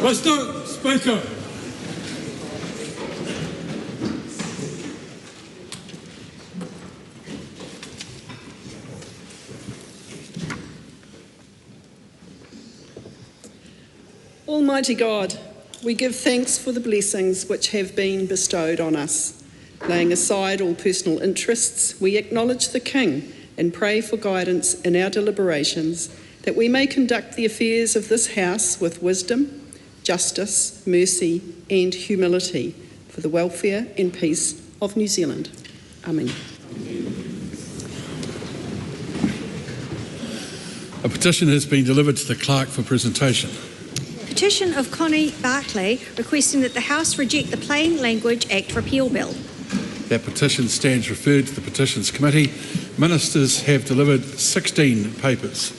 Mr. Speaker. Almighty God, we give thanks for the blessings which have been bestowed on us. Laying aside all personal interests, we acknowledge the King and pray for guidance in our deliberations, that we may conduct the affairs of this House with wisdom, justice, mercy and humility for the welfare and peace of New Zealand. Amen. A petition has been delivered to the clerk for presentation. Petition of Connie Barclay requesting that the House reject the Plain Language Act repeal bill. That petition stands referred to the Petitions Committee. Ministers have delivered 16 papers.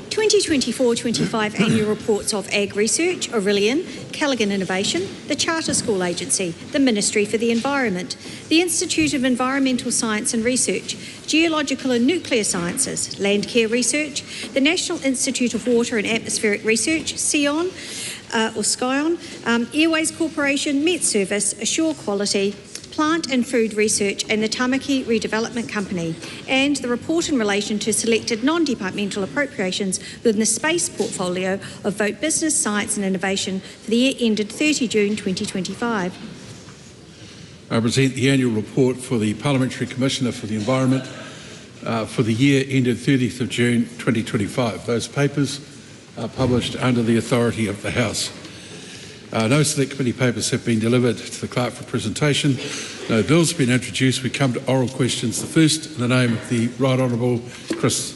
2024-25 annual reports of Ag Research, Aurelian, Callaghan Innovation, the Charter School Agency, the Ministry for the Environment, the Institute of Environmental Science and Research, Geological and Nuclear Sciences, Landcare Research, the National Institute of Water and Atmospheric Research, Scion, Airways Corporation, Met Service, Assure Quality, Plant and Food Research and the Tamaki Redevelopment Company, and the report in relation to selected non-departmental appropriations within the space portfolio of Vote Business, Science and Innovation for the year ended 30 June 2025. I present the annual report for the Parliamentary Commissioner for the Environment for the year ended 30th of June 2025. Those papers are published under the authority of the House. No select committee papers have been delivered to the clerk for presentation. No bills have been introduced. We come to oral questions. The first in the name of the Right Honourable Chris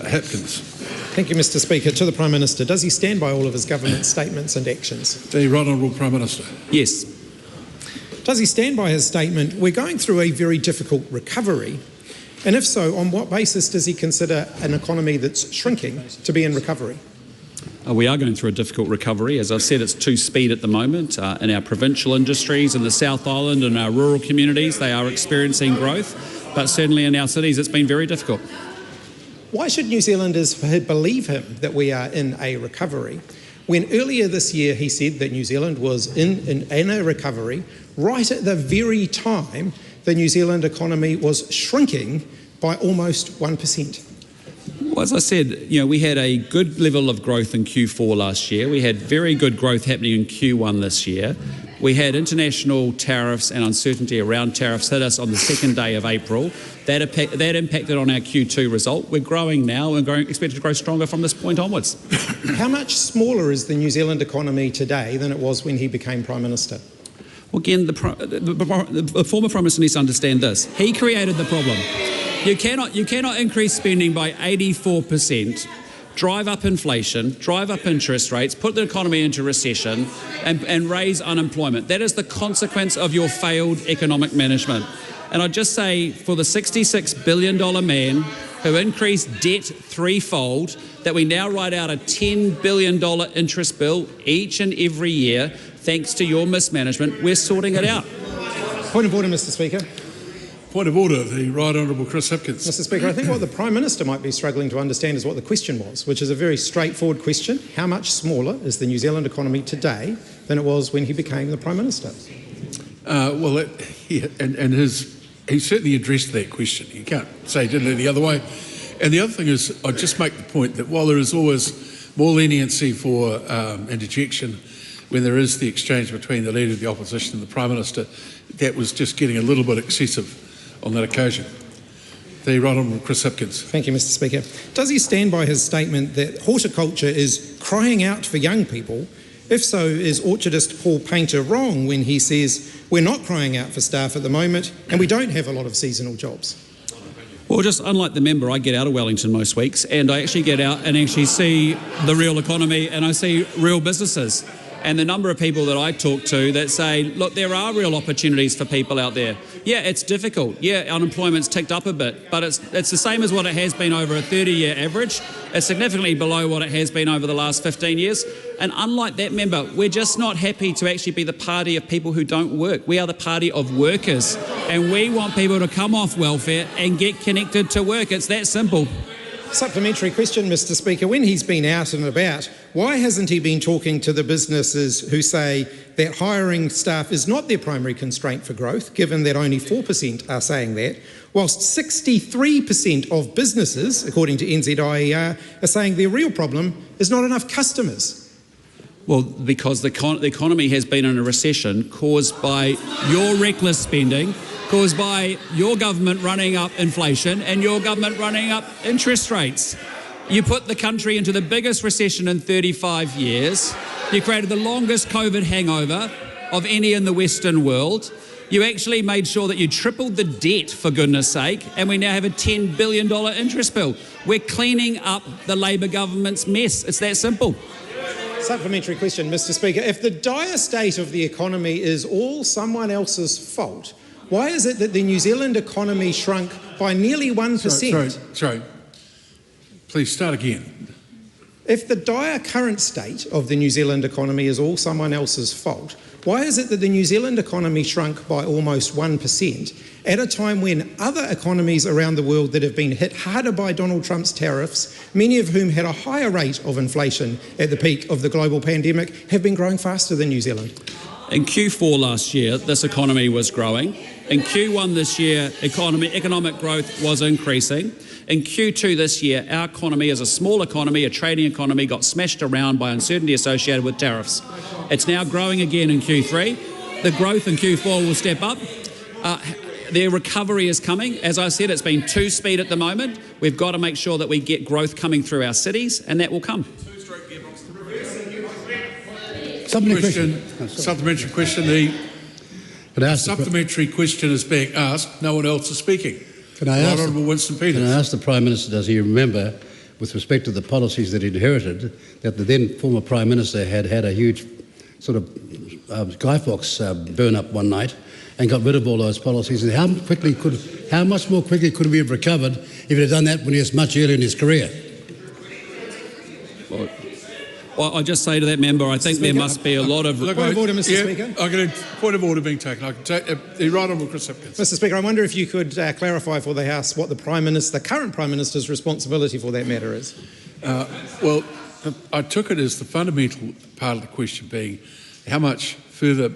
Hipkins. Thank you, Mr. Speaker. To the Prime Minister, does he stand by all of his government statements and actions? The Right Honourable Prime Minister. Yes. Does he stand by his statement, we're going through a very difficult recovery? And if so, on what basis does he consider an economy that's shrinking to be in recovery? We are going through a difficult recovery. As I've said, it's two-speed at the moment. In our provincial industries, in the South Island and our rural communities, they are experiencing growth. But certainly in our cities, it's been very difficult. Why should New Zealanders believe him that we are in a recovery, when earlier this year he said that New Zealand was in a recovery right at the very time the New Zealand economy was shrinking by almost 1%? Well, as I said, we had a good level of growth in Q4 last year. We had very good growth happening in Q1 this year. We had international tariffs and uncertainty around tariffs hit us on the second day of April. That impacted on our Q2 result. We're growing now and expected to grow stronger from this point onwards. How much smaller is the New Zealand economy today than it was when he became Prime Minister? Well, again, the former Prime Minister needs to understand this. He created the problem. You cannot increase spending by 84%, drive up inflation, drive up interest rates, put the economy into recession and raise unemployment. That is the consequence of your failed economic management. And I'd just say, for the $66 billion man who increased debt threefold, that we now write out a $10 billion interest bill each and every year, thanks to your mismanagement, we're sorting it out. Point of order, Mr. Speaker. Point of order, the Right Honourable Chris Hipkins. Mr. Speaker, I think what the Prime Minister might be struggling to understand is what the question was, which is a very straightforward question. How much smaller is the New Zealand economy today than it was when he became the Prime Minister? He certainly addressed that question. You can't say he didn't it the other way. And the other thing is, I'd just make the point that while there is always more leniency for interjection when there is the exchange between the Leader of the Opposition and the Prime Minister, that was just getting a little bit excessive on that occasion. The Right Honourable Chris Hipkins. Thank you, Mr. Speaker. Does he stand by his statement that horticulture is crying out for young people? If so, is orchardist Paul Painter wrong when he says we're not crying out for staff at the moment and we don't have a lot of seasonal jobs? Well, just unlike the member, I get out of Wellington most weeks and I actually get out and actually see the real economy and I see real businesses. And the number of people that I talk to that say, look, there are real opportunities for people out there. Yeah, it's difficult. Yeah, unemployment's ticked up a bit, but it's the same as what it has been over a 30-year average. It's significantly below what it has been over the last 15 years. And unlike that member, we're just not happy to actually be the party of people who don't work. We are the party of workers. And we want people to come off welfare and get connected to work. It's that simple. Supplementary question, Mr. Speaker. When he's been out and about, why hasn't he been talking to the businesses who say that hiring staff is not their primary constraint for growth, given that only 4% are saying that, whilst 63% of businesses, according to NZIER, are saying their real problem is not enough customers? Well, because the economy has been in a recession caused by your reckless spending, caused by your government running up inflation and your government running up interest rates. You put the country into the biggest recession in 35 years. You created the longest COVID hangover of any in the Western world. You actually made sure that you tripled the debt, for goodness sake, and we now have a $10 billion interest bill. We're cleaning up the Labor government's mess. It's that simple. Supplementary question, Mr. Speaker. If the dire state of the economy is all someone else's fault, why is it that the New Zealand economy shrunk by nearly 1%? Sorry. Please start again. If the dire current state of the New Zealand economy is all someone else's fault, why is it that the New Zealand economy shrunk by almost 1% at a time when other economies around the world that have been hit harder by Donald Trump's tariffs, many of whom had a higher rate of inflation at the peak of the global pandemic, have been growing faster than New Zealand? In Q4 last year, this economy was growing. In Q1 this year, economic growth was increasing. In Q2 this year, our economy is a small economy, a trading economy, got smashed around by uncertainty associated with tariffs. It's now growing again in Q3. The growth in Q4 will step up. Their recovery is coming. As I said, it's been two-speed at the moment. We've got to make sure that we get growth coming through our cities, and that will come. Supplementary question. The supplementary question is being asked. No one else is speaking. Honourable Winston Peters. Can I ask the Prime Minister, does he remember, with respect to the policies that he inherited, that the then former Prime Minister had a huge sort of Skyfox burn up one night and got rid of all those policies? And how much more quickly could we have recovered if he had done that when he was much earlier in his career? Well, I just say to that member, I think there must be a lot of... Point of order, Mr. Speaker. I'm going to point of order being taken. I can take the right honourable Chris Hipkins. Mr. Speaker, I wonder if you could clarify for the House what the current Prime Minister's responsibility for that matter is. Well, I took it as the fundamental part of the question being how much further,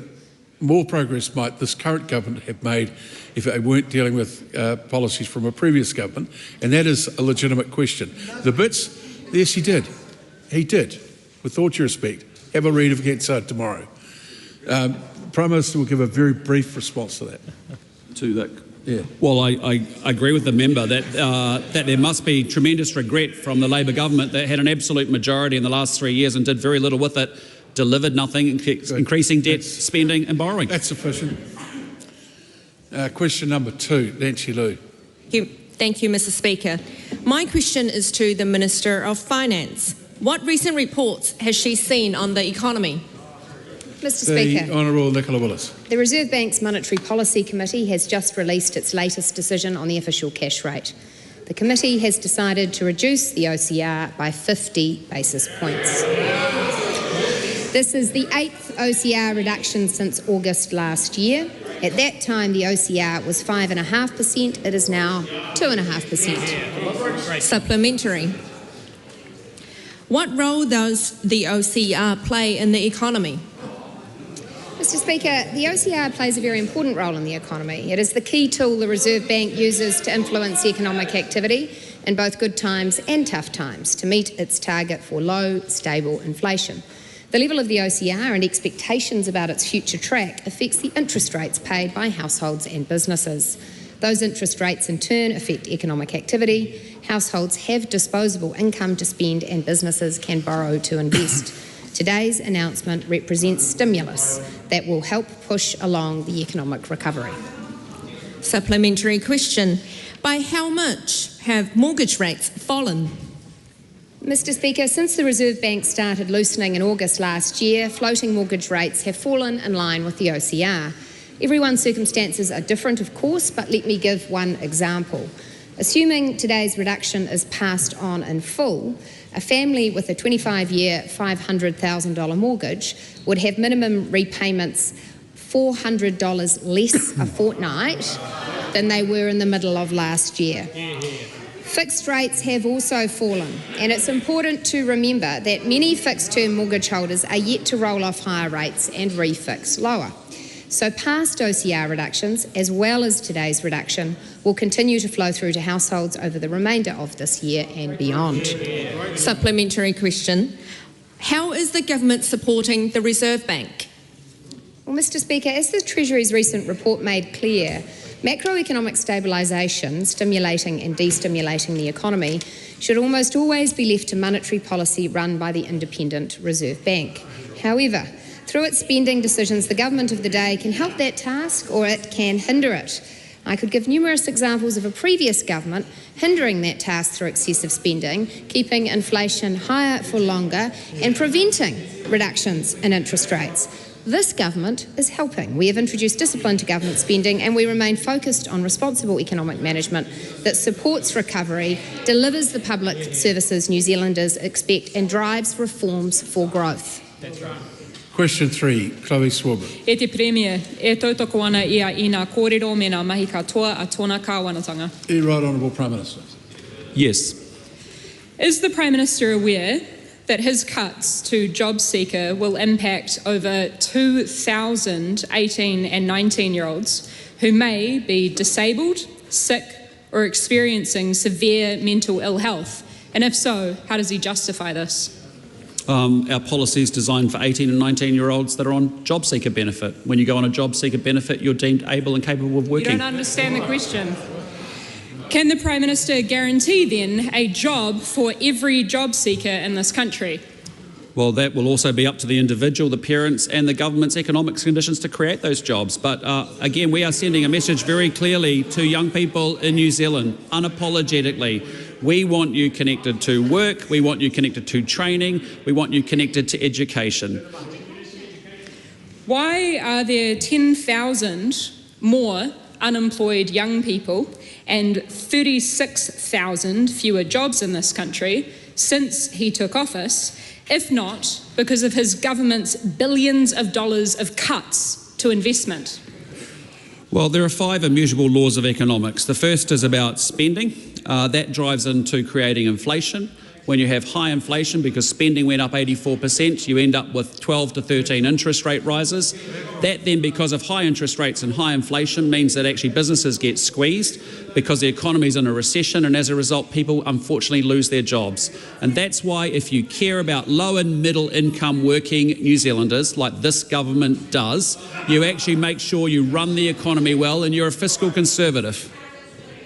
more progress might this current government have made if they weren't dealing with policies from a previous government, and that is a legitimate question. The bits, yes, he did. He did. With all due respect, have a read of Hansard tomorrow. The Prime Minister will give a very brief response to that. To that, yeah. Well, I agree with the member that that there must be tremendous regret from the Labor government that had an absolute majority in the last 3 years and did very little with it, delivered nothing, increasing debt, spending and borrowing. That's sufficient. Question number 2, Nancy Liu. Thank you, Mr. Speaker. My question is to the Minister of Finance. What recent reports has she seen on the economy? Mr. Speaker, The Honourable Nicola Willis. the Reserve Bank's Monetary Policy Committee has just released its latest decision on the official cash rate. The committee has decided to reduce the OCR by 50 basis points. This is the 8th OCR reduction since August last year. At that time, the OCR was 5.5%. It is now 2.5%. Supplementary. What role does the OCR play in the economy? Mr. Speaker, the OCR plays a very important role in the economy. It is the key tool the Reserve Bank uses to influence economic activity in both good times and tough times to meet its target for low, stable inflation. The level of the OCR and expectations about its future track affects the interest rates paid by households and businesses. Those interest rates in turn affect economic activity. Households have disposable income to spend and businesses can borrow to invest. Today's announcement represents stimulus that will help push along the economic recovery. Supplementary question. By how much have mortgage rates fallen? Mr. Speaker, since the Reserve Bank started loosening in August last year, floating mortgage rates have fallen in line with the OCR. Everyone's circumstances are different, of course, but let me give one example. Assuming today's reduction is passed on in full, a family with a 25-year $500,000 mortgage would have minimum repayments $400 less a fortnight than they were in the middle of last year. Fixed rates have also fallen, and it's important to remember that many fixed-term mortgage holders are yet to roll off higher rates and refix lower. So past OCR reductions, as well as today's reduction, will continue to flow through to households over the remainder of this year and beyond. Supplementary question. How is the government supporting the Reserve Bank? Well, Mr Speaker, as the Treasury's recent report made clear, macroeconomic stabilisation, stimulating and destimulating the economy, should almost always be left to monetary policy run by the independent Reserve Bank. However, through its spending decisions, the government of the day can help that task or it can hinder it. I could give numerous examples of a previous government hindering that task through excessive spending, keeping inflation higher for longer and preventing reductions in interest rates. This government is helping. We have introduced discipline to government spending and we remain focused on responsible economic management that supports recovery, delivers the public services New Zealanders expect and drives reforms for growth. That's right. Question 3, Chloe Swarbrick. E te Premier, e tautoko ana ia I ngā kōrero me ngā mahi katoa a tōna kāwanatanga. Right Honourable Prime Minister. Yes. Is the Prime Minister aware that his cuts to JobSeeker will impact over 2,000 18 and 19-year-olds who may be disabled, sick or experiencing severe mental ill health? And if so, how does he justify this? Our policy is designed for 18 and 19-year-olds that are on JobSeeker benefit. When you go on a JobSeeker benefit, you're deemed able and capable of working. You don't understand the question. Can the Prime Minister guarantee then a job for every job seeker in this country? Well, that will also be up to the individual, the parents and the government's economic conditions to create those jobs. But again, we are sending a message very clearly to young people in New Zealand, unapologetically. We want you connected to work, we want you connected to training, we want you connected to education. Why are there 10,000 more unemployed young people and 36,000 fewer jobs in this country since he took office, if not because of his government's billions of dollars of cuts to investment? Well, there are 5 immutable laws of economics. The first is about spending. That drives into creating inflation. When you have high inflation, because spending went up 84%, you end up with 12 to 13 interest rate rises. That then, because of high interest rates and high inflation, means that actually businesses get squeezed because the economy is in a recession, and as a result, people unfortunately lose their jobs. And that's why, if you care about low and middle income working New Zealanders, like this government does, you actually make sure you run the economy well and you're a fiscal conservative.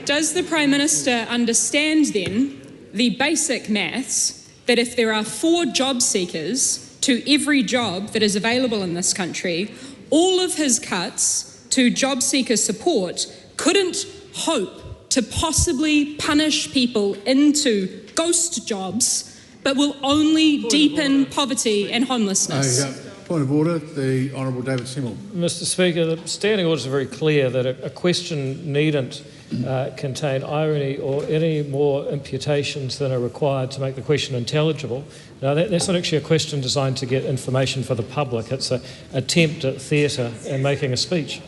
Does the Prime Minister understand then the basic maths that if there are 4 job seekers to every job that is available in this country, all of his cuts to job seeker support couldn't hope to possibly punish people into ghost jobs, but will only deepen poverty and homelessness? Point of order, the Honourable David Seymour. Mr Speaker, the standing orders are very clear that a question needn't contain irony or any more imputations than are required to make the question intelligible. Now, that's not actually a question designed to get information for the public. It's an attempt at theatre and making a speech.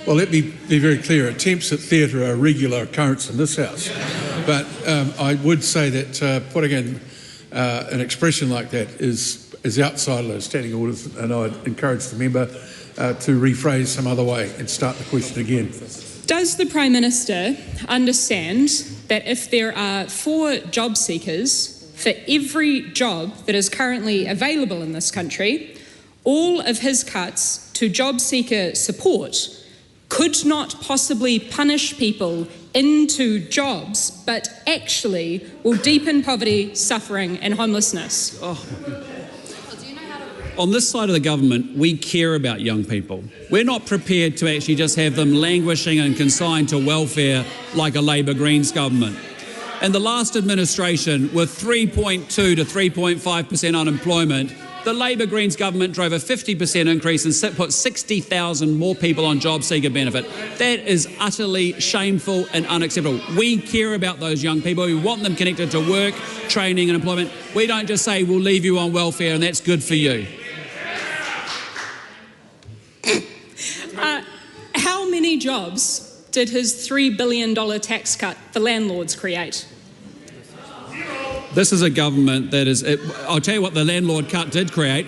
Well, let me be very clear. Attempts at theatre are a regular occurrence in this House. But I would say that putting in an expression like that is outside of those standing orders, and I'd encourage the member to rephrase some other way and start the question again. Does the Prime Minister understand that if there are 4 job seekers for every job that is currently available in this country, all of his cuts to job seeker support could not possibly punish people into jobs, but actually will deepen poverty, suffering and homelessness? On this side of the government, we care about young people. We're not prepared to actually just have them languishing and consigned to welfare like a Labour Greens government. In the last administration, with 3.2 to 3.5% unemployment, the Labour Greens government drove a 50% increase and put 60,000 more people on job seeker benefit. That is utterly shameful and unacceptable. We care about those young people. We want them connected to work, training and employment. We don't just say we'll leave you on welfare and that's good for you. many jobs did his $3 billion tax cut for landlords create? This is a government that is, I'll tell you what the landlord cut did create.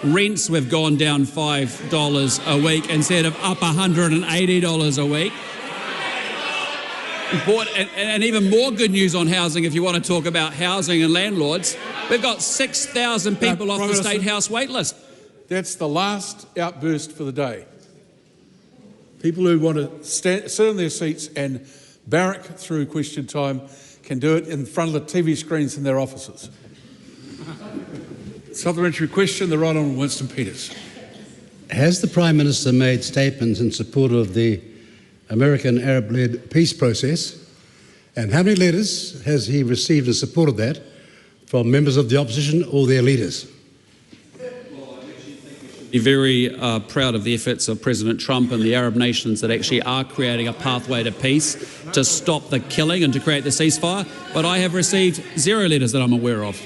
Rents have gone down $5 a week instead of up $180 a week. And even more good news on housing, if you want to talk about housing and landlords. We've got 6,000 people off the State House wait list. That's the last outburst for the day. People who want to sit in their seats and barrack through question time can do it in front of the TV screens in their offices. Supplementary question, the Right Honourable Winston Peters. Has the Prime Minister made statements in support of the American Arab-led peace process? And how many letters has he received in support of that from members of the opposition or their leaders? Be very proud of the efforts of President Trump and the Arab nations that actually are creating a pathway to peace, to stop the killing and to create the ceasefire. But I have received 0 letters that I'm aware of.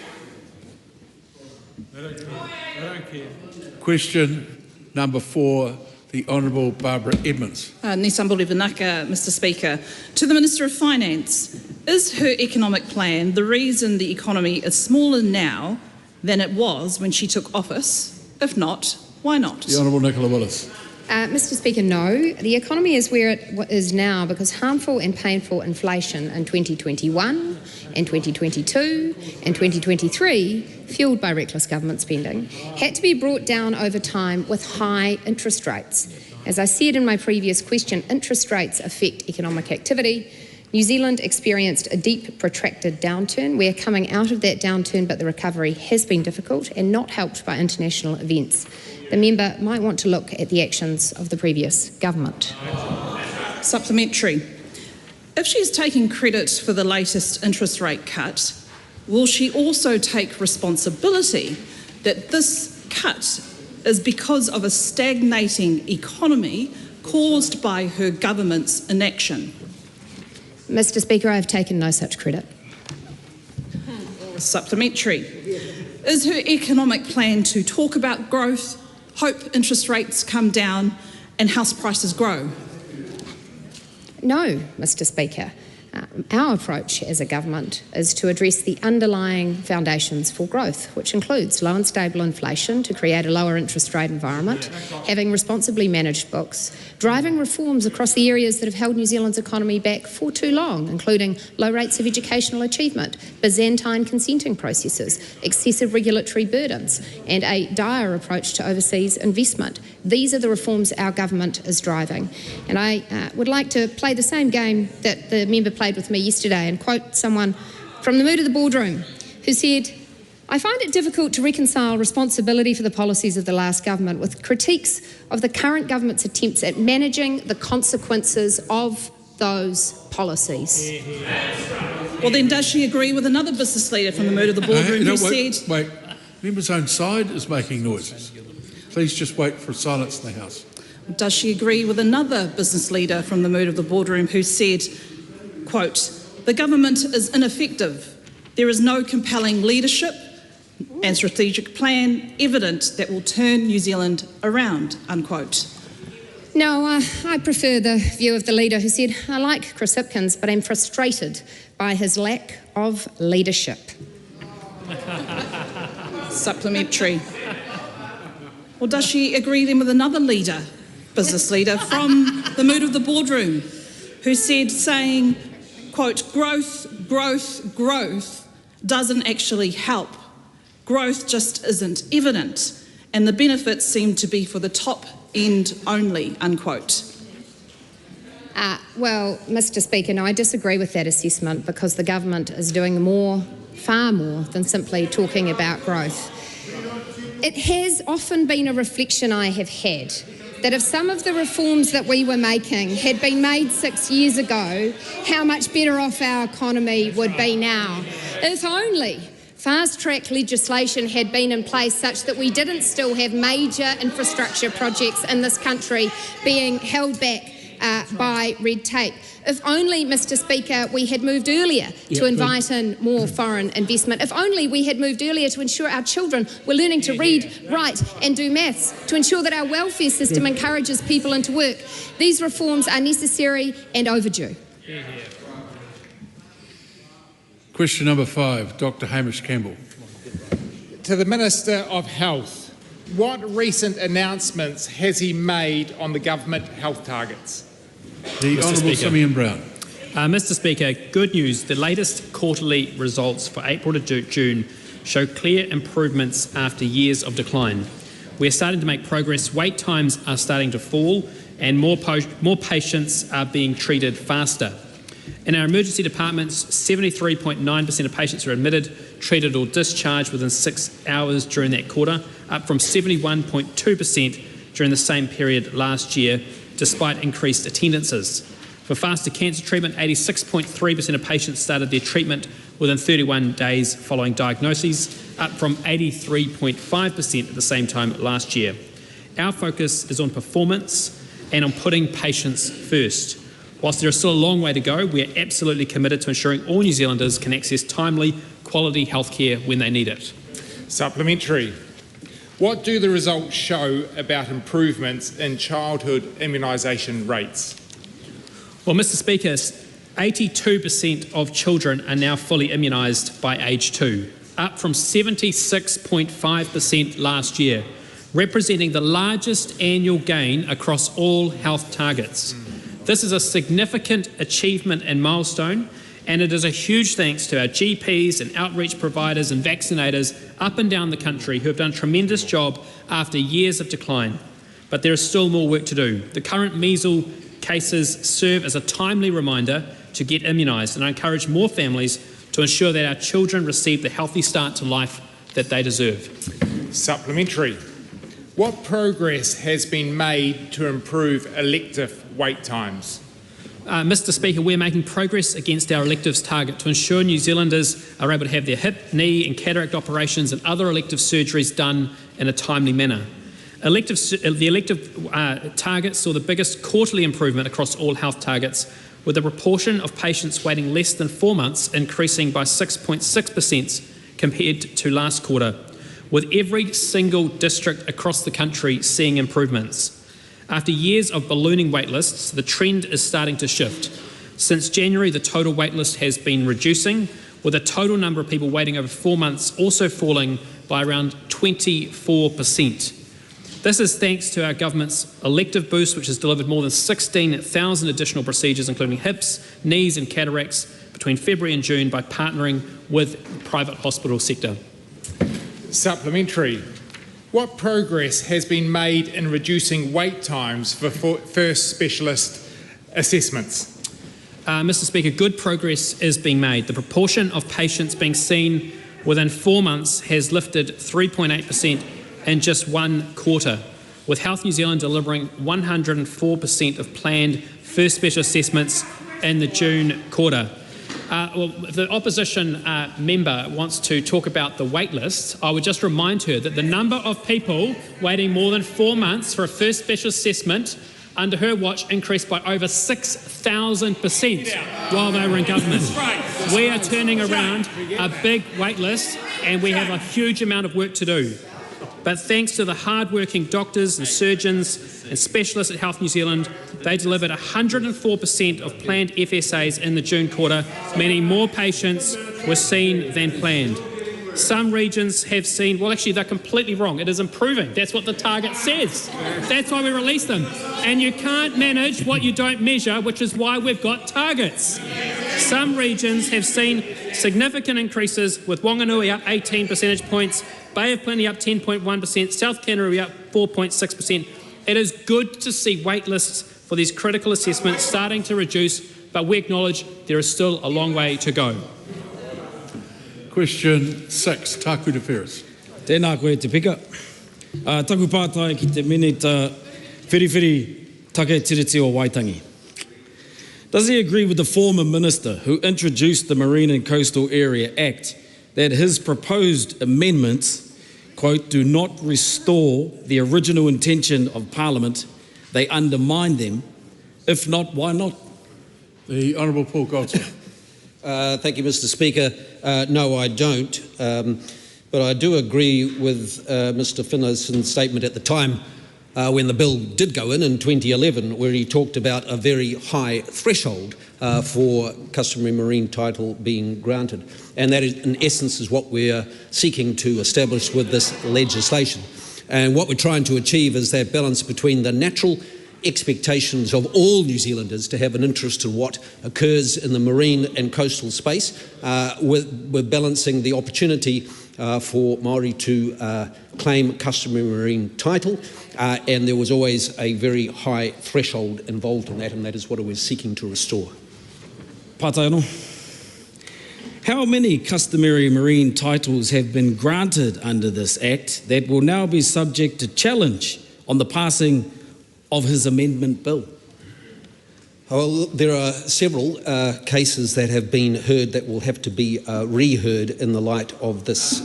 Question number 4, the Honourable Barbara Edmonds. Nisambuli Vinaka, Mr Speaker. To the Minister of Finance, is her economic plan the reason the economy is smaller now than it was when she took office? If not, why not? The Honourable Nicola Willis. Mr Speaker, no. The economy is where it is now because harmful and painful inflation in 2021 and 2022 and 2023, fuelled by reckless government spending, had to be brought down over time with high interest rates. As I said in my previous question, interest rates affect economic activity. New Zealand experienced a deep, protracted downturn. We are coming out of that downturn, but the recovery has been difficult and not helped by international events. The member might want to look at the actions of the previous government. Supplementary. If she is taking credit for the latest interest rate cut, will she also take responsibility that this cut is because of a stagnating economy caused by her government's inaction? Mr Speaker, I have taken no such credit. Supplementary. Is her economic plan to talk about growth, hope interest rates come down and house prices grow? No, Mr Speaker. Our approach as a government is to address the underlying foundations for growth, which includes low and stable inflation to create a lower interest rate environment, having responsibly managed books, driving reforms across the areas that have held New Zealand's economy back for too long, including low rates of educational achievement, Byzantine consenting processes, excessive regulatory burdens, and a dire approach to overseas investment. These are the reforms our government is driving. And I would like to play the same game that the member played with me yesterday and quote someone from the mood of the boardroom who said, "I find it difficult to reconcile responsibility for the policies of the last government with critiques of the current government's attempts at managing the consequences of those policies." Well, then does she agree with another business leader from the mood of the boardroom who said... Wait, member's own side is making noises. Please just wait for silence in the House. Does she agree with another business leader from the mood of the boardroom who said, quote, "The government is ineffective. There is no compelling leadership and strategic plan evident that will turn New Zealand around," unquote? No, I prefer the view of the leader who said, "I like Chris Hipkins, but I'm frustrated by his lack of leadership." Supplementary. Or does she agree then with another leader, business leader from the mood of the boardroom, who said, saying, quote, "Growth, growth, growth doesn't actually help. Growth just isn't evident, and the benefits seem to be for the top end only," unquote? Well, Mr Speaker, no, I disagree with that assessment because the government is doing more, far more than simply talking about growth. It has often been a reflection I have had that if some of the reforms that we were making had been made 6 years ago, how much better off our economy would be now. If only fast-track legislation had been in place such that we didn't still have major infrastructure projects in this country being held back by red tape. If only, Mr Speaker, we had moved earlier to invite in more foreign investment. If only we had moved earlier to ensure our children were learning to read, write and do maths, to ensure that our welfare system encourages people into work. These reforms are necessary and overdue. Question number 5, Dr Hamish Campbell. To the Minister of Health, what recent announcements has he made on the government health targets? The Honourable Simeon Brown. Mr Speaker, good news. The latest quarterly results for April to June show clear improvements after years of decline. We're starting to make progress. Wait times are starting to fall and more patients are being treated faster. In our emergency departments, 73.9% of patients are admitted, treated or discharged within 6 hours during that quarter, up from 71.2% during the same period last year, despite increased attendances. For faster cancer treatment, 86.3% of patients started their treatment within 31 days following diagnoses, up from 83.5% at the same time last year. Our focus is on performance and on putting patients first. Whilst there is still a long way to go, we are absolutely committed to ensuring all New Zealanders can access timely, quality healthcare when they need it. Supplementary. What do the results show about improvements in childhood immunisation rates? Well, Mr Speaker, 82% of children are now fully immunised by age 2, up from 76.5% last year, representing the largest annual gain across all health targets. This is a significant achievement and milestone, and it is a huge thanks to our GPs and outreach providers and vaccinators up and down the country who have done a tremendous job after years of decline. But there is still more work to do. The current measles cases serve as a timely reminder to get immunised, and I encourage more families to ensure that our children receive the healthy start to life that they deserve. Supplementary. What progress has been made to improve elective wait times? Mr Speaker, we're making progress against our electives target to ensure New Zealanders are able to have their hip, knee and cataract operations and other elective surgeries done in a timely manner. The elective targets saw the biggest quarterly improvement across all health targets, with the proportion of patients waiting less than 4 months increasing by 6.6% compared to last quarter, with every single district across the country seeing improvements. After years of ballooning waitlists, the trend is starting to shift. Since January, the total waitlist has been reducing, with the total number of people waiting over 4 months also falling by around 24%. This is thanks to our government's elective boost, which has delivered more than 16,000 additional procedures, including hips, knees and cataracts, between February and June by partnering with the private hospital sector. Supplementary. What progress has been made in reducing wait times for first specialist assessments? Mr Speaker, good progress is being made. The proportion of patients being seen within 4 months has lifted 3.8% in just 1 quarter, with Health New Zealand delivering 104% of planned first special assessments in the June quarter. If the opposition member wants to talk about the wait list, I would just remind her that the number of people waiting more than 4 months for a first special assessment under her watch increased by over 6,000% while they were in government. We are turning around a big wait list and we have a huge amount of work to do. But thanks to the hard-working doctors and surgeons and specialists at Health New Zealand, they delivered 104% of planned FSAs in the June quarter, meaning more patients were seen than planned. Some regions have seen, well actually they're completely wrong, it is improving. That's what the target says. That's why we released them. And you can't manage what you don't measure, which is why we've got targets. Some regions have seen significant increases, with Whanganui up 18 percentage points, Bay of Plenty up 10.1%, South Canterbury up 4.6%. It is good to see wait lists for these critical assessments starting to reduce, but we acknowledge there is still a long way to go. Question 6, Taku Te Ferris. Tēnā koe te pika. Taku pātai ki te minita whiriwhiri take tiriti o Waitangi. Does he agree with the former minister who introduced the Marine and Coastal Area Act that his proposed amendments, quote, do not restore the original intention of Parliament, they undermine them, If not, why not? The Honourable Paul Goldsworth. Thank you, Mr. Speaker. No, I don't. But I do agree with Mr. Finlayson's statement at the time when the bill did go in 2011, where he talked about a very high threshold for customary marine title being granted. And that, in essence, is what we're seeking to establish with this legislation. And what we're trying to achieve is that balance between the natural expectations of all New Zealanders to have an interest in what occurs in the marine and coastal space. We're balancing the opportunity for Māori to claim customary marine title, and there was always a very high threshold involved in that, and that is what we're seeking to restore. Pātaino, how many customary marine titles have been granted under this Act that will now be subject to challenge on the passing of his amendment bill? Well, there are several cases that have been heard that will have to be reheard in the light of this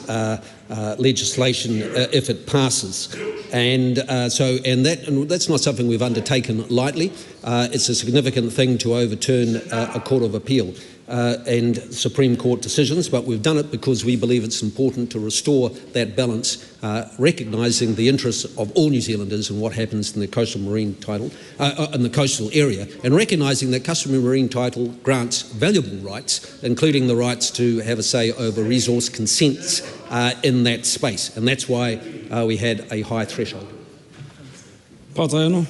legislation if it passes, and that's not something we've undertaken lightly. It's a significant thing to overturn a Court of Appeal and Supreme Court decisions, but we've done it because we believe it's important to restore that balance, recognising the interests of all New Zealanders and what happens in the coastal marine title, in the coastal area, and recognising that customary marine title grants valuable rights, including the rights to have a say over resource consents in that space, and that's why we had a high threshold. Pātaino,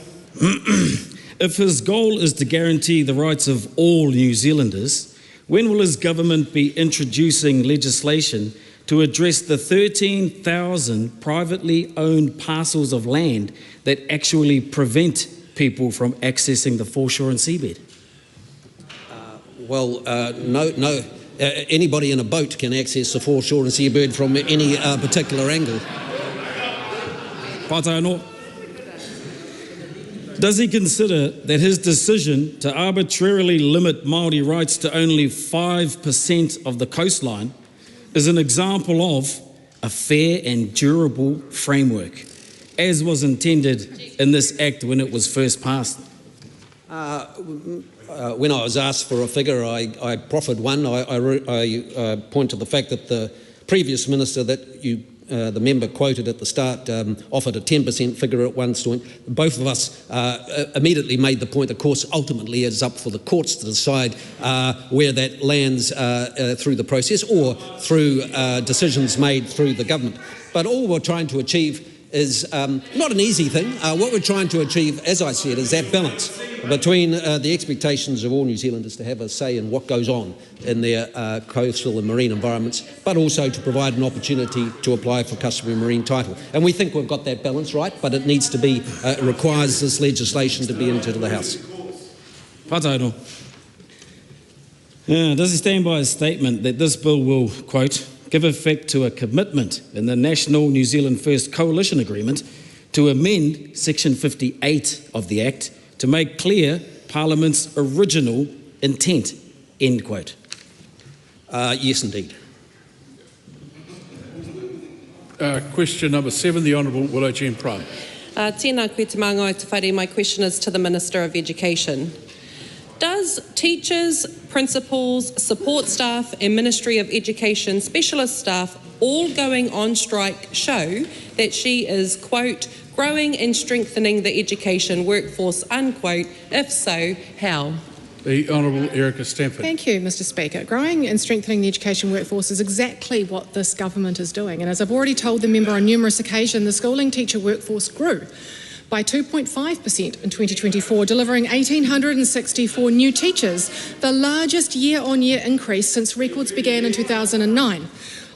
if his goal is to guarantee the rights of all New Zealanders, when will his government be introducing legislation to address the 13,000 privately owned parcels of land that actually prevent people from accessing the foreshore and seabed? No. Anybody in a boat can access the foreshore and seabed from any particular angle. Pātaino, does he consider that his decision to arbitrarily limit Māori rights to only 5% of the coastline is an example of a fair and durable framework, as was intended in this Act when it was first passed? When I was asked for a figure, I proffered one. I point to the fact that the previous minister that the member quoted at the start offered a 10% figure at one point. Both of us immediately made the point, of course, ultimately it's up for the courts to decide where that lands through the process or through decisions made through the government. But all we're trying to achieve is not an easy thing. What we're trying to achieve, as I said, is that balance between the expectations of all New Zealanders to have a say in what goes on in their coastal and marine environments, but also to provide an opportunity to apply for customary marine title. And we think we've got that balance right, but it needs to be, it requires this legislation to be into the House. Pātaino, does he stand by his statement that this bill will, quote, give effect to a commitment in the National New Zealand First Coalition Agreement to amend Section 58 of the Act to make clear Parliament's original intent, end quote? Yes, indeed. Question number 7, the Honourable Willow Jean Prime. Tēnā koe te māngai te whare. My question is to the Minister of Education. Does teachers, principals, support staff and Ministry of Education specialist staff all going on strike show that she is, quote, growing and strengthening the education workforce, unquote? If so, how? The Honourable Erica Stanford. Thank you, Mr. Speaker. Growing and strengthening the education workforce is exactly what this government is doing. And as I've already told the member on numerous occasions, the schooling teacher workforce grew by 2.5% in 2024, delivering 1,864 new teachers, the largest year-on-year increase since records began in 2009.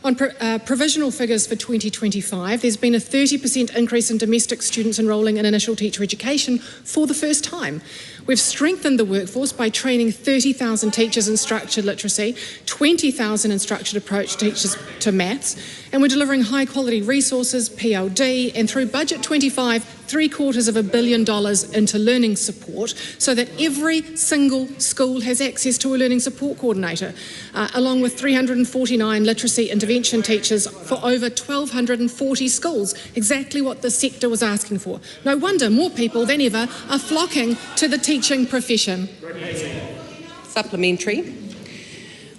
On provisional figures for 2025, there's been a 30% increase in domestic students enrolling in initial teacher education for the first time. We've strengthened the workforce by training 30,000 teachers in structured literacy, 20,000 in structured approach teachers to maths, and we're delivering high-quality resources, PLD, and through Budget 25, $750 million into learning support so that every single school has access to a learning support coordinator, along with 349 literacy intervention teachers for over 1,240 schools, exactly what the sector was asking for. No wonder more people than ever are flocking to the teaching profession. Supplementary.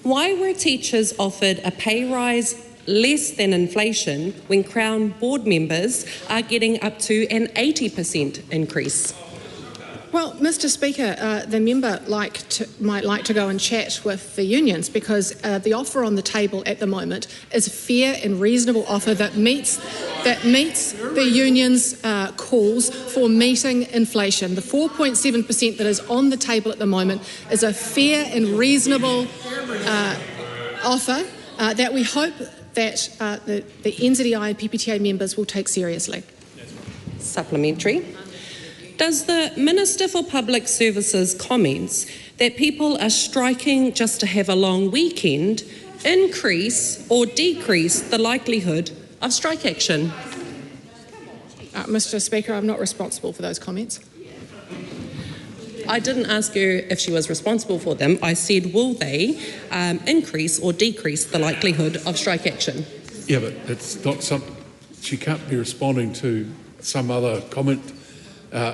Why were teachers offered a pay rise less than inflation when Crown board members are getting up to an 80% increase? Well, Mr. Speaker, the member might like to go and chat with the unions, because the offer on the table at the moment is a fair and reasonable offer that meets the unions' calls for meeting inflation. The 4.7% that is on the table at the moment is a fair and reasonable offer that we hope that the NZEI and PPTA members will take seriously. Supplementary. Does the Minister for Public Services comments that people are striking just to have a long weekend increase or decrease the likelihood of strike action? Mr. Speaker, I'm not responsible for those comments. I didn't ask you if she was responsible for them. I said, will they increase or decrease the likelihood of strike action? Yeah, but it's not something. She can't be responding to some other comment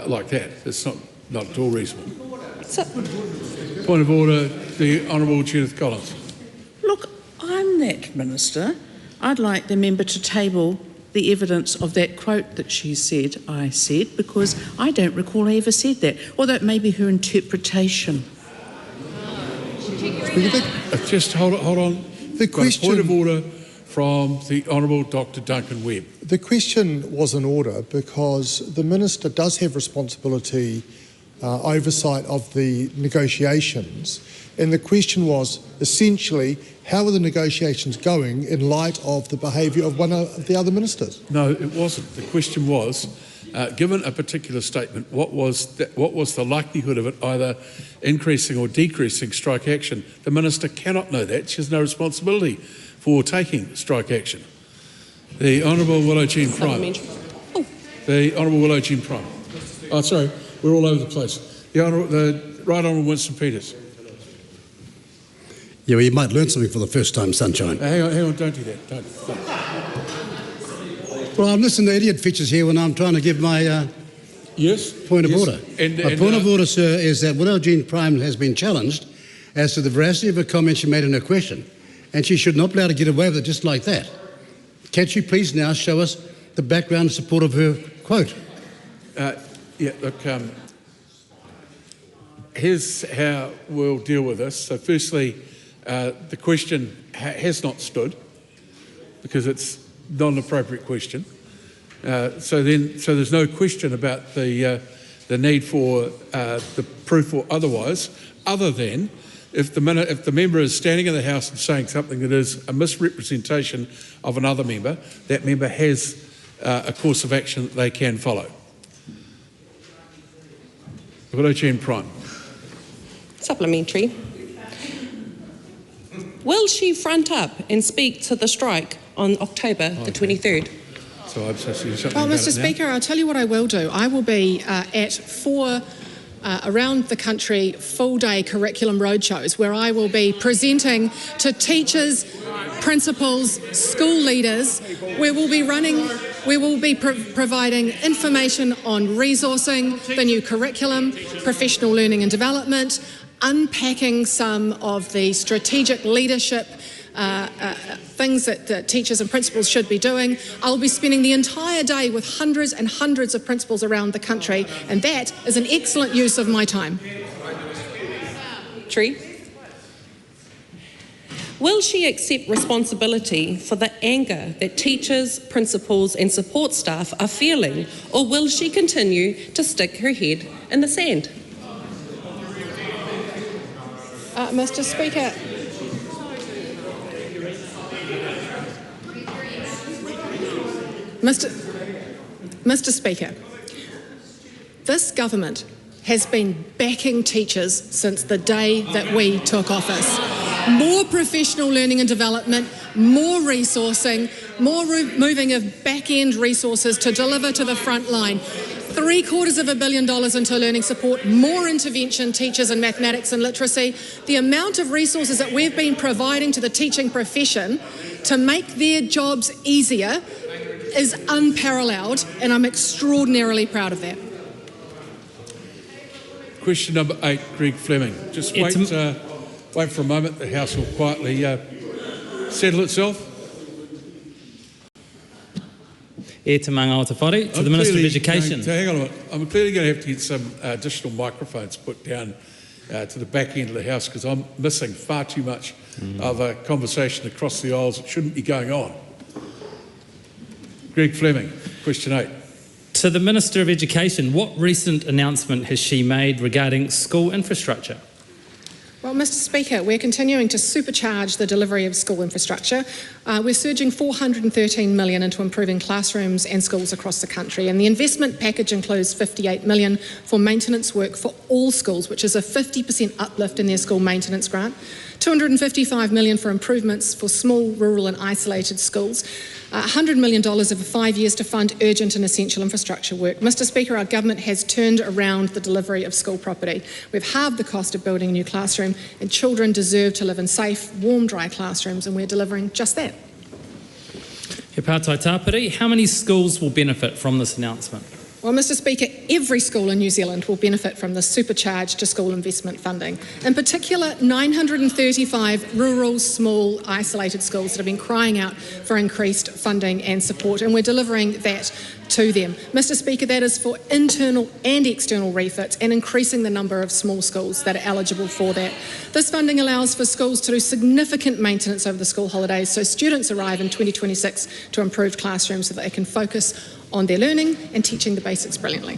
like that. It's not at all reasonable. Point of order, the Honourable Judith Collins. Look, I'm that minister. I'd like the member to table the evidence of that quote that she said, I said, because I don't recall I ever said that, although it may be her interpretation. Just hold on. The question, point of order from the Honourable Dr. Duncan Webb. The question was in order because the Minister does have responsibility, oversight of the negotiations, and the question was essentially, how are the negotiations going in light of the behaviour of one of the other ministers? No, it wasn't. The question was, given a particular statement, what was the likelihood of it either increasing or decreasing strike action? The Minister cannot know that. She has no responsibility for taking strike action. The Honourable Willow Jean Prime. The Honourable Willow Jean Prime. Oh, sorry, we're all over the place. The Right Honourable Winston Peters. Yeah, well, you might learn something for the first time, Sunshine. Hang on, don't do that. Don't. Well, I'm listening to idiot features here when I'm trying to give my point of order. My point of order, sir, is that Willow Jean Prime has been challenged as to the veracity of a comment she made in her question, and she should not be able to get away with it just like that. Can she please now show us the background and support of her quote? Yeah, look, here's how we'll deal with this. So firstly, the question has not stood because it's not an appropriate question. So there's no question about the need for the proof or otherwise, other than if the member is standing in the House and saying something that is a misrepresentation of another member, that member has a course of action that they can follow. Willow Jean Prime. Supplementary. Will she front up and speak to the strike on October the 23rd? So I'm supposed to do something Well, about Mr. it now? Speaker, I'll tell you what I will do. I will be at 4 around the country full-day curriculum roadshows where I will be presenting to teachers, principals, school leaders. We will be providing information on resourcing, the new curriculum, professional learning and development, unpacking some of the strategic leadership things that teachers and principals should be doing. I'll be spending the entire day with hundreds and hundreds of principals around the country, and that is an excellent use of my time. Tree. Will she accept responsibility for the anger that teachers, principals and support staff are feeling, or will she continue to stick her head in the sand? Mr. Speaker, Mr. Speaker, this government has been backing teachers since the day that we took office. More professional learning and development, more resourcing, more moving of back-end resources to deliver to the front line. $750 million into learning support, more intervention teachers in mathematics and literacy. The amount of resources that we've been providing to the teaching profession to make their jobs easier is unparalleled, and I'm extraordinarily proud of that. Question number 8, Greg Fleming. Just wait, wait for a moment. The House will quietly settle itself. To the Minister of Education. Hang on a minute. I'm clearly going to have to get some additional microphones put down to the back end of the House because I'm missing far too much of a conversation across the aisles that shouldn't be going on. Greg Fleming, question 8. To the Minister of Education, what recent announcement has she made regarding school infrastructure? Well, Mr Speaker, we're continuing to supercharge the delivery of school infrastructure. We're surging $413 million into improving classrooms and schools across the country, and the investment package includes $58 million for maintenance work for all schools, which is a 50% uplift in their school maintenance grant, $255 million for improvements for small, rural and isolated schools, $100 million over 5 years to fund urgent and essential infrastructure work. Mr Speaker, our government has turned around the delivery of school property. We've halved the cost of building a new classroom, and children deserve to live in safe, warm, dry classrooms, and we're delivering just that. He Pātai Tāpiri, how many schools will benefit from this announcement? Well, Mr Speaker, every school in New Zealand will benefit from the supercharge to school investment funding. In particular, 935 rural, small, isolated schools that have been crying out for increased funding and support, and we're delivering that to them. Mr Speaker, that is for internal and external refits and increasing the number of small schools that are eligible for that. This funding allows for schools to do significant maintenance over the school holidays so students arrive in 2026 to improved classrooms so that they can focus on their learning and teaching the basics brilliantly.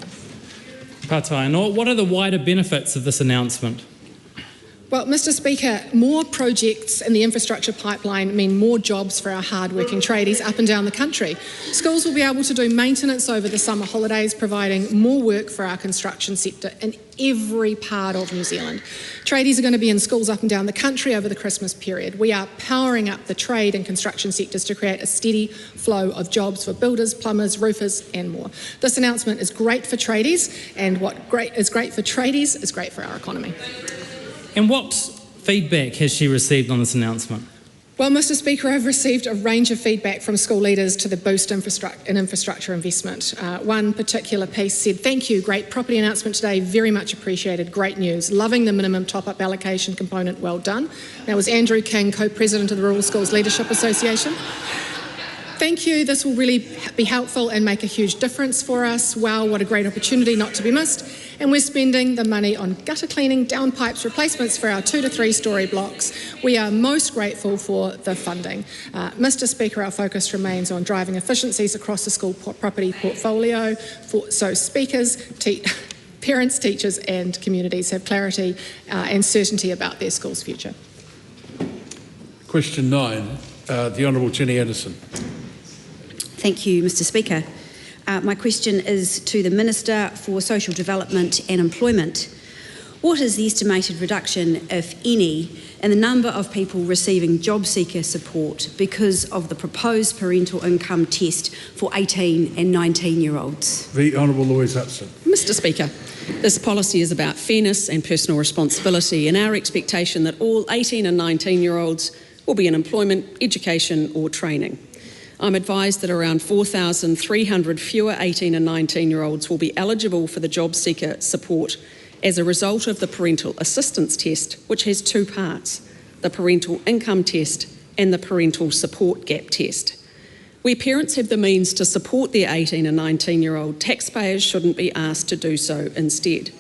Pātai Anō, what are the wider benefits of this announcement? Well, Mr Speaker, more projects in the infrastructure pipeline mean more jobs for our hard-working tradies up and down the country. Schools will be able to do maintenance over the summer holidays, providing more work for our construction sector in every part of New Zealand. Tradies are going to be in schools up and down the country over the Christmas period. We are powering up the trade and construction sectors to create a steady flow of jobs for builders, plumbers, roofers and more. This announcement is great for tradies, and what is great for tradies is great for our economy. And what feedback has she received on this announcement? Well, Mr Speaker, I've received a range of feedback from school leaders to the boost in infrastructure investment. One particular piece said, "Thank you, great property announcement today, very much appreciated, great news, loving the minimum top-up allocation component, well done." That was Andrew King, co-president of the Rural Schools Leadership Association. Thank you, this will really be helpful and make a huge difference for us. Wow, what a great opportunity not to be missed. And we're spending the money on gutter cleaning, downpipes, replacements for our 2 to 3 storey blocks. We are most grateful for the funding. Mr Speaker, our focus remains on driving efficiencies across the school property portfolio so speakers, parents, teachers and communities have clarity and certainty about their school's future. Question 9, the Honourable Jenny Anderson. Thank you, Mr Speaker. My question is to the Minister for Social Development and Employment. What is the estimated reduction, if any, in the number of people receiving job seeker support because of the proposed parental income test for 18 and 19-year-olds? The Honourable Louise Hudson. Mr Speaker, this policy is about fairness and personal responsibility, and our expectation that all 18 and 19-year-olds will be in employment, education or training. I'm advised that around 4,300 fewer 18 and 19-year-olds will be eligible for the job seeker support as a result of the parental assistance test, which has 2 parts, the parental income test and the parental support gap test. Where parents have the means to support their 18 and 19-year-old, taxpayers shouldn't be asked to do so instead.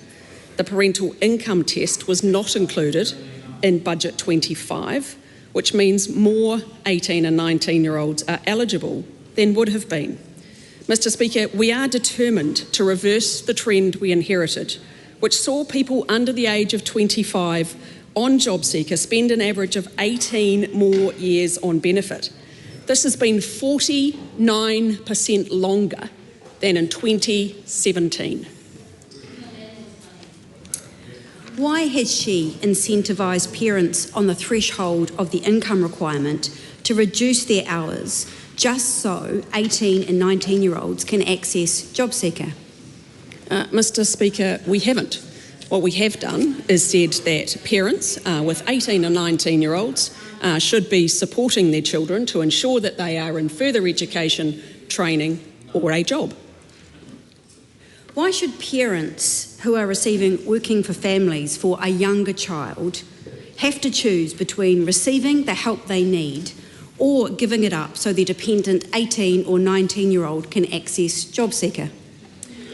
The parental income test was not included in Budget 25, which means more 18 and 19-year-olds are eligible than would have been. Mr Speaker, we are determined to reverse the trend we inherited, which saw people under the age of 25 on JobSeeker spend an average of 18 more years on benefit. This has been 49% longer than in 2017. Why has she incentivised parents on the threshold of the income requirement to reduce their hours just so 18 and 19-year-olds can access JobSeeker? Mr Speaker, we haven't. What we have done is said that parents with 18 and 19-year-olds should be supporting their children to ensure that they are in further education, training or a job. Why should parents who are receiving Working for Families for a younger child have to choose between receiving the help they need or giving it up so their dependent 18 or 19-year-old can access JobSeeker?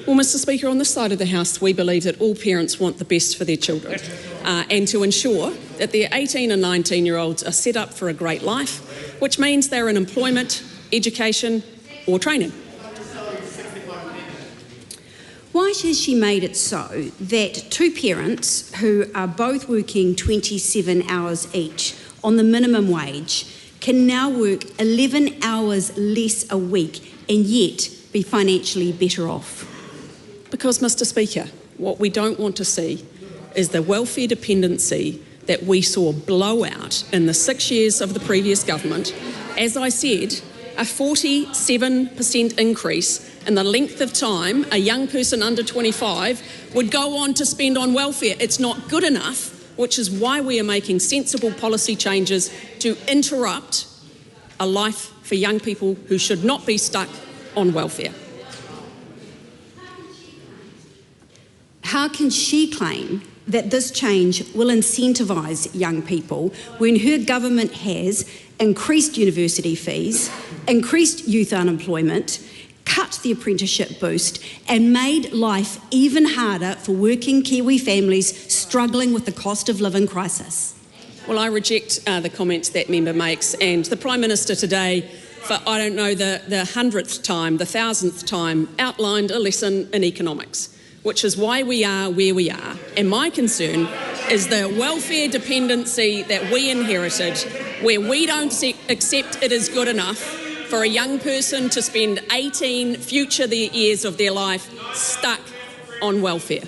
Well, Mr Speaker, on this side of the House, we believe that all parents want the best for their children and to ensure that their 18 and 19-year-olds are set up for a great life, which means they're in employment, education or training. Why has she made it so that two parents who are both working 27 hours each on the minimum wage can now work 11 hours less a week and yet be financially better off? Because, Mr Speaker, what we don't want to see is the welfare dependency that we saw blow out in the 6 years of the previous government. As I said, a 47% increase in the length of time a young person under 25 would go on to spend on welfare. It's not good enough, which is why we are making sensible policy changes to interrupt a life for young people who should not be stuck on welfare. How can she claim that this change will incentivise young people when her government has increased university fees, increased youth unemployment, cut the apprenticeship boost and made life even harder for working Kiwi families struggling with the cost of living crisis? Well, I reject the comments that member makes, and the Prime Minister today, for I don't know the 100th time, the 1000th time, outlined a lesson in economics, which is why we are where we are. And my concern is the welfare dependency that we inherited, where we don't accept it is good enough for a young person to spend 18 future years of their life stuck on welfare.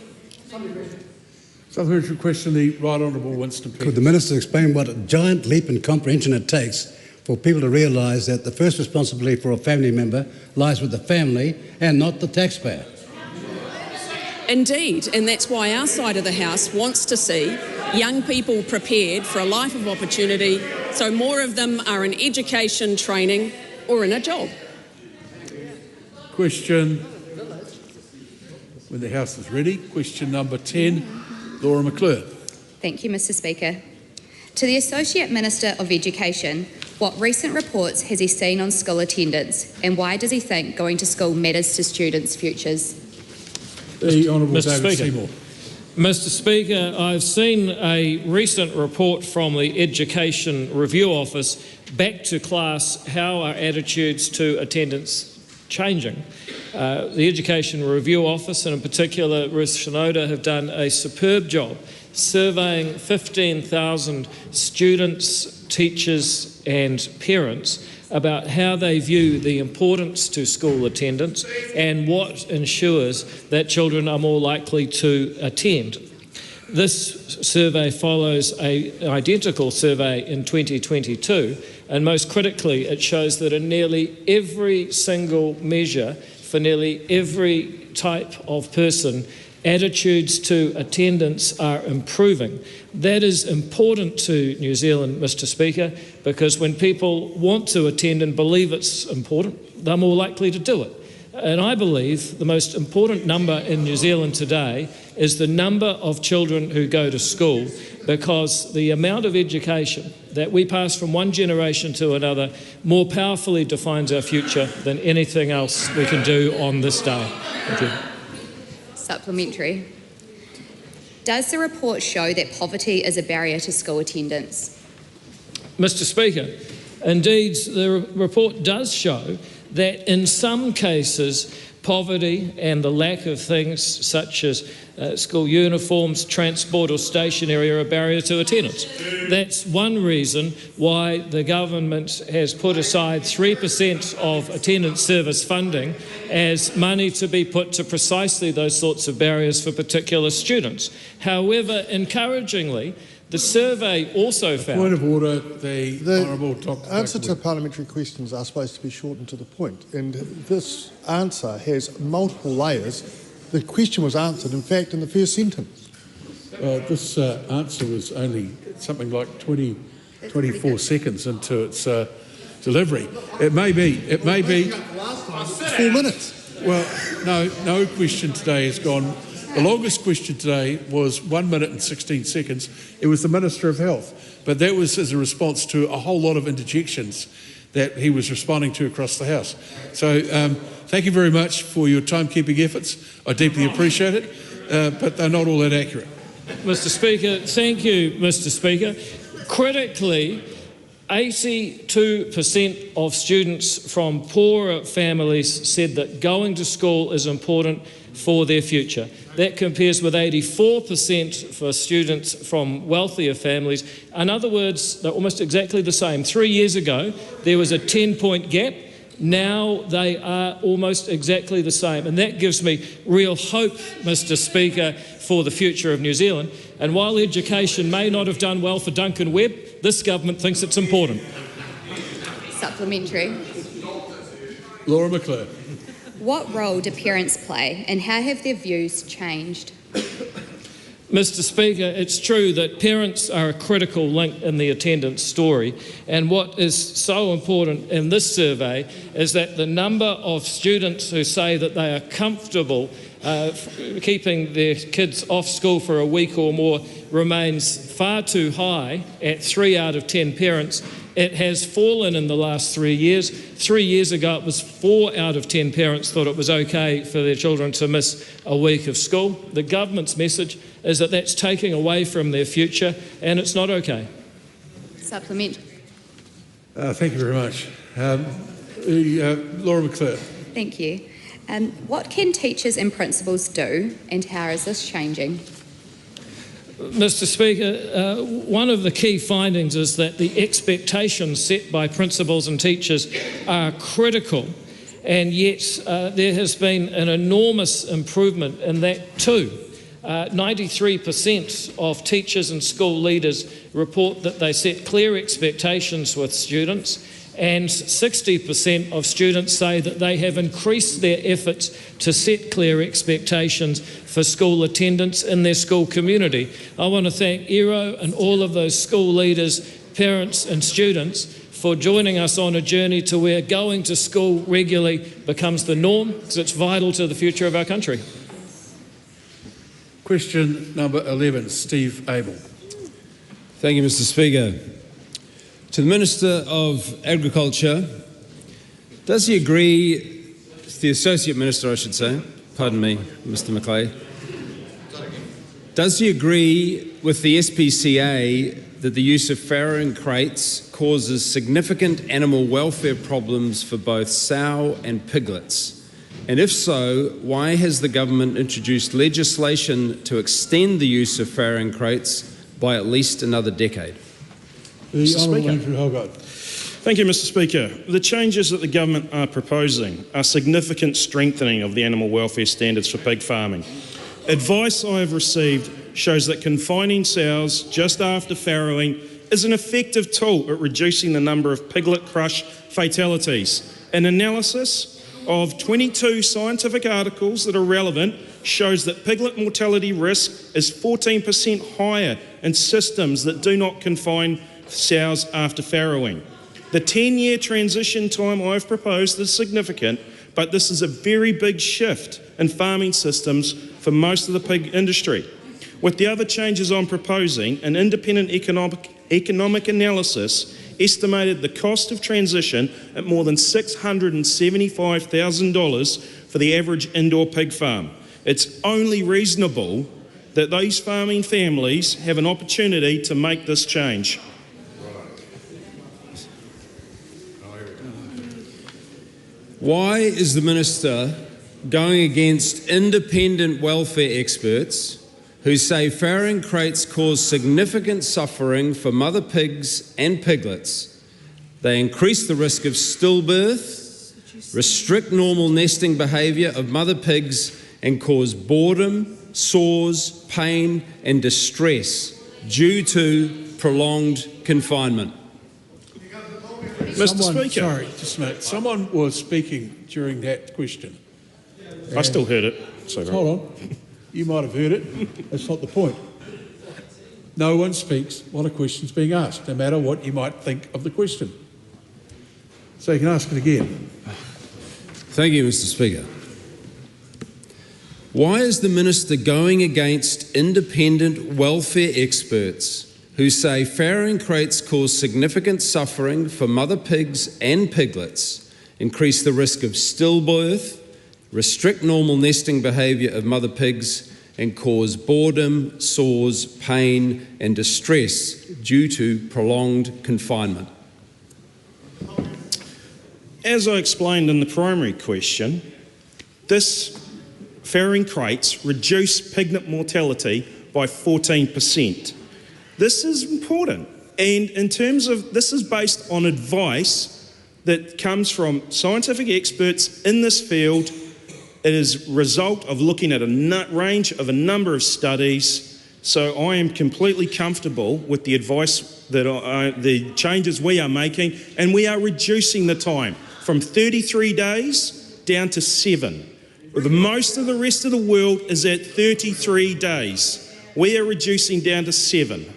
Supplementary question, the Right Honourable Winston Peters. Could the Minister explain what a giant leap in comprehension it takes for people to realise that the first responsibility for a family member lies with the family and not the taxpayer? Indeed, and that's why our side of the House wants to see young people prepared for a life of opportunity, so more of them are in education, training or in a job. Question, when the House is ready, question number 10, Laura McClure. Thank you, Mr Speaker. To the Associate Minister of Education, what recent reports has he seen on school attendance and why does he think going to school matters to students' futures? The Honourable Mr. David Speaker. Seymour. Mr Speaker, I've seen a recent report from the Education Review Office back to class how our attitudes to attendance changing. The Education Review Office, and in particular Ruth Shinoda, have done a superb job surveying 15,000 students, teachers and parents about how they view the importance to school attendance and what ensures that children are more likely to attend. This survey follows an identical survey in 2022, and most critically it shows that in nearly every single measure for nearly every type of person, attitudes to attendance are improving. That is important to New Zealand, Mr Speaker, because when people want to attend and believe it's important, they're more likely to do it. And I believe the most important number in New Zealand today is the number of children who go to school, because the amount of education that we pass from one generation to another more powerfully defines our future than anything else we can do on this day. Thank you. Supplementary. Does the report show that poverty is a barrier to school attendance? Mr Speaker, indeed the report does show that in some cases poverty and the lack of things such as school uniforms, transport or stationery are a barrier to attendance. That's one reason why the government has put aside 3% of attendance service funding as money to be put to precisely those sorts of barriers for particular students. However, encouragingly, the survey also found... Point of order, the Honourable Dr. Answer to parliamentary questions are supposed to be short and to the point, and this answer has multiple layers. The question was answered, in fact, in the first sentence. This answer was only something like 24 seconds into its delivery. It may be 4 minutes. Well, no question today has gone. The longest question today was 1 minute and 16 seconds. It was the Minister of Health, but that was as a response to a whole lot of interjections that he was responding to across the House. So thank you very much for your timekeeping efforts. I deeply appreciate it, but they're not all that accurate. Mr. Speaker, thank you, Mr. Speaker. Critically, 82% of students from poorer families said that going to school is important for their future. That compares with 84% for students from wealthier families. In other words, they're almost exactly the same. 3 years ago, there was a 10-point gap. Now they are almost exactly the same. And that gives me real hope, Mr. Speaker, for the future of New Zealand. And while education may not have done well for Duncan Webb, this government thinks it's important. Supplementary. Laura McClure. What role do parents play and how have their views changed? Mr. Speaker, it's true that parents are a critical link in the attendance story, and what is so important in this survey is that the number of students who say that they are comfortable keeping their kids off school for a week or more remains far too high at 3 out of 10 parents. It has fallen in the last 3 years. 3 years ago, it was 4 out of 10 parents thought it was okay for their children to miss a week of school. The government's message is that that's taking away from their future, and it's not okay. Supplement. Thank you very much. Laura McClure. Thank you. What can teachers and principals do, and how is this changing? Mr. Speaker, one of the key findings is that the expectations set by principals and teachers are critical, and yet there has been an enormous improvement in that too. 93% of teachers and school leaders report that they set clear expectations with students, and 60% of students say that they have increased their efforts to set clear expectations for school attendance in their school community. I want to thank Ero and all of those school leaders, parents and students for joining us on a journey to where going to school regularly becomes the norm, because it's vital to the future of our country. Question number 11, Steve Abel. Thank you, Mr. Speaker. To the Minister of Agriculture, does he agree, the Associate Minister I should say, pardon me, Mr. McLeay, does he agree with the SPCA that the use of farrowing crates causes significant animal welfare problems for both sow and piglets? And if so, why has the government introduced legislation to extend the use of farrowing crates by at least another decade? Thank you, Mr. Speaker. The changes that the government are proposing are significant strengthening of the animal welfare standards for pig farming. Advice I have received shows that confining sows just after farrowing is an effective tool at reducing the number of piglet crush fatalities. An analysis of 22 scientific articles that are relevant shows that piglet mortality risk is 14% higher in systems that do not confine sows after farrowing. The 10-year transition time I've proposed is significant, but this is a very big shift in farming systems for most of the pig industry. With the other changes I'm proposing, an independent economic analysis estimated the cost of transition at more than $675,000 for the average indoor pig farm. It's only reasonable that those farming families have an opportunity to make this change. Why is the Minister going against independent welfare experts who say farrowing crates cause significant suffering for mother pigs and piglets? They increase the risk of stillbirth, restrict normal nesting behaviour of mother pigs, and cause boredom, sores, pain and distress due to prolonged confinement. Mr. Speaker. Sorry, just a minute. Someone was speaking during that question. I still heard it. So hold on. You might have heard it. That's not the point. No one speaks while a question's being asked, no matter what you might think of the question. So you can ask it again. Thank you, Mr. Speaker. Why is the Minister going against independent welfare experts who say farrowing crates cause significant suffering for mother pigs and piglets, increase the risk of stillbirth, restrict normal nesting behaviour of mother pigs, and cause boredom, sores, pain and distress due to prolonged confinement? As I explained in the primary question, this farrowing crates reduce pig mortality by 14%. This is important, and in terms of, this is based on advice that comes from scientific experts in this field. It is a result of looking at a range of a number of studies, so I am completely comfortable with the advice that the changes we are making, and we are reducing the time from 33 days down to 7. Most of the rest of the world is at 33 days. We are reducing down to 7.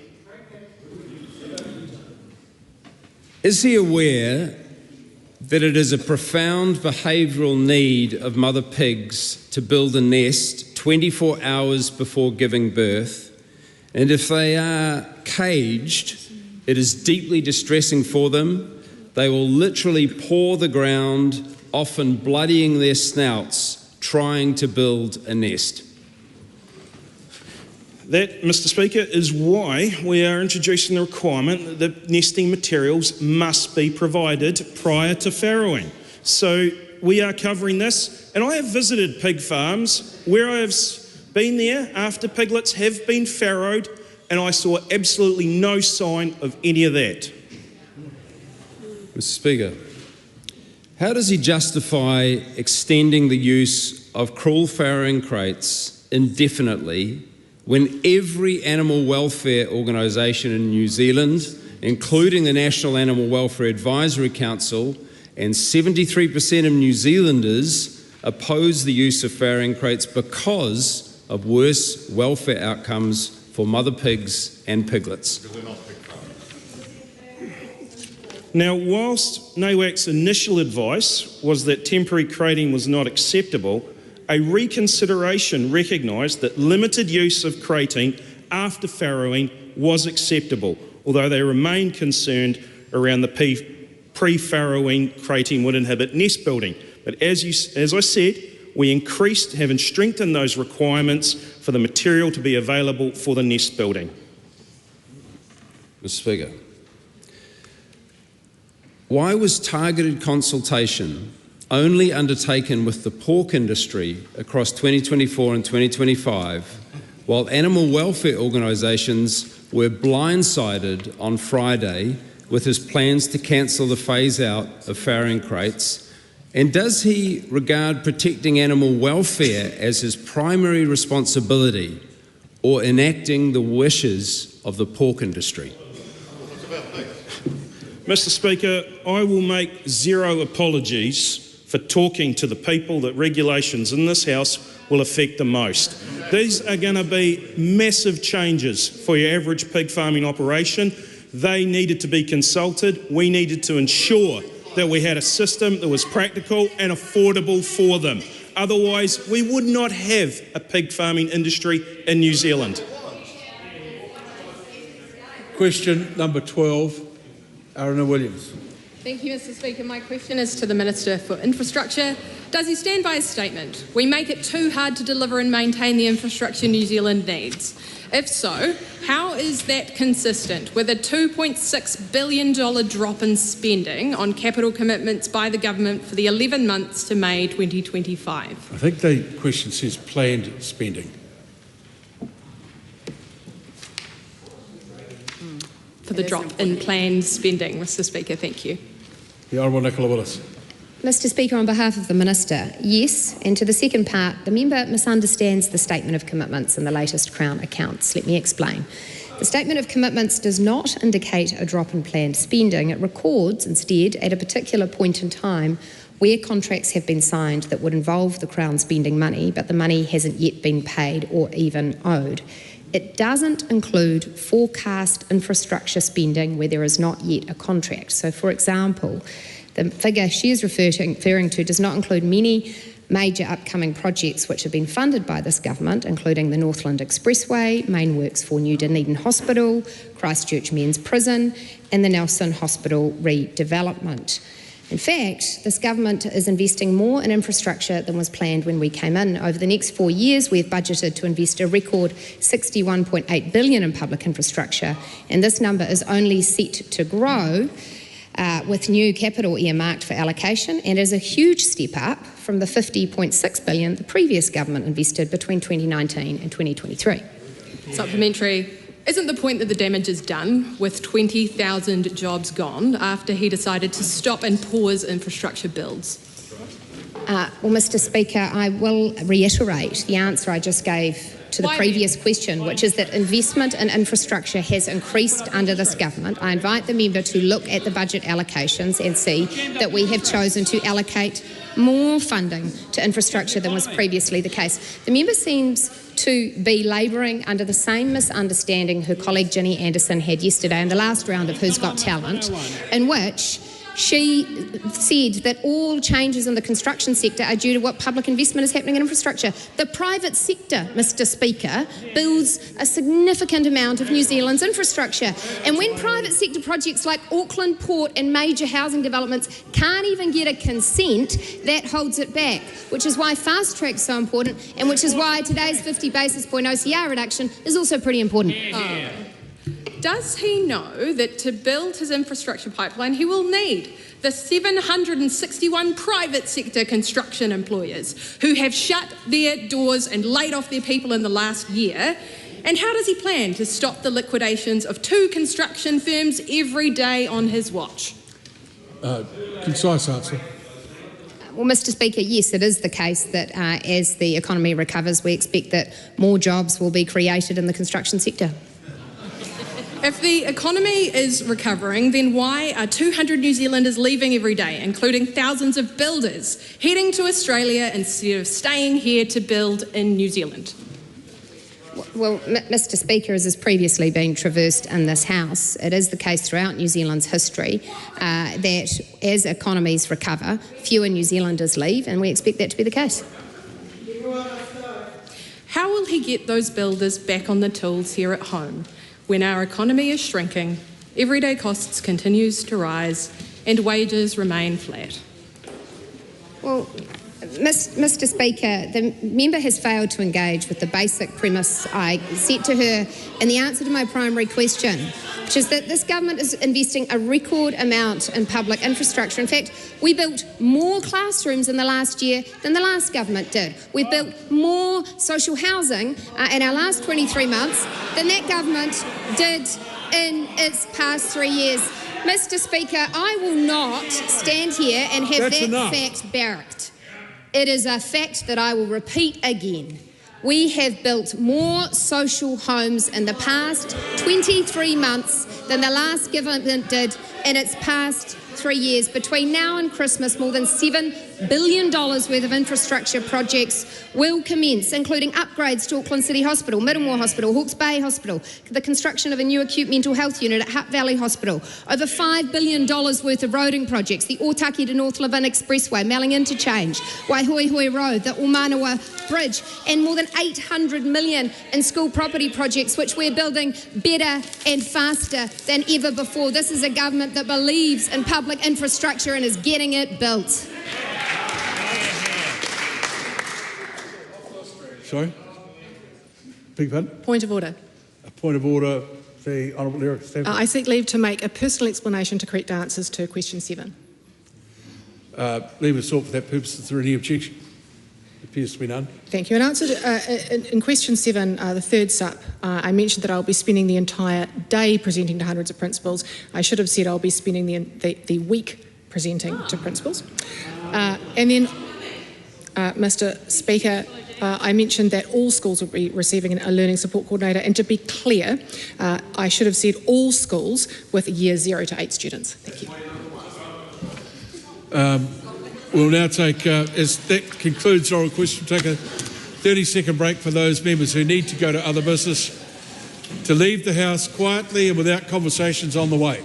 Is he aware that it is a profound behavioural need of mother pigs to build a nest 24 hours before giving birth, and if they are caged, it is deeply distressing for them. They will literally paw the ground, often bloodying their snouts, trying to build a nest? That, Mr. Speaker, is why we are introducing the requirement that nesting materials must be provided prior to farrowing. So we are covering this, and I have visited pig farms where I have been there after piglets have been farrowed, and I saw absolutely no sign of any of that. Mr. Speaker, how does he justify extending the use of cruel farrowing crates indefinitely when every animal welfare organisation in New Zealand, including the National Animal Welfare Advisory Council, and 73% of New Zealanders oppose the use of farrowing crates because of worse welfare outcomes for mother pigs and piglets? Now, whilst NAWAC's initial advice was that temporary crating was not acceptable, a reconsideration recognised that limited use of crating after farrowing was acceptable, although they remained concerned around the pre-farrowing crating would inhibit nest building. But as I said, we have strengthened those requirements for the material to be available for the nest building. Mr. Speaker, why was targeted consultation only undertaken with the pork industry across 2024 and 2025, while animal welfare organisations were blindsided on Friday with his plans to cancel the phase-out of farrowing crates? And does he regard protecting animal welfare as his primary responsibility, or enacting the wishes of the pork industry? Mr. Speaker, I will make zero apologies for talking to the people that regulations in this House will affect the most. These are going to be massive changes for your average pig farming operation. They needed to be consulted. We needed to ensure that we had a system that was practical and affordable for them. Otherwise, we would not have a pig farming industry in New Zealand. Question number 12, Aruna Williams. Thank you, Mr. Speaker. My question is to the Minister for Infrastructure. Does he stand by his statement? We make it too hard to deliver and maintain the infrastructure New Zealand needs. If so, how is that consistent with a $2.6 billion drop in spending on capital commitments by the government for the 11 months to May 2025? I think the question says planned spending. For the drop in planned spending, Mr. Speaker. Thank you. The Honourable Nicola Willis. Mr. Speaker, on behalf of the Minister, yes, and to the second part, the member misunderstands the statement of commitments in the latest Crown accounts. Let me explain. The statement of commitments does not indicate a drop in planned spending. It records instead at a particular point in time where contracts have been signed that would involve the Crown spending money, but the money hasn't yet been paid or even owed. It doesn't include forecast infrastructure spending where there is not yet a contract. So, for example, the figure she is referring to does not include many major upcoming projects which have been funded by this government, including the Northland Expressway, main works for New Dunedin Hospital, Christchurch Men's Prison, and the Nelson Hospital redevelopment. In fact, this government is investing more in infrastructure than was planned when we came in. Over the next 4 years, we have budgeted to invest a record $61.8 billion in public infrastructure, and this number is only set to grow with new capital earmarked for allocation, and is a huge step up from the $50.6 billion the previous government invested between 2019 and 2023. Supplementary. Isn't the point that the damage is done with 20,000 jobs gone after he decided to stop and pause infrastructure builds? Well, Mr. Speaker, I will reiterate the answer I just gave to the previous question, which is that investment in infrastructure has increased under this government. I invite the member to look at the budget allocations and see that we have chosen to allocate more funding to infrastructure than was previously the case. The member seems to be labouring under the same misunderstanding her colleague Ginny Anderson had yesterday in the last round of Who's Got Talent, in which she said that all changes in the construction sector are due to what public investment is happening in infrastructure. The private sector, Mr. Speaker, builds a significant amount of New Zealand's infrastructure. And when private sector projects like Auckland Port and major housing developments can't even get a consent, that holds it back, which is why fast track's so important, and which is why today's 50 basis point OCR reduction is also pretty important. Does he know that to build his infrastructure pipeline, he will need the 761 private sector construction employers who have shut their doors and laid off their people in the last year? And how does he plan to stop the liquidations of 2 construction firms every day on his watch? Concise answer. Well, Mr. Speaker, yes, it is the case that as the economy recovers, we expect that more jobs will be created in the construction sector. If the economy is recovering, then why are 200 New Zealanders leaving every day, including thousands of builders, heading to Australia instead of staying here to build in New Zealand? Well, Mr. Speaker, as has previously been traversed in this House, it is the case throughout New Zealand's history that as economies recover, fewer New Zealanders leave, and we expect that to be the case. How will he get those builders back on the tools here at home when our economy is shrinking, everyday costs continues to rise, and wages remain flat? Well, Mr. Speaker, the member has failed to engage with the basic premise I set to her in the answer to my primary question, which is that this government is investing a record amount in public infrastructure. In fact, we built more classrooms in the last year than the last government did. We've built more social housing in our last 23 months than that government did in its past 3 years. Mr. Speaker, I will not stand here and have fact barracked. It is a fact that I will repeat again. We have built more social homes in the past 23 months than the last government did in its past 3 years. Between now and Christmas, more than $7 billion worth of infrastructure projects will commence, including upgrades to Auckland City Hospital, Middlemore Hospital, Hawke's Bay Hospital, the construction of a new acute mental health unit at Hutt Valley Hospital, over $5 billion worth of roading projects, the Otaki to North Levin Expressway, Melling Interchange, Waihoihoi Road, the Umanawa Bridge, and more than $800 million in school property projects, which we're building better and faster than ever before. This is a government that believes in public infrastructure and is getting it built. Sorry? Beg pardon? Point of order. A point of order, the Honourable Eric Stanford. I seek leave to make a personal explanation to correct answers to question 7. Leave is sought for that purpose. Is there any objection? Appears to be none. Thank you. In answer to, in question 7, the third sup, I mentioned that I'll be spending the entire day presenting to hundreds of principals. I should have said I'll be spending the week presenting to principals. And then, Mr. Speaker, I mentioned that all schools will be receiving a learning support coordinator, and to be clear, I should have said all schools with year 0 to 8 students. Thank you. We'll now take, as that concludes oral question, we'll take a 30-second break for those members who need to go to other business to leave the House quietly and without conversations on the way.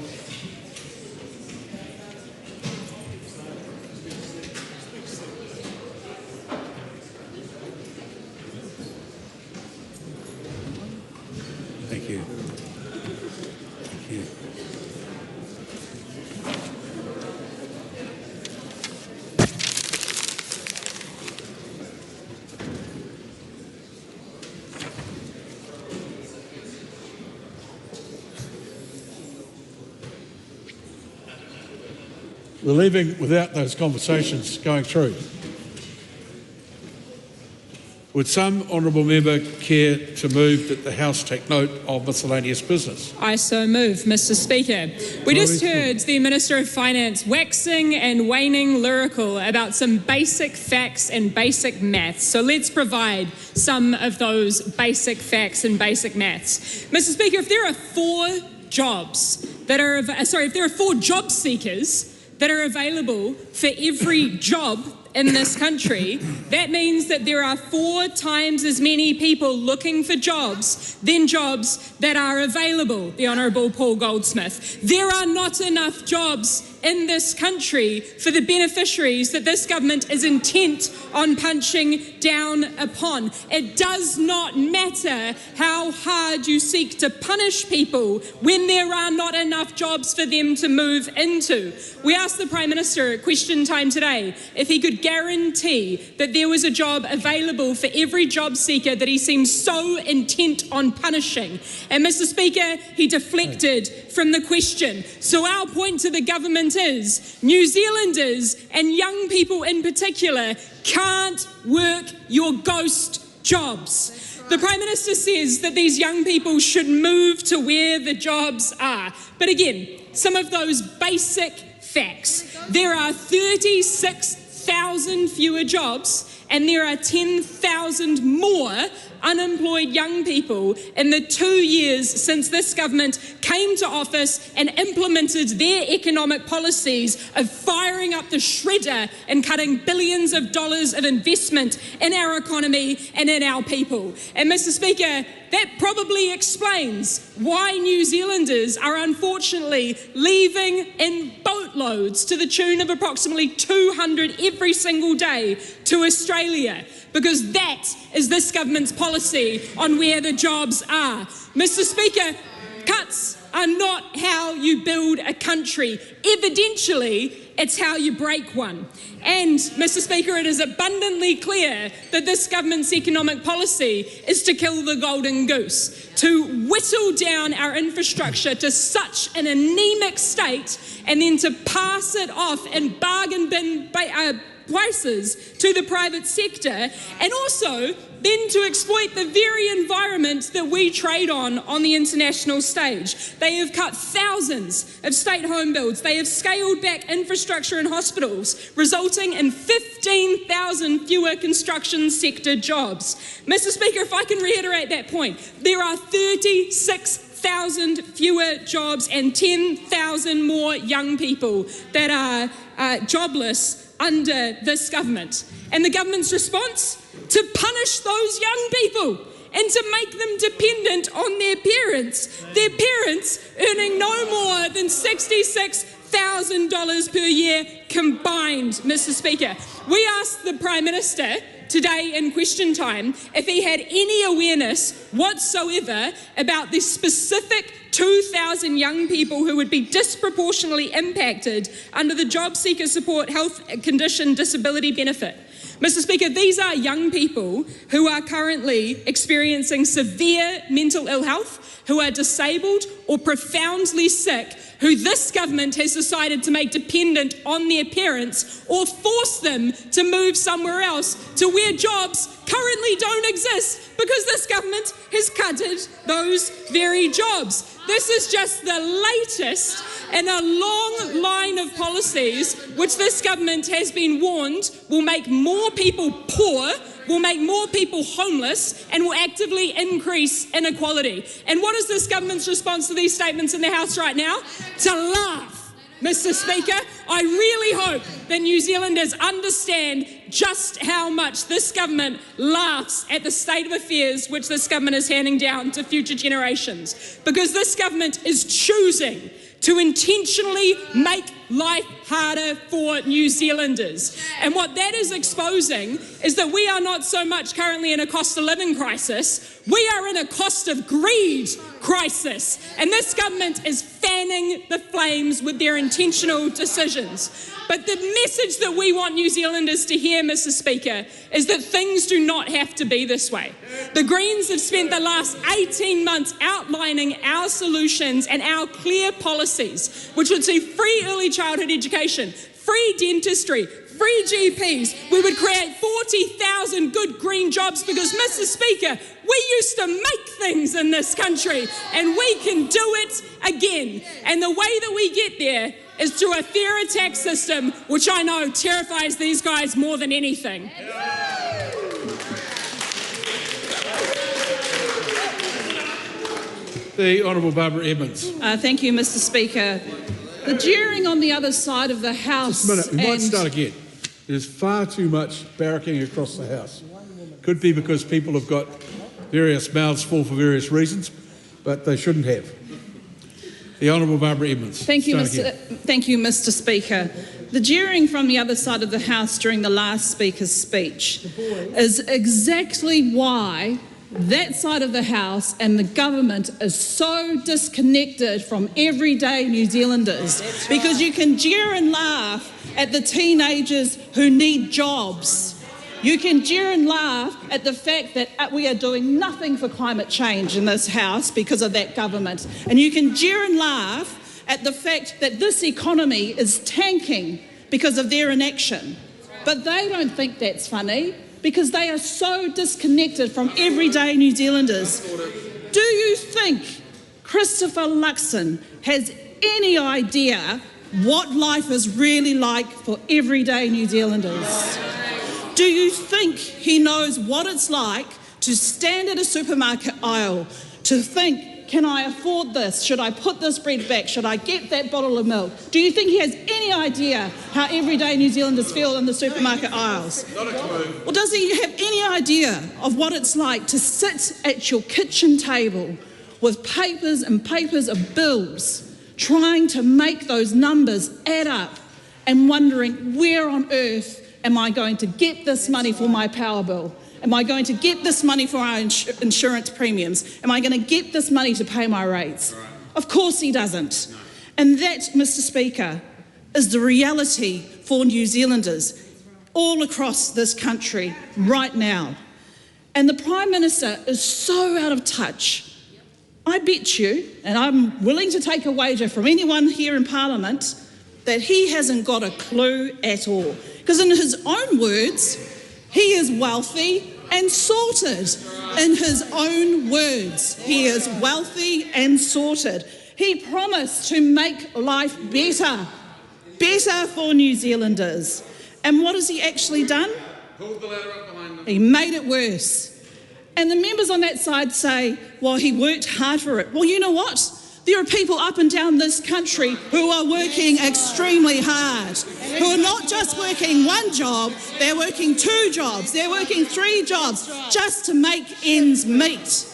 Thank you. Thank you. We're leaving without those conversations going through. Would some honourable member care to move that the House take note of miscellaneous business? I so move, Mr. Speaker. We just heard the Minister of Finance waxing and waning lyrical about some basic facts and basic maths. So let's provide some of those basic facts and basic maths. Mr. Speaker, if there are four job seekers that are available for every job in this country, that means that there are 4 times as many people looking for jobs than jobs that are available, the Honourable Paul Goldsmith. There are not enough jobs in this country for the beneficiaries that this government is intent on punching down upon. It does not matter how hard you seek to punish people when there are not enough jobs for them to move into. We asked the Prime Minister at question time today if he could guarantee that there was a job available for every job seeker that he seems so intent on punishing. And Mr. Speaker, he deflected from the question. So our point to the government is New Zealanders and young people in particular can't work your ghost jobs. The Prime Minister says that these young people should move to where the jobs are. But again, some of those basic facts. There are 36,000 fewer jobs and there are 10,000 more unemployed young people in the 2 years since this government came to office and implemented their economic policies of firing up the shredder and cutting billions of dollars of investment in our economy and in our people. And Mr. Speaker, that probably explains why New Zealanders are unfortunately leaving in boatloads to the tune of approximately 200 every single day to Australia, because that is this government's policy on where the jobs are. Mr. Speaker, cuts are not how you build a country. Evidentially, it's how you break one. And, Mr. Speaker, it is abundantly clear that this government's economic policy is to kill the golden goose, to whittle down our infrastructure to such an anemic state and then to pass it off in bargain bin prices to the private sector, and also then to exploit the very environment that we trade on the international stage. They have cut thousands of state home builds. They have scaled back infrastructure in hospitals, resulting in 15,000 fewer construction sector jobs. Mr. Speaker, if I can reiterate that point, there are 36,000 fewer jobs and 10,000 more young people that are jobless under this government. And the government's response? To punish those young people and to make them dependent on their parents earning no more than $66,000 per year combined, Mr. Speaker. We asked the Prime Minister today in question time if he had any awareness whatsoever about the specific 2,000 young people who would be disproportionately impacted under the Job Seeker Support Health Condition Disability Benefit. Mr. Speaker, these are young people who are currently experiencing severe mental ill health, who are disabled or profoundly sick, who this government has decided to make dependent on their parents or force them to move somewhere else to where jobs currently don't exist because this government has cutted those very jobs. This is just the latest in a long line of policies which this government has been warned will make more people poor, will make more people homeless, and will actively increase inequality. And what is this government's response to these statements in the House right now? To laugh. Mr. Speaker, I really hope that New Zealanders understand just how much this government laughs at the state of affairs which this government is handing down to future generations, because this government is choosing to intentionally make life harder for New Zealanders. And what that is exposing is that we are not so much currently in a cost of living crisis, we are in a cost of greed crisis. And this government is fanning the flames with their intentional decisions. But the message that we want New Zealanders to hear, Mr. Speaker, is that things do not have to be this way. The Greens have spent the last 18 months outlining our solutions and our clear policies, which would see free early childhood education, free dentistry, free GPs. We would create 40,000 good green jobs because, Mr. Speaker, we used to make things in this country and we can do it again. And the way that we get there is through a fairer tax system, which I know terrifies these guys more than anything. The Honourable Barbara Edmonds. Thank you, Mr. Speaker. The jeering on the other side of the House. Just a minute, we might start again. There's far too much barracking across the House. Could be because people have got various mouths full for various reasons, but they shouldn't have. The Honourable Barbara Edmonds. Thank you, Mr. Speaker. The jeering from the other side of the House during the last Speaker's speech is exactly why that side of the House and the government is so disconnected from everyday New Zealanders, because you can jeer and laugh at the teenagers who need jobs. You can jeer and laugh at the fact that we are doing nothing for climate change in this House because of that government. And you can jeer and laugh at the fact that this economy is tanking because of their inaction. But they don't think that's funny because they are so disconnected from everyday New Zealanders. Do you think Christopher Luxon has any idea what life is really like for everyday New Zealanders? Do you think he knows what it's like to stand at a supermarket aisle, to think, can I afford this? Should I put this bread back? Should I get that bottle of milk? Do you think he has any idea how everyday New Zealanders feel in the supermarket aisles? Not a clue. Or does he have any idea of what it's like to sit at your kitchen table with papers and papers of bills, trying to make those numbers add up and wondering, where on earth am I going to get this money for my power bill? Am I going to get this money for our insurance premiums? Am I going to get this money to pay my rates? Of course he doesn't. And that, Mr. Speaker, is the reality for New Zealanders all across this country right now. And the Prime Minister is so out of touch. I bet you, and I'm willing to take a wager from anyone here in Parliament, that he hasn't got a clue at all. Because in his own words, he is wealthy and sorted. In his own words, he is wealthy and sorted. He promised to make life better for New Zealanders. And what has he actually done? Pulled the ladder up behind them. He made it worse. And the members on that side say, well, he worked hard for it. Well, you know what? There are people up and down this country who are working extremely hard, who are not just working one job, they're working 2 jobs, they're working 3 jobs just to make ends meet.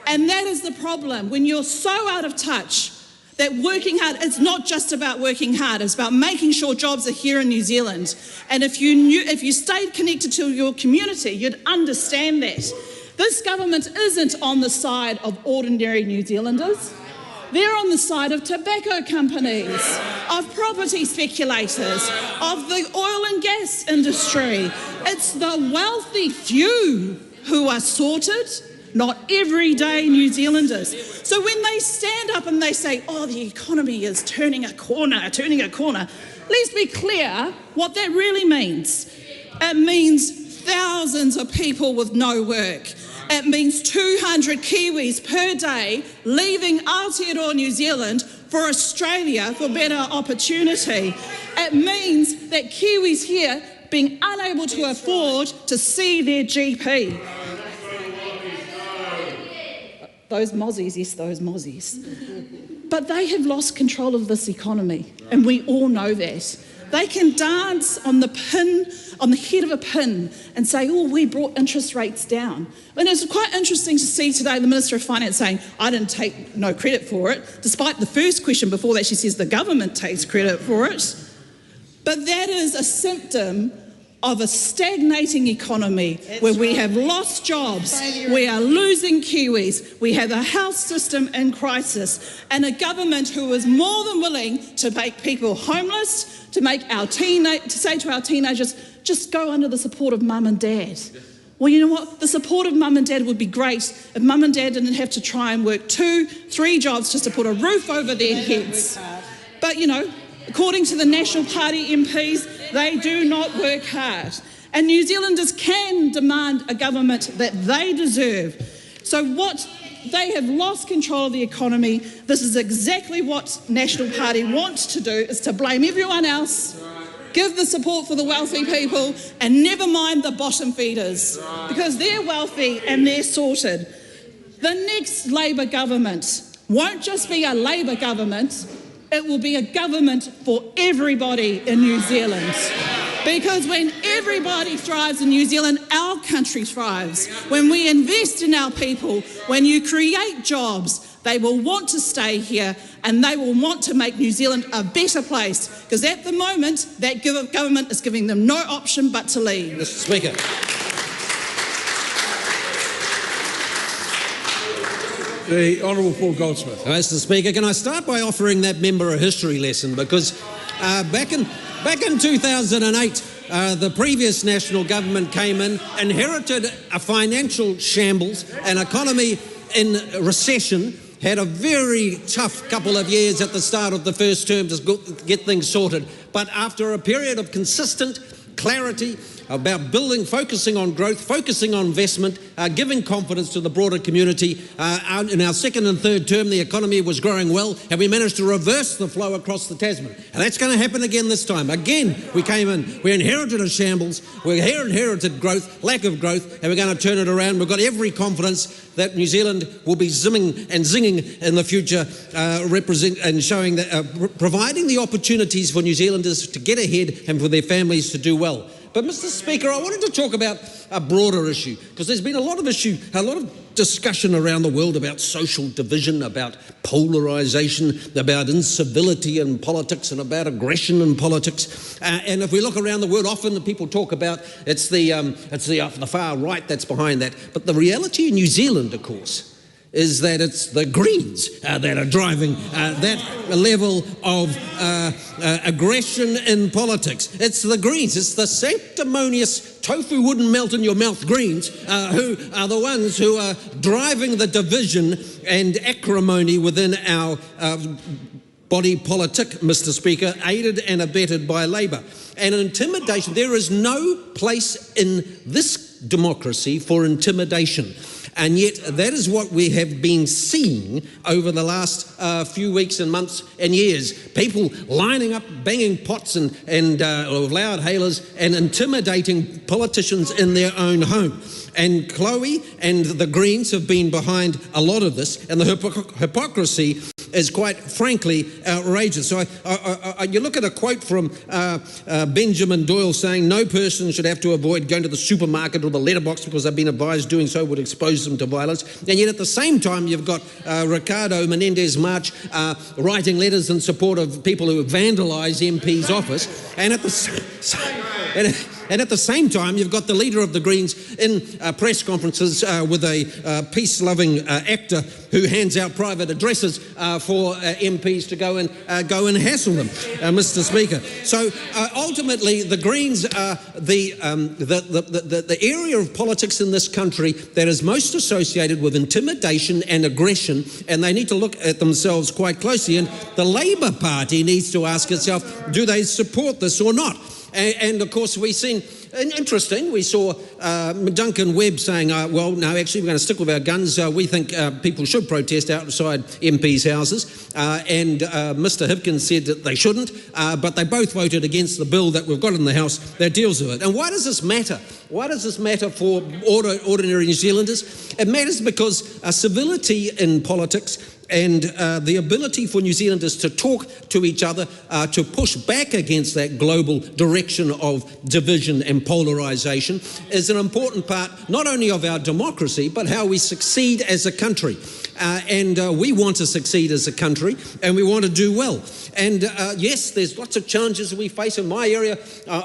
And that is the problem, when you're so out of touch that working hard, it's not just about working hard, it's about making sure jobs are here in New Zealand. And if you stayed connected to your community, you'd understand that. This government isn't on the side of ordinary New Zealanders. They're on the side of tobacco companies, of property speculators, of the oil and gas industry. It's the wealthy few who are sorted, not everyday New Zealanders. So when they stand up and they say, oh, the economy is turning a corner, let's be clear what that really means. It means thousands of people with no work. It means 200 Kiwis per day leaving Aotearoa, New Zealand for Australia for better opportunity. It means that Kiwis here being unable to afford to see their GP. Those mozzies, yes, those mozzies. But they have lost control of this economy, and we all know that. They can dance on the head of a pin and say, oh, we brought interest rates down. And it's quite interesting to see today the Minister of Finance saying, I didn't take no credit for it, despite the first question before that she says the government takes credit for it. But that is a symptom of a stagnating economy where we have lost jobs, we are losing Kiwis, we have a health system in crisis, and a government who is more than willing to make people homeless, to say to our teenagers, just go under the support of mum and dad. Well, you know what? The support of mum and dad would be great if mum and dad didn't have to try and work 2, 3 jobs just to put a roof over their heads. But, you know, according to the National Party MPs, they do not work hard. And New Zealanders can demand a government that they deserve. So they have lost control of the economy. This is exactly what National Party wants to do, is to blame everyone else, give the support for the wealthy people, and never mind the bottom feeders, because they're wealthy and they're sorted. The next Labour government won't just be a Labour government, it will be a government for everybody in New Zealand. Because when everybody thrives in New Zealand, our country thrives. When we invest in our people, when you create jobs, they will want to stay here and they will want to make New Zealand a better place. Because at the moment, that government is giving them no option but to leave. Mr. Speaker. The Honourable Paul Goldsmith. Mr. Speaker, can I start by offering that member a history lesson? Because back in 2008, the previous national government came in, inherited a financial shambles, an economy in recession, had a very tough couple of years at the start of the first term to get things sorted. But after a period of consistent clarity about focusing on growth, focusing on investment, giving confidence to the broader community. In our second and third term, the economy was growing well, and we managed to reverse the flow across the Tasman. And that's going to happen again this time. Again, we came in, we inherited a shambles, we inherited growth, lack of growth, and we're going to turn it around. We've got every confidence that New Zealand will be zimming and zinging in the future, showing that, providing the opportunities for New Zealanders to get ahead and for their families to do well. But, Mr. Speaker, I wanted to talk about a broader issue, because there's been a lot of discussion around the world about social division, about polarisation, about incivility in politics and about aggression in politics. And if we look around the world, often the people talk about it's the far right that's behind that. But the reality in New Zealand, of course, is that it's the Greens that are driving that level of aggression in politics. It's the Greens, it's the sanctimonious tofu wouldn't melt in your mouth Greens who are the ones who are driving the division and acrimony within our body politic, Mr. Speaker, aided and abetted by Labour. And intimidation, there is no place in this democracy for intimidation. And yet that is what we have been seeing over the last few weeks and months and years. People lining up, banging pots and loud hailers and intimidating politicians in their own home. And Chloe and the Greens have been behind a lot of this, and the hypocrisy is quite frankly outrageous. So you look at a quote from Benjamin Doyle saying no person should have to avoid going to the supermarket or the letterbox because they've been advised doing so would expose them to violence. And yet at the same time you've got Ricardo Menendez March writing letters in support of people who vandalise MP's office, and at the same time, you've got the leader of the Greens in press conferences with a peace-loving actor who hands out private addresses for MPs to go and hassle them, Mr. Speaker. So ultimately, the Greens are the area of politics in this country that is most associated with intimidation and aggression, and they need to look at themselves quite closely. And the Labour Party needs to ask itself, do they support this or not? And of course, we've seen, interesting, we saw Duncan Webb saying, well, no, actually, we're going to stick with our guns. We think people should protest outside MPs' houses. And Mr. Hipkins said that they shouldn't, but they both voted against the bill that we've got in the House that deals with it. And why does this matter? Why does this matter for ordinary New Zealanders? It matters because civility in politics and the ability for New Zealanders to talk to each other, to push back against that global direction of division and polarisation is an important part not only of our democracy but how we succeed as a country. And we want to succeed as a country, and we want to do well. And yes, there's lots of challenges we face in my area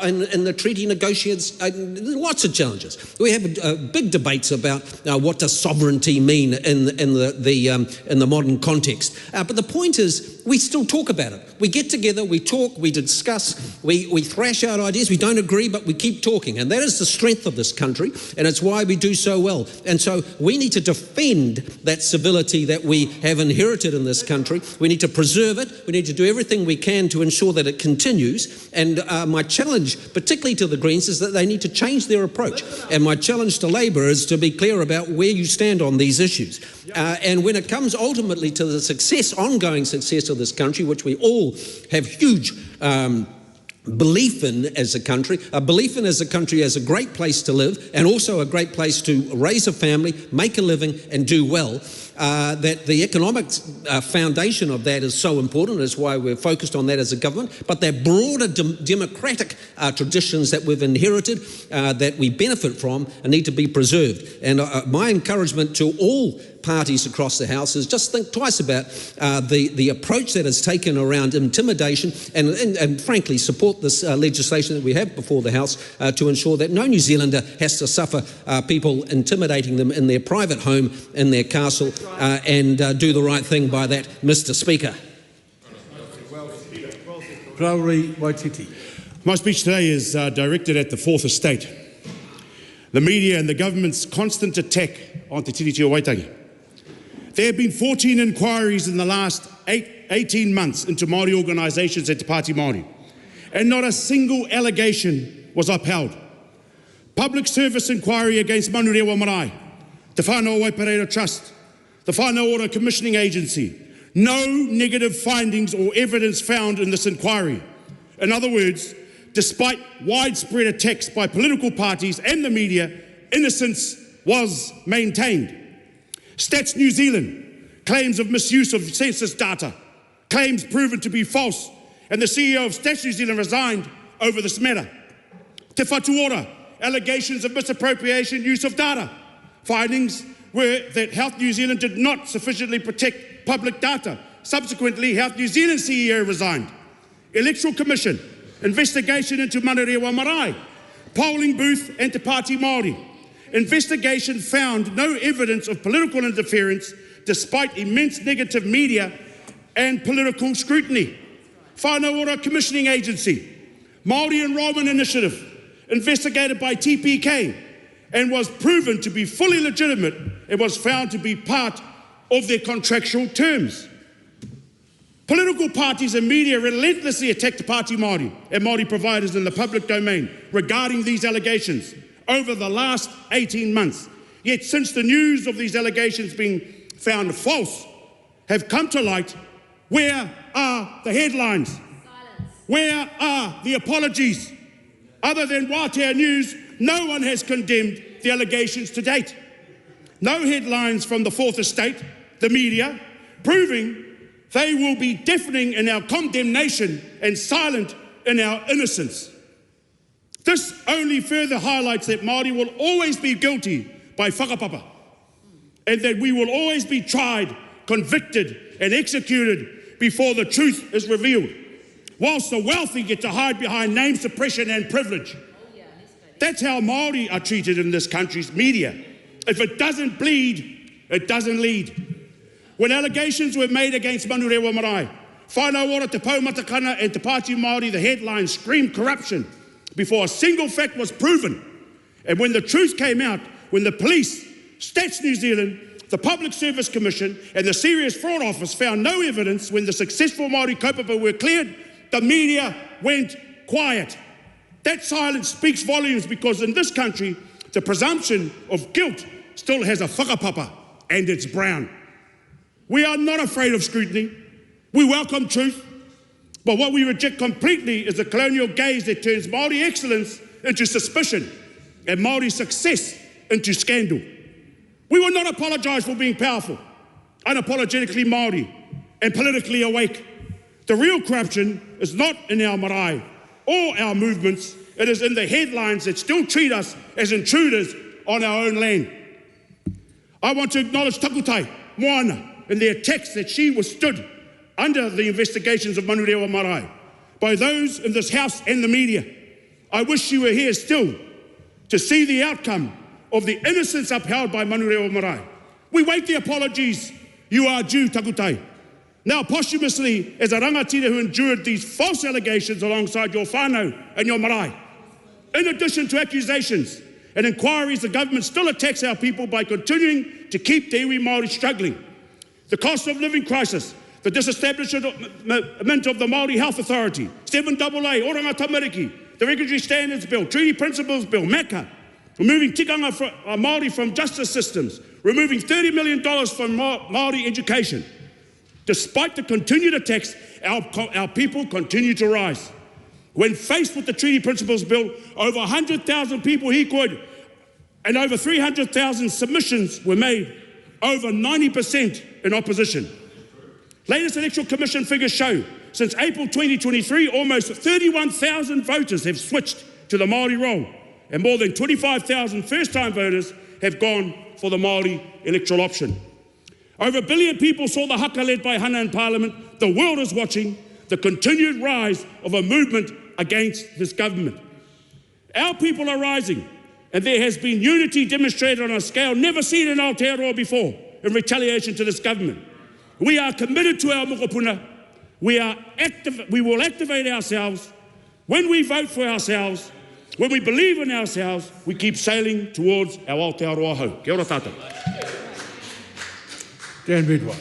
in the treaty negotiations. Lots of challenges. We have big debates about what does sovereignty mean in the modern context. But the point is, we still talk about it. We get together, we talk, we discuss, we thrash out ideas. We don't agree, but we keep talking, and that is the strength of this country, and it's why we do so well. And so we need to defend that civility that we have inherited in this country. We need to preserve it. We need to do everything we can to ensure that it continues. And my challenge, particularly to the Greens, is that they need to change their approach. And my challenge to Labour is to be clear about where you stand on these issues. And when it comes ultimately to the success, ongoing success of this country, which we all have huge belief in as a country, a belief in as a country as a great place to live and also a great place to raise a family, make a living and do well, that the economic foundation of that is so important. Is why we're focused on that as a government. But that broader democratic traditions that we've inherited, that we benefit from, need to be preserved. And my encouragement to all parties across the House is just think twice about the approach that is taken around intimidation and frankly support this legislation that we have before the House to ensure that no New Zealander has to suffer people intimidating them in their private home, in their castle, and do the right thing by that, Mr. Speaker. My speech today is directed at the Fourth Estate, the media and the government's constant attack on Te Tiriti o Waitangi. There have been 14 inquiries in the last 18 months into Māori organisations at Te Pāti Māori, and not a single allegation was upheld. Public service inquiry against Manurewa Marae, Te Whānau Waipareira Trust, the Whānau Ora Commissioning Agency. No negative findings or evidence found in this inquiry. In other words, despite widespread attacks by political parties and the media, innocence was maintained. Stats New Zealand, claims of misuse of census data, claims proven to be false, and the CEO of Stats New Zealand resigned over this matter. Te Whatu Ora, allegations of misappropriation, use of data. Findings were that Health New Zealand did not sufficiently protect public data. Subsequently, Health New Zealand CEO resigned. Electoral Commission, investigation into Manurewa Marae, polling booth and Te Pāti Māori. Investigation found no evidence of political interference despite immense negative media and political scrutiny. Whānau Ora Commissioning Agency, Māori Enrolment Initiative, investigated by TPK and was proven to be fully legitimate and was found to be part of their contractual terms. Political parties and media relentlessly attacked Te Pāti Māori and Māori providers in the public domain regarding these allegations over the last 18 months. Yet since the news of these allegations being found false have come to light, where are the headlines? Silence. Where are the apologies? Other than Wātea News, no one has condemned the allegations to date. No headlines from the Fourth Estate, the media, proving they will be deafening in our condemnation and silent in our innocence. This only further highlights that Māori will always be guilty by whakapapa, and that we will always be tried, convicted and executed before the truth is revealed, whilst the wealthy get to hide behind name suppression and privilege. That's how Māori are treated in this country's media. If it doesn't bleed, it doesn't lead. When allegations were made against Manurewa Marae, Whānau Ora, Te Paumatakana and Te Pāti Māori, the headlines screamed corruption before a single fact was proven. And when the truth came out, when the police, Stats New Zealand, the Public Service Commission and the Serious Fraud Office found no evidence, when the successful Māori kaupapa were cleared, the media went quiet. That silence speaks volumes, because in this country, the presumption of guilt still has a whakapapa, and it's brown. We are not afraid of scrutiny. We welcome truth. But what we reject completely is the colonial gaze that turns Māori excellence into suspicion and Māori success into scandal. We will not apologise for being powerful. unapologetically Māori and politically awake. The real corruption is not in our marae or our movements, it is in the headlines that still treat us as intruders on our own land. I want to acknowledge Takutai Moana and the attacks that she withstood under the investigations of Manurewa Marae by those in this House and the media. I wish you were here still to see the outcome of the innocence upheld by Manurewa Marae. We wait the apologies you are due, Takutai. Now posthumously, as a rangatira who endured these false allegations alongside your whānau and your marae. In addition to accusations and inquiries, the government still attacks our people by continuing to keep te iwi Māori struggling. The cost of living crisis, the disestablishment of the Māori Health Authority, 7AA, Oranga Tamariki, the Regulatory Standards Bill, Treaty Principles Bill, MACA, removing tikanga Māori from justice systems, removing $30 million from Māori education. Despite the continued attacks, our people continue to rise. When faced with the Treaty Principles Bill, over 100,000 people hikoed and over 300,000 submissions were made, over 90% in opposition. Latest Electoral Commission figures show, since April 2023, almost 31,000 voters have switched to the Māori roll, and more than 25,000 first-time voters have gone for the Māori electoral option. Over 1 billion people saw the haka led by Hana in Parliament. The world is watching the continued rise of a movement against this government. Our people are rising, and there has been unity demonstrated on a scale never seen in Aotearoa before in retaliation to this government. We are committed to our mokopuna. We will activate ourselves. When we vote for ourselves, when we believe in ourselves, we keep sailing towards our Aotearoa hau. Kia ora tātou. Dan Bidwell.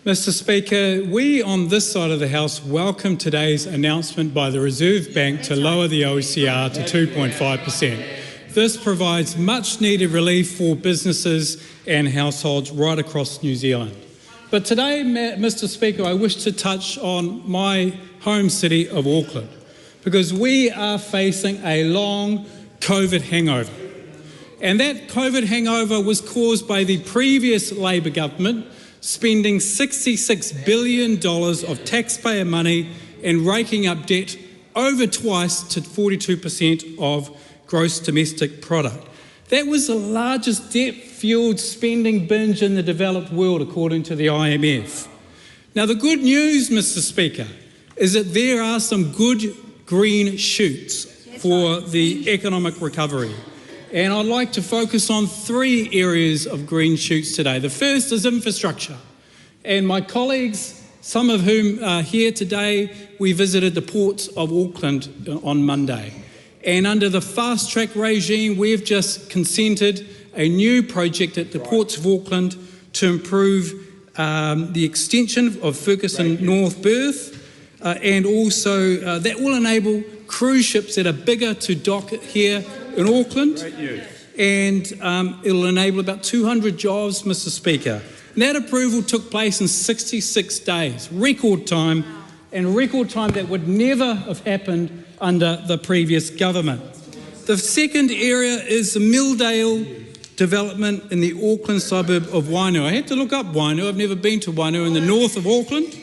Mr. Speaker, we on this side of the House welcome today's announcement by the Reserve Bank to lower the OCR to 2.5%. This provides much needed relief for businesses and households right across New Zealand. But today, Mr. Speaker, I wish to touch on my home city of Auckland, because we are facing a long COVID hangover. And that COVID hangover was caused by the previous Labor government spending $66 billion of taxpayer money and raking up debt over twice to 42% of gross domestic product. That was the largest debt-fueled spending binge in the developed world, according to the IMF. Now, the good news, Mr. Speaker, is that there are some good green shoots for the economic recovery. And I'd like to focus on 3 areas of green shoots today. The first is infrastructure. And my colleagues, some of whom are here today, we visited the ports of Auckland on Monday. And under the fast-track regime, we've just consented a new project at the ports of Auckland to improve the extension of Ferguson North Berth, and also that will enable cruise ships that are bigger to dock here in Auckland, and it'll enable about 200 jobs, Mr. Speaker. And that approval took place in 66 days, record time, and record time that would never have happened under the previous government. The second area is the Milldale development in the Auckland suburb of Wainua. I had to look up Wainua. I've never been to Wainua in the north of Auckland.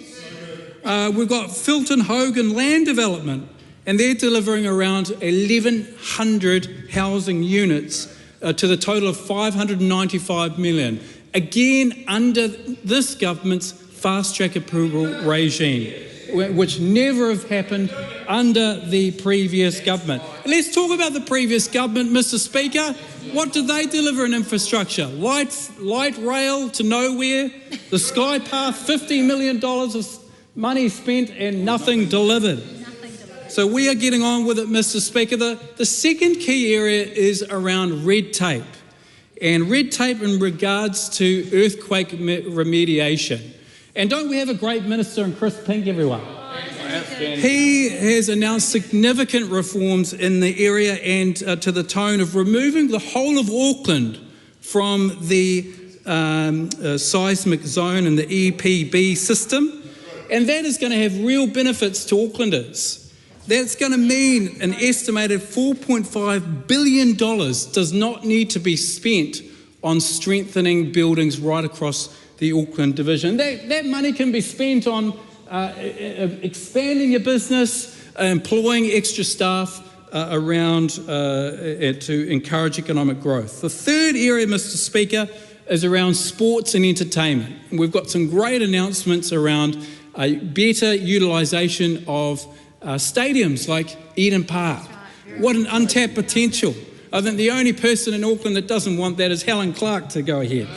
We've got Filton Hogan land development, and they're delivering around 1,100 housing units to the total of 595 million. Again, under this government's fast-track approval regime, which never have happened under the previous government. And let's talk about the previous government, Mr. Speaker. What did they deliver in infrastructure? Light rail to nowhere, the Sky Path, $50 million of money spent and nothing delivered. So we are getting on with it, Mr. Speaker. The second key area is around red tape, and red tape in regards to earthquake remediation. And don't we have a great minister in Chris Pink, everyone? He has announced significant reforms in the area and to the tone of removing the whole of Auckland from the seismic zone and the EPB system. And that is going to have real benefits to Aucklanders. That's going to mean an estimated $4.5 billion does not need to be spent on strengthening buildings right across the Auckland division. That money can be spent on expanding your business, employing extra staff around to encourage economic growth. The third area, Mr. Speaker, is around sports and entertainment. We've got some great announcements around better utilisation of stadiums like Eden Park. What an untapped potential. I think the only person in Auckland that doesn't want that is Helen Clark to go ahead.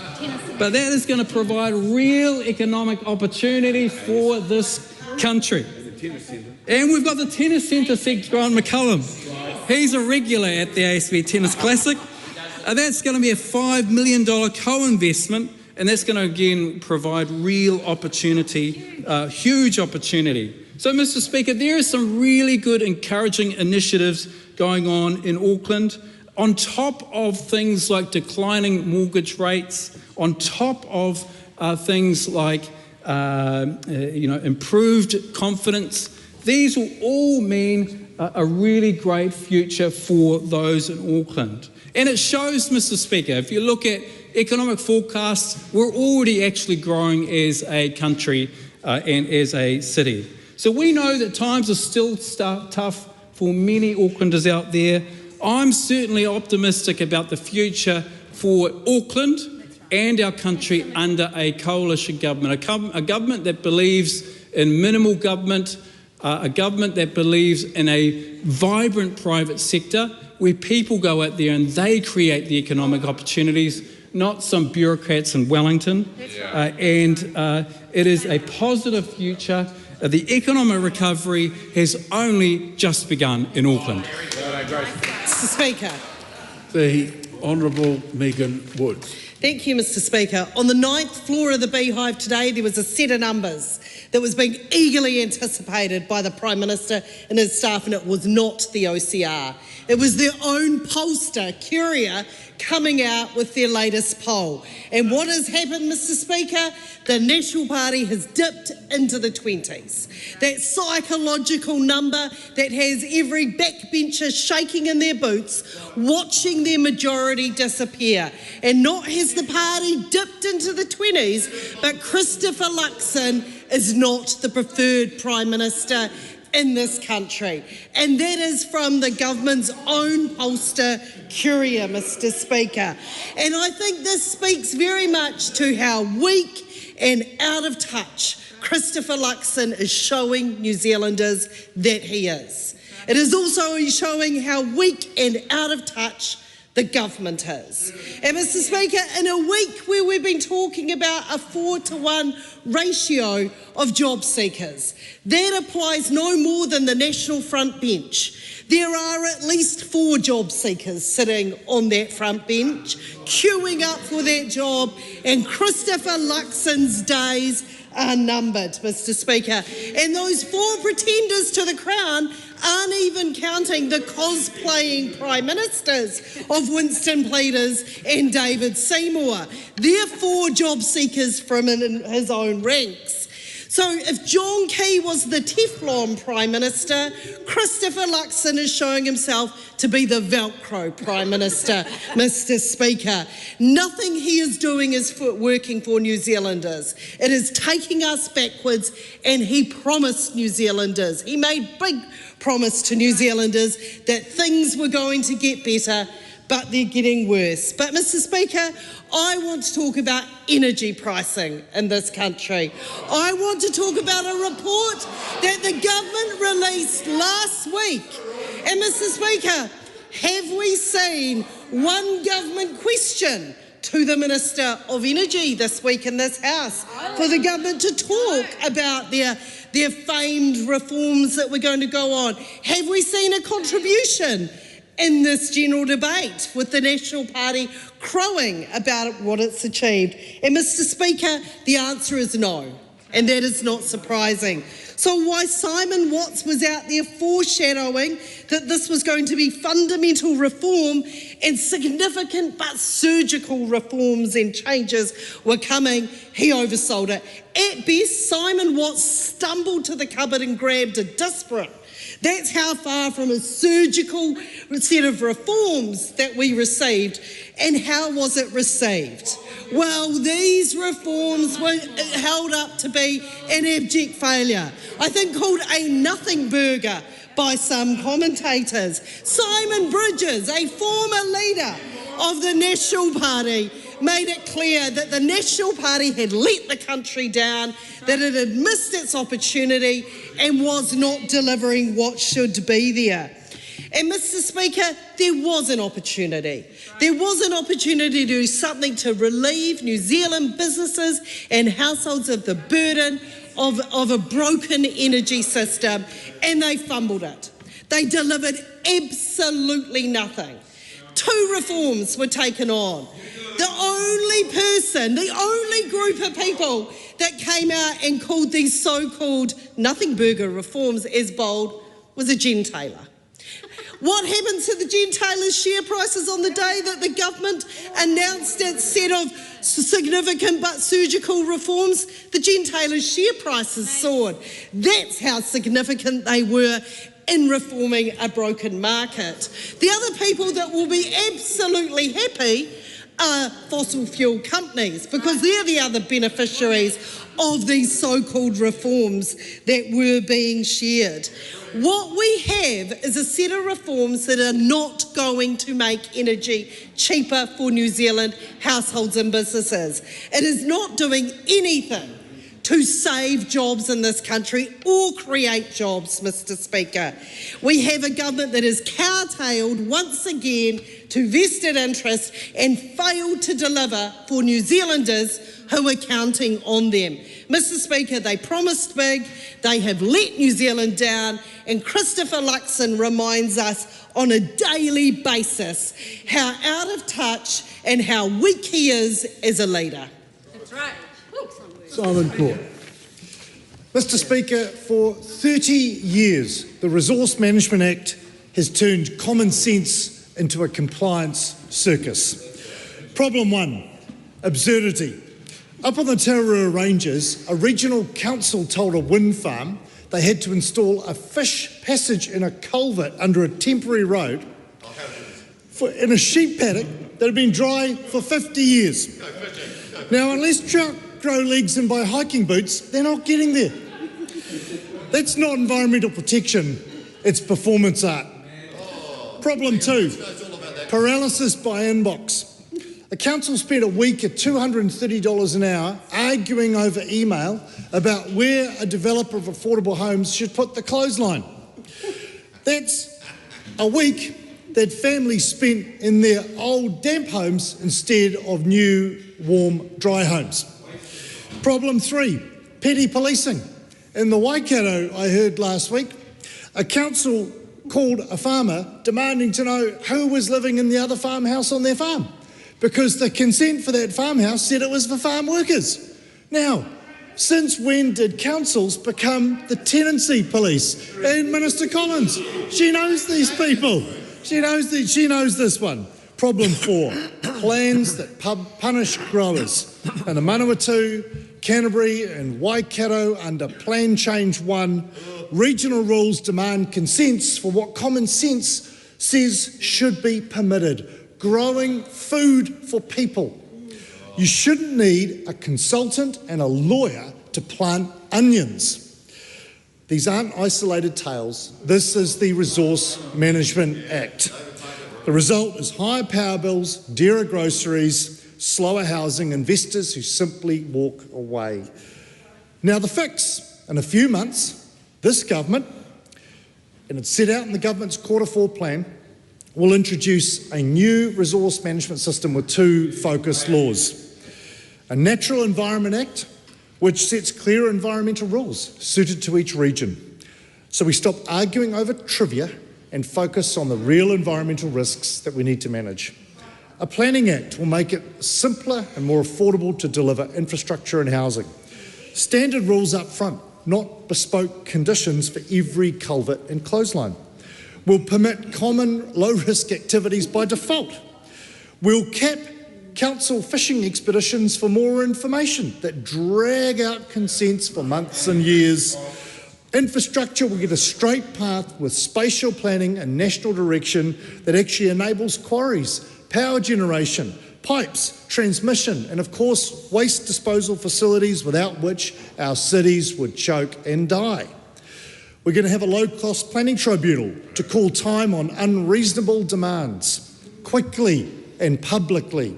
But that is going to provide real economic opportunity for this country. And we've got the tennis centre, Grant McCullum. He's a regular at the ASB Tennis Classic. That's going to be a $5 million co-investment, and that's going to again provide real opportunity, huge opportunity. So, Mr. Speaker, there are some really good, encouraging initiatives going on in Auckland, on top of things like declining mortgage rates, on top of things like improved confidence. These will all mean a really great future for those in Auckland. And it shows, Mr. Speaker, if you look at economic forecasts, we're already actually growing as a country and as a city. So we know that times are still tough for many Aucklanders out there. I'm certainly optimistic about the future for Auckland and our country under a coalition government, a government that believes in minimal government, a government that believes in a vibrant private sector where people go out there and they create the economic opportunities, not some bureaucrats in Wellington. It is a positive future. The economic recovery has only just begun in Auckland. Mr. Speaker. The Honourable Megan Woods. Thank you, Mr. Speaker. On the 9th floor of the Beehive today, there was a set of numbers that was being eagerly anticipated by the Prime Minister and his staff, and it was not the OCR. It was their own pollster, Curia, coming out with their latest poll. And what has happened, Mr. Speaker? The National Party has dipped into the 20s. That psychological number that has every backbencher shaking in their boots, watching their majority disappear. And not has the party dipped into the 20s, but Christopher Luxon is not the preferred Prime Minister in this country. And that is from the government's own pollster, Curia, Mr. Speaker. And I think this speaks very much to how weak and out of touch Christopher Luxon is showing New Zealanders that he is. It is also showing how weak and out of touch the government is. And Mr. Speaker, in a week where we've been talking about a 4-to-1 ratio of job seekers, that applies no more than the National Front Bench. There are at least 4 job seekers sitting on that front bench, queuing up for that job, and Christopher Luxon's days are numbered, Mr. Speaker. And those 4 pretenders to the crown aren't even counting the cosplaying Prime Ministers of Winston Peters and David Seymour. They're 4 job seekers from his own ranks. So if John Key was the Teflon Prime Minister, Christopher Luxon is showing himself to be the Velcro Prime Minister, Mr. Speaker. Nothing he is doing is working for New Zealanders. It is taking us backwards, and he promised New Zealanders, he made big promise to New Zealanders that things were going to get better, but they're getting worse. But Mr. Speaker, I want to talk about energy pricing in this country. I want to talk about a report that the government released last week. And Mr. Speaker, have we seen one government question to the Minister of Energy this week in this House for the government to talk about their famed reforms that we're going to go on? Have we seen a contribution in this general debate with the National Party crowing about what it's achieved? And Mr. Speaker, the answer is no, and that is not surprising. So why Simon Watts was out there foreshadowing that this was going to be fundamental reform and significant but surgical reforms and changes were coming, he oversold it. At best, Simon Watts stumbled to the cupboard and grabbed a disparate That's how far from a surgical set of reforms that we received. And how was it received? Well, these reforms were held up to be an abject failure. I think called a nothing burger by some commentators. Simon Bridges, a former leader of the National Party, made it clear that the National Party had let the country down, that it had missed its opportunity and was not delivering what should be there. And Mr. Speaker, there was an opportunity. There was an opportunity to do something to relieve New Zealand businesses and households of the burden of a broken energy system, and they fumbled it. They delivered absolutely nothing. 2 reforms were taken on. The only group of people that came out and called these so-called nothing burger reforms as bold was a gentailer. What happened to the gentailers' share prices on the day that the government announced its set of significant but surgical reforms? The gentailers' share prices soared. That's how significant they were in reforming a broken market. The other people that will be absolutely happy are fossil fuel companies, because they're the other beneficiaries of these so-called reforms that were being shared. What we have is a set of reforms that are not going to make energy cheaper for New Zealand households and businesses. It is not doing anything to save jobs in this country or create jobs, Mr. Speaker. We have a government that is cowtailed once again to vested interests and failed to deliver for New Zealanders who are counting on them. Mr. Speaker, they promised big, they have let New Zealand down, and Christopher Luxon reminds us on a daily basis how out of touch and how weak he is as a leader. That's right. Simon Court. Mr. Speaker, for 30 years, the Resource Management Act has turned common sense into a compliance circus. Problem 1, absurdity. Up on the Aotearoa Ranges, a regional council told a wind farm they had to install a fish passage in a culvert under a temporary road in a sheep paddock that had been dry for 50 years. Now, unless trout grow legs and buy hiking boots, they're not getting there. That's not environmental protection, it's performance art. Problem 2, paralysis by inbox. The council spent a week at $230 an hour arguing over email about where a developer of affordable homes should put the clothesline. That's a week that families spent in their old damp homes instead of new, warm, dry homes. Problem 3, petty policing. In the Waikato, I heard last week, a council called a farmer demanding to know who was living in the other farmhouse on their farm, because the consent for that farmhouse said it was for farm workers. Now, since when did councils become the tenancy police? And Minister Collins, she knows these people. She knows this one. Problem 4, plans that punish growers. In the Manawatu, Canterbury and Waikato under Plan Change 1, regional rules demand consents for what common sense says should be permitted. Growing food for people. You shouldn't need a consultant and a lawyer to plant onions. These aren't isolated tales. This is the Resource Management Act. The result is higher power bills, dearer groceries, slower housing, investors who simply walk away. Now the fix, in a few months, this government, and it's set out in the government's Q4 plan, will introduce a new resource management system with 2 focused laws. A Natural Environment Act, which sets clear environmental rules suited to each region. So we stop arguing over trivia and focus on the real environmental risks that we need to manage. A Planning Act will make it simpler and more affordable to deliver infrastructure and housing. Standard rules up front, not bespoke conditions for every culvert and clothesline. We'll permit common low-risk activities by default. We'll cap council fishing expeditions for more information that drag out consents for months and years. Infrastructure will get a straight path with spatial planning and national direction that actually enables quarries, power generation, pipes, transmission, and of course waste disposal facilities without which our cities would choke and die. We're going to have a low-cost planning tribunal to call time on unreasonable demands, quickly and publicly.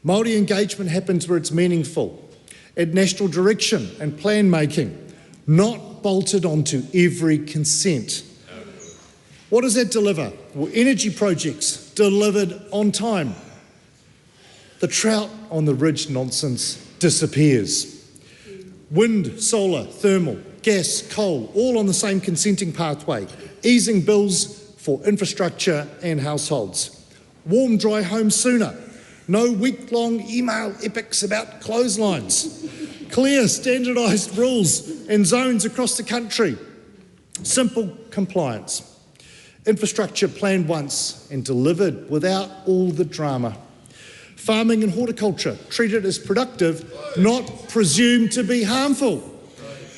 Māori engagement happens where it's meaningful, at national direction and plan making, not bolted onto every consent. What does that deliver? Well, energy projects delivered on time. The trout on the ridge nonsense disappears. Wind, solar, thermal, gas, coal, all on the same consenting pathway, easing bills for infrastructure and households. Warm, dry homes sooner. No week-long email epics about clotheslines. Clear, standardised rules and zones across the country. Simple compliance. Infrastructure planned once and delivered without all the drama. Farming and horticulture treated as productive, not presumed to be harmful.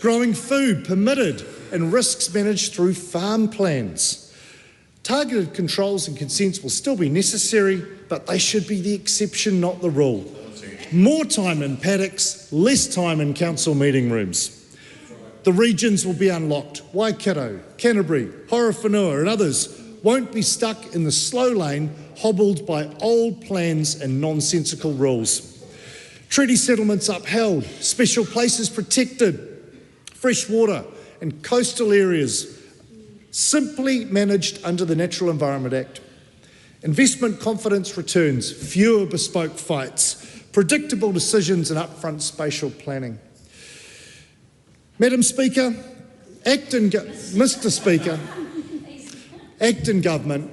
Growing food permitted and risks managed through farm plans. Targeted controls and consents will still be necessary, but they should be the exception, not the rule. More time in paddocks, less time in council meeting rooms. The regions will be unlocked. Waikato, Canterbury, Horowhenua and others won't be stuck in the slow lane, hobbled by old plans and nonsensical rules. Treaty settlements upheld, special places protected, fresh water and coastal areas simply managed under the Natural Environment Act. Investment confidence returns, fewer bespoke fights, predictable decisions and upfront spatial planning. Madam Speaker, Mr. Speaker, Acton Government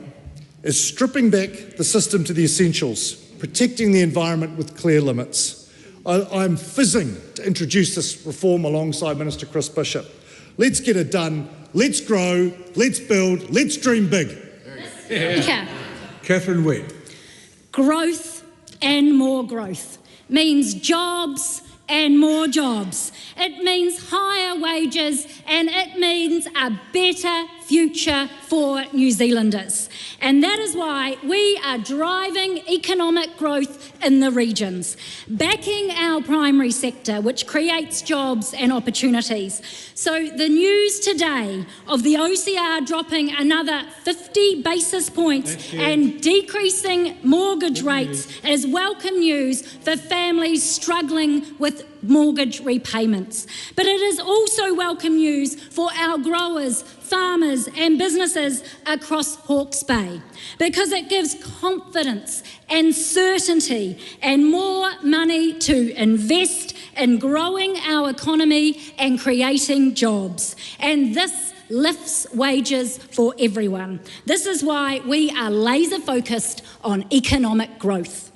is stripping back the system to the essentials, protecting the environment with clear limits. I'm fizzing to introduce this reform alongside Minister Chris Bishop. Let's get it done. Let's grow. Let's build. Let's dream big. Yeah. Catherine Webb. Growth and more growth means jobs and more jobs. It means higher wages and it means a better future for New Zealanders. And that is why we are driving economic growth in the regions, backing our primary sector, which creates jobs and opportunities. So the news today of the OCR dropping another 50 basis points and decreasing mortgage rates is welcome news for families struggling with mortgage repayments. But it is also welcome news for our growers, farmers and businesses across Hawke's Bay, because it gives confidence and certainty and more money to invest in growing our economy and creating jobs. And this lifts wages for everyone. This is why we are laser focused on economic growth.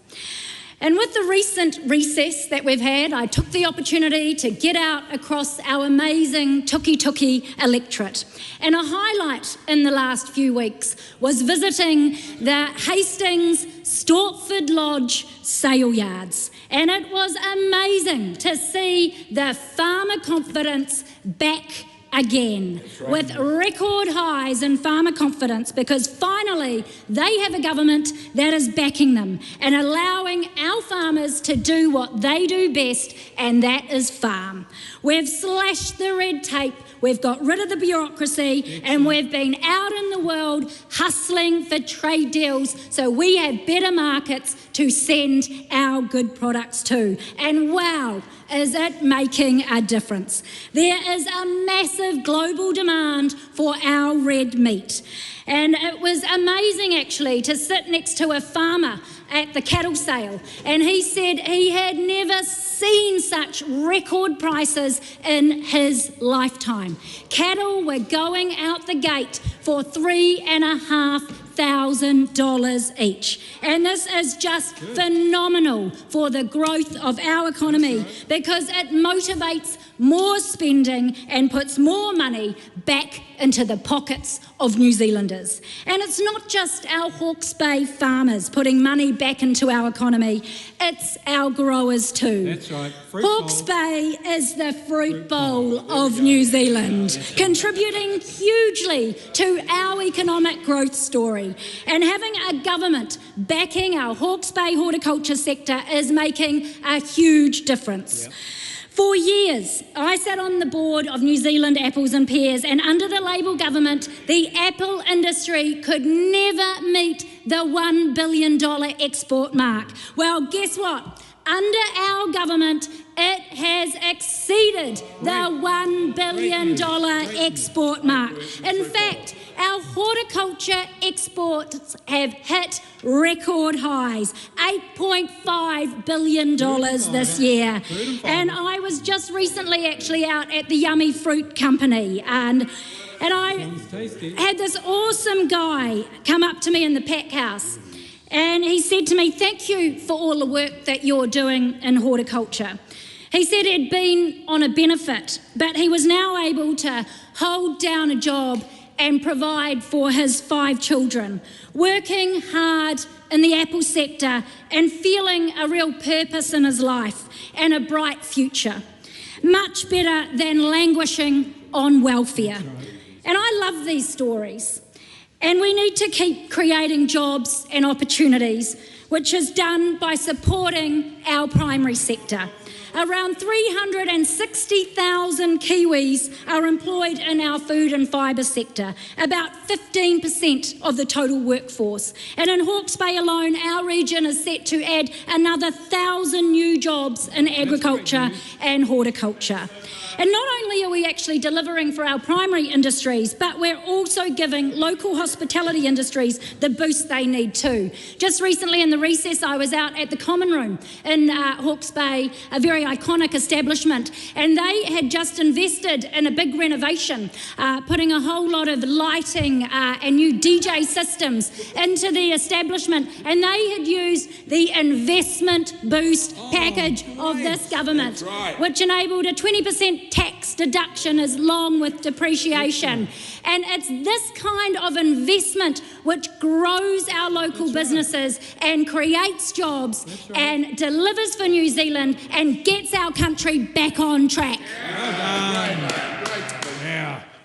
And with the recent recess that we've had, I took the opportunity to get out across our amazing Tuki electorate. And a highlight in the last few weeks was visiting the Hastings Stortford Lodge sale yards. And it was amazing to see the farmer confidence back again, with record highs in farmer confidence, because finally they have a government that is backing them and allowing our farmers to do what they do best, and that is farm. We've slashed the red tape, we've got rid of the bureaucracy, and we've been out in the world hustling for trade deals so we have better markets to send our good products to. And wow, is it making a difference? There is a massive global demand for our red meat. And it was amazing actually to sit next to a farmer at the cattle sale, and he said he had never seen such record prices in his lifetime. Cattle were going out the gate for $3,500. $1,000 each. And this is just phenomenal for the growth of our economy because it motivates more spending and puts more money back into the pockets of New Zealanders. And it's not just our Hawke's Bay farmers putting money back into our economy, it's our growers too. That's right. Hawke's Bay is the fruit bowl of New Zealand, contributing hugely to our economic growth story. And having a government backing our Hawke's Bay horticulture sector is making a huge difference. For years, I sat on the board of New Zealand Apples and Pears, and under the Labour government, the apple industry could never meet the $1 billion export mark. Well, guess what? Under our government, it has exceeded the $1 billion export mark. In fact, our horticulture exports have hit record highs, $8.5 billion this year. And I was just recently actually out at the Yummy Fruit Company and I had this awesome guy come up to me in the pack house. And he said to me, "Thank you for all the work that you're doing in horticulture." He said he'd been on a benefit, but he was now able to hold down a job and provide for his 5 children, working hard in the apple sector and feeling a real purpose in his life and a bright future. Much better than languishing on welfare. And I love these stories. And we need to keep creating jobs and opportunities, which is done by supporting our primary sector. Around 360,000 Kiwis are employed in our food and fibre sector, about 15% of the total workforce. And in Hawke's Bay alone, our region is set to add another 1,000 new jobs in agriculture and horticulture. And not only are we actually delivering for our primary industries, but we're also giving local hospitality industries the boost they need too. Just recently in the recess, I was out at the Common Room in Hawke's Bay, a very iconic establishment, and they had just invested in a big renovation, putting a whole lot of lighting and new DJ systems into the establishment, and they had used the investment boost package of this government, which enabled a 20% tax deduction along with depreciation. And it's this kind of investment which grows our local businesses and creates jobs and delivers for New Zealand and gets our country back on track.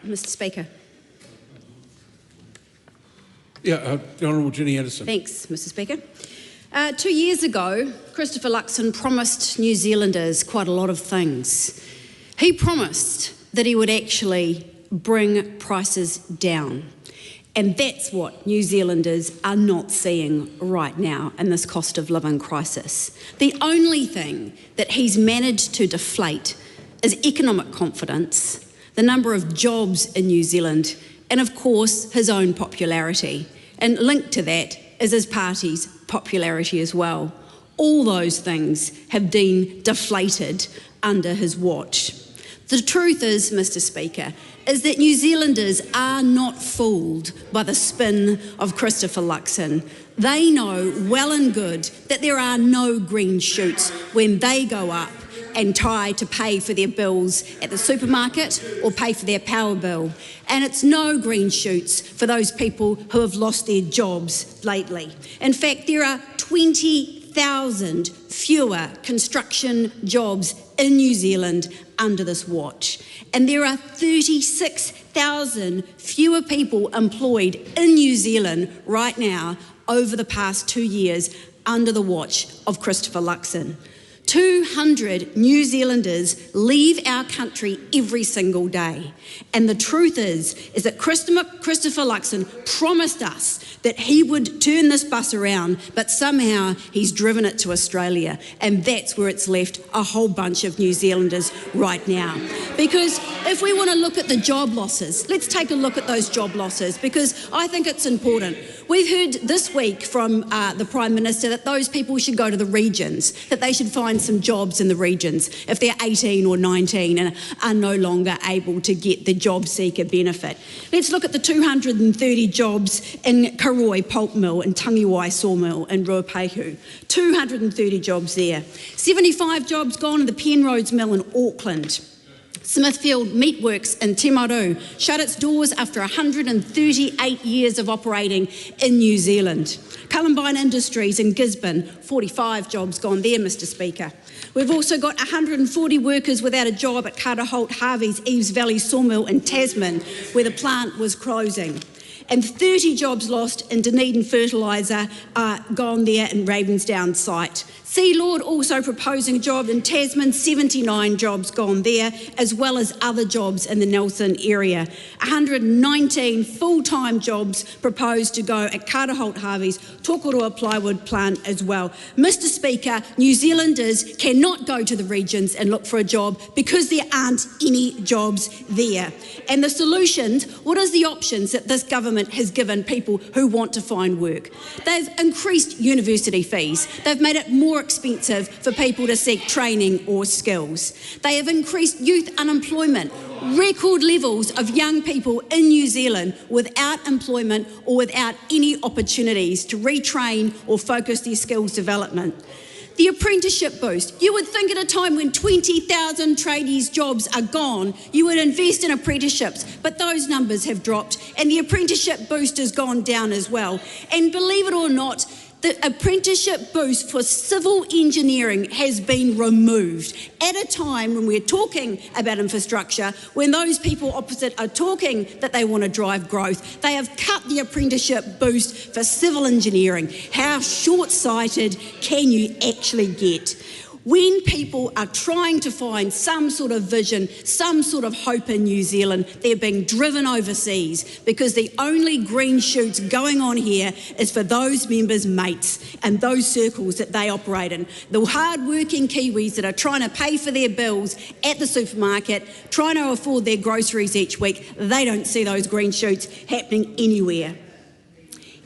Mr. Speaker. The Honourable Ginny Anderson. Thanks, Mr. Speaker. 2 years ago, Christopher Luxon promised New Zealanders quite a lot of things. He promised that he would actually bring prices down. And that's what New Zealanders are not seeing right now in this cost of living crisis. The only thing that he's managed to deflate is economic confidence, the number of jobs in New Zealand, and of course his own popularity. And linked to that is his party's popularity as well. All those things have been deflated under his watch. The truth is, Mr. Speaker, is that New Zealanders are not fooled by the spin of Christopher Luxon. They know well and good that there are no green shoots when they go up and try to pay for their bills at the supermarket or pay for their power bill. And it's no green shoots for those people who have lost their jobs lately. In fact, there are 20,000 fewer construction jobs in New Zealand under this watch. And there are 36,000 fewer people employed in New Zealand right now over the past 2 years under the watch of Christopher Luxon. 200 New Zealanders leave our country every single day. And the truth is that Christopher Luxon promised us that he would turn this bus around, but somehow he's driven it to Australia. And that's where it's left a whole bunch of New Zealanders right now. Because if we want to look at the job losses, let's take a look at those job losses, because I think it's important. We've heard this week from the Prime Minister that those people should go to the regions, that they should find some jobs in the regions if they're 18 or 19 and are no longer able to get the job seeker benefit. Let's look at the 230 jobs in Karoi Pulp Mill and Tangiwai Sawmill in Ruapehu. 230 jobs there. 75 jobs gone in the Penrose Mill in Auckland. Smithfield Meatworks in Timaru shut its doors after 138 years of operating in New Zealand. Columbine Industries in Gisborne, 45 jobs gone there, Mr Speaker. We've also got 140 workers without a job at Carter Holt Harvey's Eves Valley Sawmill in Tasman, where the plant was closing. And 30 jobs lost in Dunedin Fertiliser gone there in Ravensdown site. Sealord also proposing a job in Tasman, 79 jobs gone there, as well as other jobs in the Nelson area. 119 full-time jobs proposed to go at Carter Holt Harvey's Tokorua plywood plant as well. Mr Speaker, New Zealanders cannot go to the regions and look for a job because there aren't any jobs there. And the solutions, what is the options that this government has given people who want to find work? They've increased university fees. They've made it more expensive for people to seek training or skills. They have increased youth unemployment, record levels of young people in New Zealand without employment or without any opportunities to retrain or focus their skills development. The apprenticeship boost. You would think at a time when 20,000 tradies' jobs are gone, you would invest in apprenticeships, but those numbers have dropped and the apprenticeship boost has gone down as well. And believe it or not, the apprenticeship boost for civil engineering has been removed at a time when we're talking about infrastructure, when those people opposite are talking that they want to drive growth. They have cut the apprenticeship boost for civil engineering. How short-sighted can you actually get? When people are trying to find some sort of vision, some sort of hope in New Zealand, they're being driven overseas because the only green shoots going on here is for those members' mates and those circles that they operate in. The hard-working Kiwis that are trying to pay for their bills at the supermarket, trying to afford their groceries each week, they don't see those green shoots happening anywhere.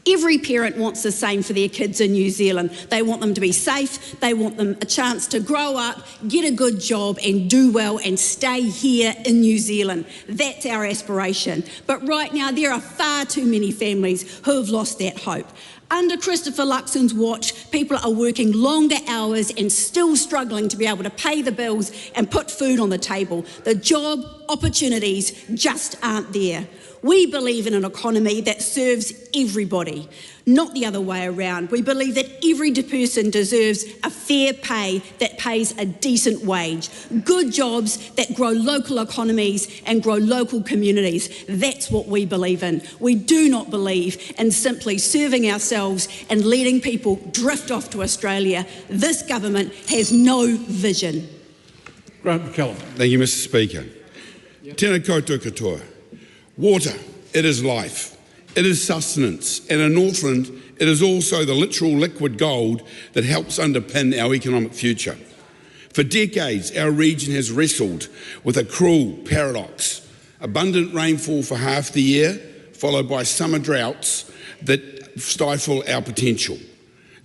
Every parent wants the same for their kids in New Zealand. They want them to be safe, they want them a chance to grow up, get a good job and do well and stay here in New Zealand. That's our aspiration. But right now there are far too many families who have lost that hope. Under Christopher Luxon's watch, people are working longer hours and still struggling to be able to pay the bills and put food on the table. The job opportunities just aren't there. We believe in an economy that serves everybody, not the other way around. We believe that every person deserves a fair pay that pays a decent wage, good jobs that grow local economies and grow local communities. That's what we believe in. We do not believe in simply serving ourselves and letting people drift off to Australia. This government has no vision. Grant McCallum. Thank you, Mr Speaker. Tēnā koutou katoa. Water, it is life, it is sustenance, and in Northland, it is also the literal liquid gold that helps underpin our economic future. For decades, our region has wrestled with a cruel paradox: abundant rainfall for half the year, followed by summer droughts that stifle our potential.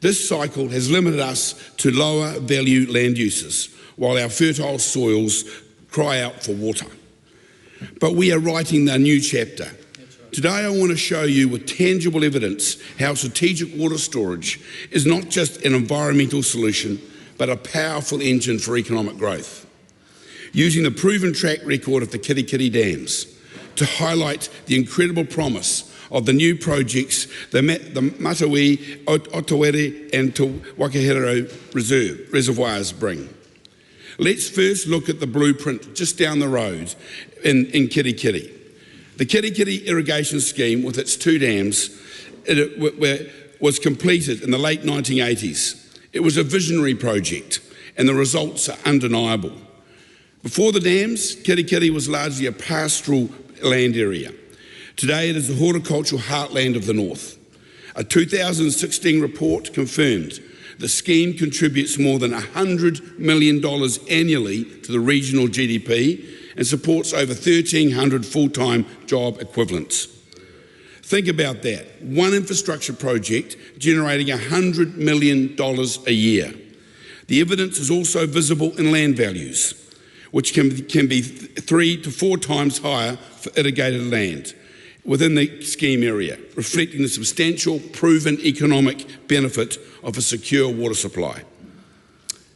This cycle has limited us to lower value land uses, while our fertile soils cry out for water. But we are writing a new chapter. Today I want to show you with tangible evidence how strategic water storage is not just an environmental solution, but a powerful engine for economic growth. Using the proven track record of the Kirikiri dams to highlight the incredible promise of the new projects the Matawai, Aotearoa and Te Wakahero reservoirs bring. Let's first look at the blueprint just down the road in Kirikiri. The Kirikiri irrigation scheme with its 2 dams was completed in the late 1980s. It was a visionary project and the results are undeniable. Before the dams, Kirikiri was largely a pastoral land area. Today it is the horticultural heartland of the north. A 2016 report confirmed the scheme contributes more than $100 million annually to the regional GDP and supports over 1,300 full-time job equivalents. Think about that. One infrastructure project generating $100 million a year. The evidence is also visible in land values. which can be 3 to 4 times higher for irrigated land within the scheme area, reflecting the substantial proven economic benefit of a secure water supply.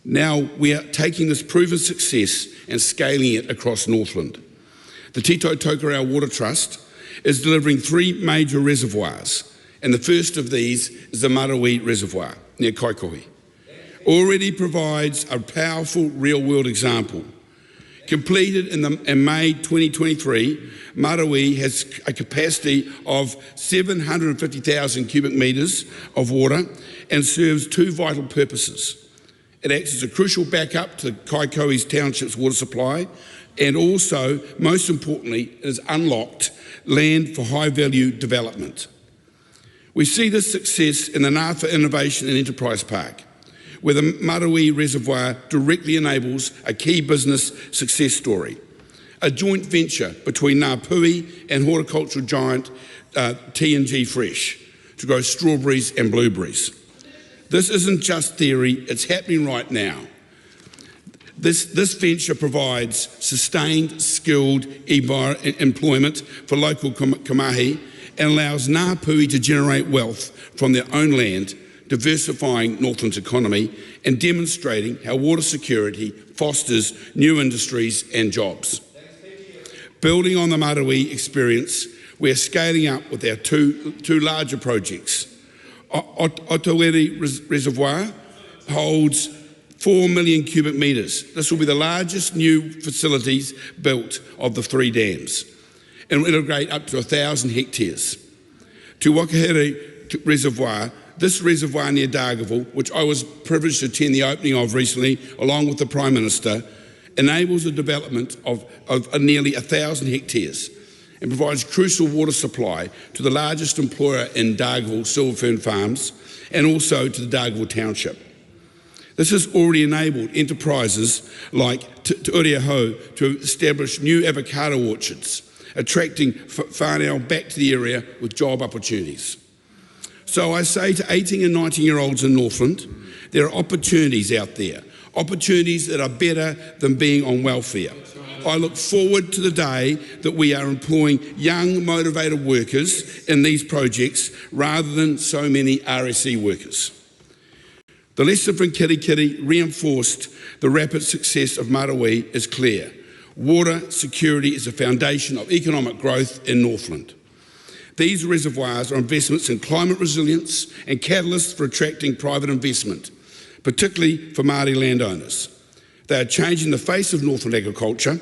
Now we are taking this proven success and scaling it across Northland. The Tito Tokerau Water Trust is delivering 3 major reservoirs, and the first of these is the Marawī Reservoir near Kaikohe. Already provides a powerful real-world example. Completed in May 2023, Marawī has a capacity of 750,000 cubic metres of water and serves 2 vital purposes. It acts as a crucial backup to Kaikohe Township's water supply, and also, most importantly, it has unlocked land for high-value development. We see this success in the Ngāwha Innovation and Enterprise Park, where the Marawī Reservoir directly enables a key business success story, a joint venture between Ngāpui and horticultural giant T&G Fresh to grow strawberries and blueberries. This isn't just theory, it's happening right now. This venture provides sustained, skilled employment for local kamahi and allows Ngāpui to generate wealth from their own land, diversifying Northland's economy and demonstrating how water security fosters new industries and jobs. Building on the Marawī experience, we are scaling up with our two larger projects. Aotearoa Reservoir holds 4 million cubic metres. This will be the largest new facilities built of the 3 dams and will integrate up to 1,000 hectares. To Wakahere Reservoir, this reservoir near Dargaville, which I was privileged to attend the opening of recently, along with the Prime Minister, enables the development of nearly 1,000 hectares and provides crucial water supply to the largest employer in Dargaville, Silverfern Farms, and also to the Dargaville Township. This has already enabled enterprises like Te Aotearoa to establish new avocado orchards, attracting whānau back to the area with job opportunities. So I say to 18 and 19-year-olds in Northland, there are opportunities out there, opportunities that are better than being on welfare. I look forward to the day that we are employing young, motivated workers in these projects rather than so many RSE workers. The lesson from Kirikiri reinforced the rapid success of Marawī is clear. Water security is the foundation of economic growth in Northland. These reservoirs are investments in climate resilience and catalysts for attracting private investment, particularly for Māori landowners. They are changing the face of Northland agriculture,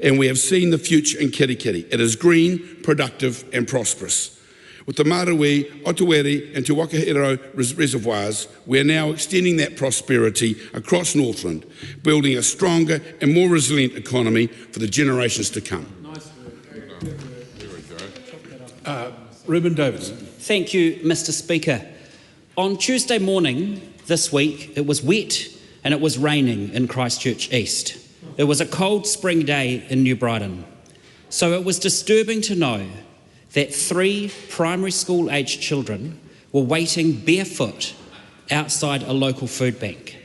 and we have seen the future in Kirikiri. It is green, productive and prosperous. With the Marawī, Aotearoa and Te Wakahere reservoirs, we are now extending that prosperity across Northland, building a stronger and more resilient economy for the generations to come. Reuben Davidson. Thank you, Mr. Speaker. On Tuesday morning this week, it was wet and it was raining in Christchurch East. It was a cold spring day in New Brighton. So it was disturbing to know that 3 primary school aged children were waiting barefoot outside a local food bank.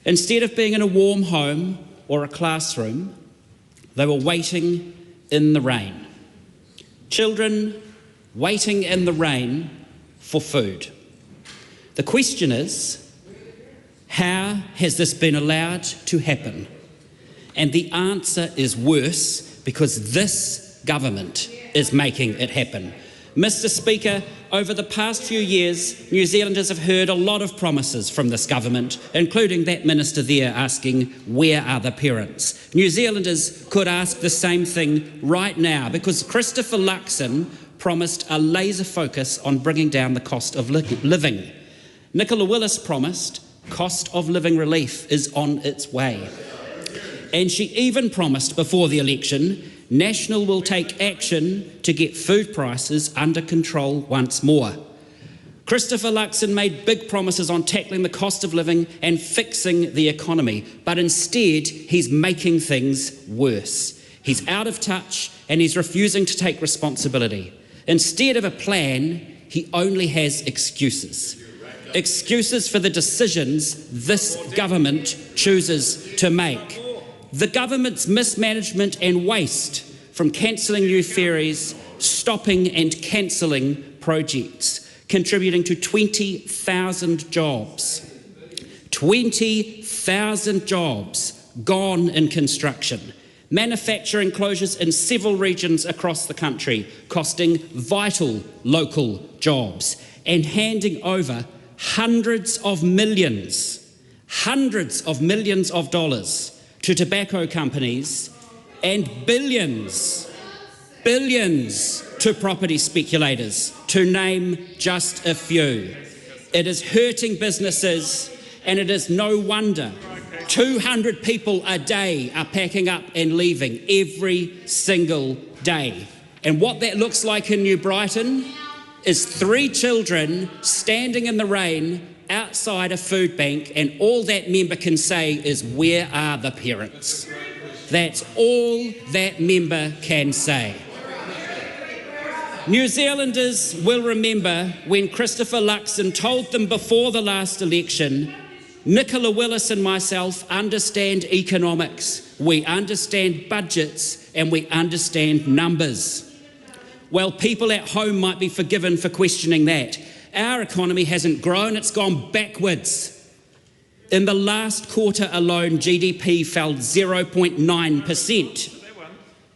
Instead of being in a warm home or a classroom, they were waiting in the rain. Children waiting in the rain for food. The question is, how has this been allowed to happen? And the answer is worse, because this government is making it happen. Mr. Speaker, over the past few years, New Zealanders have heard a lot of promises from this government, including that minister there asking, where are the parents? New Zealanders could ask the same thing right now, because Christopher Luxon promised a laser focus on bringing down the cost of living. Nicola Willis promised cost of living relief is on its way. And she even promised before the election, National will take action to get food prices under control once more. Christopher Luxon made big promises on tackling the cost of living and fixing the economy, but instead he's making things worse. He's out of touch and he's refusing to take responsibility. Instead of a plan, he only has excuses. Excuses for the decisions this government chooses to make. the government's mismanagement and waste, from cancelling new ferries, stopping and cancelling projects, contributing to 20,000 jobs. 20,000 jobs gone in construction. Manufacturing closures in several regions across the country, costing vital local jobs and handing over hundreds of millions of dollars to tobacco companies and billions to property speculators, to name just a few. It is hurting businesses, and it is no wonder 200 people a day are packing up and leaving every single day. And what that looks like in New Brighton is 3 children standing in the rain outside a food bank, and all that member can say is, "Where are the parents?" That's all that member can say. New Zealanders will remember when Christopher Luxon told them before the last election, "Nicola Willis and myself understand economics, we understand budgets, and we understand numbers." Well, people at home might be forgiven for questioning that. Our economy hasn't grown, it's gone backwards. In the last quarter alone, GDP fell 0.9%.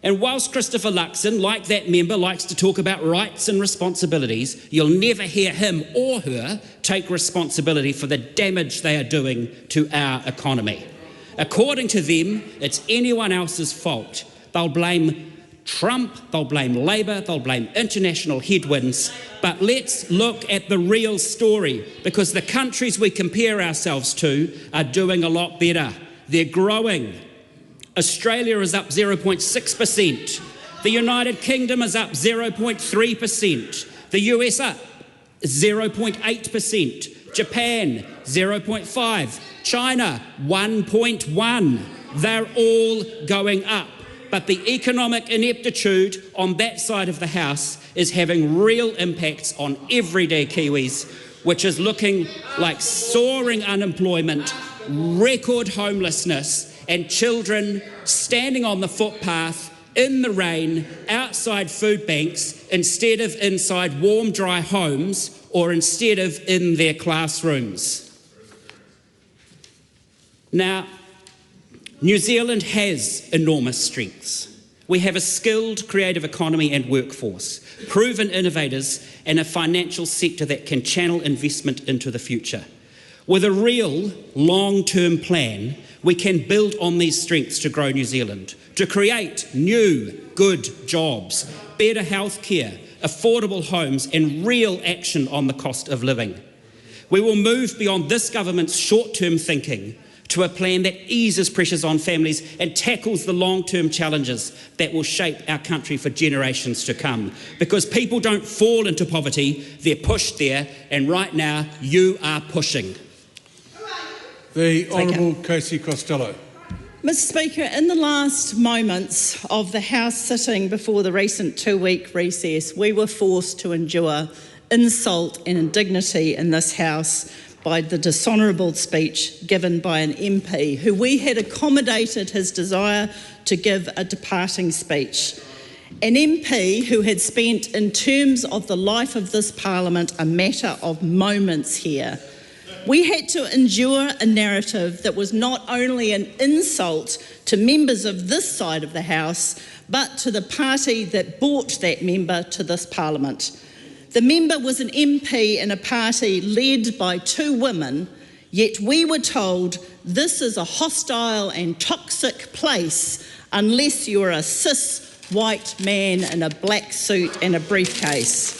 And whilst Christopher Luxon, like that member, likes to talk about rights and responsibilities, you'll never hear him or her take responsibility for the damage they are doing to our economy. According to them, it's anyone else's fault. They'll blame Trump, they'll blame Labour, they'll blame international headwinds. But let's look at the real story, because the countries we compare ourselves to are doing a lot better. They're growing. Australia is up 0.6%. The United Kingdom is up 0.3%. The US up 0.8%. Japan 0.5%. China 1.1%. They're all going up. But the economic ineptitude on that side of the house is having real impacts on everyday Kiwis, which is looking like soaring unemployment, record homelessness, and children standing on the footpath in the rain outside food banks instead of inside warm, dry homes, or instead of in their classrooms. Now, New Zealand has enormous strengths. We have a skilled, creative economy and workforce, proven innovators, and a financial sector that can channel investment into the future. With a real long-term plan, we can build on these strengths to grow New Zealand, to create new, good jobs, better healthcare, affordable homes, and real action on the cost of living. We will move beyond this government's short-term thinking to a plan that eases pressures on families and tackles the long-term challenges that will shape our country for generations to come. Because people don't fall into poverty, they're pushed there, and right now you are pushing. The Honourable Casey Costello. Mr Speaker, in the last moments of the House sitting before the recent 2-week recess, we were forced to endure insult and indignity in this House by the dishonourable speech given by an MP who we had accommodated his desire to give a departing speech. An MP who had spent, in terms of the life of this Parliament, a matter of moments here. We had to endure a narrative that was not only an insult to members of this side of the House, but to the party that brought that member to this Parliament. The member was an MP in a party led by 2 women, yet we were told this is a hostile and toxic place unless you're a cis white man in a black suit and a briefcase.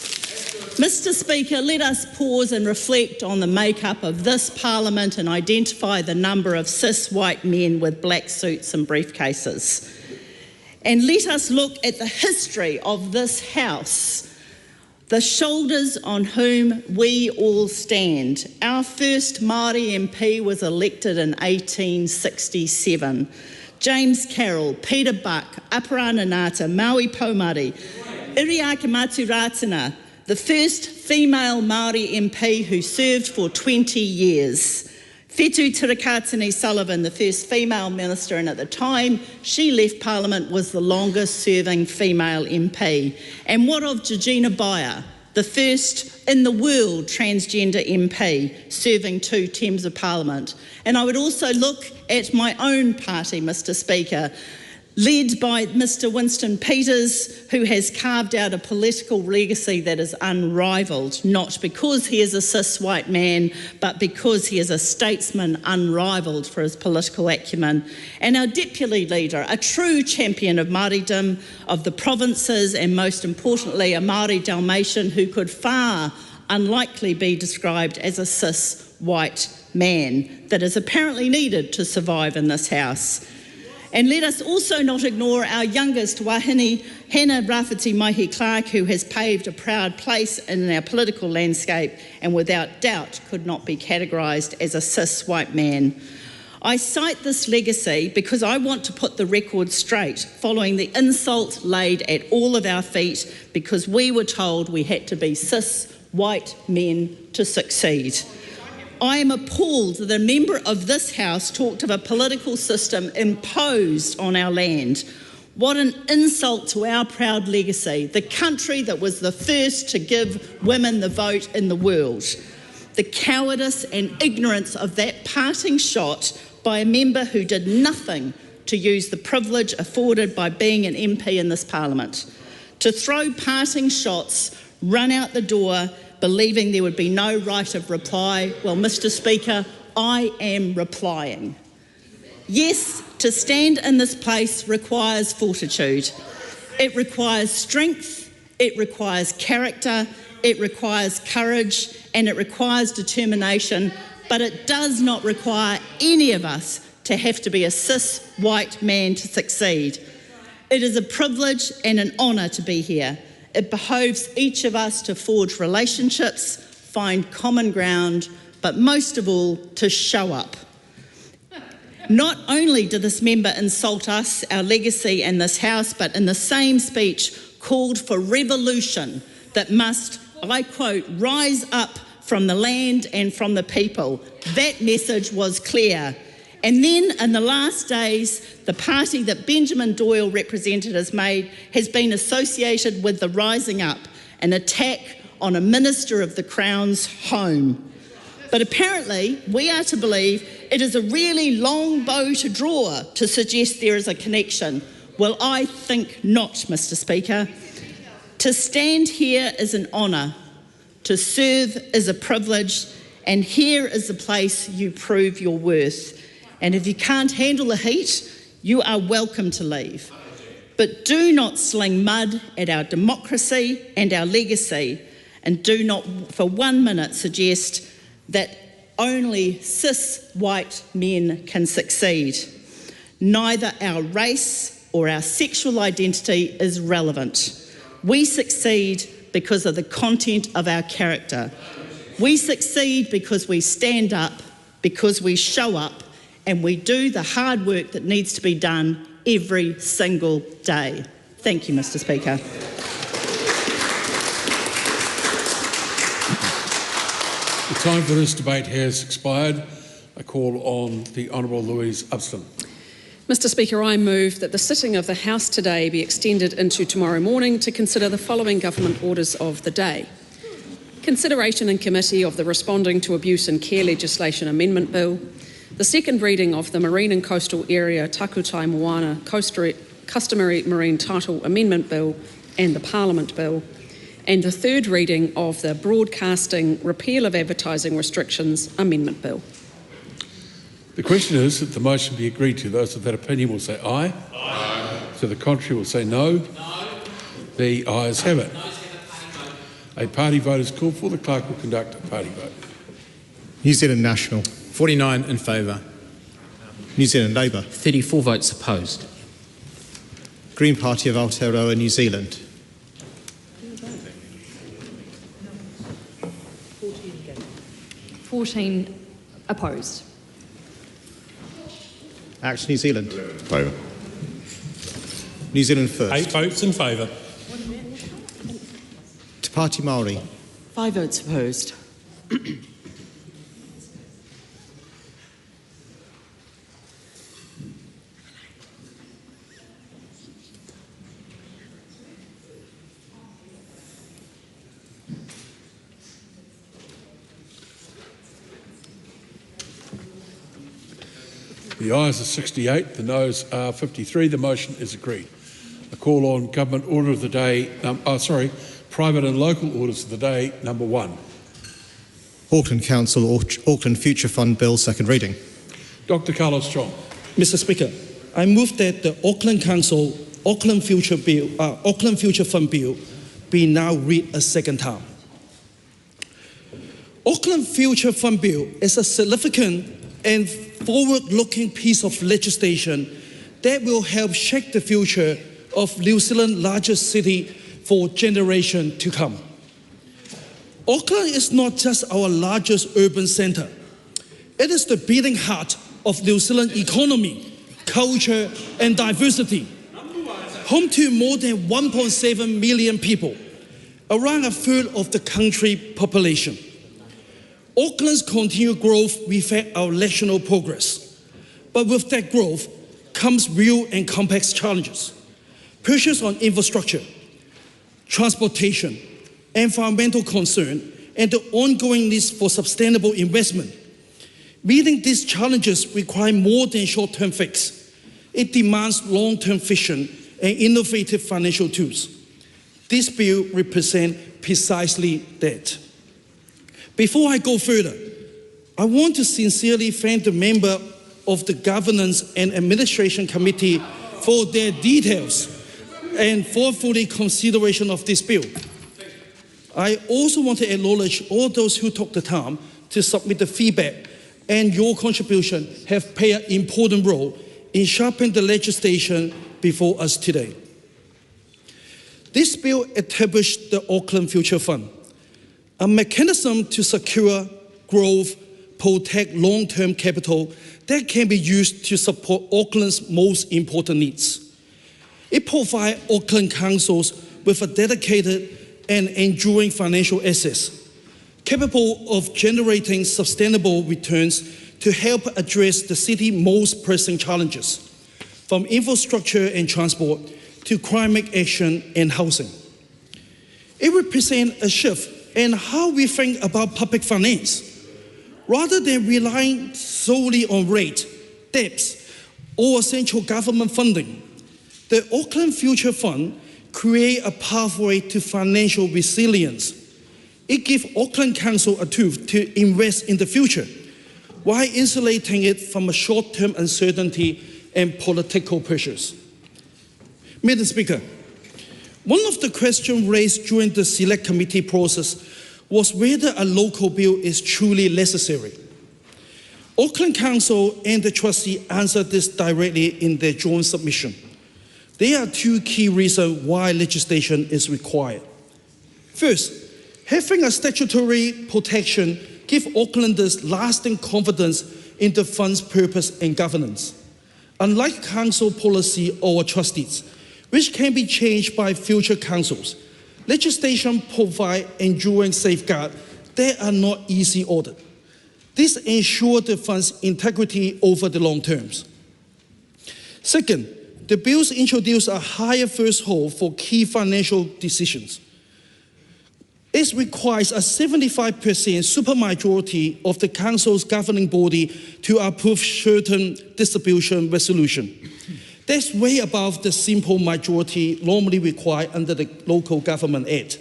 Mr Speaker, let us pause and reflect on the makeup of this Parliament and identify the number of cis white men with black suits and briefcases. And let us look at the history of this House, the shoulders on whom we all stand. Our first Māori MP was elected in 1867. James Carroll, Peter Buck, Aparana Ngata, Maui Paumari, Iriaki Maturatina, the first female Māori MP who served for 20 years. Whetū Tirakatini Sullivan, the first female minister, and at the time she left Parliament, was the longest serving female MP. And what of Georgina Bayer, the first in the world transgender MP, serving 2 terms of Parliament? And I would also look at my own party, Mr. Speaker, led by Mr. Winston Peters, who has carved out a political legacy that is unrivalled, not because he is a cis white man, but because he is a statesman unrivalled for his political acumen. And our deputy leader, a true champion of Māoridom, of the provinces, and most importantly, a Māori Dalmatian who could far unlikely be described as a cis white man that is apparently needed to survive in this House. And let us also not ignore our youngest wahine, Hannah Rafferty Maihi Clark, who has paved a proud place in our political landscape and without doubt could not be categorised as a cis white man. I cite this legacy because I want to put the record straight following the insult laid at all of our feet because we were told we had to be cis white men to succeed. I am appalled that a member of this House talked of a political system imposed on our land. What an insult to our proud legacy, the country that was the first to give women the vote in the world. The cowardice and ignorance of that parting shot by a member who did nothing to use the privilege afforded by being an MP in this Parliament. To throw parting shots, run out the door, believing there would be no right of reply. Well, Mr. Speaker, I am replying. Yes, to stand in this place requires fortitude. It requires strength, it requires character, it requires courage, and it requires determination, but it does not require any of us to have to be a cis white man to succeed. It is a privilege and an honour to be here. It behoves each of us to forge relationships, find common ground, but most of all, to show up. Not only did this member insult us, our legacy and this House, but in the same speech called for revolution that must, I quote, rise up from the land and from the people. That message was clear. And then in the last days, the party that Benjamin Doyle represented has been associated with the Rising Up, an attack on a Minister of the Crown's home. But apparently, we are to believe it is a really long bow to draw to suggest there is a connection. Well, I think not, Mr. Speaker. To stand here is an honour, to serve is a privilege, and here is the place you prove your worth. And if you can't handle the heat, you are welcome to leave. But do not sling mud at our democracy and our legacy, and do not for 1 minute suggest that only cis white men can succeed. Neither our race or our sexual identity is relevant. We succeed because of the content of our character. We succeed because we stand up, because we show up, and we do the hard work that needs to be done every single day. Thank you, Mr. Speaker. The time for this debate has expired. I call on the Honourable Louise Upston. Mr. Speaker, I move that the sitting of the House today be extended into tomorrow morning to consider the following government orders of the day. Consideration in committee of the Responding to Abuse and Care Legislation Amendment Bill, the second reading of the Marine and Coastal Area Takutai Moana Customary Marine Title Amendment Bill and the Parliament Bill, and the third reading of the Broadcasting Repeal of Advertising Restrictions Amendment Bill. The question is that the motion be agreed to. Those of that opinion will say aye. Aye. To the contrary will say no. No. The ayes have it. A party vote is called for. The clerk will conduct a party vote. New Zealand National. 49 in favour. New Zealand Labour. 34 votes opposed. Green Party of Aotearoa, New Zealand. 14 opposed. Action New Zealand. Favour. New Zealand First. 8 votes in favour. Te Pāti Māori. 5 votes opposed. The ayes are 68, the noes are 53. The motion is agreed. I call on Government Order of the Day, Private and Local Orders of the Day, number 1. Auckland Council Auckland Future Fund Bill, second reading. Dr. Carlos Chong. Mr. Speaker, I move that the Auckland Council Auckland Future Fund Bill be now read a second time. Auckland Future Fund Bill is a significant and forward-looking piece of legislation that will help shape the future of New Zealand's largest city for generations to come. Auckland is not just our largest urban centre. It is the beating heart of New Zealand's economy, culture and diversity. Home to more than 1.7 million people, around a third of the country's population. Auckland's continued growth reflects our national progress. But with that growth comes real and complex challenges. Pressures on infrastructure, transportation, environmental concern, and the ongoing needs for sustainable investment. Meeting these challenges requires more than short-term fix. It demands long-term vision and innovative financial tools. This bill represents precisely that. Before I go further, I want to sincerely thank the member of the Governance and Administration Committee for their details and thoughtful consideration of this bill. I also want to acknowledge all those who took the time to submit the feedback, and your contribution have played an important role in sharpening the legislation before us today. This bill established the Auckland Future Fund, a mechanism to secure growth, protect long-term capital that can be used to support Auckland's most important needs. It provides Auckland councils with a dedicated and enduring financial assets, capable of generating sustainable returns to help address the city's most pressing challenges, from infrastructure and transport to climate action and housing. It represents a shift in how we think about public finance. Rather than relying solely on rate, debts, or central government funding, the Auckland Future Fund creates a pathway to financial resilience. It gives Auckland Council a tool to invest in the future, while insulating it from a short-term uncertainty and political pressures. Madam Speaker, one of the questions raised during the Select Committee process was whether a local bill is truly necessary. Auckland Council and the trustee answered this directly in their joint submission. There are two key reasons why legislation is required. First, having a statutory protection gives Aucklanders lasting confidence in the fund's purpose and governance. Unlike council policy or trustees, which can be changed by future councils, legislation provides enduring safeguards that are not easily ordered. This ensures the fund's integrity over the long terms. Second, the bills introduce a higher threshold for key financial decisions. It requires a 75% supermajority of the council's governing body to approve certain distribution resolution. That's way above the simple majority normally required under the Local Government Act.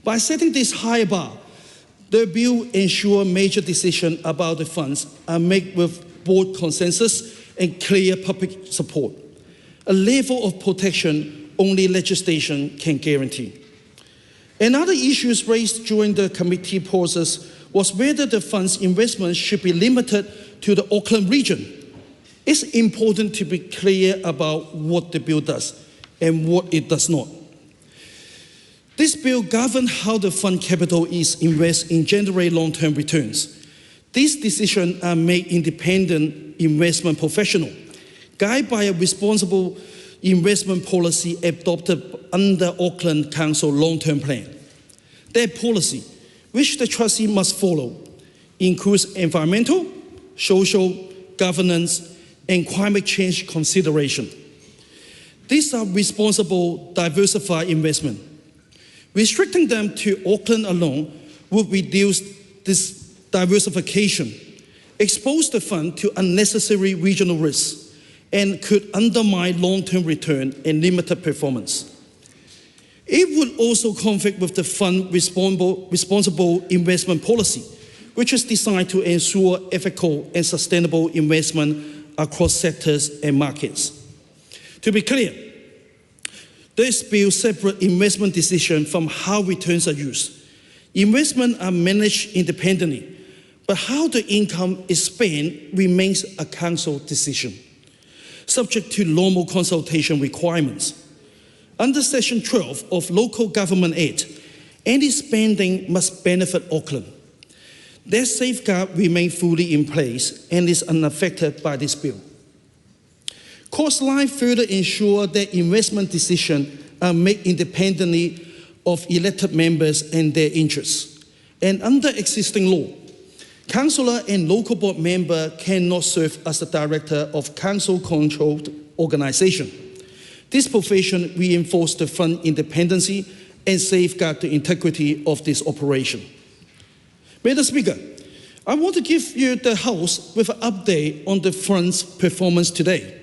By setting this high bar, the bill ensures major decisions about the funds are made with broad consensus and clear public support, a level of protection only legislation can guarantee. Another issue raised during the committee process was whether the fund's investment should be limited to the Auckland region. It's important to be clear about what the bill does and what it does not. This bill governs how the fund capital is invested in generate long-term returns. These decisions are made independent investment professionals, guided by a responsible investment policy adopted under Auckland Council long-term plan. That policy, which the trustee must follow, includes environmental, social, governance, and climate change consideration. These are responsible, diversified investment. Restricting them to Auckland alone would reduce this diversification expose the fund to unnecessary regional risks, and could undermine long-term return and limited performance. It would also conflict with the fund's responsible investment policy, which is designed to ensure ethical and sustainable investment across sectors and markets. To be clear, this bill separates investment decisions from how returns are used. Investments are managed independently, but how the income is spent remains a council decision, subject to normal consultation requirements. Under Section 12 of Local Government Act, any spending must benefit Auckland. That safeguard remains fully in place and is unaffected by this bill. Cost line further ensure that investment decisions are made independently of elected members and their interests. And under existing law, councillor and local board member cannot serve as the director of council-controlled organisation. This provision reinforces the fund independency and safeguard the integrity of this operation. Mr. Speaker, I want to give you the House with an update on the fund's performance today.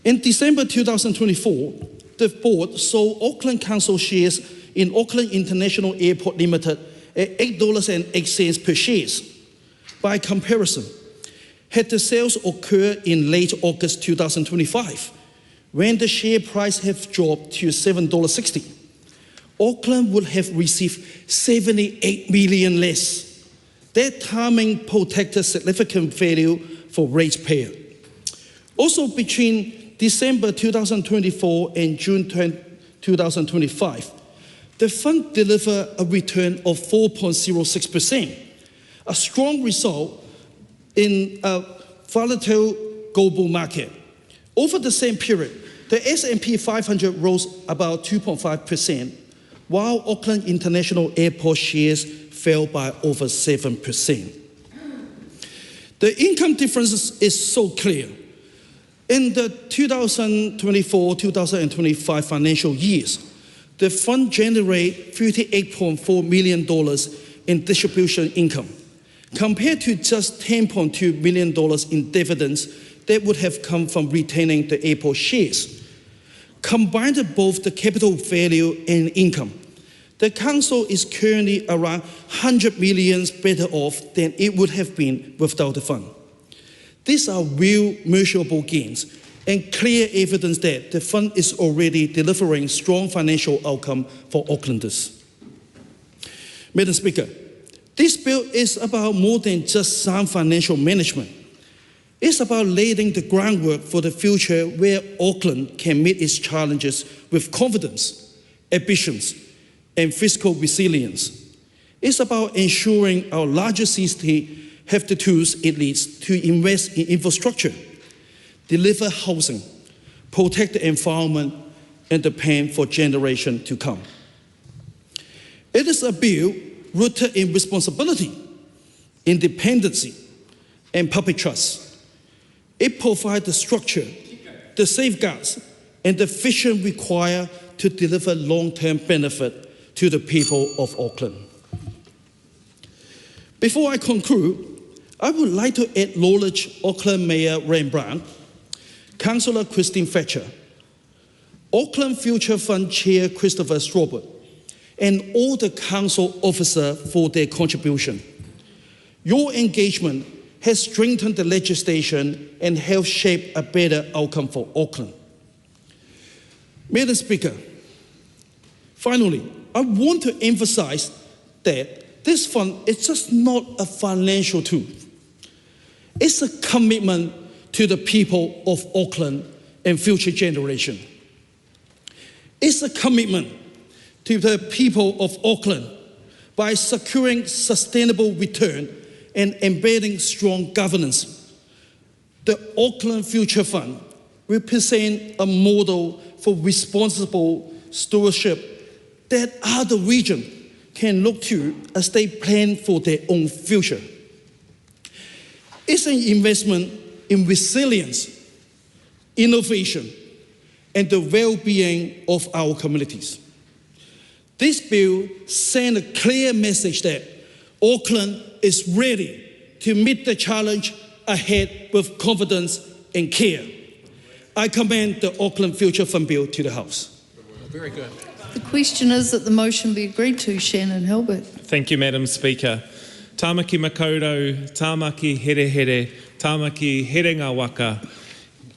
In December 2024, the board sold Auckland Council shares in Auckland International Airport Limited at $8.08 per share. By comparison, had the sales occurred in late August 2025, when the share price have dropped to $7.60, Auckland would have received $78 million less. That timing protected significant value for ratepayer. Also, between December 2024 and June 2025, the fund delivered a return of 4.06%, a strong result in a volatile global market. Over the same period, the S&P 500 rose about 2.5%, while Auckland International Airport shares fell by over 7%. The income difference is so clear. In the 2024-2025 financial years, the fund generated $38.4 million in distribution income, compared to just $10.2 million in dividends that would have come from retaining the airport shares. Combined both the capital value and income, the council is currently around $100 million better off than it would have been without the fund. These are real measurable gains and clear evidence that the fund is already delivering strong financial outcome for Aucklanders. Madam Speaker, this bill is about more than just sound financial management. It's about laying the groundwork for the future where Auckland can meet its challenges with confidence, ambitions, and fiscal resilience. It's about ensuring our larger cities have the tools it needs to invest in infrastructure, deliver housing, protect the environment, and the planet for generations to come. It is a bill rooted in responsibility, independency, and public trust. It provides the structure, the safeguards, and the vision required to deliver long-term benefit to the people of Auckland. Before I conclude, I would like to acknowledge Auckland Mayor Ram Brown, Councillor Christine Fletcher, Auckland Future Fund Chair Christopher Luxon, and all the council officers for their contribution. Your engagement has strengthened the legislation and helped shape a better outcome for Auckland. Madam Speaker, finally, I want to emphasize that this fund is just not a financial tool. It's a commitment to the people of Auckland and future generations. It's a commitment to the people of Auckland by securing sustainable return and embedding strong governance. The Auckland Future Fund represents a model for responsible stewardship that other regions can look to as they plan for their own future. It's an investment in resilience, innovation, and the well-being of our communities. This bill sends a clear message that Auckland is ready to meet the challenge ahead with confidence and care. I commend the Auckland Future Fund Bill to the House. Very good. The question is that the motion be agreed to. Shannon Hilbert. Thank you, Madam Speaker. Tāmaki Makaurau, tāmaki here here, tāmaki here ngā waka.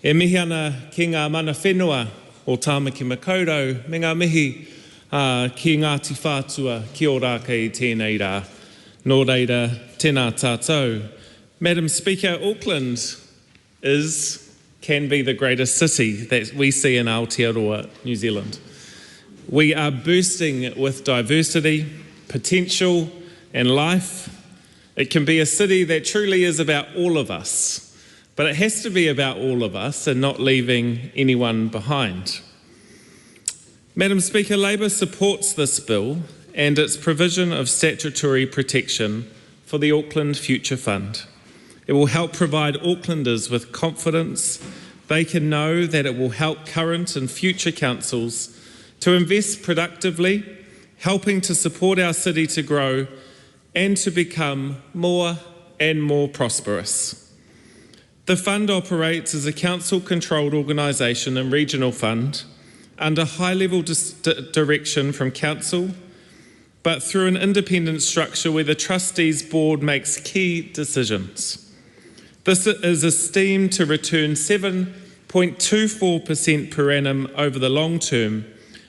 E mihi ana ki ngā mana whenua o tāmaki Makaurau, me ngā mihi ki Ngāti Whātua, ki o rāka I tēnei rā. Nō reira, tēnā tātou. Madam Speaker, Auckland can be the greatest city that we see in Aotearoa, New Zealand. We are bursting with diversity, potential and life. It can be a city that truly is about all of us, but it has to be about all of us and not leaving anyone behind. Madam Speaker, Labour supports this bill and its provision of statutory protection for the Auckland Future Fund. It will help provide Aucklanders with confidence. They can know that it will help current and future councils to invest productively, helping to support our city to grow and to become more and more prosperous. The fund operates as a council-controlled organisation and regional fund under high-level direction from council, but through an independent structure where the trustees board makes key decisions. This is esteemed to return 7.24% per annum over the long term,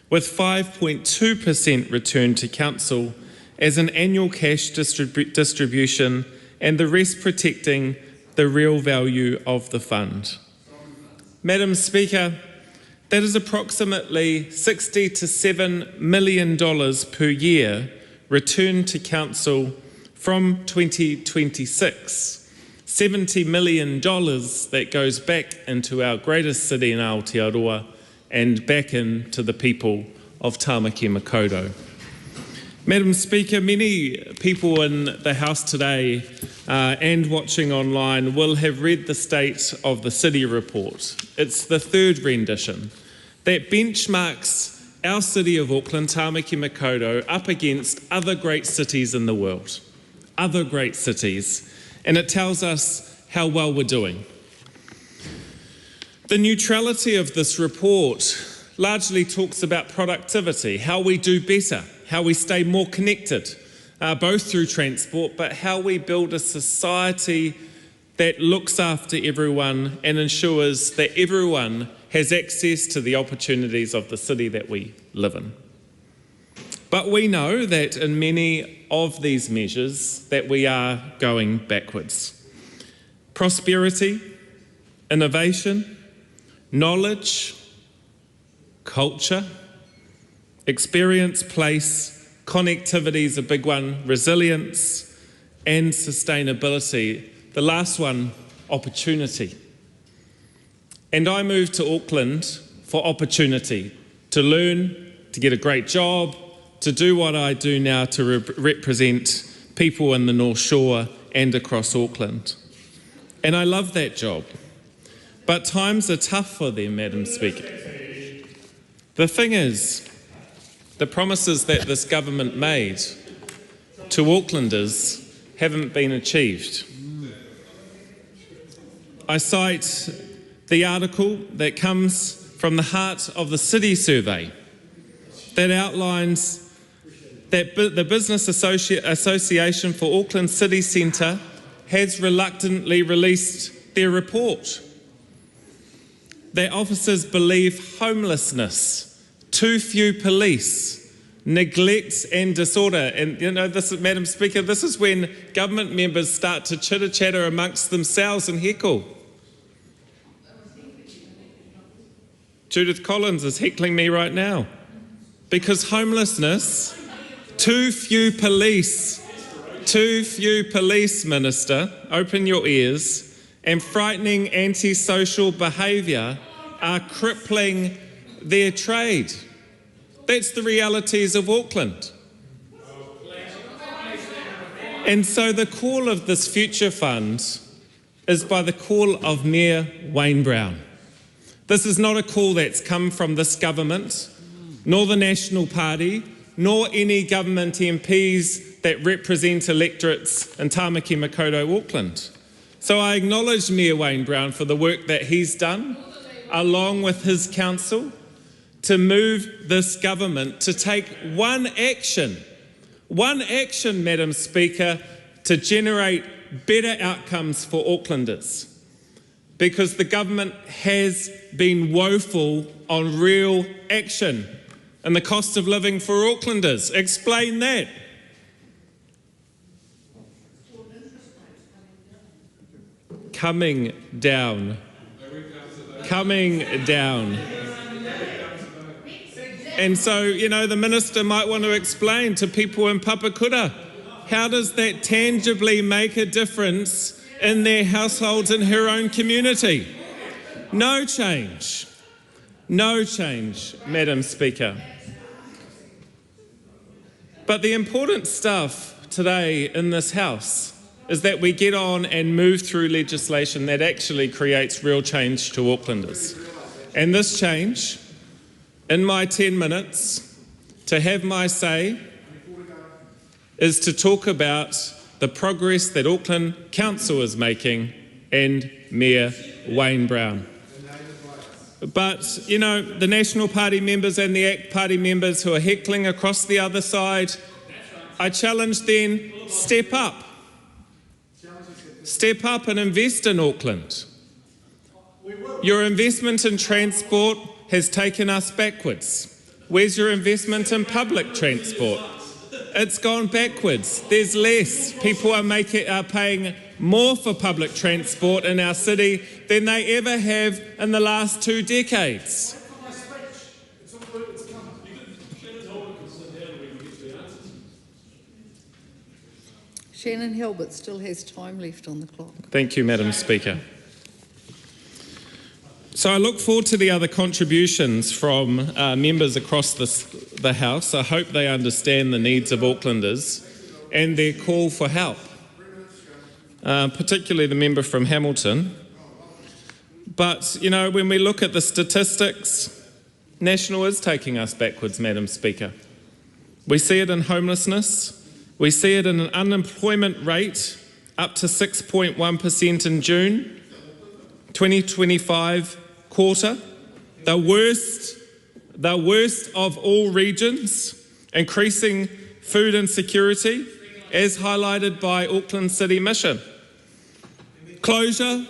with 5.2% returned to council as an annual cash distribution and the rest protecting the real value of the fund. Madam Speaker, that is approximately $60 to $7 million per year returned to council from 2026. $70 million that goes back into our greatest city in Aotearoa and back into the people of Tāmaki Makaurau. Madam Speaker, many people in the House today and watching online will have read the State of the City report. It's the third rendition that benchmarks our city of Auckland, Tāmaki Makaurau, up against other great cities in the world, other great cities, and it tells us how well we're doing. The neutrality of this report largely talks about productivity, how we do better, how we stay more connected, both through transport, but how we build a society that looks after everyone and ensures that everyone has access to the opportunities of the city that we live in. But we know that in many of these measures that we are going backwards. Prosperity, innovation, knowledge, culture, experience, place, connectivity is a big one, resilience and sustainability. The last one, opportunity. And I moved to Auckland for opportunity, to learn, to get a great job, to do what I do now to represent people in the North Shore and across Auckland. And I love that job. But times are tough for them, Madam Speaker. The thing is, the promises that this government made to Aucklanders haven't been achieved. I cite the article that comes from the Heart of the City survey that outlines that the Business Association for Auckland City Centre has reluctantly released their report. Their officers believe homelessness, too few police, neglect and disorder. And you know, this, Madam Speaker, this is when government members start to chitter-chatter amongst themselves and heckle. Judith Collins is heckling me right now. Because homelessness, too few police, Minister, open your ears, and frightening antisocial behaviour are crippling their trade. That's the realities of Auckland. And so the call of this future fund is by the call of Mayor Wayne Brown. This is not a call that's come from this government, nor the National Party, nor any government MPs that represent electorates in Tāmaki Makaurau, Auckland. So I acknowledge Mayor Wayne Brown for the work that he's done, along with his council, to move this government to take one action, Madam Speaker, to generate better outcomes for Aucklanders. Because the government has been woeful on real action and the cost of living for Aucklanders. Explain that. Coming down. And so, you know, the minister might want to explain to people in Papakura, how does that tangibly make a difference in their households in her own community? No change, Madam Speaker. But the important stuff today in this House is that we get on and move through legislation that actually creates real change to Aucklanders. And this change, in my 10 minutes, to have my say, is to talk about the progress that Auckland Council is making and Mayor Wayne Brown. But, you know, the National Party members and the ACT Party members who are heckling across the other side, I challenge them, step up. Step up and invest in Auckland. Your investment in transport has taken us backwards. Where's your investment in public transport? It's gone backwards. There's less. People are paying more for public transport in our city than they ever have in the last 2 decades. Shannon Hilbert still has time left on the clock. Thank you, Madam Speaker. So I look forward to the other contributions from members across the House. I hope they understand the needs of Aucklanders and their call for help, particularly the member from Hamilton. But, you know, when we look at the statistics, National is taking us backwards, Madam Speaker. We see it in homelessness. We see it in an unemployment rate up to 6.1% in June 2025 quarter, the worst of all regions, increasing food insecurity, as highlighted by Auckland City Mission. Closure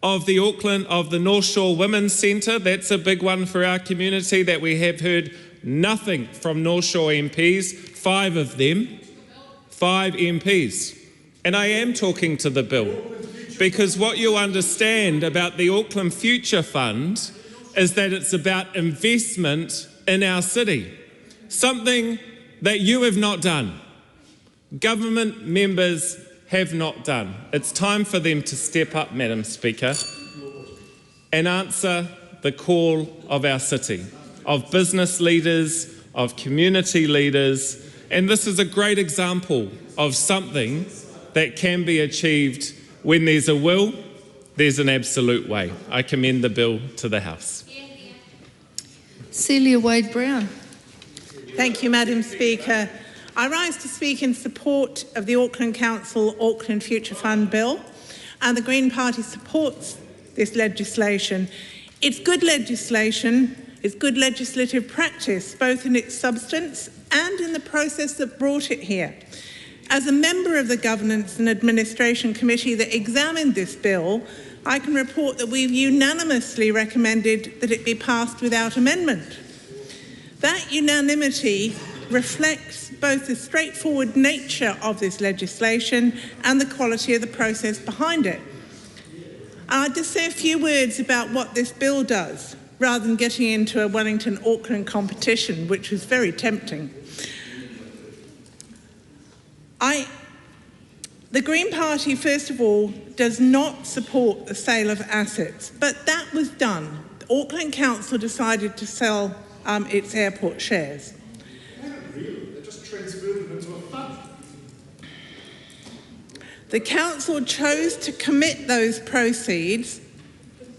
of the North Shore Women's Centre, that's a big one for our community that we have heard nothing from North Shore MPs, 5 of them. 5 MPs. And I am talking to the bill because what you understand about the Auckland Future Fund is that it's about investment in our city, something that you have not done. Government members have not done. It's time for them to step up, Madam Speaker, and answer the call of our city, of business leaders, of community leaders. And this is a great example of something that can be achieved when there's a will, there's an absolute way. I commend the bill to the House. Celia Wade-Brown. Thank you, Madam Speaker. I rise to speak in support of the Auckland Council Auckland Future Fund bill, and the Green Party supports this legislation. It's good legislation. It's good legislative practice, both in its substance and in the process that brought it here. As a member of the Governance and Administration Committee that examined this bill, I can report that we've unanimously recommended that it be passed without amendment. That unanimity reflects both the straightforward nature of this legislation and the quality of the process behind it. I'll just say a few words about what this bill does, rather than getting into a Wellington-Auckland competition, which was very tempting. The Green Party, first of all, does not support the sale of assets, but that was done. The Auckland Council decided to sell its airport shares. They just transferred them into a fund. The Council chose to commit those proceeds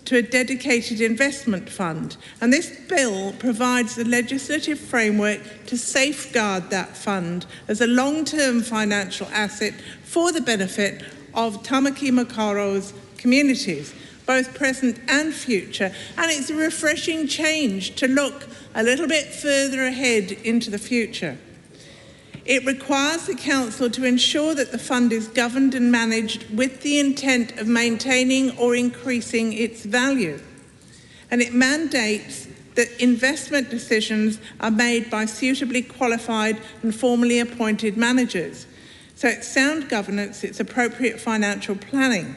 to a dedicated investment fund, and this bill provides the legislative framework to safeguard that fund as a long-term financial asset for the benefit of Tamaki Makaurau's communities, both present and future, and it's a refreshing change to look a little bit further ahead into the future. It requires the Council to ensure that the fund is governed and managed with the intent of maintaining or increasing its value. And it mandates that investment decisions are made by suitably qualified and formally appointed managers. So it's sound governance, it's appropriate financial planning.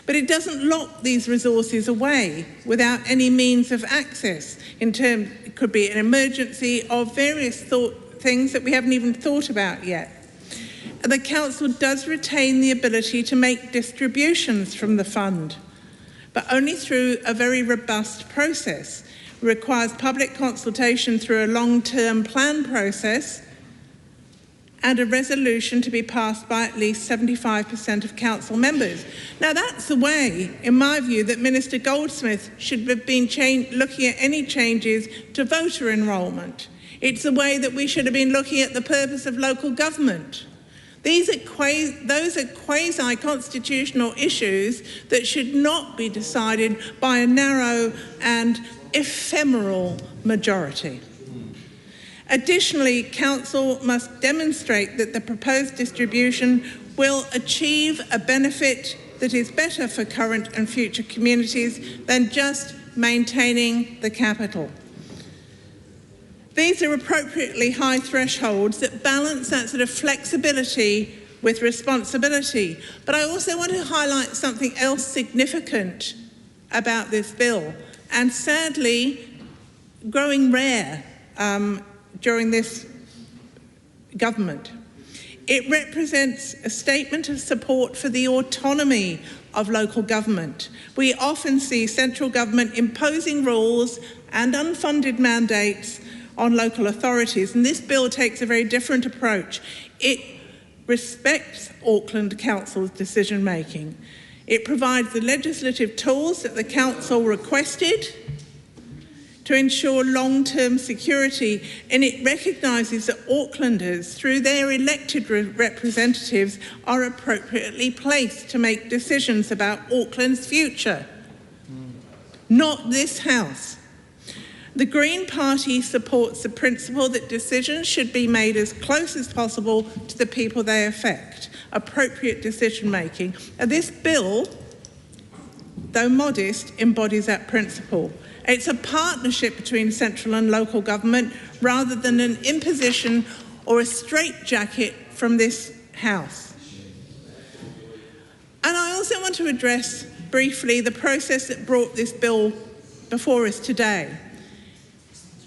But it doesn't lock these resources away without any means of access. It could be an emergency or various things that we haven't even thought about yet. The Council does retain the ability to make distributions from the fund, but only through a very robust process. It requires public consultation through a long-term plan process and a resolution to be passed by at least 75% of Council members. Now that's the way, in my view, that Minister Goldsmith should have been looking at any changes to voter enrolment. It's the way that we should have been looking at the purpose of local government. Those are quasi-constitutional issues that should not be decided by a narrow and ephemeral majority. Additionally, Council must demonstrate that the proposed distribution will achieve a benefit that is better for current and future communities than just maintaining the capital. These are appropriately high thresholds that balance that sort of flexibility with responsibility. But I also want to highlight something else significant about this bill, and sadly growing rare during this government. It represents a statement of support for the autonomy of local government. We often see central government imposing rules and unfunded mandates on local authorities, and this bill takes a very different approach. It respects Auckland Council's decision making. It provides the legislative tools that the Council requested to ensure long-term security, and it recognises that Aucklanders, through their elected representatives, are appropriately placed to make decisions about Auckland's future, not this House. The Green Party supports the principle that decisions should be made as close as possible to the people they affect, appropriate decision making. And this bill, though modest, embodies that principle. It's a partnership between central and local government rather than an imposition or a straitjacket from this House. And I also want to address briefly the process that brought this bill before us today.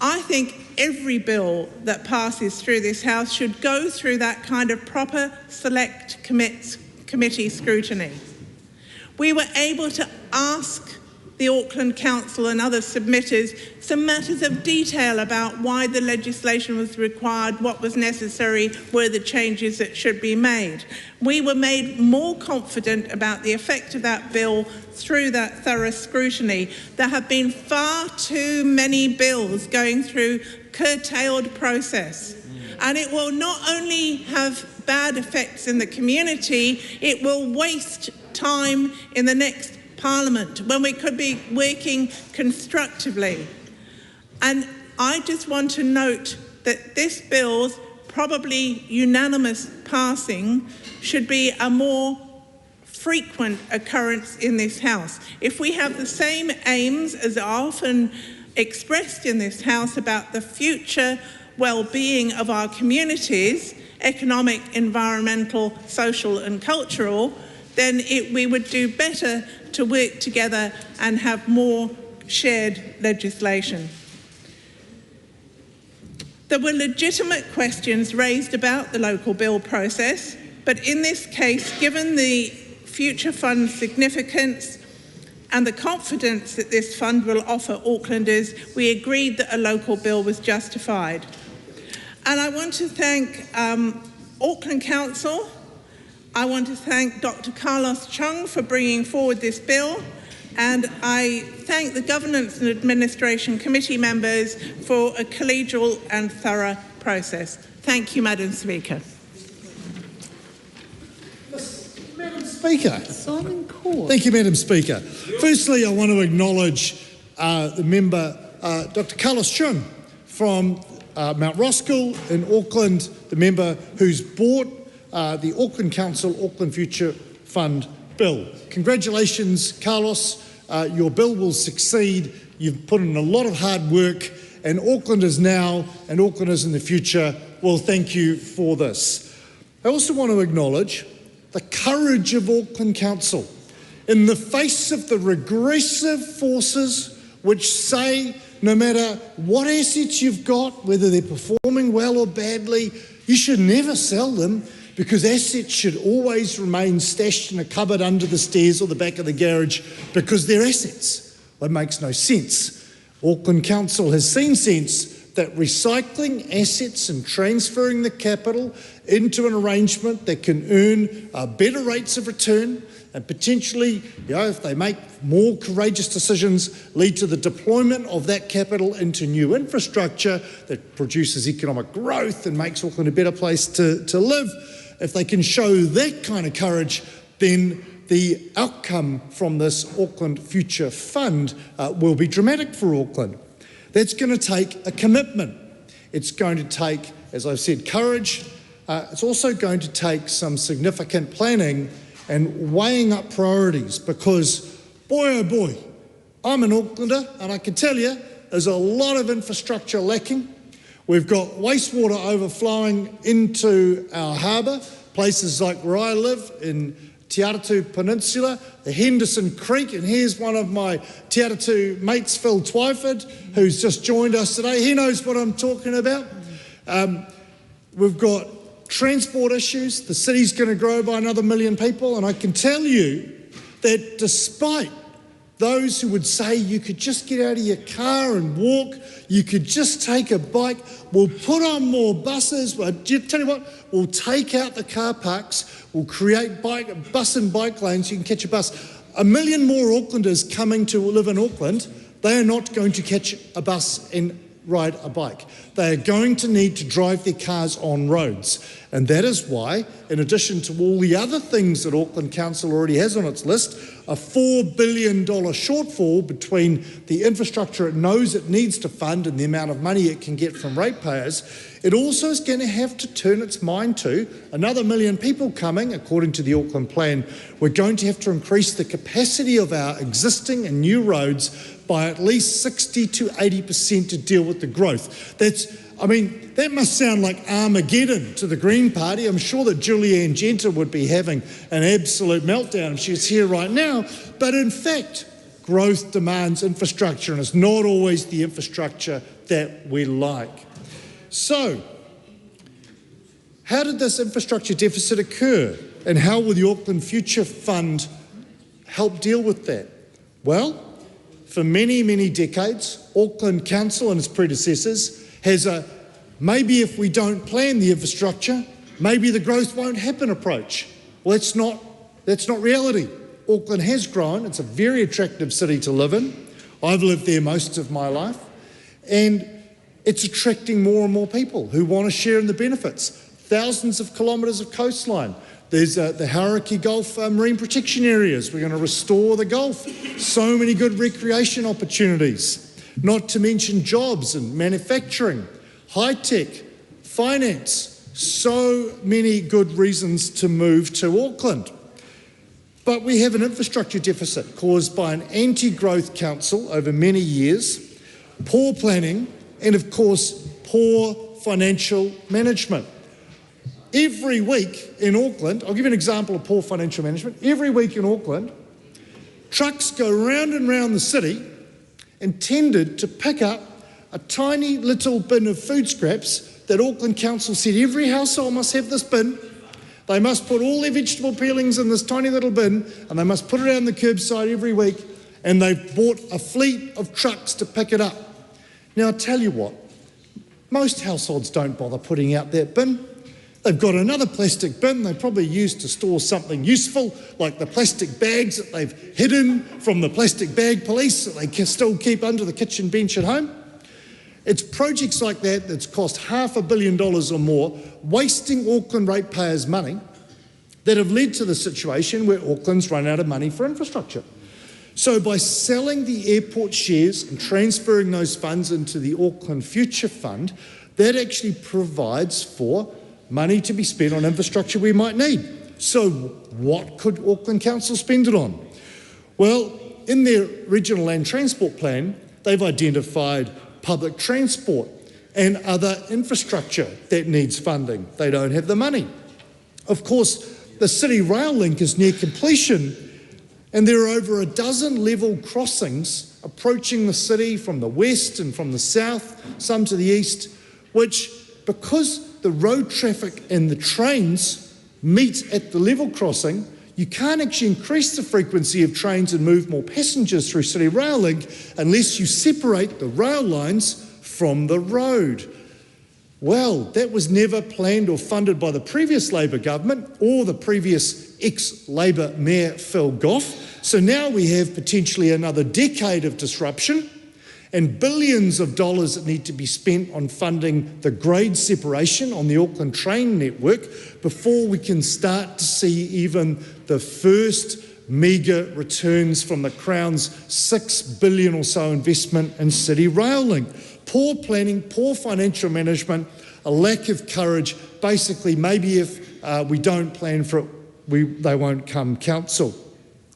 I think every bill that passes through this House should go through that kind of proper select committee scrutiny. We were able to ask the Auckland Council and other submitters some matters of detail about why the legislation was required, what was necessary, were the changes that should be made. We were made more confident about the effect of that bill through that thorough scrutiny. There have been far too many bills going through curtailed process, and it will not only have bad effects in the community, it will waste time in the next Parliament when we could be working constructively. And I just want to note that this bill's probably unanimous passing should be a more frequent occurrence in this House. If we have the same aims as are often expressed in this House about the future well-being of our communities, economic, environmental, social and cultural, then we would do better to work together and have more shared legislation. There were legitimate questions raised about the local bill process, but in this case, given the future fund's significance and the confidence that this fund will offer Aucklanders, we agreed that a local bill was justified. And I want to thank Auckland Council. I want to thank Dr. Carlos Chung for bringing forward this bill, and I thank the Governance and Administration Committee members for a collegial and thorough process. Thank you, Madam Speaker. Madam Speaker. Simon Court. Thank you, Madam Speaker. Firstly, I want to acknowledge the member, Dr. Carlos Chun from Mount Roskill in Auckland, the member who's brought the Auckland Council Auckland Future Fund bill. Congratulations, Carlos. Your bill will succeed. You've put in a lot of hard work, and Auckland is now and Auckland is in the future. Well, thank you for this. I also want to acknowledge the courage of Auckland Council in the face of the regressive forces which say no matter what assets you've got, whether they're performing well or badly, you should never sell them because assets should always remain stashed in a cupboard under the stairs or the back of the garage because they're assets. Well, it makes no sense. Auckland Council has seen sense that recycling assets and transferring the capital into an arrangement that can earn better rates of return and potentially, if they make more courageous decisions, lead to the deployment of that capital into new infrastructure that produces economic growth and makes Auckland a better place to live. If they can show that kind of courage, then the outcome from this Auckland Future Fund will be dramatic for Auckland. That's going to take a commitment. It's going to take, as I've said, courage. It's also going to take some significant planning and weighing up priorities because, boy oh boy, I'm an Aucklander and I can tell you there's a lot of infrastructure lacking. We've got wastewater overflowing into our harbour, places like where I live in Te Aotearoa Peninsula, the Henderson Creek, and here's one of my Te Aotearoa mates, Phil Twyford, who's just joined us today. He knows what I'm talking about. We've got transport issues. The city's going to grow by another 1 million people, and I can tell you that despite those who would say you could just get out of your car and walk, you could just take a bike, we'll put on more buses, tell you what, we'll take out the car parks, we'll create bus and bike lanes, you can catch a bus. 1 million more Aucklanders coming to live in Auckland, they are not going to catch a bus and ride a bike. They are going to need to drive their cars on roads. And that is why, in addition to all the other things that Auckland Council already has on its list, a $4 billion shortfall between the infrastructure it knows it needs to fund and the amount of money it can get from ratepayers, it also is going to have to turn its mind to another 1 million people coming, according to the Auckland Plan. We're going to have to increase the capacity of our existing and new roads by at least 60 to 80% to deal with the growth. That must sound like Armageddon to the Green Party. I'm sure that Julianne Genter would be having an absolute meltdown if she's here right now. But in fact, growth demands infrastructure, and it's not always the infrastructure that we like. So, how did this infrastructure deficit occur, and how will the Auckland Future Fund help deal with that? Well, for many, many decades, Auckland Council and its predecessors has a maybe if we don't plan the infrastructure, maybe the growth won't happen approach. Well, that's not reality. Auckland has grown. It's a very attractive city to live in. I've lived there most of my life. And it's attracting more and more people who want to share in the benefits. Thousands of kilometres of coastline. There's the Hauraki Gulf marine protection areas. We're going to restore the Gulf. So many good recreation opportunities. Not to mention jobs and manufacturing, high-tech, finance. So many good reasons to move to Auckland. But we have an infrastructure deficit caused by an anti-growth council over many years, poor planning, and of course, poor financial management. Every week in Auckland, I'll give you an example of poor financial management. Every week in Auckland, trucks go round and round the city intended to pick up a tiny little bin of food scraps that Auckland Council said every household must have this bin. They must put all their vegetable peelings in this tiny little bin and they must put it out on the curbside every week, and they've bought a fleet of trucks to pick it up. Now, I'll tell you what, most households don't bother putting out that bin. They've got another plastic bin they probably used to store something useful, like the plastic bags that they've hidden from the plastic bag police that they can still keep under the kitchen bench at home. It's projects like that that's cost $500 million or more, wasting Auckland ratepayers' money, that have led to the situation where Auckland's run out of money for infrastructure. So by selling the airport shares and transferring those funds into the Auckland Future Fund, that actually provides for money to be spent on infrastructure we might need. So what could Auckland Council spend it on? Well, in their regional land transport plan, they've identified public transport and other infrastructure that needs funding. They don't have the money. Of course, the City Rail link is near completion, and there are over a dozen level crossings approaching the city from the west and from the south, some to the east, which, because the road traffic and the trains meet at the level crossing, you can't actually increase the frequency of trains and move more passengers through City Rail Link unless you separate the rail lines from the road. Well, that was never planned or funded by the previous Labor government or the previous ex-Labor Mayor Phil Goff. So now we have potentially another decade of disruption and billions of dollars that need to be spent on funding the grade separation on the Auckland train network before we can start to see even the first meagre returns from the Crown's $6 billion or so investment in City Rail Link. Poor planning, poor financial management, a lack of courage. Basically, maybe if we don't plan for it, they won't come council.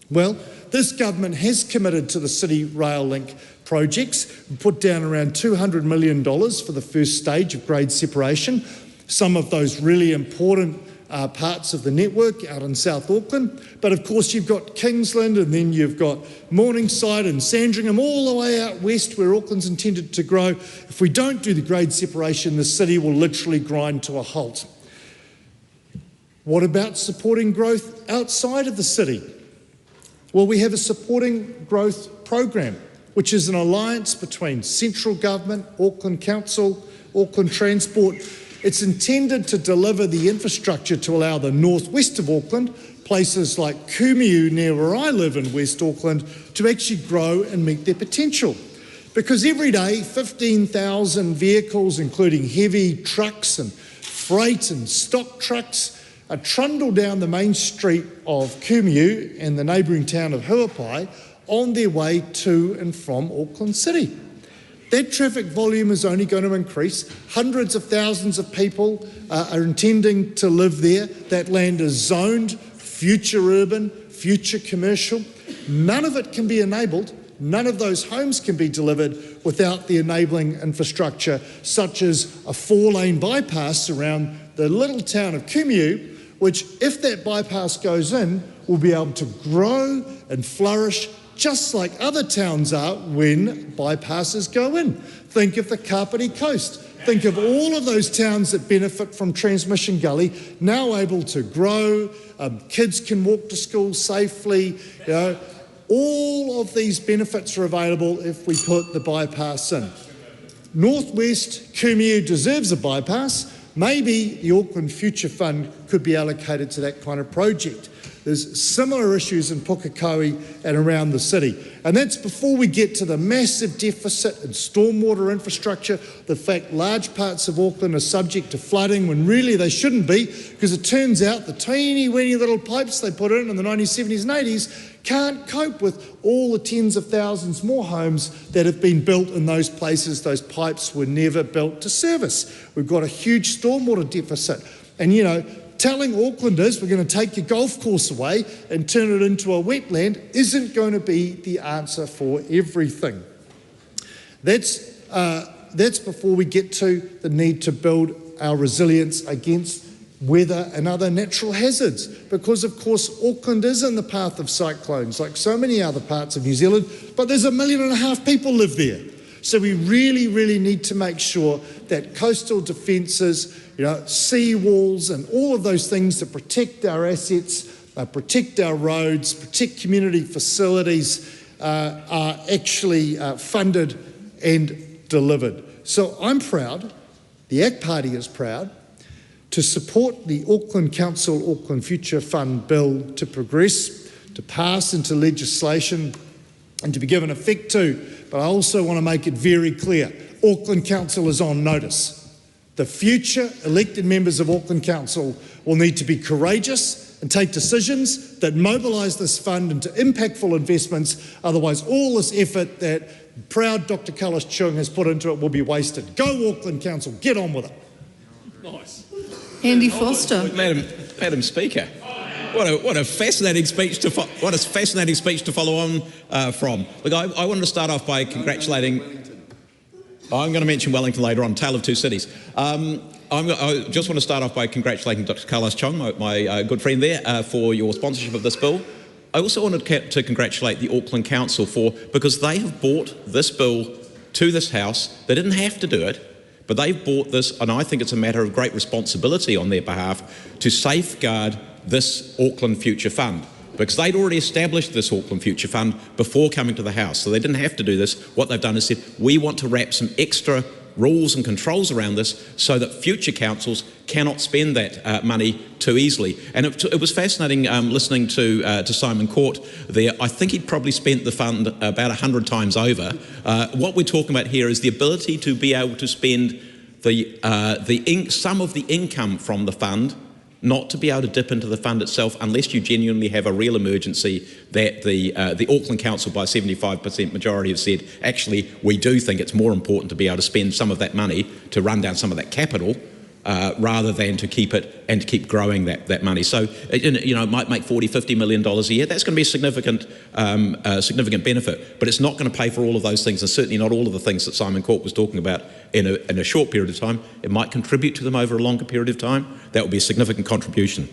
Well, this government has committed to the City Rail Link projects. We put down around $200 million for the first stage of grade separation. Some of those really important parts of the network out in South Auckland. But of course you've got Kingsland, and then you've got Morningside and Sandringham all the way out west where Auckland's intended to grow. If we don't do the grade separation, the city will literally grind to a halt. What about supporting growth outside of the city? Well, we have a supporting growth program, which is an alliance between central government, Auckland Council, Auckland Transport. It's intended to deliver the infrastructure to allow the northwest of Auckland, places like Kumiu, near where I live in West Auckland, to actually grow and meet their potential. Because every day, 15,000 vehicles, including heavy trucks and freight and stock trucks, are trundled down the main street of Kumiu and the neighbouring town of Huapai on their way to and from Auckland City. That traffic volume is only going to increase. Hundreds of thousands of people are intending to live there. That land is zoned future urban, future commercial. None of it can be enabled. None of those homes can be delivered without the enabling infrastructure, such as a 4-lane bypass around the little town of Kumiu, which, if that bypass goes in, will be able to grow and flourish just like other towns are when bypasses go in. Think of the Kapiti Coast. Think of all of those towns that benefit from Transmission Gully, now able to grow, kids can walk to school safely, all of these benefits are available if we put the bypass in. Northwest Kumiu deserves a bypass. Maybe the Auckland Future Fund could be allocated to that kind of project. There's similar issues in Pukekohe and around the city. And that's before we get to the massive deficit in stormwater infrastructure, the fact large parts of Auckland are subject to flooding when really they shouldn't be, because it turns out the teeny weeny little pipes they put in the 1970s and 80s can't cope with all the tens of thousands more homes that have been built in those places. Those pipes were never built to service. We've got a huge stormwater deficit. And telling Aucklanders we're going to take your golf course away and turn it into a wetland isn't going to be the answer for everything. That's before we get to the need to build our resilience against weather and other natural hazards, because of course Auckland is in the path of cyclones like so many other parts of New Zealand, but there's 1.5 million people live there. So we really, really need to make sure that coastal defences, sea walls and all of those things that protect our assets, protect our roads, protect community facilities are actually funded and delivered. So I'm proud, the ACT Party is proud, to support the Auckland Council Auckland Future Fund bill to progress, to pass into legislation and to be given effect to. But I also want to make it very clear, Auckland Council is on notice. The future elected members of Auckland Council will need to be courageous and take decisions that mobilise this fund into impactful investments. Otherwise, all this effort that proud Dr. Cullis Chung has put into it will be wasted. Go Auckland Council, get on with it. Nice. Andy Foster. Madam Speaker, what a fascinating speech to follow on from. Look, I wanted to start off by congratulating. I'm going to mention Wellington later on, Tale of Two Cities. I just want to start off by congratulating Dr. Cullis Chung, my good friend there, for your sponsorship of this bill. I also wanted to congratulate the Auckland Council because they have brought this bill to this House. They didn't have to do it, but they've brought this, and I think it's a matter of great responsibility on their behalf to safeguard this Auckland Future Fund, because they'd already established this Auckland Future Fund before coming to the House, so they didn't have to do this. What they've done is said, we want to wrap some extra rules and controls around this so that future councils cannot spend that money too easily. And it was fascinating listening to Simon Court there. I think he'd probably spent the fund about 100 times over. What we're talking about here is the ability to be able to spend some of the income from the fund, not to be able to dip into the fund itself unless you genuinely have a real emergency that the Auckland Council by 75% majority have said, actually, we do think it's more important to be able to spend some of that money to run down some of that capital rather than to keep it and to keep growing that money. So, it might make $40, $50 million a year. That's going to be a significant benefit, but it's not going to pay for all of those things, and certainly not all of the things that Simon Court was talking about in a short period of time. It might contribute to them over a longer period of time. That would be a significant contribution.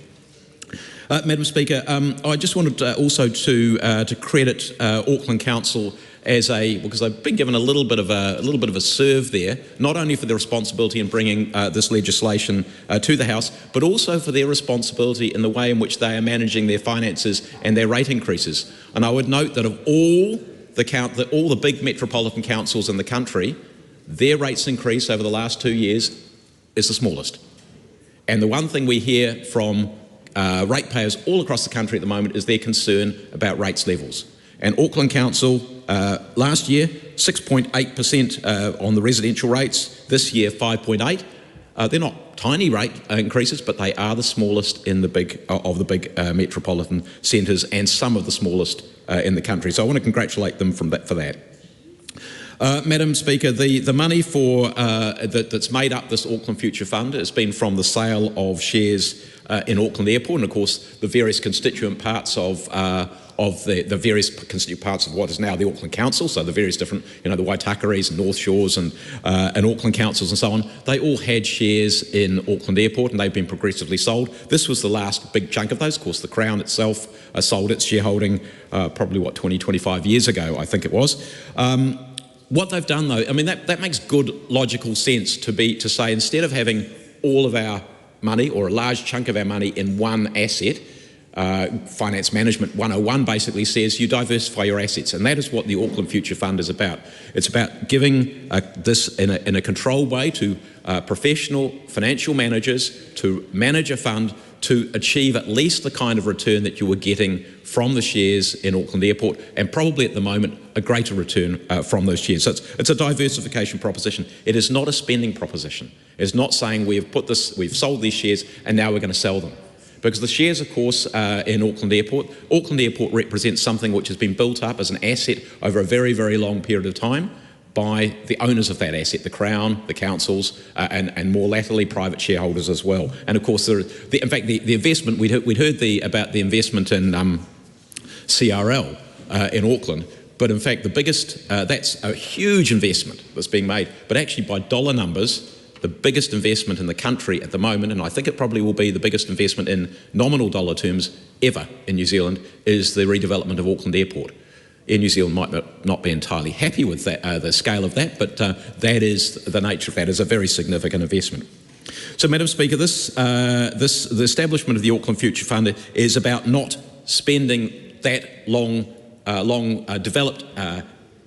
Madam Speaker, I just wanted also to credit Auckland Council because they've been given a little bit of a serve there, not only for their responsibility in bringing this legislation to the House, but also for their responsibility in the way in which they are managing their finances and their rate increases. And I would note that of all the big metropolitan councils in the country, their rates increase over the last 2 years is the smallest. And the one thing we hear from ratepayers all across the country at the moment is their concern about rates levels. And Auckland Council last year 6.8% on the residential rates. This year 5.8. They're not tiny rate increases, but they are the smallest in the big metropolitan centres and some of the smallest in the country. So I want to congratulate them for that. Madam Speaker, the money that's made up this Auckland Future Fund has been from the sale of shares in Auckland Airport, and of course the various constituent parts of the various constituent parts of what is now the Auckland Council. So the various different, the Waitakaris and North Shores and Auckland Councils and so on. They all had shares in Auckland Airport, and they've been progressively sold. This was the last big chunk of those. Of course, the Crown itself sold its shareholding probably 20, 25 years ago, I think it was. What they've done, though, that makes good logical sense to say, instead of having all of our money or a large chunk of our money in one asset, Finance Management 101 basically says you diversify your assets, and that is what the Auckland Future Fund is about. It's about giving this in a controlled way to professional financial managers to manage a fund to achieve at least the kind of return that you were getting from the shares in Auckland Airport, and probably at the moment a greater return from those shares. So it's a diversification proposition. It is not a spending proposition. It's not saying we've sold these shares and now we're going to sell them. Because the shares, of course, in Auckland Airport represents something which has been built up as an asset over a very, very long period of time by the owners of that asset, the Crown, the councils, and more latterly private shareholders as well. And of course, in fact, the investment, we'd heard about the investment in CRL in Auckland, but in fact the biggest, that's a huge investment that's being made, but actually by dollar numbers, the biggest investment in the country at the moment, and I think it probably will be the biggest investment in nominal dollar terms ever in New Zealand, is the redevelopment of Auckland Airport. Air New Zealand might not be entirely happy with that, the scale of that, but that is the nature of that. Is a very significant investment. So, Madam Speaker, the establishment of the Auckland Future Fund is about not spending that long developed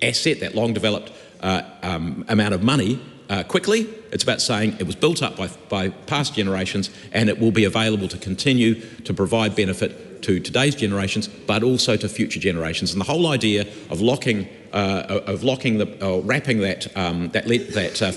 asset, that long developed amount of money quickly. It's about saying it was built up by past generations and it will be available to continue to provide benefit to today's generations, but also to future generations. And the whole idea of wrapping that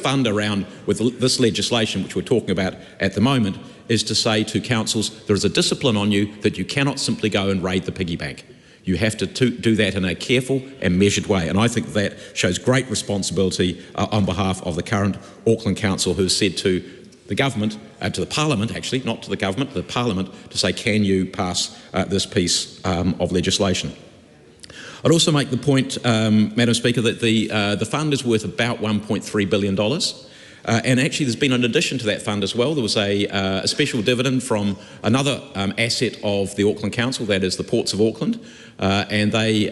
fund around with this legislation, which we're talking about at the moment, is to say to councils, there is a discipline on you that you cannot simply go and raid the piggy bank. You have to do that in a careful and measured way. And I think that shows great responsibility on behalf of the current Auckland Council, who has said to the government, to the Parliament actually, not to the government, the Parliament, to say, can you pass this piece of legislation? I'd also make the point, Madam Speaker, that the fund is worth about $1.3 billion. And actually there's been an addition to that fund as well. There was a special dividend from another asset of the Auckland Council, that is the Ports of Auckland, and they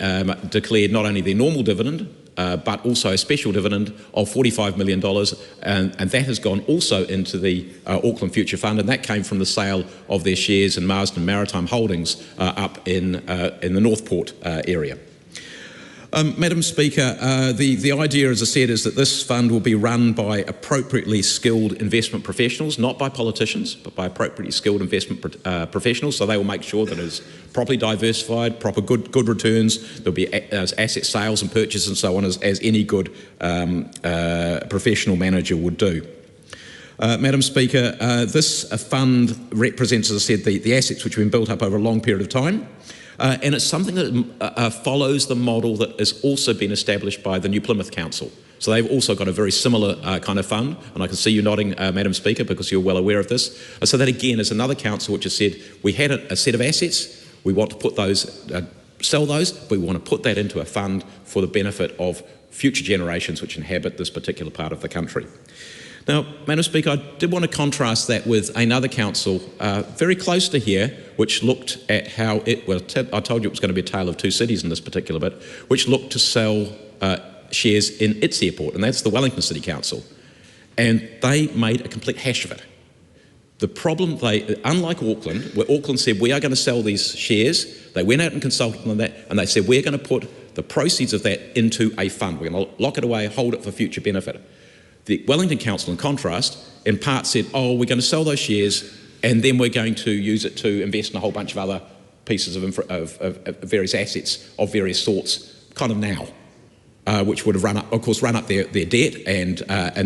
declared not only their normal dividend, but also a special dividend of $45 million, and that has gone also into the Auckland Future Fund, and that came from the sale of their shares in Marsden Maritime Holdings up in the Northport area. Madam Speaker, the idea, as I said, is that this fund will be run by appropriately skilled investment professionals, not by politicians, but by appropriately skilled investment professionals. So they will make sure that it is properly diversified, proper good returns. There'll be asset sales and purchases and so on, as any good professional manager would do. Madam Speaker, this fund represents, as I said, the assets which have been built up over a long period of time. And it's something that follows the model that has also been established by the New Plymouth Council. So they've also got a very similar kind of fund, and I can see you nodding, Madam Speaker, because you're well aware of this. So that again is another council which has said, we had a set of assets, we want to put those, sell those, but we want to put that into a fund for the benefit of future generations which inhabit this particular part of the country. Now, Madam Speaker, I did want to contrast that with another council very close to here, which looked at how it, well, I told you it was going to be a tale of two cities in this particular bit, which looked to sell shares in its airport, and that's the Wellington City Council. And they made a complete hash of it. The problem, unlike Auckland, where Auckland said, we are going to sell these shares, they went out and consulted on that, and they said, we're going to put the proceeds of that into a fund. We're going to lock it away, hold it for future benefit. The Wellington Council, in contrast, in part said, oh, we're going to sell those shares and then we're going to use it to invest in a whole bunch of other pieces of various assets of various sorts, kind of now, which would have run up their debt and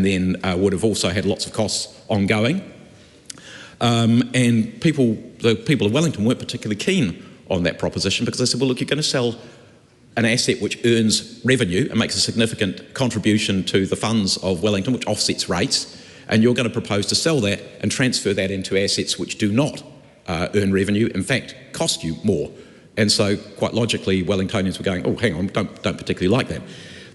then would have also had lots of costs ongoing. And the people of Wellington weren't particularly keen on that proposition because they said, well, look, you're going to sell an asset which earns revenue and makes a significant contribution to the funds of Wellington, which offsets rates, and you're going to propose to sell that and transfer that into assets which do not earn revenue, in fact, cost you more. And so, quite logically, Wellingtonians were going, oh, hang on, don't particularly like that.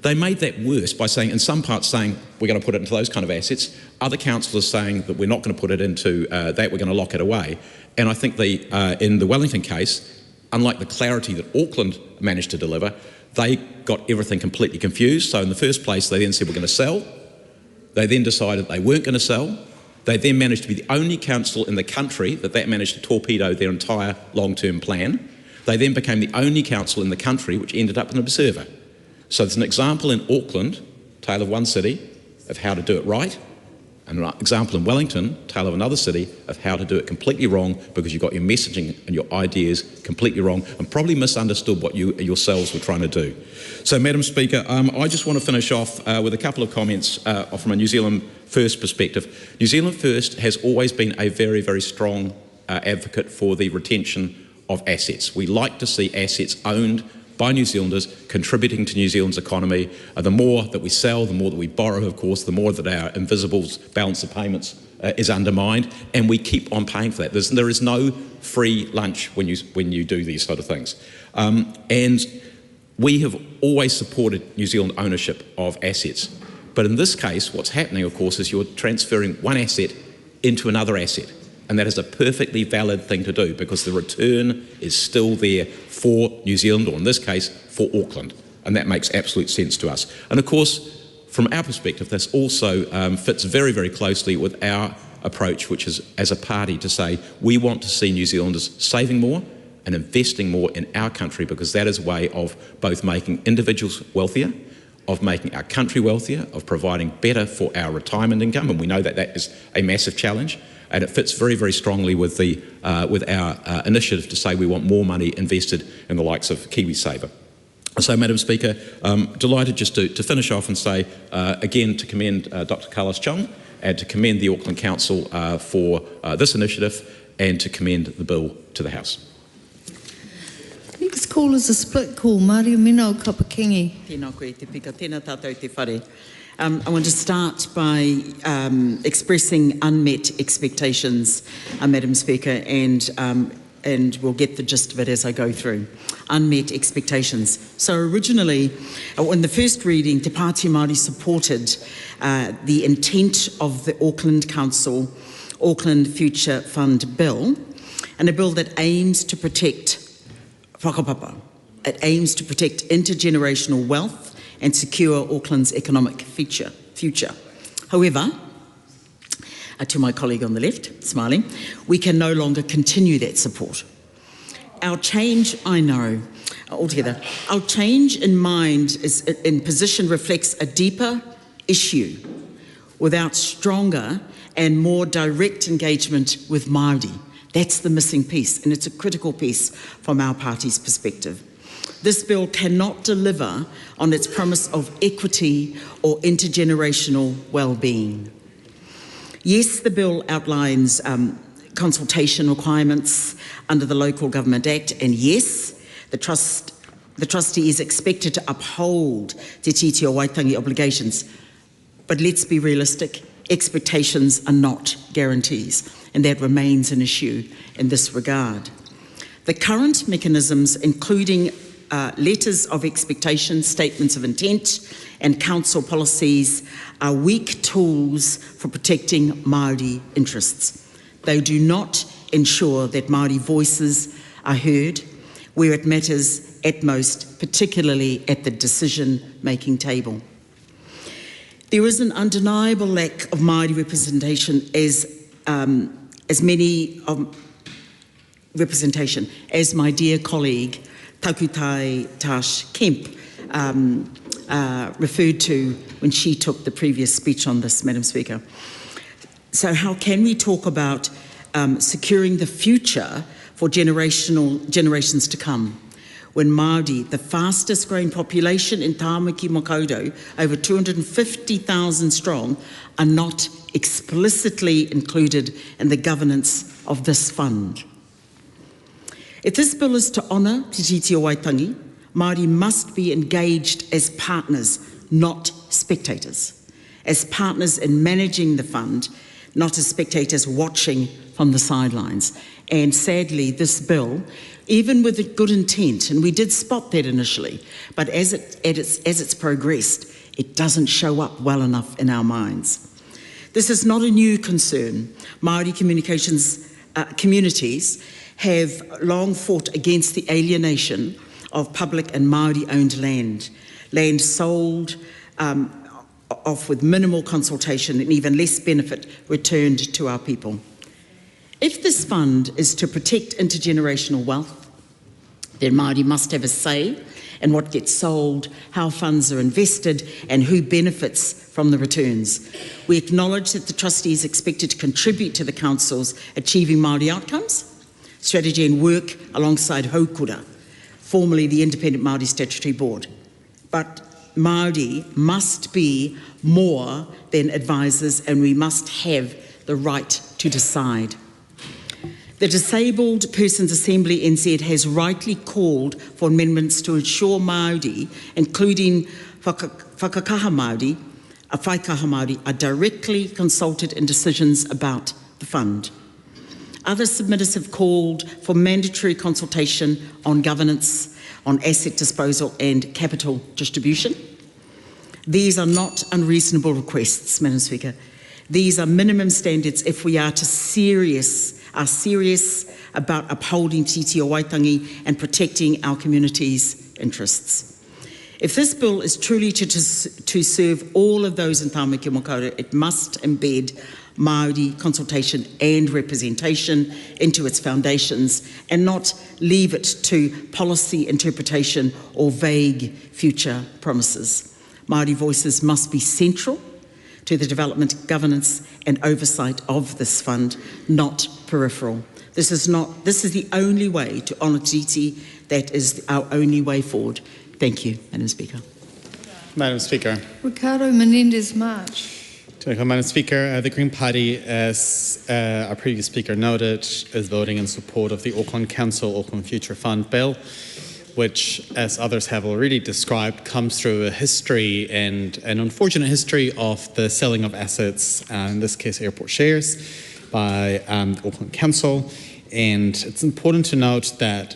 They made that worse by saying, in some parts saying, we're going to put it into those kind of assets. Other councillors saying that we're not going to put it into that, we're going to lock it away. And I think in the Wellington case, unlike the clarity that Auckland managed to deliver, they got everything completely confused. So in the first place, they then said, we're going to sell. They then decided they weren't going to sell. They then managed to be the only council in the country that managed to torpedo their entire long-term plan. They then became the only council in the country which ended up an observer. So there's an example in Auckland, tale of one city, of how to do it right, and an example in Wellington, tale of another city, of how to do it completely wrong because you got your messaging and your ideas completely wrong and probably misunderstood what you yourselves were trying to do. So, Madam Speaker, I just want to finish off with a couple of comments from a New Zealand First perspective. New Zealand First has always been a very, very strong advocate for the retention of assets. We like to see assets owned by New Zealanders contributing to New Zealand's economy. The more that we sell, the more that we borrow, of course, the more that our invisible balance of payments is undermined, and we keep on paying for that. There is no free lunch when you do these sort of things. And we have always supported New Zealand ownership of assets. But in this case, what's happening, of course, is you're transferring one asset into another asset. And that is a perfectly valid thing to do because the return is still there for New Zealand, or in this case, for Auckland. And that makes absolute sense to us. And of course, from our perspective, this also fits very, very closely with our approach, which is as a party to say we want to see New Zealanders saving more and investing more in our country because that is a way of both making individuals wealthier, of making our country wealthier, of providing better for our retirement income, and we know that that is a massive challenge, and it fits very, very strongly with our initiative to say we want more money invested in the likes of KiwiSaver. So, Madam Speaker, delighted just to finish off and say, again, to commend Dr. Carlos Chung and to commend the Auckland Council for this initiative and to commend the bill to the House. Next call is a split call. Mario Minau Kapakingi. Tēnā koe te pika, tēnā tātou te whare. I want to start by expressing unmet expectations, Madam Speaker, and we'll get the gist of it as I go through. Unmet expectations. So originally, in the first reading, Te Pāti Māori supported the intent of the Auckland Council Auckland Future Fund Bill, and a bill that aims to protect whakapapa. It aims to protect intergenerational wealth and secure Auckland's economic future. However, to my colleague on the left, smiling, we can no longer continue that support. Our change, I know, altogether, our change in mind in position reflects a deeper issue without stronger and more direct engagement with Māori. That's the missing piece, and it's a critical piece from our party's perspective. This bill cannot deliver on its promise of equity or intergenerational well-being. Yes, the bill outlines consultation requirements under the Local Government Act, and yes, the trustee is expected to uphold Te Titi o Waitangi obligations. But let's be realistic, expectations are not guarantees, and that remains an issue in this regard. The current mechanisms, including letters of expectation, statements of intent, and council policies, are weak tools for protecting Māori interests. They do not ensure that Māori voices are heard where it matters at most, particularly at the decision-making table. There is an undeniable lack of Māori representation as my dear colleague Takutai Tash Kemp referred to when she took the previous speech on this, Madam Speaker. So how can we talk about securing the future for generations to come when Māori, the fastest growing population in Tāmaki Makaurau, over 250,000 strong, are not explicitly included in the governance of this fund? If this bill is to honour Te Titi o Waitangi, Māori must be engaged as partners, not spectators. As partners in managing the fund, not as spectators watching from the sidelines. And sadly, this bill, even with a good intent, and we did spot that initially, but as it's progressed, it doesn't show up well enough in our minds. This is not a new concern. Māori communities have long fought against the alienation of public and Māori-owned land sold off with minimal consultation and even less benefit returned to our people. If this fund is to protect intergenerational wealth, then Māori must have a say in what gets sold, how funds are invested, and who benefits from the returns. We acknowledge that the trustee is expected to contribute to the Council's achieving Māori outcomes, strategy and work alongside Haukura, formerly the Independent Māori Statutory Board. But Māori must be more than advisors, and we must have the right to decide. The Disabled Persons Assembly NZ has rightly called for amendments to ensure Māori, including whakakaha Māori, whaikaha Māori, are directly consulted in decisions about the fund. Other submitters have called for mandatory consultation on governance, on asset disposal and capital distribution. These are not unreasonable requests, Madam Speaker. These are minimum standards if we are serious about upholding Te Titi o Waitangi and protecting our community's interests. If this bill is truly to serve all of those in Tāmaki Makaurau, it must embed Māori consultation and representation into its foundations and not leave it to policy interpretation or vague future promises. Māori voices must be central to the development, governance and oversight of this fund, not peripheral. This is the only way to honour Tīti. That is our only way forward. Thank you, Madam Speaker. Madam Speaker. Ricardo Menendez-March. Madam Speaker, the Green Party, as our previous speaker noted, is voting in support of the Auckland Council Auckland Future Fund bill, which, as others have already described, comes through a history and an unfortunate history of the selling of assets, in this case airport shares, by the Auckland Council. And it's important to note that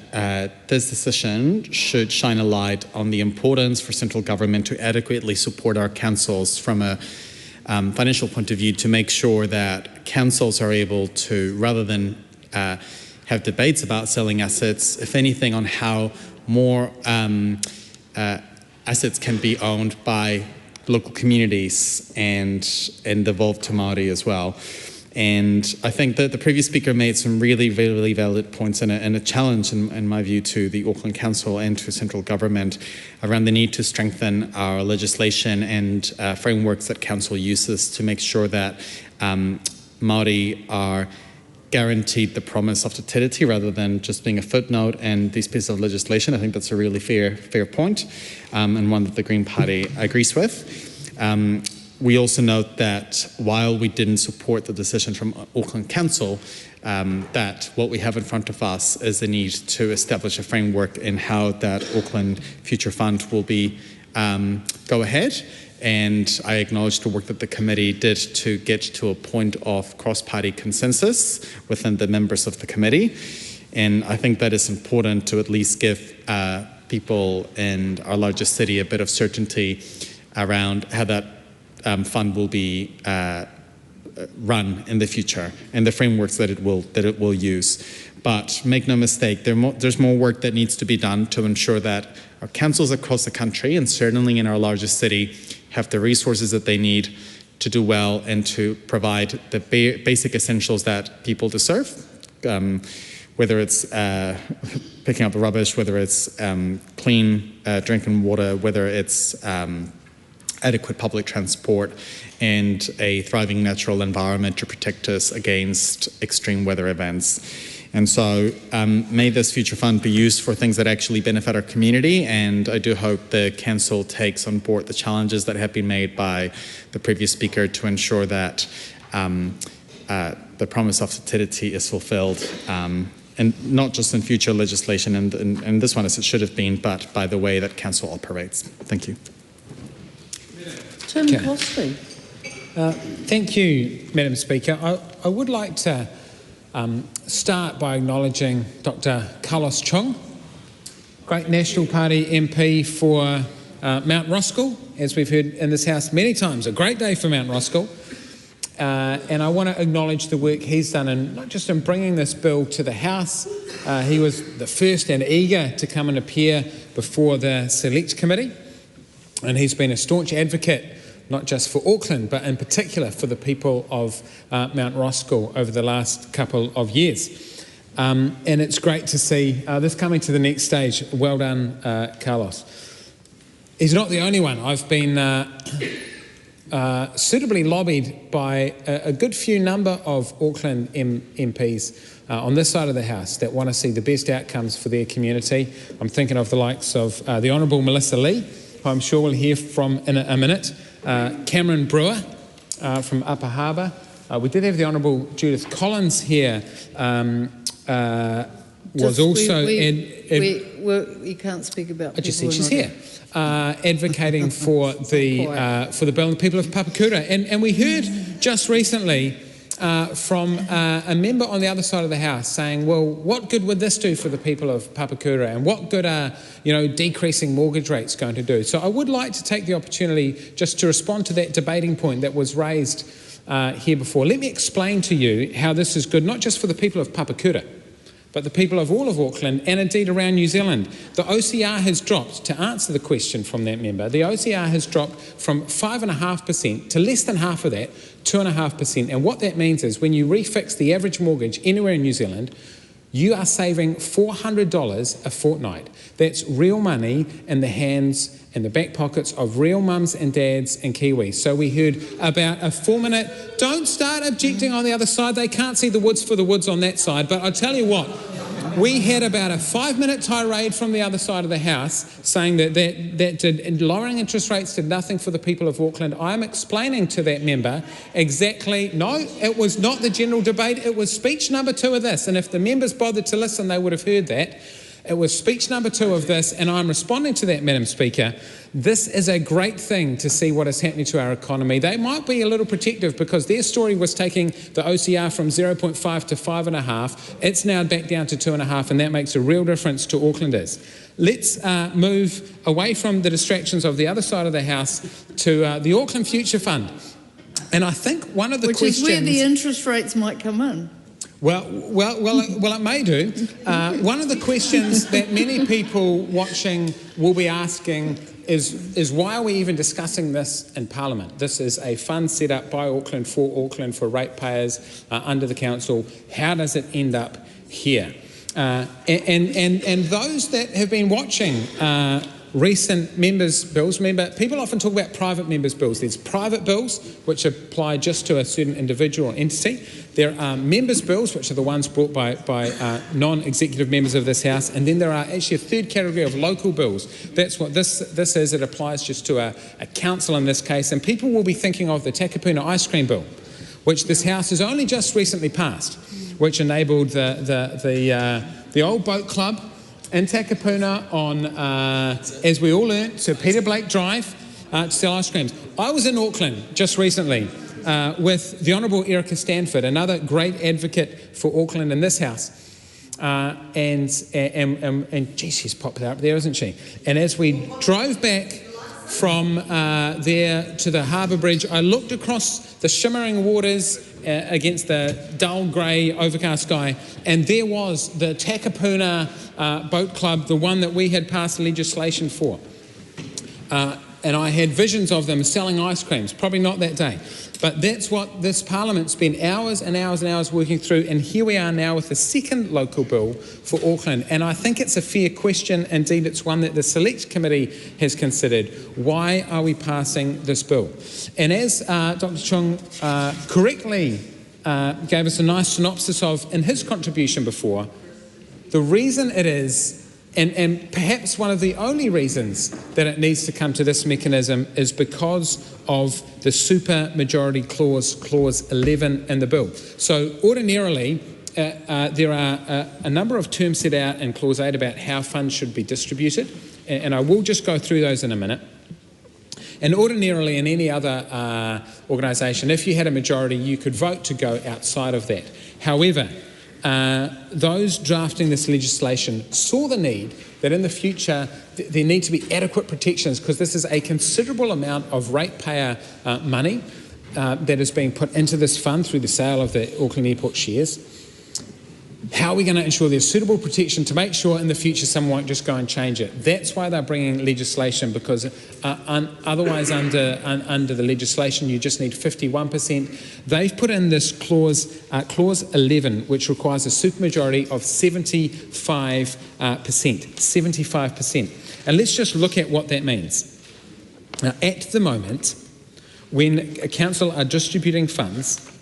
this decision should shine a light on the importance for central government to adequately support our councils from a financial point of view, to make sure that councils are able to, rather than have debates about selling assets, if anything, on how more assets can be owned by local communities and devolved to Māori as well. And I think that the previous speaker made some really, really valid points and a challenge, in my view, to the Auckland Council and to central government around the need to strengthen our legislation and frameworks that Council uses to make sure that Māori are guaranteed the promise of Te Tiriti rather than just being a footnote in these pieces of legislation. I think that's a really fair point, and one that the Green Party agrees with. We also note that while we didn't support the decision from Auckland Council, that what we have in front of us is the need to establish a framework in how that Auckland Future Fund will be go ahead. And I acknowledge the work that the committee did to get to a point of cross-party consensus within the members of the committee. And I think that is important to at least give people in our largest city a bit of certainty around how that fund will be run in the future and the frameworks that it will use. But make no mistake, there's more work that needs to be done to ensure that our councils across the country, and certainly in our largest city, have the resources that they need to do well and to provide the basic essentials that people deserve, whether it's picking up the rubbish, whether it's clean drinking water, whether it's adequate public transport and a thriving natural environment to protect us against extreme weather events. And so may this future fund be used for things that actually benefit our community, and I do hope the council takes on board the challenges that have been made by the previous speaker to ensure that the promise of Te Tiriti is fulfilled, and not just in future legislation and this one as it should have been, but by the way that council operates. Thank you. Tim Cosby. Thank you, Madam Speaker. I would like to start by acknowledging Dr. Carlos Chung, great National Party MP for Mount Roskill, as we've heard in this House many times. A great day for Mount Roskill. And I want to acknowledge the work he's done, and not just in bringing this bill to the House. He was the first and eager to come and appear before the Select Committee. And he's been a staunch advocate, not just for Auckland, but in particular for the people of Mount Roskill over the last couple of years. And it's great to see this coming to the next stage. Well done, Carlos. He's not the only one. I've been suitably lobbied by a good few number of Auckland MPs on this side of the House that want to see the best outcomes for their community. I'm thinking of the likes of the Honourable Melissa Lee, who I'm sure we'll hear from in a minute, Cameron Brewer from Upper Harbour. We did have the Honourable Judith Collins here, was also... You can't speak about... I just said she's here. Advocating for the bill and the people of Papakura. And we heard just recently from a member on the other side of the House saying, well, what good would this do for the people of Papakura, and what good are, decreasing mortgage rates going to do? So I would like to take the opportunity just to respond to that debating point that was raised here before. Let me explain to you how this is good, not just for the people of Papakura, but the people of all of Auckland and indeed around New Zealand. The OCR has dropped, to answer the question from that member, the OCR has dropped from 5.5% to less than half of that, 2.5%. And what that means is when you refix the average mortgage anywhere in New Zealand, You are saving $400 a fortnight. That's real money in the hands and the back pockets of real mums and dads and Kiwis. So we heard about a 4-minute, don't start objecting on the other side, they can't see the woods for the woods on that side, but I tell you what, we had about a 5-minute tirade from the other side of the House saying that lowering interest rates did nothing for the people of Auckland. I'm explaining to that member exactly, no, it was not the general debate, it was speech number 2 of this, and if the members bothered to listen, they would have heard that. It was speech number 2 of this, and I'm responding to that, Madam Speaker. This is a great thing to see what is happening to our economy. They might be a little protective because their story was taking the OCR from 0.5 to 5.5. It's now back down to 2.5, and that makes a real difference to Aucklanders. Let's move away from the distractions of the other side of the House to the Auckland Future Fund. And I think one of the questions... Which is where the interest rates might come in. Well, it may do. One of the questions that many people watching will be asking is why are we even discussing this in Parliament? This is a fund set up by Auckland for ratepayers under the council. How does it end up here? And those that have been watching recent members' bills, remember, people often talk about private members' bills. There's private bills, which apply just to a certain individual or entity. There are members' bills, which are the ones brought by non-executive members of this House. And then there are actually a third category of local bills. That's what this is. It applies just to a council in this case. And people will be thinking of the Takapuna ice cream bill, which this House has only just recently passed, which enabled the old boat club in Takapuna on, as we all learnt, Sir Peter Blake Drive to sell ice creams. I was in Auckland just recently with the Honourable Erica Stanford, another great advocate for Auckland in this House. And gee, she's popular up there, isn't she? And as we drove back from there to the harbour bridge, I looked across the shimmering waters against the dull grey overcast sky, and there was the Takapuna Boat Club, the one that we had passed legislation for. And I had visions of them selling ice creams, probably not that day. But that's what this Parliament spent hours and hours and hours working through, and here we are now with the second local bill for Auckland. And I think it's a fair question, indeed it's one that the Select Committee has considered. Why are we passing this bill? And as Dr Chung correctly gave us a nice synopsis of in his contribution before, the reason it is, and perhaps one of the only reasons that it needs to come to this mechanism, is because of the super majority clause, clause 11 in the bill. So ordinarily, there are a number of terms set out in clause 8 about how funds should be distributed, and I will just go through those in a minute. And ordinarily in any other organisation, if you had a majority, you could vote to go outside of that. However, those drafting this legislation saw the need that in the future there need to be adequate protections, because this is a considerable amount of ratepayer money that is being put into this fund through the sale of the Auckland Airport shares. How are we going to ensure there's suitable protection to make sure in the future someone won't just go and change it? That's why they're bringing legislation, because otherwise under the legislation you just need 51%. They've put in this clause 11, which requires a supermajority of 75%. 75%. And let's just look at what that means. Now, at the moment, when a council are distributing funds,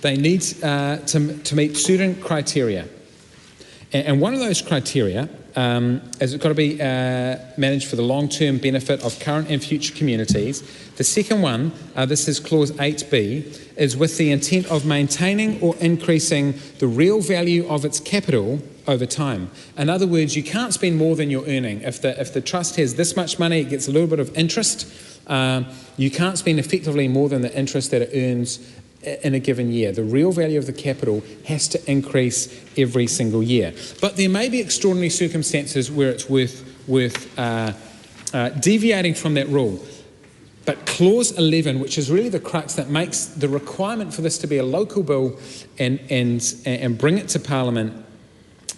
they need to meet certain criteria. And one of those criteria is it's got to be managed for the long-term benefit of current and future communities. The second one, this is clause 8b, is with the intent of maintaining or increasing the real value of its capital over time. In other words, you can't spend more than you're earning. If the trust has this much money, it gets a little bit of interest. You can't spend effectively more than the interest that it earns in a given year. The real value of the capital has to increase every single year. But there may be extraordinary circumstances where it's worth deviating from that rule. But clause 11, which is really the crux that makes the requirement for this to be a local bill and bring it to Parliament,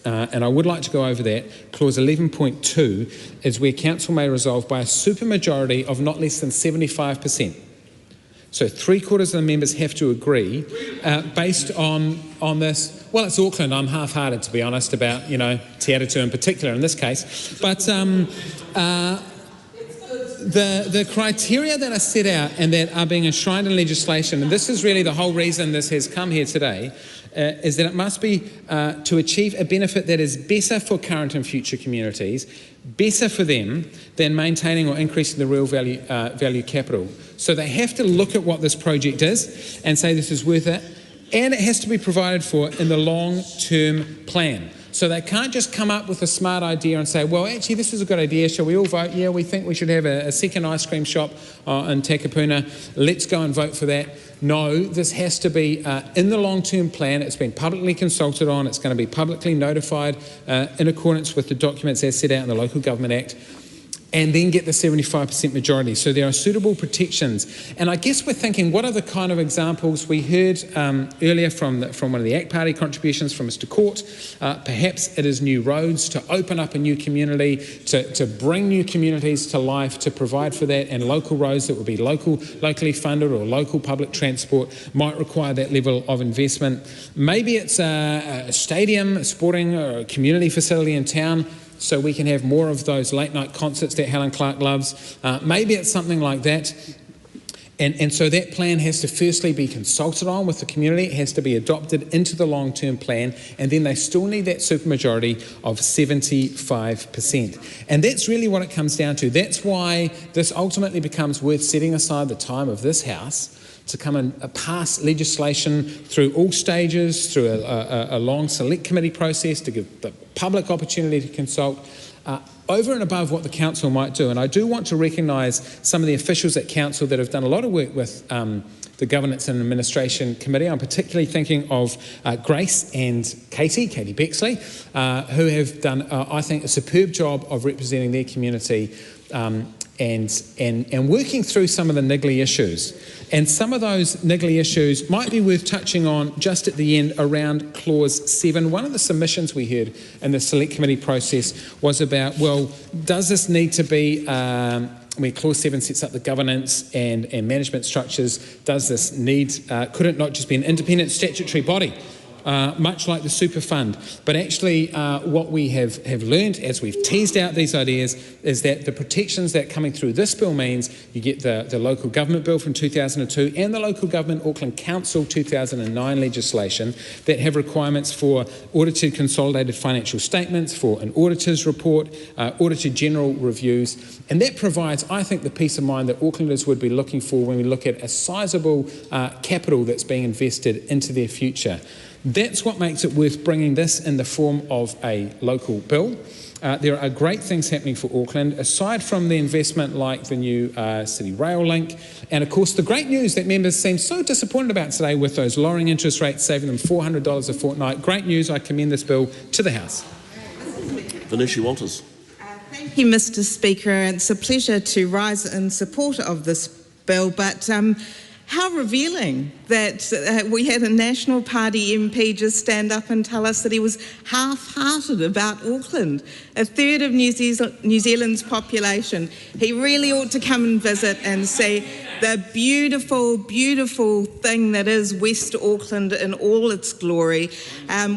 and I would like to go over that, clause 11.2 is where council may resolve by a supermajority of not less than 75%. So 3/4 of the members have to agree based on this. Well, it's Auckland. I'm half-hearted, to be honest, about, Te Aotearoa in particular in this case. But the criteria that are set out and that are being enshrined in legislation, and this is really the whole reason this has come here today, is that it must be to achieve a benefit that is better for current and future communities, better for them than maintaining or increasing the real value capital. So they have to look at what this project is and say this is worth it, and it has to be provided for in the long-term plan. So they can't just come up with a smart idea and say, well, actually, this is a good idea. Shall we all vote? Yeah, we think we should have a second ice cream shop in Takapuna. Let's go and vote for that. No, this has to be in the long-term plan. It's been publicly consulted on. It's going to be publicly notified in accordance with the documents as set out in the Local Government Act, and then get the 75% majority. So there are suitable protections. And I guess we're thinking, what are the kind of examples we heard earlier from one of the ACT Party contributions from Mr. Court? Perhaps it is new roads to open up a new community, to bring new communities to life, to provide for that, and local roads that would be locally funded, or local public transport might require that level of investment. Maybe it's a stadium, a sporting or a community facility in town, so we can have more of those late night concerts that Helen Clark loves. Maybe it's something like that. And so that plan has to firstly be consulted on with the community. It has to be adopted into the long-term plan, and then they still need that supermajority of 75%. And that's really what it comes down to. That's why this ultimately becomes worth setting aside the time of this House to come and pass legislation through all stages, through a long select committee process, to give the public opportunity to consult, over and above what the council might do. And I do want to recognise some of the officials at council that have done a lot of work with the Governance and Administration Committee. I'm particularly thinking of Grace and Katie Bexley, who have done, I think, a superb job of representing their community and working through some of the niggly issues. And some of those niggly issues might be worth touching on just at the end around Clause 7. One of the submissions we heard in the Select Committee process was about, well, does this need to be, where Clause 7 sets up the governance and management structures, does this need, could it not just be an independent statutory body? Much like the super fund. But actually what we have learned as we've teased out these ideas is that the protections that coming through this bill means you get the local government bill from 2002 and the local government Auckland Council 2009 legislation that have requirements for audited consolidated financial statements, for an auditor's report, auditor general reviews, and that provides, I think, the peace of mind that Aucklanders would be looking for when we look at a sizeable capital that's being invested into their future. That's what makes it worth bringing this in the form of a local bill. There are great things happening for Auckland, aside from the investment like the new City Rail link, and of course the great news that members seem so disappointed about today with those lowering interest rates, saving them $400 a fortnight. Great news. I commend this bill to the House. Venetia Walters. Thank you, Mr. Speaker. It's a pleasure to rise in support of this bill, but how revealing that we had a National Party MP just stand up and tell us that he was half-hearted about Auckland, a third of New Zealand's population. He really ought to come and visit and see the beautiful, beautiful thing that is West Auckland in all its glory.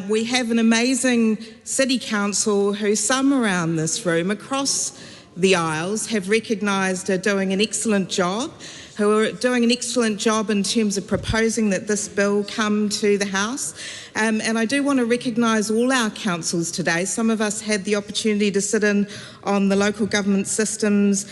We have an amazing City Council who some around this room, across the aisles, have recognised are doing an excellent job, who are doing an excellent job in terms of proposing that this bill come to the House. And I do want to recognise all our councils today. Some of us had the opportunity to sit in on the Local Government Systems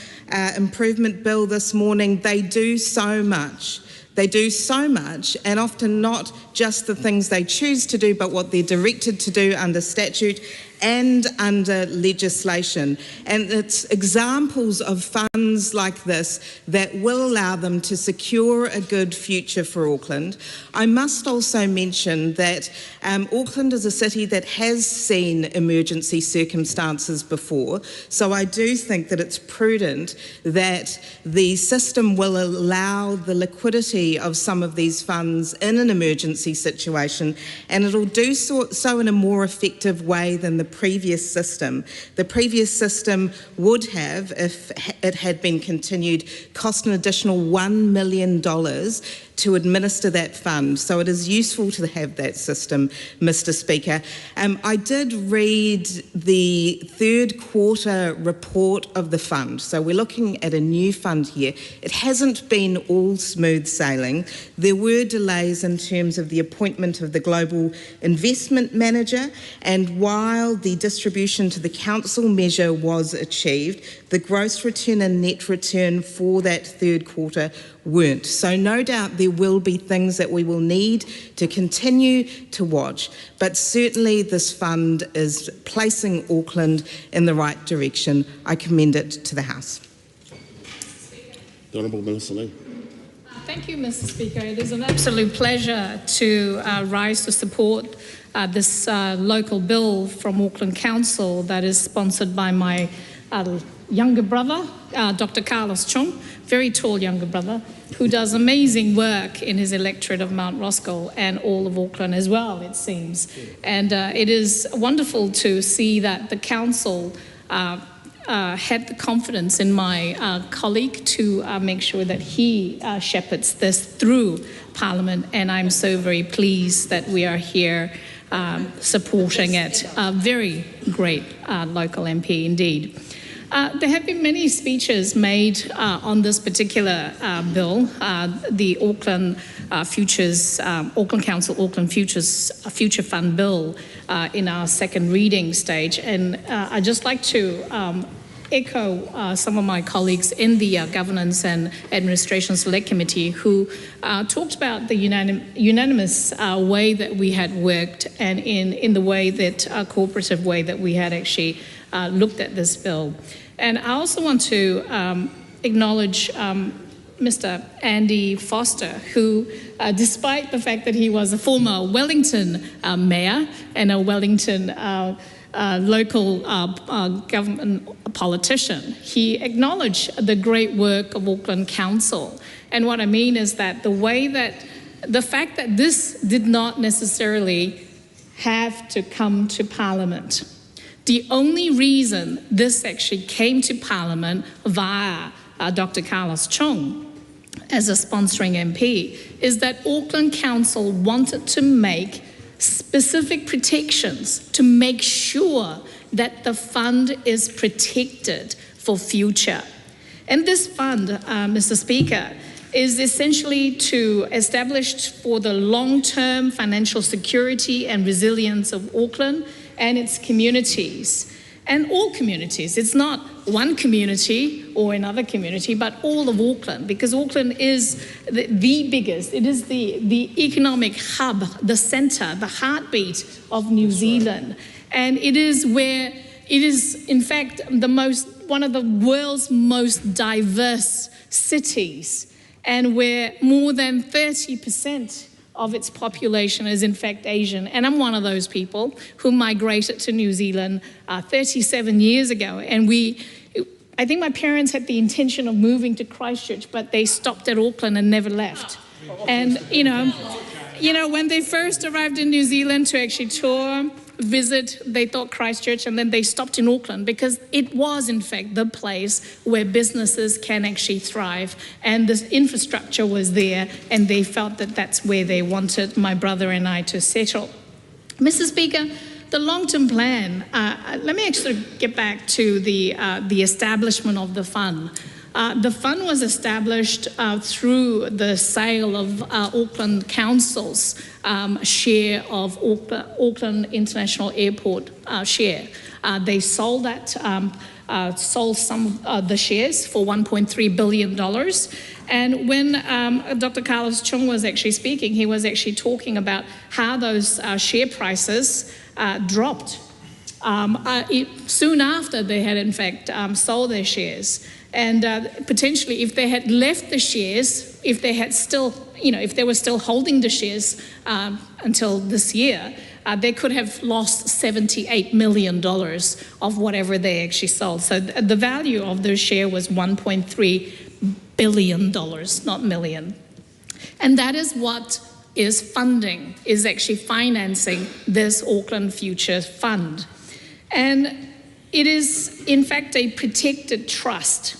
Improvement Bill this morning. They do so much. They do so much, and often not just the things they choose to do, but what they're directed to do under statute and under legislation. And it's examples of funds like this that will allow them to secure a good future for Auckland. I must also mention that Auckland is a city that has seen emergency circumstances before, so I do think that it's prudent that the system will allow the liquidity of some of these funds in an emergency situation, and it'll do so in a more effective way than the the previous system. The previous system would have, if it had been continued, cost an additional $1 million to administer that fund. So it is useful to have that system, Mr. Speaker. I did read the third quarter report of the fund. So we're looking at a new fund here. It hasn't been all smooth sailing. There were delays in terms of the appointment of the Global Investment Manager, and while the distribution to the Council measure was achieved, the gross return and net return for that third quarter weren't. So no doubt there will be things that we will need to continue to watch, but certainly this fund is placing Auckland in the right direction. I commend it to the House. The Honourable Minister Lee. Thank you, Mr. Speaker. It is an absolute pleasure to rise to support this local bill from Auckland Council that is sponsored by my younger brother, Dr. Carlos Chung, very tall younger brother, who does amazing work in his electorate of Mount Roscoe and all of Auckland as well, it seems. And it is wonderful to see that the council had the confidence in my colleague to make sure that he shepherds this through Parliament, and I'm so very pleased that we are here supporting it. A very great local MP indeed. There have been many speeches made on this particular bill, the Auckland Auckland Council Auckland Future Fund Bill in our second reading stage, and I'd just like to echo some of my colleagues in the Governance and Administration Select Committee who talked about the unanimous way that we had worked, and in the way that cooperative way that we had actually looked at this bill. And I also want to acknowledge Mr. Andy Foster, who, despite the fact that he was a former Wellington mayor and a Wellington local government politician, he acknowledged the great work of Auckland Council. And what I mean is that the fact that this did not necessarily have to come to Parliament. The only reason this actually came to Parliament via Dr. Carlos Chung as a sponsoring MP is that Auckland Council wanted to make specific protections to make sure that the fund is protected for future. And this fund, Mr. Speaker, is essentially established for the long-term financial security and resilience of Auckland and its communities, and all communities. It's not one community or another community, but all of Auckland, because Auckland is the biggest. It is the economic hub, the centre, the heartbeat of New Zealand. And it is where it is, in fact, one of the world's most diverse cities, and where more than 30% of its population is in fact Asian. And I'm one of those people who migrated to New Zealand 37 years ago. And I think my parents had the intention of moving to Christchurch, but they stopped at Auckland and never left. And you know, when they first arrived in New Zealand to actually visit, they thought Christchurch, and then they stopped in Auckland because it was in fact the place where businesses can actually thrive, and this infrastructure was there, and they felt that that's where they wanted my brother and I to settle. Mr. Speaker, the long-term plan, let me actually get back to the establishment of the fund. The fund was established through the sale of Auckland Council's share of Auckland International Airport share. They sold sold some of the shares for $1.3 billion. And when Dr. Carlos Chung was actually speaking, he was actually talking about how those share prices dropped soon after they had in fact sold their shares. And potentially, if they had left the shares, if they were still holding the shares until this year, they could have lost $78 million of whatever they actually sold. So the value of their share was $1.3 billion, not million. And that is what is actually financing this Auckland Future Fund. And it is, in fact, a protected trust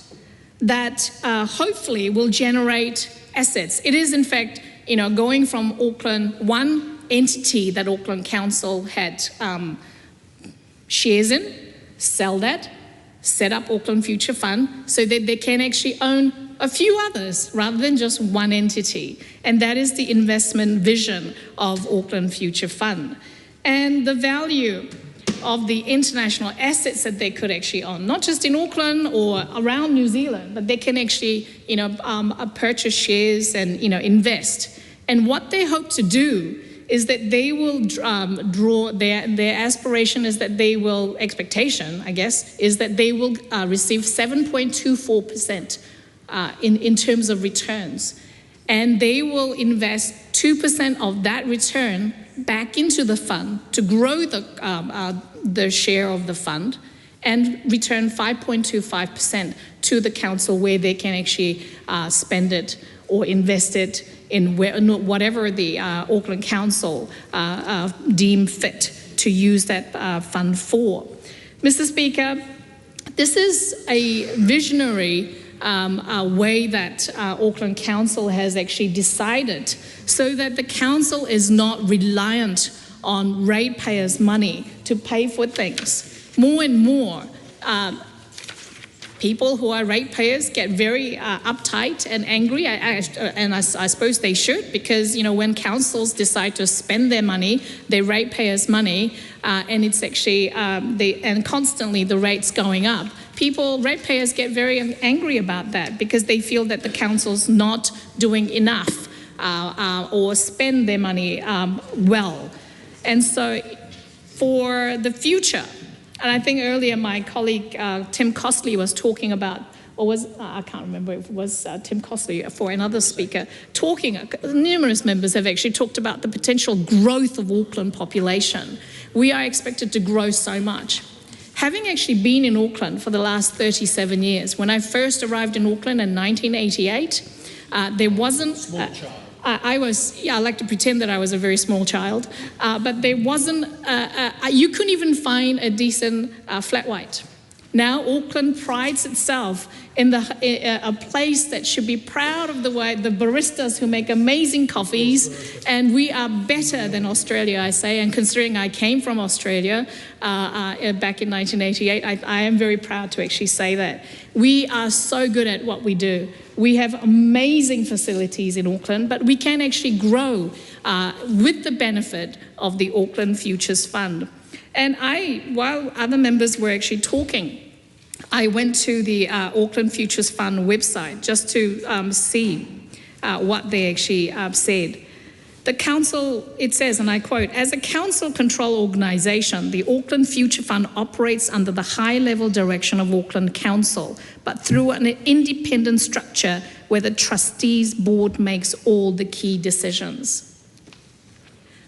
that hopefully will generate assets. It is, in fact, going from Auckland, one entity that Auckland Council had shares in, sell that, set up Auckland Future Fund so that they can actually own a few others rather than just one entity. And that is the investment vision of Auckland Future Fund. And the value of the international assets that they could actually own, not just in Auckland or around New Zealand, but they can actually, purchase shares and, invest. And what they hope to do is that they will draw, their aspiration is that they will, expectation, I guess, is that they will receive 7.24% in terms of returns. And they will invest 2% of that return back into the fund to grow the share of the fund and return 5.25% to the council, where they can actually spend it or invest it in whatever the Auckland Council deem fit to use that fund for. Mr. Speaker, this is a visionary way that Auckland Council has actually decided, so that the council is not reliant on ratepayers' money to pay for things. More and more, people who are ratepayers get very uptight and angry, and I suppose they should, because when councils decide to spend their money, their ratepayers' money, and it's actually and constantly the rates going up. Ratepayers get very angry about that because they feel that the council's not doing enough or spend their money well. And so for the future, and I think earlier my colleague Tim Costley was talking about, or was, I can't remember if it was Tim Costley for another speaker, numerous members have actually talked about the potential growth of Auckland population. We are expected to grow so much. Having actually been in Auckland for the last 37 years, when I first arrived in Auckland in 1988, there wasn't... Small child. I like to pretend that I was a very small child, but there wasn't, you couldn't even find a decent flat white. Now Auckland prides itself in a place that should be proud of the baristas who make amazing coffees, and we are better than Australia, I say. And considering I came from Australia back in 1988, I am very proud to actually say that. We are so good at what we do. We have amazing facilities in Auckland, but we can actually grow with the benefit of the Auckland Futures Fund. And while other members were actually talking, I went to the Auckland Futures Fund website just to see what they actually said. The council, it says, and I quote, "As a council control organisation, the Auckland Future Fund operates under the high-level direction of Auckland Council, but through an independent structure where the trustees board makes all the key decisions.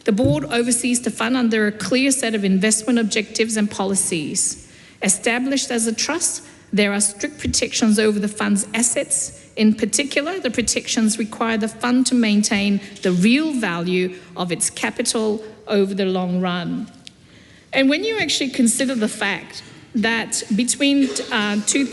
The board oversees the fund under a clear set of investment objectives and policies. Established as a trust, there are strict protections over the fund's assets. In particular, the protections require the fund to maintain the real value of its capital over the long run." And when you actually consider the fact that between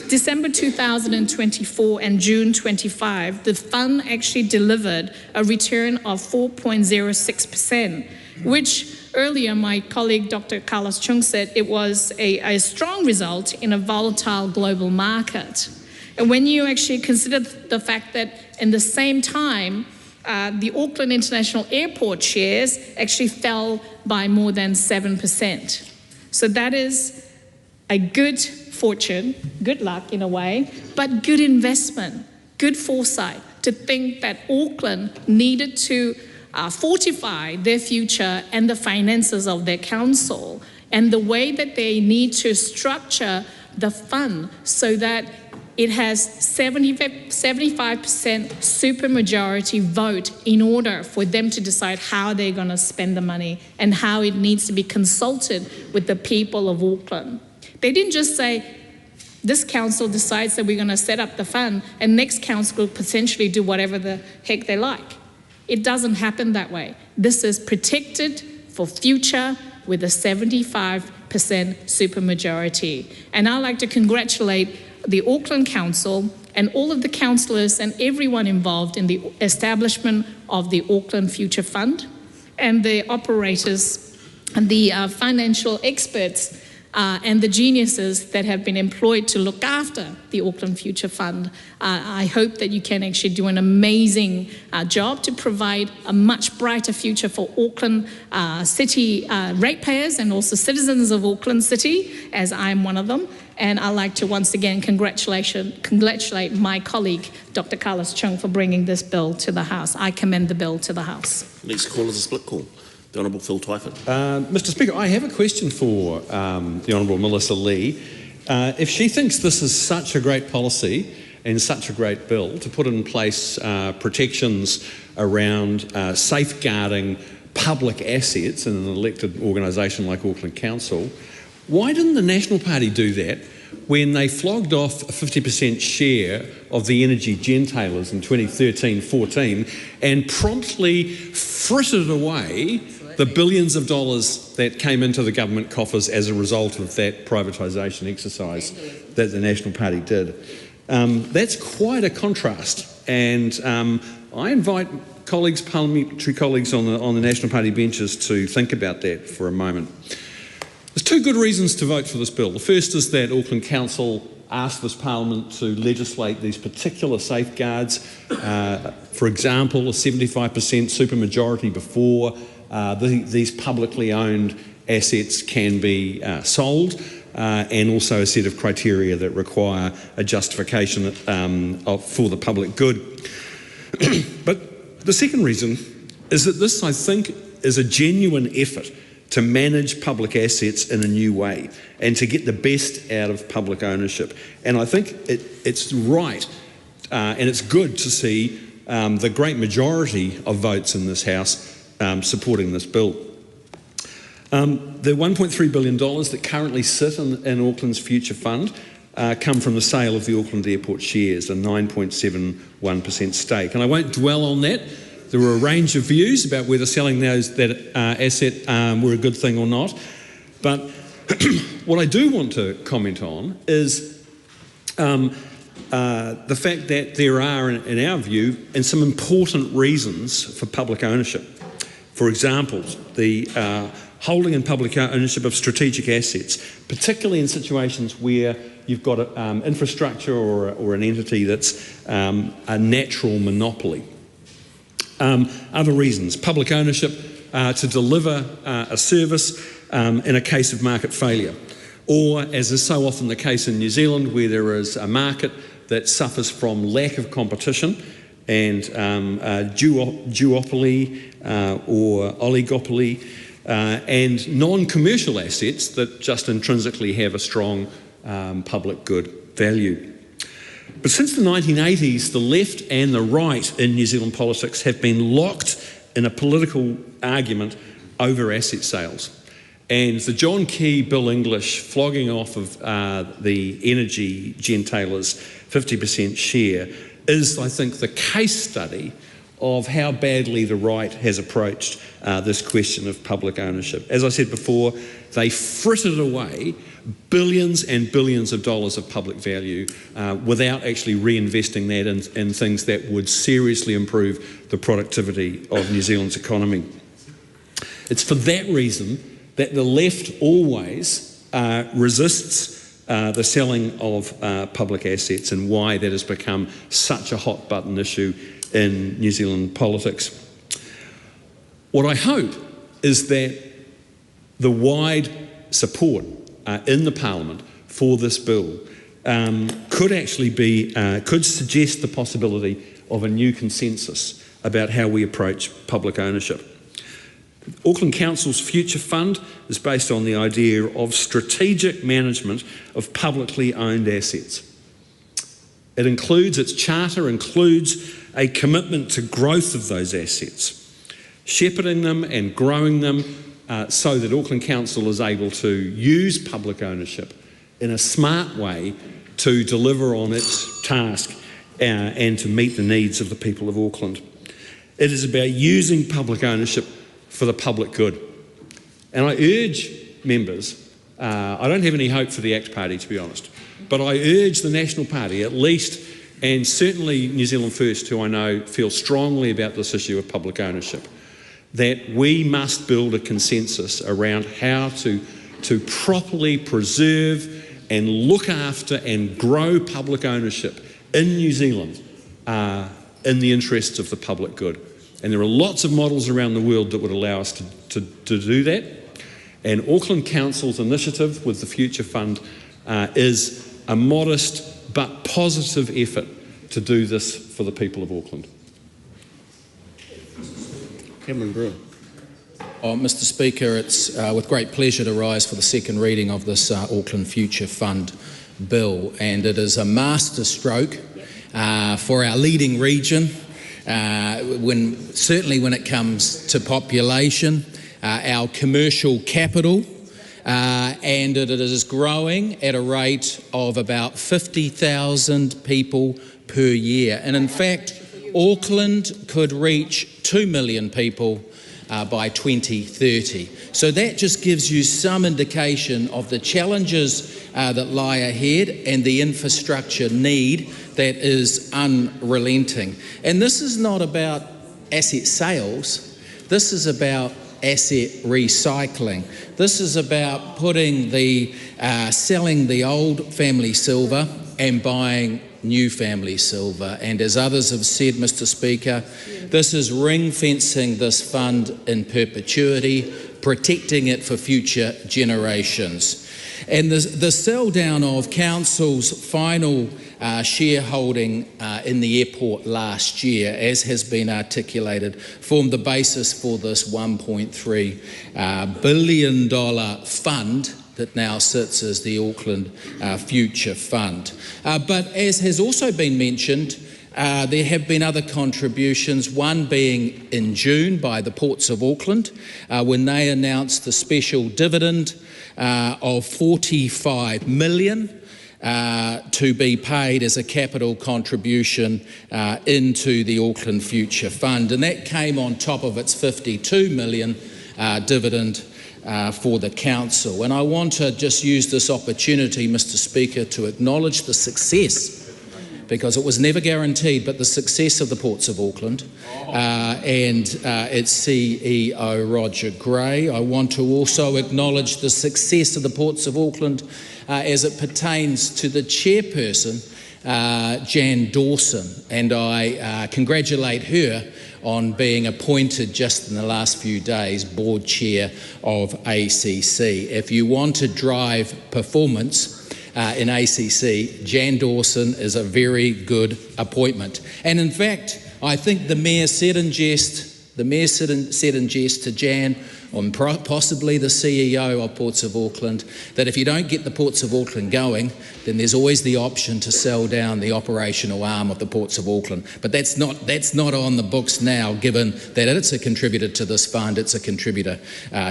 December 2024 and June 25, the fund actually delivered a return of 4.06%, which earlier my colleague Dr. Carlos Chung said it was a strong result in a volatile global market. And when you actually consider the fact that in the same time, the Auckland International Airport shares actually fell by more than 7%. So that is a good fortune, good luck in a way, but good investment, good foresight to think that Auckland needed to fortify their future and the finances of their council, and the way that they need to structure the fund so that it has 75% supermajority vote in order for them to decide how they're going to spend the money and how it needs to be consulted with the people of Auckland. They didn't just say, this council decides that we're going to set up the fund and next council will potentially do whatever the heck they like. It doesn't happen that way. This is protected for future with a 75% supermajority. And I'd like to congratulate the Auckland Council and all of the councillors and everyone involved in the establishment of the Auckland Future Fund, and the operators and the financial experts and the geniuses that have been employed to look after the Auckland Future Fund. I hope that you can actually do an amazing job to provide a much brighter future for Auckland City ratepayers and also citizens of Auckland City, as I'm one of them. And I'd like to once again congratulate my colleague, Dr. Carlos Chung, for bringing this bill to the House. I commend the bill to the House. Next call is a split call. The Honourable Phil Twyford. Mr Speaker, I have a question for the Honourable Melissa Lee. If she thinks this is such a great policy and such a great bill to put in place protections around safeguarding public assets in an elected organisation like Auckland Council, why didn't the National Party do that when they flogged off a 50% share of the energy gentailers in 2013-14 and promptly frittered away the billions of dollars that came into the government coffers as a result of that privatisation exercise that the National Party did? That's quite a contrast, and I invite parliamentary colleagues on the National Party benches to think about that for a moment. There's two good reasons to vote for this bill. The first is that Auckland Council asked this Parliament to legislate these particular safeguards. For example, a 75% supermajority before these publicly owned assets can be sold, and also a set of criteria that require a justification for the public good. But the second reason is that this, I think, is a genuine effort to manage public assets in a new way and to get the best out of public ownership. And I think it's right and it's good to see the great majority of votes in this House supporting this bill. The $1.3 billion that currently sit in Auckland's Future Fund come from the sale of the Auckland Airport shares, a 9.71% stake. And I won't dwell on that. There were a range of views about whether selling that asset were a good thing or not. But what I do want to comment on is the fact that there are, in our view, some important reasons for public ownership. For example, the holding and public ownership of strategic assets, particularly in situations where you've got infrastructure or an entity that's a natural monopoly. Other reasons: public ownership to deliver a service in a case of market failure, or, as is so often the case in New Zealand, where there is a market that suffers from lack of competition and duopoly or oligopoly, and non-commercial assets that just intrinsically have a strong public good value. But since the 1980s, the left and the right in New Zealand politics have been locked in a political argument over asset sales. And the John Key, Bill English flogging off of the energy gentailers' 50% share is, I think, the case study of how badly the right has approached this question of public ownership. As I said before, they frittered away billions and billions of dollars of public value without actually reinvesting that in things that would seriously improve the productivity of New Zealand's economy. It's for that reason that the left always resists the selling of public assets, and why that has become such a hot button issue in New Zealand politics. What I hope is that the wide support in the Parliament for this bill could suggest the possibility of a new consensus about how we approach public ownership. Auckland Council's Future Fund is based on the idea of strategic management of publicly owned assets. Its charter includes a commitment to growth of those assets, shepherding them and growing them so that Auckland Council is able to use public ownership in a smart way to deliver on its task and to meet the needs of the people of Auckland. It is about using public ownership for the public good. And I urge members I don't have any hope for the ACT Party, to be honest. But I urge the National Party, at least, and certainly New Zealand First, who I know feel strongly about this issue of public ownership, that we must build a consensus around how to properly preserve and look after and grow public ownership in New Zealand in the interests of the public good. And there are lots of models around the world that would allow us to do that. And Auckland Council's initiative with the Future Fund is a modest but positive effort to do this for the people of Auckland. Cameron Brewer. Mr Speaker, it's with great pleasure to rise for the second reading of this Auckland Future Fund bill, and it is a masterstroke for our leading region, certainly when it comes to population, our commercial capital, and it is growing at a rate of about 50,000 people per year. And in fact, Auckland could reach 2 million people by 2030. So that just gives you some indication of the challenges that lie ahead and the infrastructure need that is unrelenting. And this is not about asset sales, this is about asset recycling. This is about putting selling the old family silver and buying new family silver. And as others have said, Mr Speaker, this is ring-fencing this fund in perpetuity, protecting it for future generations. And the sell-down of Council's final shareholding in the airport last year, as has been articulated, formed the basis for this $1.3 billion fund that now sits as the Auckland Future Fund. But as has also been mentioned, there have been other contributions, one being in June by the Ports of Auckland, when they announced the special dividend of $45 million to be paid as a capital contribution into the Auckland Future Fund. And that came on top of its $52 million dividend for the Council. And I want to just use this opportunity, Mr Speaker, to acknowledge the success, because it was never guaranteed, but the success of the Ports of Auckland and its CEO, Roger Gray. I want to also acknowledge the success of the Ports of Auckland as it pertains to the chairperson, Jan Dawson, and I congratulate her on being appointed just in the last few days board chair of ACC. If you want to drive performance in ACC, Jan Dawson is a very good appointment. And in fact, I think the Mayor said in jest to Jan, or possibly the CEO of Ports of Auckland, that if you don't get the Ports of Auckland going, then there's always the option to sell down the operational arm of the Ports of Auckland. But that's not on the books now, given that it's a contributor to this fund, it's a contributor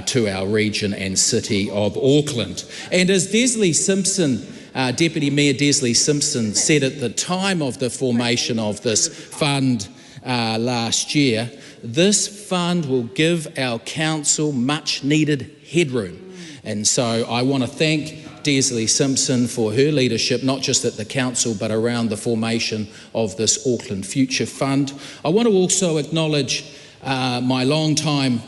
to our region and city of Auckland. And as Desley Simpson, Deputy Mayor Desley Simpson said at the time of the formation of this fund last year, this fund will give our council much needed headroom. And so I want to thank Desley Simpson for her leadership, not just at the council, but around the formation of this Auckland Future Fund. I want to also acknowledge my long-time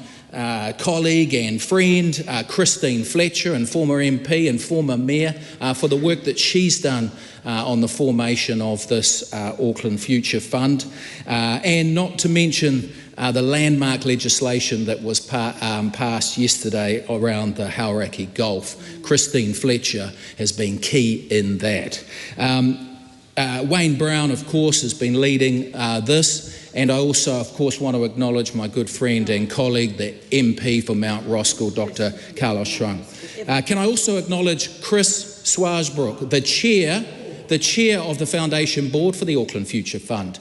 colleague and friend, Christine Fletcher, and former MP and former Mayor, for the work that she's done on the formation of this Auckland Future Fund, and not to mention the landmark legislation that was passed yesterday around the Hauraki Gulf. Christine Fletcher has been key in that. Wayne Brown, of course, has been leading this. And I also, of course, want to acknowledge my good friend and colleague, the MP for Mount Roskill, Dr. Carlos Schwung. Can I also acknowledge Chris Swarsbrook, the chair of the Foundation Board for the Auckland Future Fund.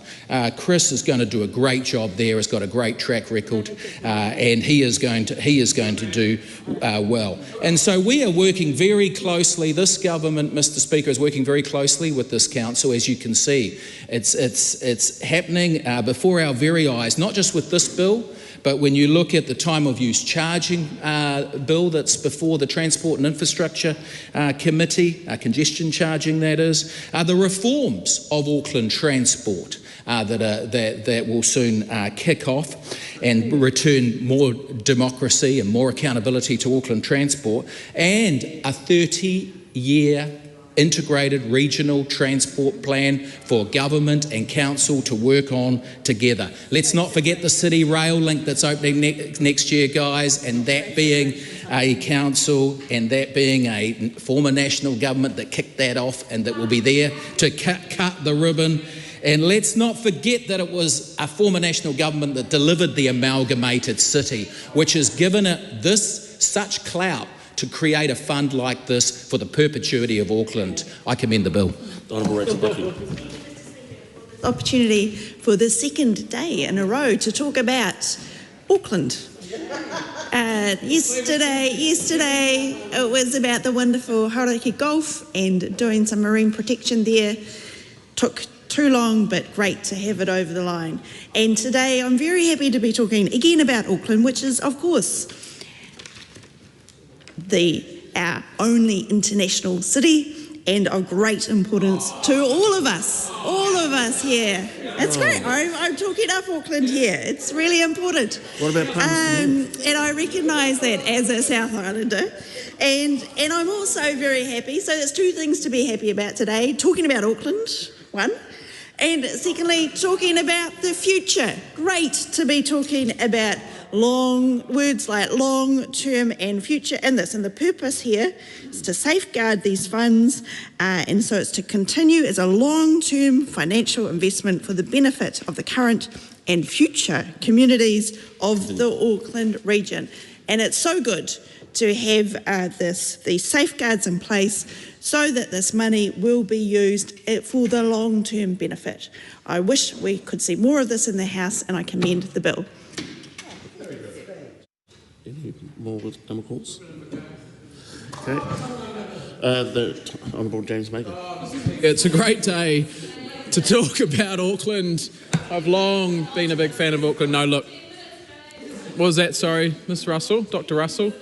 Chris is going to do a great job there, has got a great track record, and he is going to do well. And so we are working very closely, this government, Mr Speaker, is working very closely with this council. As you can see, it's happening before our very eyes, not just with this bill, But when you look at the time of use charging bill that's before the Transport and Infrastructure Committee, congestion charging that is, the reforms of Auckland Transport that will soon kick off and return more democracy and more accountability to Auckland Transport, and a 30-year integrated regional transport plan for government and council to work on together. Let's not forget the city rail link that's opening next year, guys, and that being a council and that being a former national government that kicked that off and that will be there to cut the ribbon. And let's not forget that it was a former national government that delivered the amalgamated city, which has given it such clout to create a fund like this for the perpetuity of Auckland. I commend the bill. Opportunity for the second day in a row to talk about Auckland. Yesterday it was about the wonderful Hauraki Gulf and doing some marine protection there. Took too long, but great to have it over the line. And today I'm very happy to be talking again about Auckland, which is, of course, our only international city and of great importance to all of us here. That's great. I'm talking up Auckland here. It's really important. What about Palms? And I recognise that as a South Islander. And I'm also very happy. So there's two things to be happy about today. Talking about Auckland, one. And secondly, talking about the future. Great to be talking about words like long-term and future in this. And the purpose here is to safeguard these funds, and so it's to continue as a long-term financial investment for the benefit of the current and future communities of the Auckland region. And it's so good to have these safeguards in place so that this money will be used for the long-term benefit. I wish we could see more of this in the House, and I commend the bill. Any more number calls? Okay. The Honourable James Maker. It's a great day to talk about Auckland. I've long been a big fan of Auckland. No, look. What was that? Sorry, Miss Russell? Dr. Russell?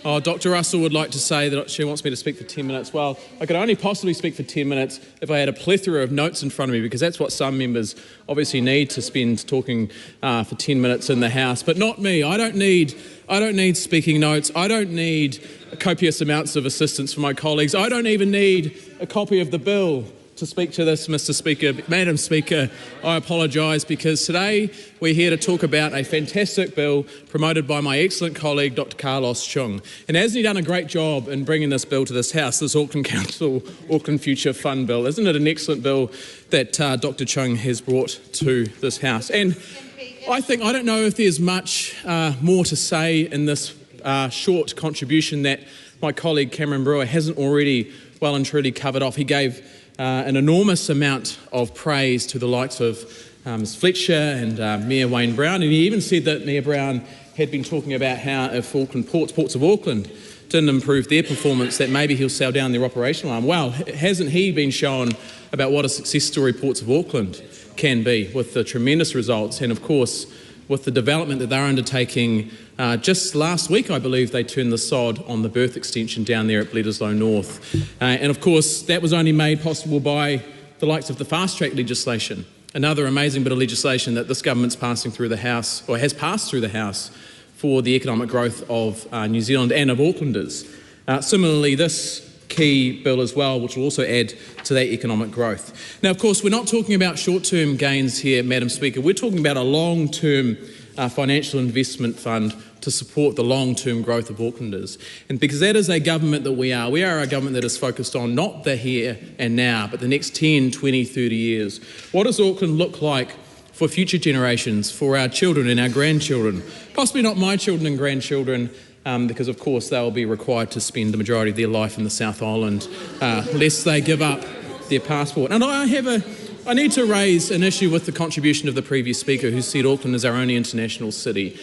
Oh, Dr. Russell would like to say that she wants me to speak for 10 minutes. Well, I could only possibly speak for 10 minutes if I had a plethora of notes in front of me, because that's what some members obviously need to spend talking for 10 minutes in the House. But not me. I don't need speaking notes. I don't need copious amounts of assistance from my colleagues. I don't even need a copy of the bill to speak to this, Mr. Speaker. Madam Speaker, I apologise, because today we're here to talk about a fantastic bill promoted by my excellent colleague, Dr. Carlos Chung. And hasn't he done a great job in bringing this bill to this House, this Auckland Council Auckland Future Fund bill? Isn't it an excellent bill that Dr. Chung has brought to this House? And I don't know if there's much more to say in this short contribution that my colleague Cameron Brewer hasn't already well and truly covered off. He gave an enormous amount of praise to the likes of Ms Fletcher and Mayor Wayne Brown, and he even said that Mayor Brown had been talking about how if Auckland Ports of Auckland didn't improve their performance, that maybe he'll sell down their operational arm. Well, hasn't he been shown about what a success story Ports of Auckland can be, with the tremendous results, and of course with the development that they're undertaking. Just last week, I believe, they turned the sod on the berth extension down there at Bledisloe North. And of course, that was only made possible by the likes of the fast-track legislation, another amazing bit of legislation that this government's passing through the House, or has passed through the House, for the economic growth of New Zealand and of Aucklanders. Similarly, this key bill as well, which will also add to that economic growth. Now, of course, we're not talking about short-term gains here, Madam Speaker. We're talking about a long-term financial investment fund to support the long-term growth of Aucklanders. And because that is a government that we are a government that is focused on not the here and now, but the next 10, 20, 30 years. What does Auckland look like for future generations, for our children and our grandchildren? Possibly not my children and grandchildren, because of course they'll be required to spend the majority of their life in the South Island, lest they give up their passport. And I need to raise an issue with the contribution of the previous speaker, who said Auckland is our only international city.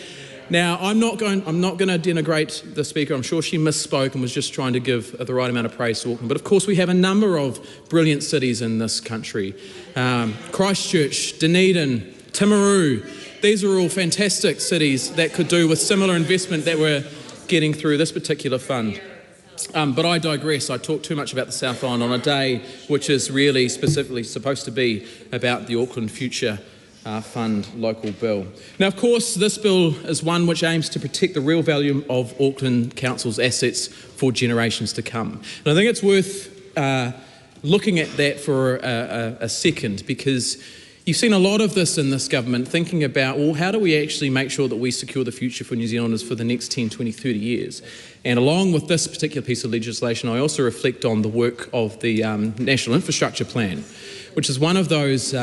Now, I'm not going to denigrate the speaker. I'm sure she misspoke and was just trying to give the right amount of praise to Auckland. But of course, we have a number of brilliant cities in this country. Christchurch, Dunedin, Timaru. These are all fantastic cities that could do with similar investment that we're getting through this particular fund. But I digress. I talk too much about the South Island on a day which is really specifically supposed to be about the Auckland Future Fund local bill. Now, of course, this bill is one which aims to protect the real value of Auckland Council's assets for generations to come. And I think it's worth looking at that for a second, because you've seen a lot of this in this government, thinking about, well, how do we actually make sure that we secure the future for New Zealanders for the next 10, 20, 30 years? And along with this particular piece of legislation, I also reflect on the work of the National Infrastructure Plan, which is one of those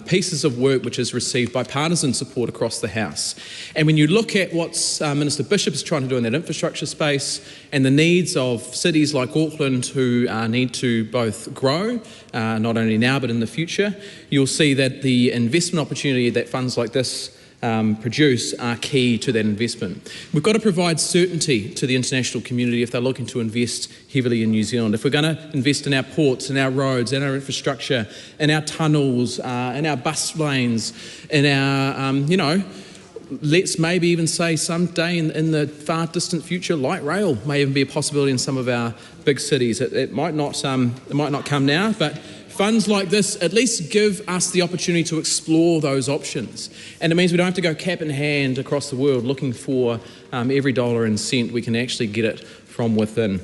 pieces of work which has received bipartisan support across the House. And when you look at what Minister Bishop is trying to do in that infrastructure space and the needs of cities like Auckland who need to both grow, not only now but in the future, you'll see that the investment opportunity that funds like this produce are key to that investment. We've got to provide certainty to the international community if they're looking to invest heavily in New Zealand. If we're going to invest in our ports, in our roads, in our infrastructure, in our tunnels, in our bus lanes, in our, let's maybe even say someday in the far distant future, light rail may even be a possibility in some of our big cities. It might not come now, but funds like this at least give us the opportunity to explore those options. And it means we don't have to go cap in hand across the world looking for every dollar and cent. We can actually get it from within.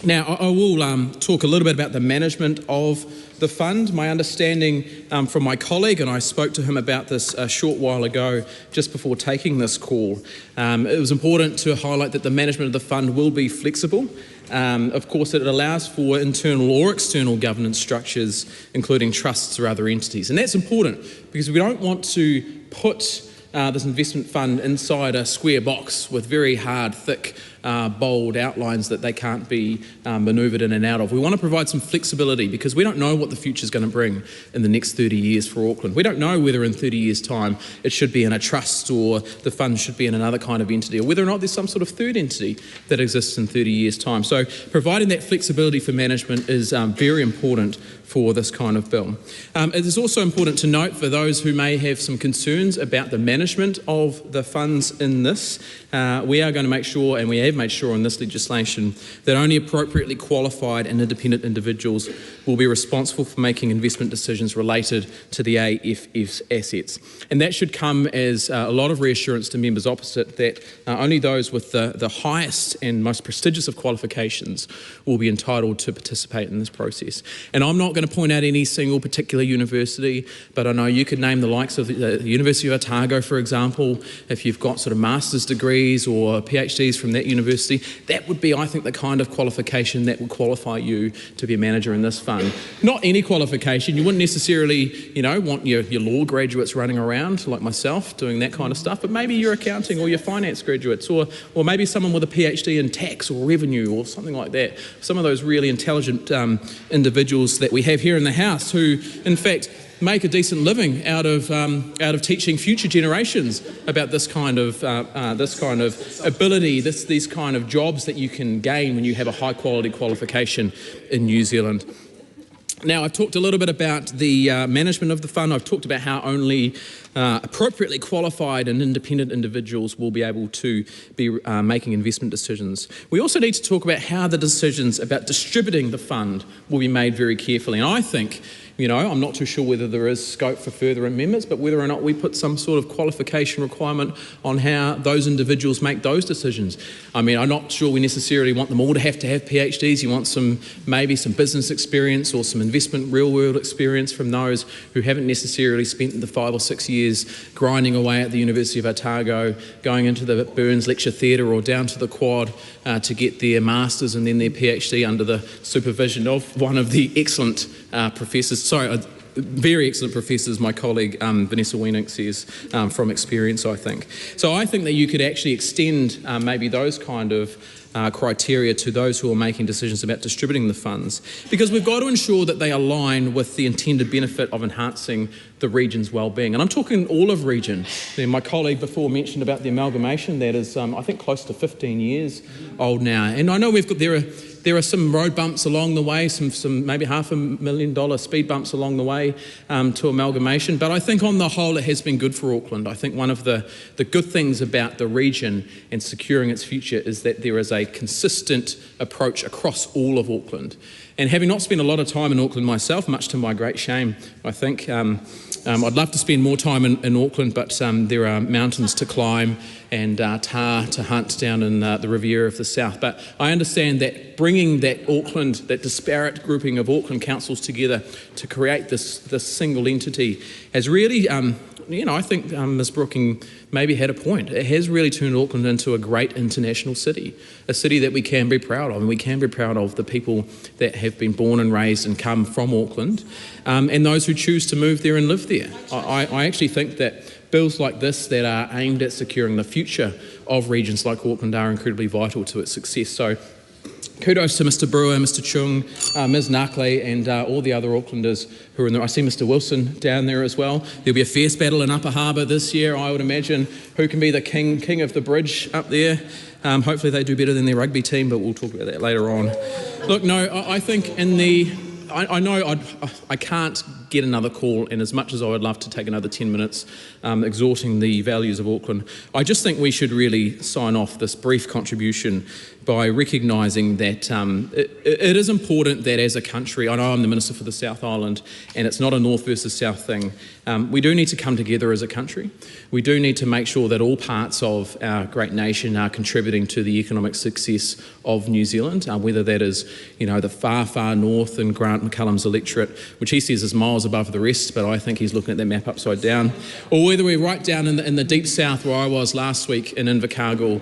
Now, I will talk a little bit about the management of the fund. My understanding from my colleague, and I spoke to him about this a short while ago, just before taking this call, it was important to highlight that the management of the fund will be flexible. Of course, it allows for internal or external governance structures, including trusts or other entities. And that's important because we don't want to put this investment fund inside a square box with very hard, thick, bold outlines that they can't be manoeuvred in and out of. We want to provide some flexibility because we don't know what the future is going to bring in the next 30 years for Auckland. We don't know whether in 30 years' time it should be in a trust or the fund should be in another kind of entity, or whether or not there's some sort of third entity that exists in 30 years' time. So providing that flexibility for management is very important for this kind of bill. It is also important to note for those who may have some concerns about the management of the funds in this, we are going to make sure, and we have made sure in this legislation, that only appropriately qualified and independent individuals will be responsible for making investment decisions related to the AFF's assets. And that should come as a lot of reassurance to members opposite that only those with the highest and most prestigious of qualifications will be entitled to participate in this process. And I'm not going to point out any single particular university, but I know you could name the likes of the University of Otago, for example. If you've got sort of master's degrees or PhDs from that university, that would be, I think, the kind of qualification that would qualify you to be a manager in this fund. Not any qualification. You wouldn't necessarily, want your law graduates running around like myself doing that kind of stuff, but maybe your accounting or your finance graduates, or maybe someone with a PhD in tax or revenue or something like that. Some of those really intelligent individuals that we have here in the House who, in fact, make a decent living out of teaching future generations about this kind of ability, these kind of jobs that you can gain when you have a high quality qualification in New Zealand. Now, I've talked a little bit about the management of the fund. I've talked about how only appropriately qualified and independent individuals will be able to be making investment decisions. We also need to talk about how the decisions about distributing the fund will be made very carefully. And I think, I'm not too sure whether there is scope for further amendments, but whether or not we put some sort of qualification requirement on how those individuals make those decisions. I mean, I'm not sure we necessarily want them all to have PhDs. You want maybe some business experience or some investment real-world experience from those who haven't necessarily spent the 5 or 6 years grinding away at the University of Otago, going into the Burns Lecture Theatre or down to the Quad to get their Masters and then their PhD under the supervision of one of the excellent very excellent professors, my colleague Vanessa Wiening says, from experience, I think. So I think that you could actually extend maybe those kind of criteria to those who are making decisions about distributing the funds, because we've got to ensure that they align with the intended benefit of enhancing the region's well-being. And I'm talking all of region. My colleague before mentioned about the amalgamation that is, I think, close to 15 years old now. And I know there are there are some road bumps along the way, some maybe $500,000 speed bumps along the way to amalgamation. But I think on the whole it has been good for Auckland. I think one of the good things about the region and securing its future is that there is a consistent approach across all of Auckland. And having not spent a lot of time in Auckland myself, much to my great shame, I think, I'd love to spend more time in Auckland, but there are mountains to climb and tar to hunt down in the Riviera of the South. But I understand that bringing that disparate grouping of Auckland councils together to create this single entity has really, I think Ms Brooking maybe had a point. It has really turned Auckland into a great international city, a city that we can be proud of, and we can be proud of the people that have been born and raised and come from Auckland, and those who choose to move there and live there. I actually think that bills like this that are aimed at securing the future of regions like Auckland are incredibly vital to its success. So kudos to Mr Brewer, Mr Chung, Ms Narkley and all the other Aucklanders who are in there. I see Mr Wilson down there as well. There'll be a fierce battle in Upper Harbour this year, I would imagine. Who can be the king of the bridge up there? Hopefully they do better than their rugby team, but we'll talk about that later on. Look, no, I think in the... I know I can't get another call, and as much as I would love to take another 10 minutes exhorting the values of Auckland, I just think we should really sign off this brief contribution by recognising that it is important that as a country, I know I'm the Minister for the South Island and it's not a North versus South thing, we do need to come together as a country. We do need to make sure that all parts of our great nation are contributing to the economic success of New Zealand, whether that is, the far, far north in Grant McCullum's electorate, which he says is miles above the rest, but I think he's looking at that map upside down, or whether we're right down in the deep south where I was last week in Invercargill,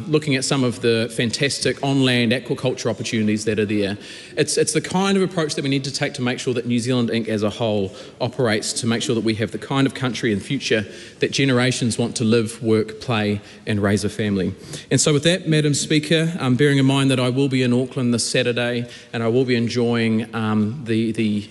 looking at some of the fantastic on-land aquaculture opportunities that are there. It's the kind of approach that we need to take to make sure that New Zealand Inc. as a whole operates, to make sure that we have the kind of country and future that generations want to live, work, play and raise a family. And so with that, Madam Speaker, bearing in mind that I will be in Auckland this Saturday and I will be enjoying the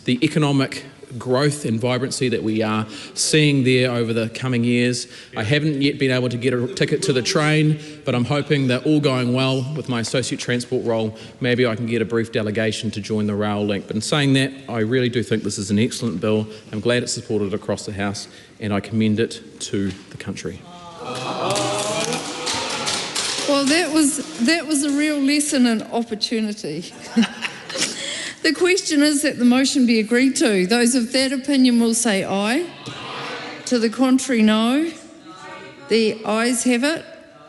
economic growth and vibrancy that we are seeing there over the coming years. I haven't yet been able to get a ticket to the train, but I'm hoping that all going well with my associate transport role, maybe I can get a brief delegation to join the rail link. But in saying that, I really do think this is an excellent bill. I'm glad it's supported across the House and I commend it to the country. Well, that was a real lesson in opportunity. The question is that the motion be agreed to. Those of that opinion will say aye. To the contrary, no. The ayes have it.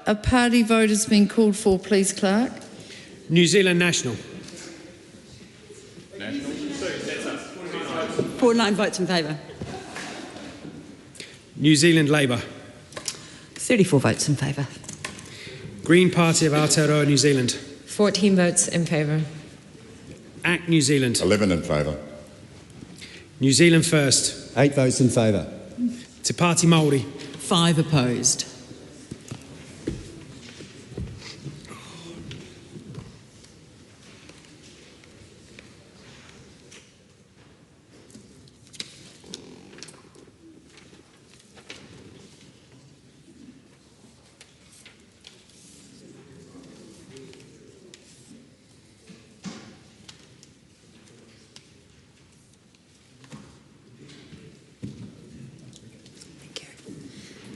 A party vote has been called for, please, Clerk. New Zealand National. 49 votes in favour. New Zealand Labour. 34 votes in favour. Green Party of Aotearoa, New Zealand. 14 votes in favour. ACT New Zealand. 11 in favour. New Zealand First. 8 votes in favour. Te Pāti Māori. 5 opposed.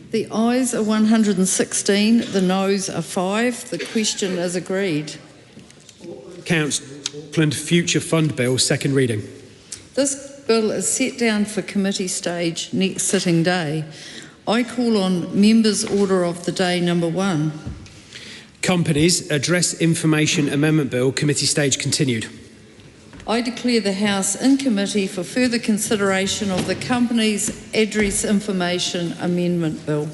The ayes are 116, the noes are 5. The question is agreed. Council Auckland Future Fund Bill, second reading. This bill is set down for committee stage next sitting day. I call on Members' Order of the Day number 1. Companies Address Information Amendment Bill, committee stage continued. I declare the House in committee for further consideration of the Companies Address Information Amendment Bill.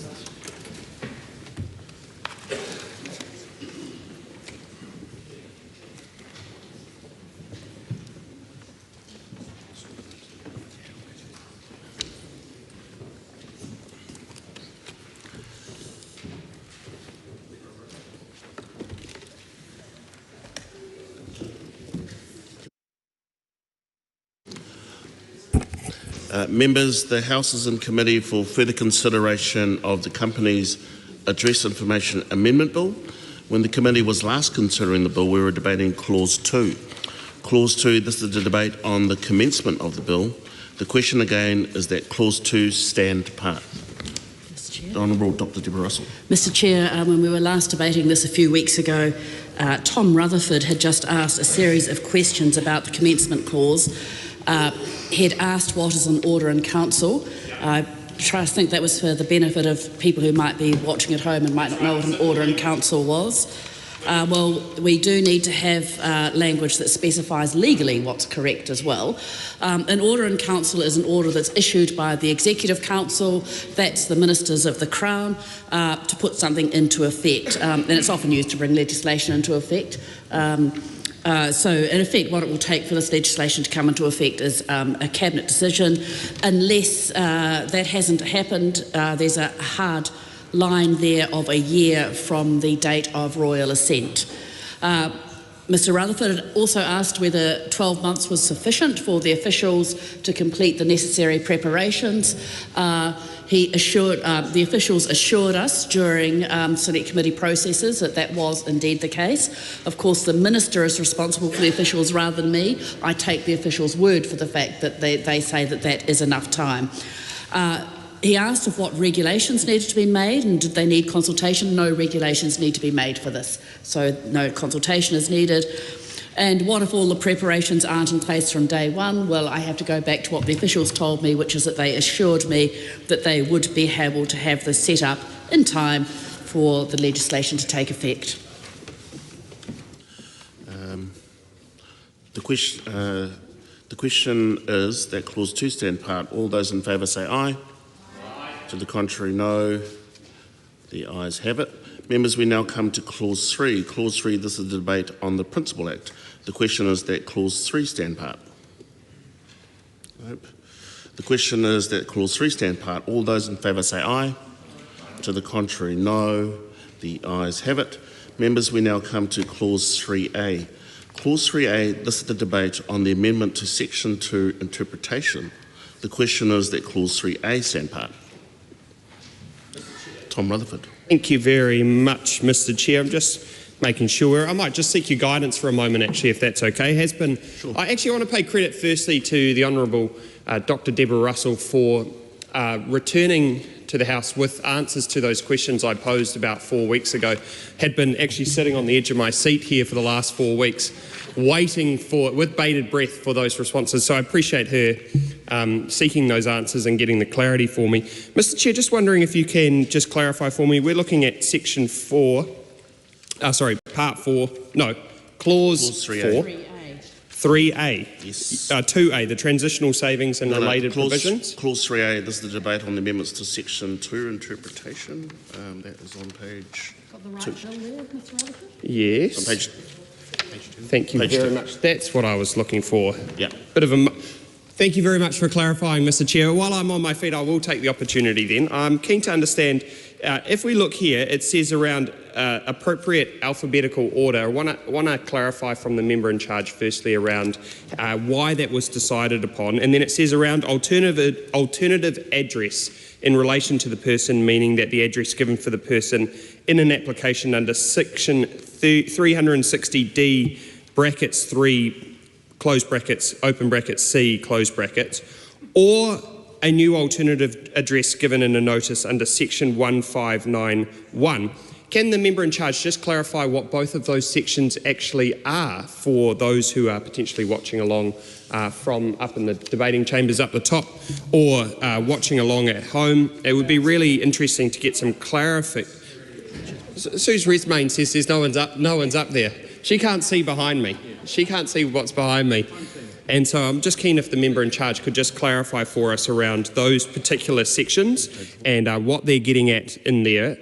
Members, the House is in committee for further consideration of the Companies Address Information Amendment Bill. When the committee was last considering the bill, we were debating Clause 2. Clause 2, this is the debate on the commencement of the bill. The question again is that Clause 2 stand part. The Honourable Dr. Deborah Russell. Mr Chair, when we were last debating this a few weeks ago, Tom Rutherford had just asked a series of questions about the commencement clause. He had asked what is an order in council. I think that was for the benefit of people who might be watching at home and might not know what an order in council was. Well, we do need to have language that specifies legally what's correct as well. An order in council is an order that's issued by the Executive Council, that's the Ministers of the Crown, to put something into effect. And it's often used to bring legislation into effect. So, in effect, what it will take for this legislation to come into effect is a Cabinet decision. Unless that hasn't happened, there's a hard line there of a year from the date of royal assent. Mr Rutherford also asked whether 12 months was sufficient for the officials to complete the necessary preparations. The officials assured us during Select Committee processes that that was indeed the case. Of course, the Minister is responsible for the officials rather than me. I take the officials' word for the fact that they say that that is enough time. He asked of what regulations needed to be made and did they need consultation. No regulations need to be made for this, so no consultation is needed. And what if all the preparations aren't in place from day one? Well, I have to go back to what the officials told me, which is that they assured me that they would be able to have this set up in time for the legislation to take effect. The question is that Clause 2 stand part. All those in favour say aye. To the contrary, no. The ayes have it. Members, we now come to Clause 3. Clause 3, this is the debate on the Principal Act. The question is that Clause 3 stand part. Nope. The question is that Clause 3 stand part. All those in favour say aye. To the contrary, no. The ayes have it. Members, we now come to Clause 3A. Clause 3A, this is the debate on the amendment to Section 2 interpretation. The question is that Clause 3A stand part. Tom Rutherford. Thank you very much, Mr Chair. I'm just making sure. I might just seek your guidance for a moment, actually, if that's okay. Sure. I actually want to pay credit firstly to the Honourable Dr Deborah Russell for returning to the House with answers to those questions I posed about 4 weeks ago. Had been actually sitting on the edge of my seat here for the last 4 weeks, waiting with bated breath for those responses. So I appreciate her seeking those answers and getting the clarity for me. Mr Chair, just wondering if you can just clarify for me. We're looking at Section 4, Part 4, no, Clause 3A. 3A. Yes. 2A, the transitional savings and related provisions. Clause 3A, this is the debate on the amendments to Section 2 interpretation. That is on page 2. Yes. On page 2. Thank you very much. That's what I was looking for. Yeah. Thank you very much for clarifying, Mr Chair. While I'm on my feet, I will take the opportunity then. I'm keen to understand, if we look here, it says around appropriate alphabetical order. I want to clarify from the member in charge firstly around why that was decided upon, and then it says around alternative address in relation to the person, meaning that the address given for the person in an application under Section 360D brackets 3 close brackets, open brackets C, close brackets, or a new alternative address given in a notice under Section 1591. Can the member in charge just clarify what both of those sections actually are for those who are potentially watching along from up in the debating chambers up the top or watching along at home? It would be really interesting to get some clarification. Sue's Resmain says there's no one's up there. She can't see behind me. She can't see what's behind me. And so I'm just keen if the member in charge could just clarify for us around those particular sections and what they're getting at in there,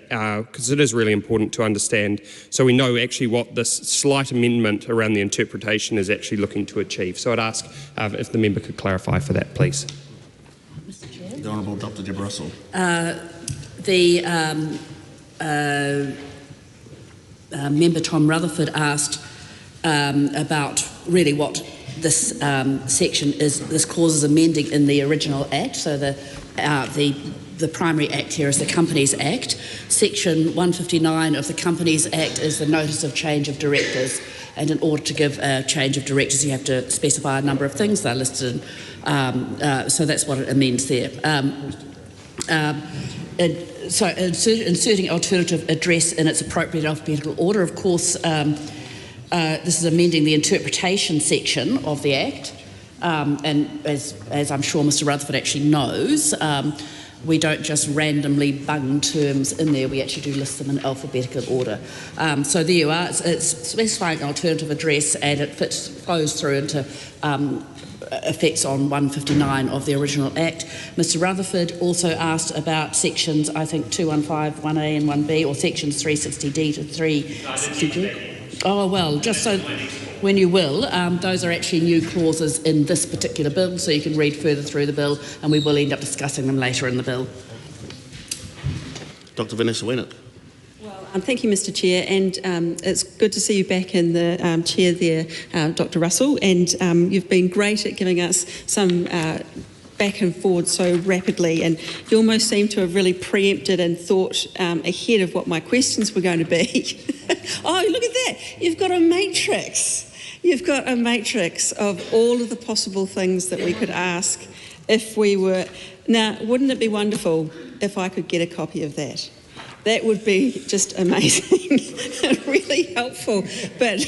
because it is really important to understand so we know actually what this slight amendment around the interpretation is actually looking to achieve. So I'd ask if the member could clarify for that, please. Mr Chair. The Honourable Dr Deborah Russell. Member Tom Rutherford asked about really what this section is. This clause is amending in the original Act, so the the primary act here is the Companies Act. Section 159 of the Companies Act is the notice of change of directors, and in order to give a change of directors you have to specify a number of things. They're listed in, so that's what it amends there. So inserting alternative address in its appropriate alphabetical order, of course, this is amending the interpretation section of the Act, and as I'm sure Mr Rutherford actually knows, we don't just randomly bung terms in there, we actually do list them in alphabetical order. So there you are, it's specifying alternative address, and it flows through into effects on 159 of the original Act. Mr Rutherford also asked about sections, I think 215, 1A and 1B, or sections 360D to 360G. Oh, well, just so when you will, those are actually new clauses in this particular bill, so you can read further through the bill, and we will end up discussing them later in the bill. Dr Vanessa Winnett. Thank you, Mr Chair, and it's good to see you back in the chair there, Dr Russell, and you've been great at giving us some back and forward so rapidly, and you almost seem to have really preempted and thought ahead of what my questions were going to be. Oh, look at that, you've got a matrix. You've got a matrix of all of the possible things that we could ask if we were... Now, wouldn't it be wonderful if I could get a copy of that? That would be just amazing and really helpful. But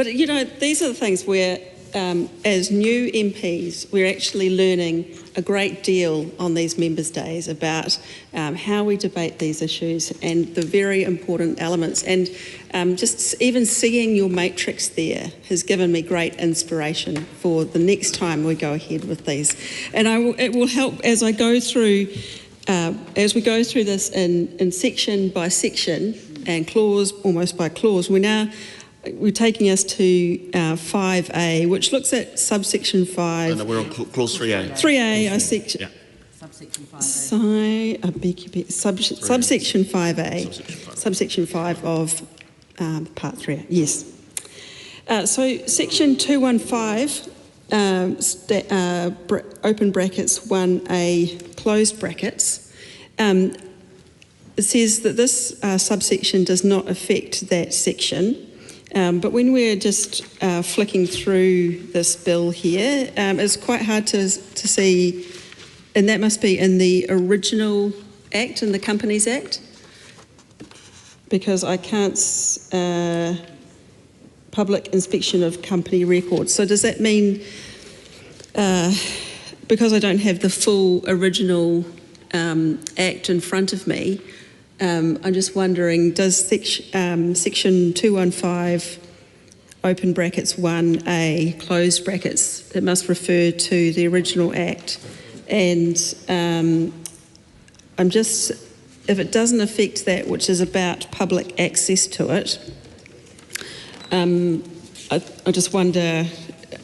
you know, these are the things where, as new MPs, we're actually learning a great deal on these members' days about how we debate these issues and the very important elements. And just even seeing your matrix there has given me great inspiration for the next time we go ahead with these. And it will help as I go through. As we go through this in section by section and clause almost by clause, we're taking us to 5A, which looks at subsection 5. No, we're on clause 3A. 3A, I see. Yeah. Subsection 5A. Subsection 5A. Subsection 5 of part 3. Yes. So section 215. Open brackets 1A closed brackets, it says that this subsection does not affect that section, but when we're just flicking through this bill here, it's quite hard to see, and that must be in the original Act, in the Companies Act, because I can't... public inspection of company records. So does that mean, because I don't have the full original Act in front of me, I'm just wondering, does section 215, open brackets 1A, closed brackets, it must refer to the original Act. And I'm just, if it doesn't affect that, which is about public access to it, I just wonder,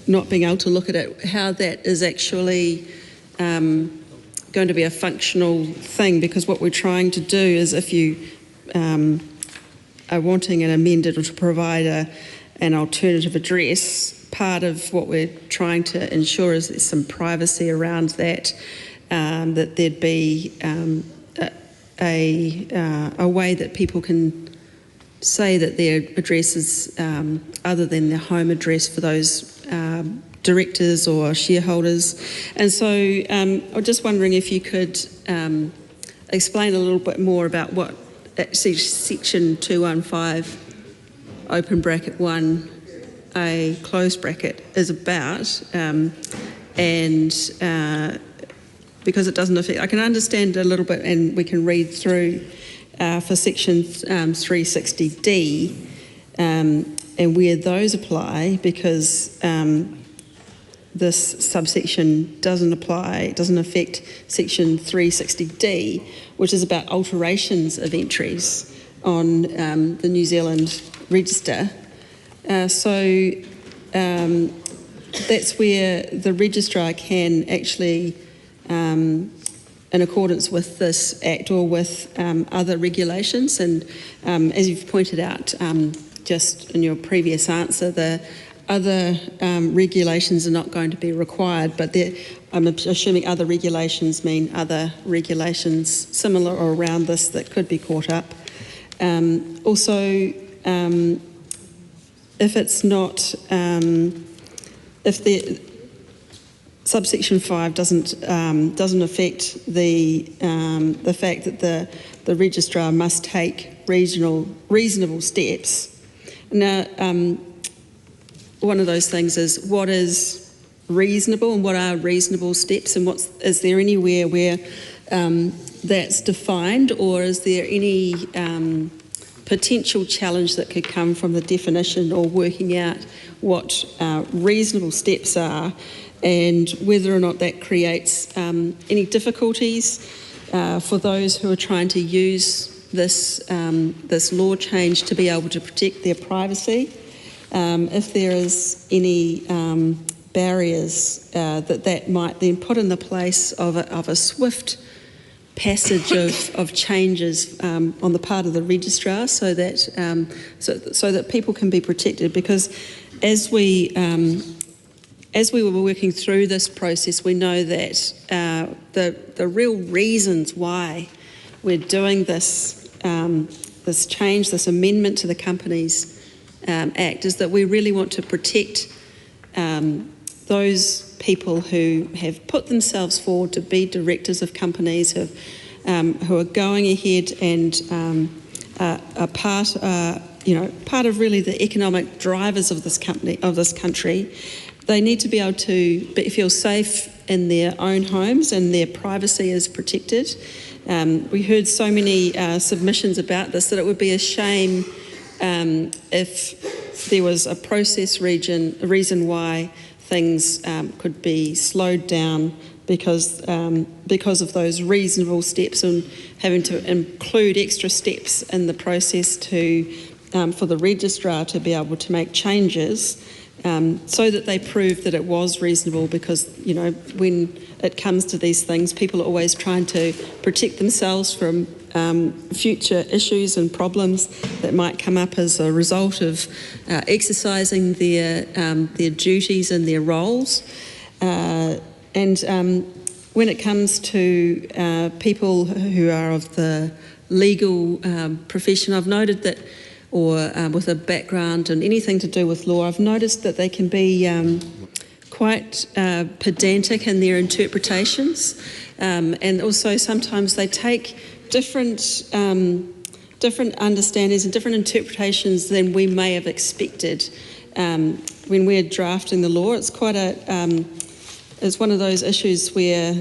not being able to look at it, how that is actually going to be a functional thing, because what we're trying to do is, if you are wanting an amended or to provide an alternative address, part of what we're trying to ensure is there's some privacy around that, that there'd be a way that people can say that their address is other than their home address for those directors or shareholders. And so I'm just wondering if you could explain a little bit more about what section 215 open bracket 1A closed bracket is about, and because it doesn't affect, I can understand a little bit, and we can read through for section 360D and where those apply, because this subsection doesn't affect section 360D, which is about alterations of entries on the New Zealand register. So that's where the registrar can actually, in accordance with this Act or with other regulations, and as you've pointed out just in your previous answer, the other regulations are not going to be required, but I'm assuming other regulations mean other regulations similar or around this that could be caught up. Also, if it's not, if the subsection 5 doesn't affect the fact that the registrar must take reasonable steps. Now, one of those things is what is reasonable and what are reasonable steps, and is there anywhere where that's defined, or is there any potential challenge that could come from the definition or working out what reasonable steps are, and whether or not that creates any difficulties for those who are trying to use this law change to be able to protect their privacy. If there is any barriers that might then put in the place of a swift passage of changes on the part of the registrar, so that people can be protected. Because as we were working through this process, we know that the real reasons why we're doing this change, this amendment to the Companies Act, is that we really want to protect those people who have put themselves forward to be directors of companies, who are going ahead and are part of really the economic drivers of this country. They need to be able to feel safe in their own homes and their privacy is protected. We heard so many submissions about this that it would be a shame if there was a process reason why things could be slowed down because of those reasonable steps, and having to include extra steps in the process for the registrar to be able to make changes so that they prove that it was reasonable. Because when it comes to these things, people are always trying to protect themselves from future issues and problems that might come up as a result of exercising their duties and their roles. And when it comes to people who are of the legal profession, I've noted that, or with a background in anything to do with law, I've noticed that they can be quite pedantic in their interpretations, and also sometimes they take different understandings and different interpretations than we may have expected. When we're drafting the law, it's quite it's one of those issues where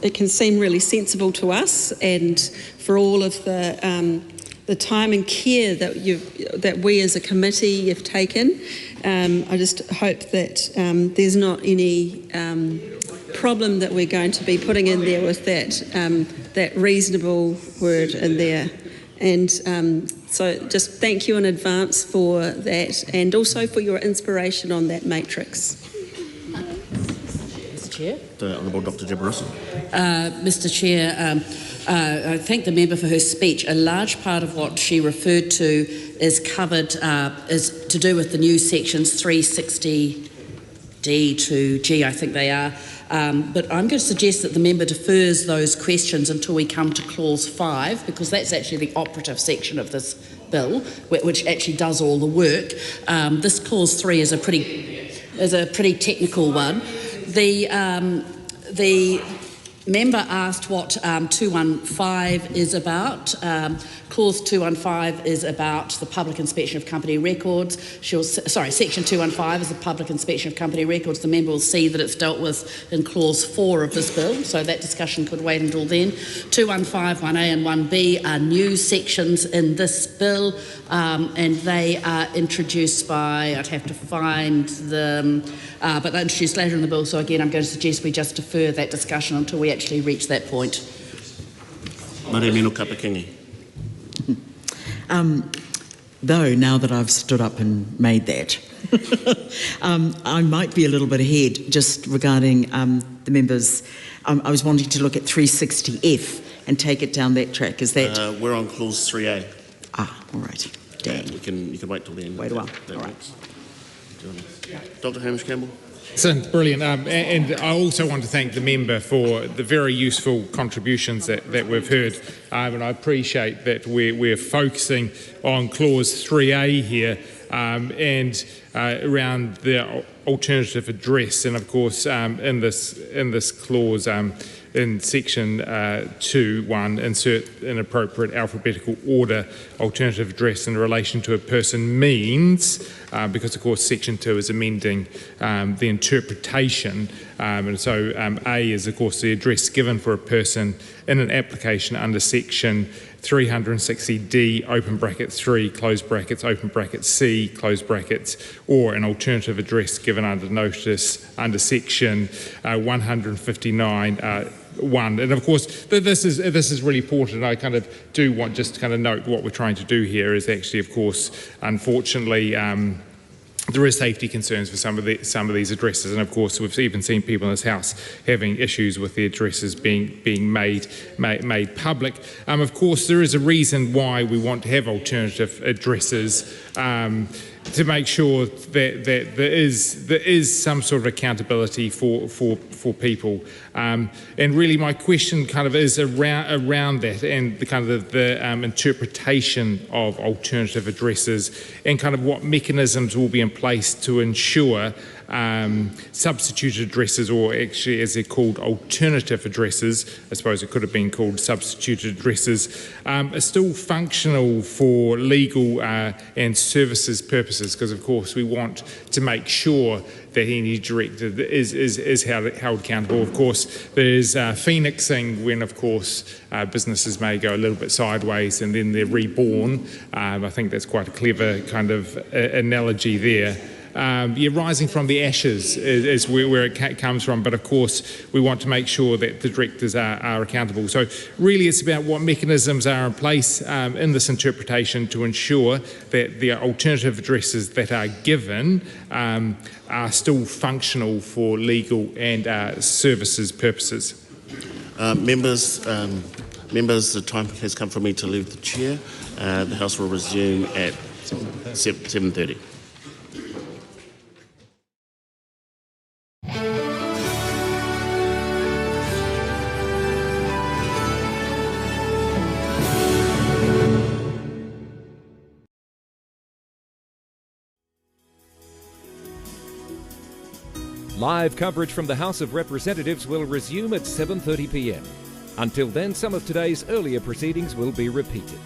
it can seem really sensible to us, and for all of the time and care that we as a committee have taken, I just hope that there's not any problem that we're going to be putting in there with that reasonable word in there. And so just thank you in advance for that, and also for your inspiration on that matrix. Mr. Chair. The Honourable Dr. Deborah Russell. Mr. Chair, I thank the member for her speech. A large part of what she referred to is covered, is to do with the new sections 360D to G, I think they are. But I'm going to suggest that the member defers those questions until we come to clause 5, because that's actually the operative section of this bill, which actually does all the work. This clause 3 is a pretty technical one. The member asked what 215 is about. Clause 215 is about the public inspection of company records. Section 215 is the public inspection of company records. The member will see that it's dealt with in clause 4 of this bill, so that discussion could wait until then. 215, 1A and 1B are new sections in this bill, and they are introduced by, I'd have to find them, but they're introduced later in the bill, so again I'm going to suggest we just defer that discussion until we actually reach that point. Maremino Kapakingi. Though, now that I've stood up and made that, I might be a little bit ahead just regarding the members. I was wanting to look at 360F and take it down that track. Is that... we're on clause 3A. Ah, all right. Dang. You can wait till the end. Wait a while. That all works. right. Dr. Hamish Campbell. Excellent, brilliant. And I also want to thank the member for the very useful contributions that we've heard. And I appreciate that we're focusing on clause 3A here and around the alternative address. And of course, in this clause, in section 2(1), insert an appropriate alphabetical order alternative address in relation to a person means, because of course section 2 is amending the interpretation, and so A is of course the address given for a person in an application under section 360D, open bracket 3, close brackets, open bracket C, close brackets, or an alternative address given under notice under section 159. 1, and of course this is really important. I kind of do want just to kind of note what we're trying to do here is actually, of course, unfortunately, there is safety concerns for some of these addresses, and of course we've even seen people in this house having issues with the addresses being made public. Of course, there is a reason why we want to have alternative addresses. To make sure that there is some sort of accountability for people, and really my question kind of is around that and the kind of the interpretation of alternative addresses and kind of what mechanisms will be in place to ensure substituted addresses, or actually as they're called alternative addresses, I suppose it could have been called substituted addresses, are still functional for legal and services purposes, because of course we want to make sure that any director is held accountable. Of course, there's phoenixing when, of course, businesses may go a little bit sideways and then they're reborn. I think that's quite a clever kind of analogy there. Rising from the ashes is where it comes from, but of course we want to make sure that the directors are accountable. So really it's about what mechanisms are in place in this interpretation to ensure that the alternative addresses that are given are still functional for legal and services purposes. Members, the time has come for me to leave the chair. The House will resume at 7:30. Live coverage from the House of Representatives will resume at 7:30 p.m. Until then, some of today's earlier proceedings will be repeated.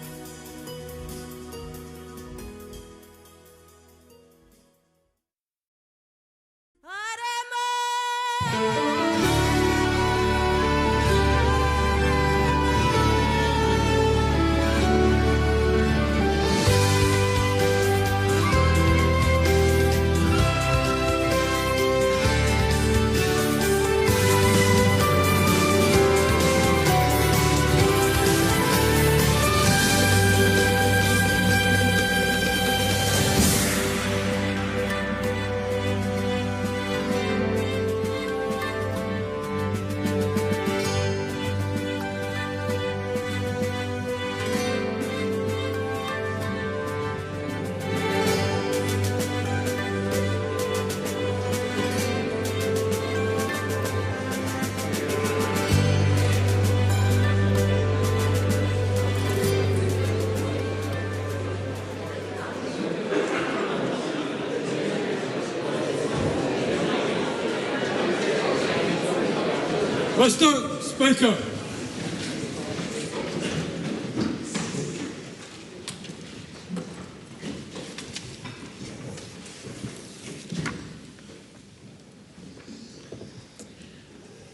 Mr. Speaker.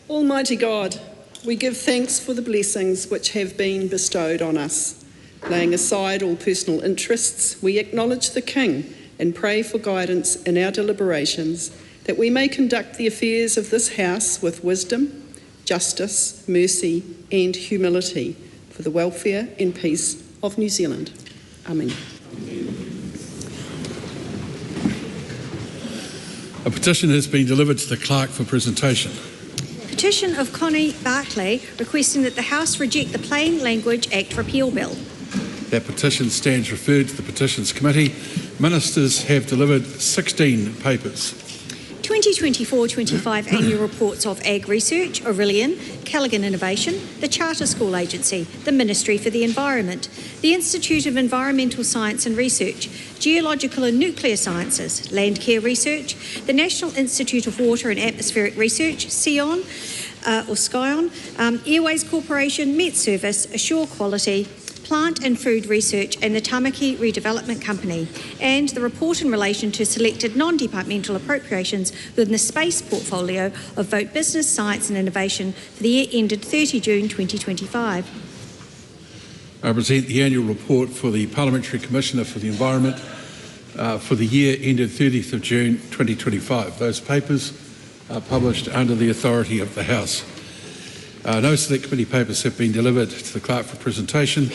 Almighty God, we give thanks for the blessings which have been bestowed on us. Laying aside all personal interests, we acknowledge the King and pray for guidance in our deliberations, that we may conduct the affairs of this House with wisdom, justice, mercy and humility for the welfare and peace of New Zealand. Amen. A petition has been delivered to the clerk for presentation. Petition of Connie Barclay requesting that the House reject the Plain Language Act repeal bill. That petition stands referred to the Petitions Committee. Ministers have delivered 16 papers. 2024-25 annual reports of Ag Research, Aurelian, Callaghan Innovation, the Charter School Agency, the Ministry for the Environment, the Institute of Environmental Science and Research, Geological and Nuclear Sciences, Land Care Research, the National Institute of Water and Atmospheric Research, SCION, Airways Corporation, Met Service, Assure Quality, Plant and Food Research and the Tamaki Redevelopment Company, and the report in relation to selected non-departmental appropriations within the space portfolio of Vote Business, Science and Innovation for the year ended 30 June 2025. I present the annual report for the Parliamentary Commissioner for the Environment for the year ended 30th of June 2025. Those papers are published under the authority of the House. No select committee papers have been delivered to the clerk for presentation.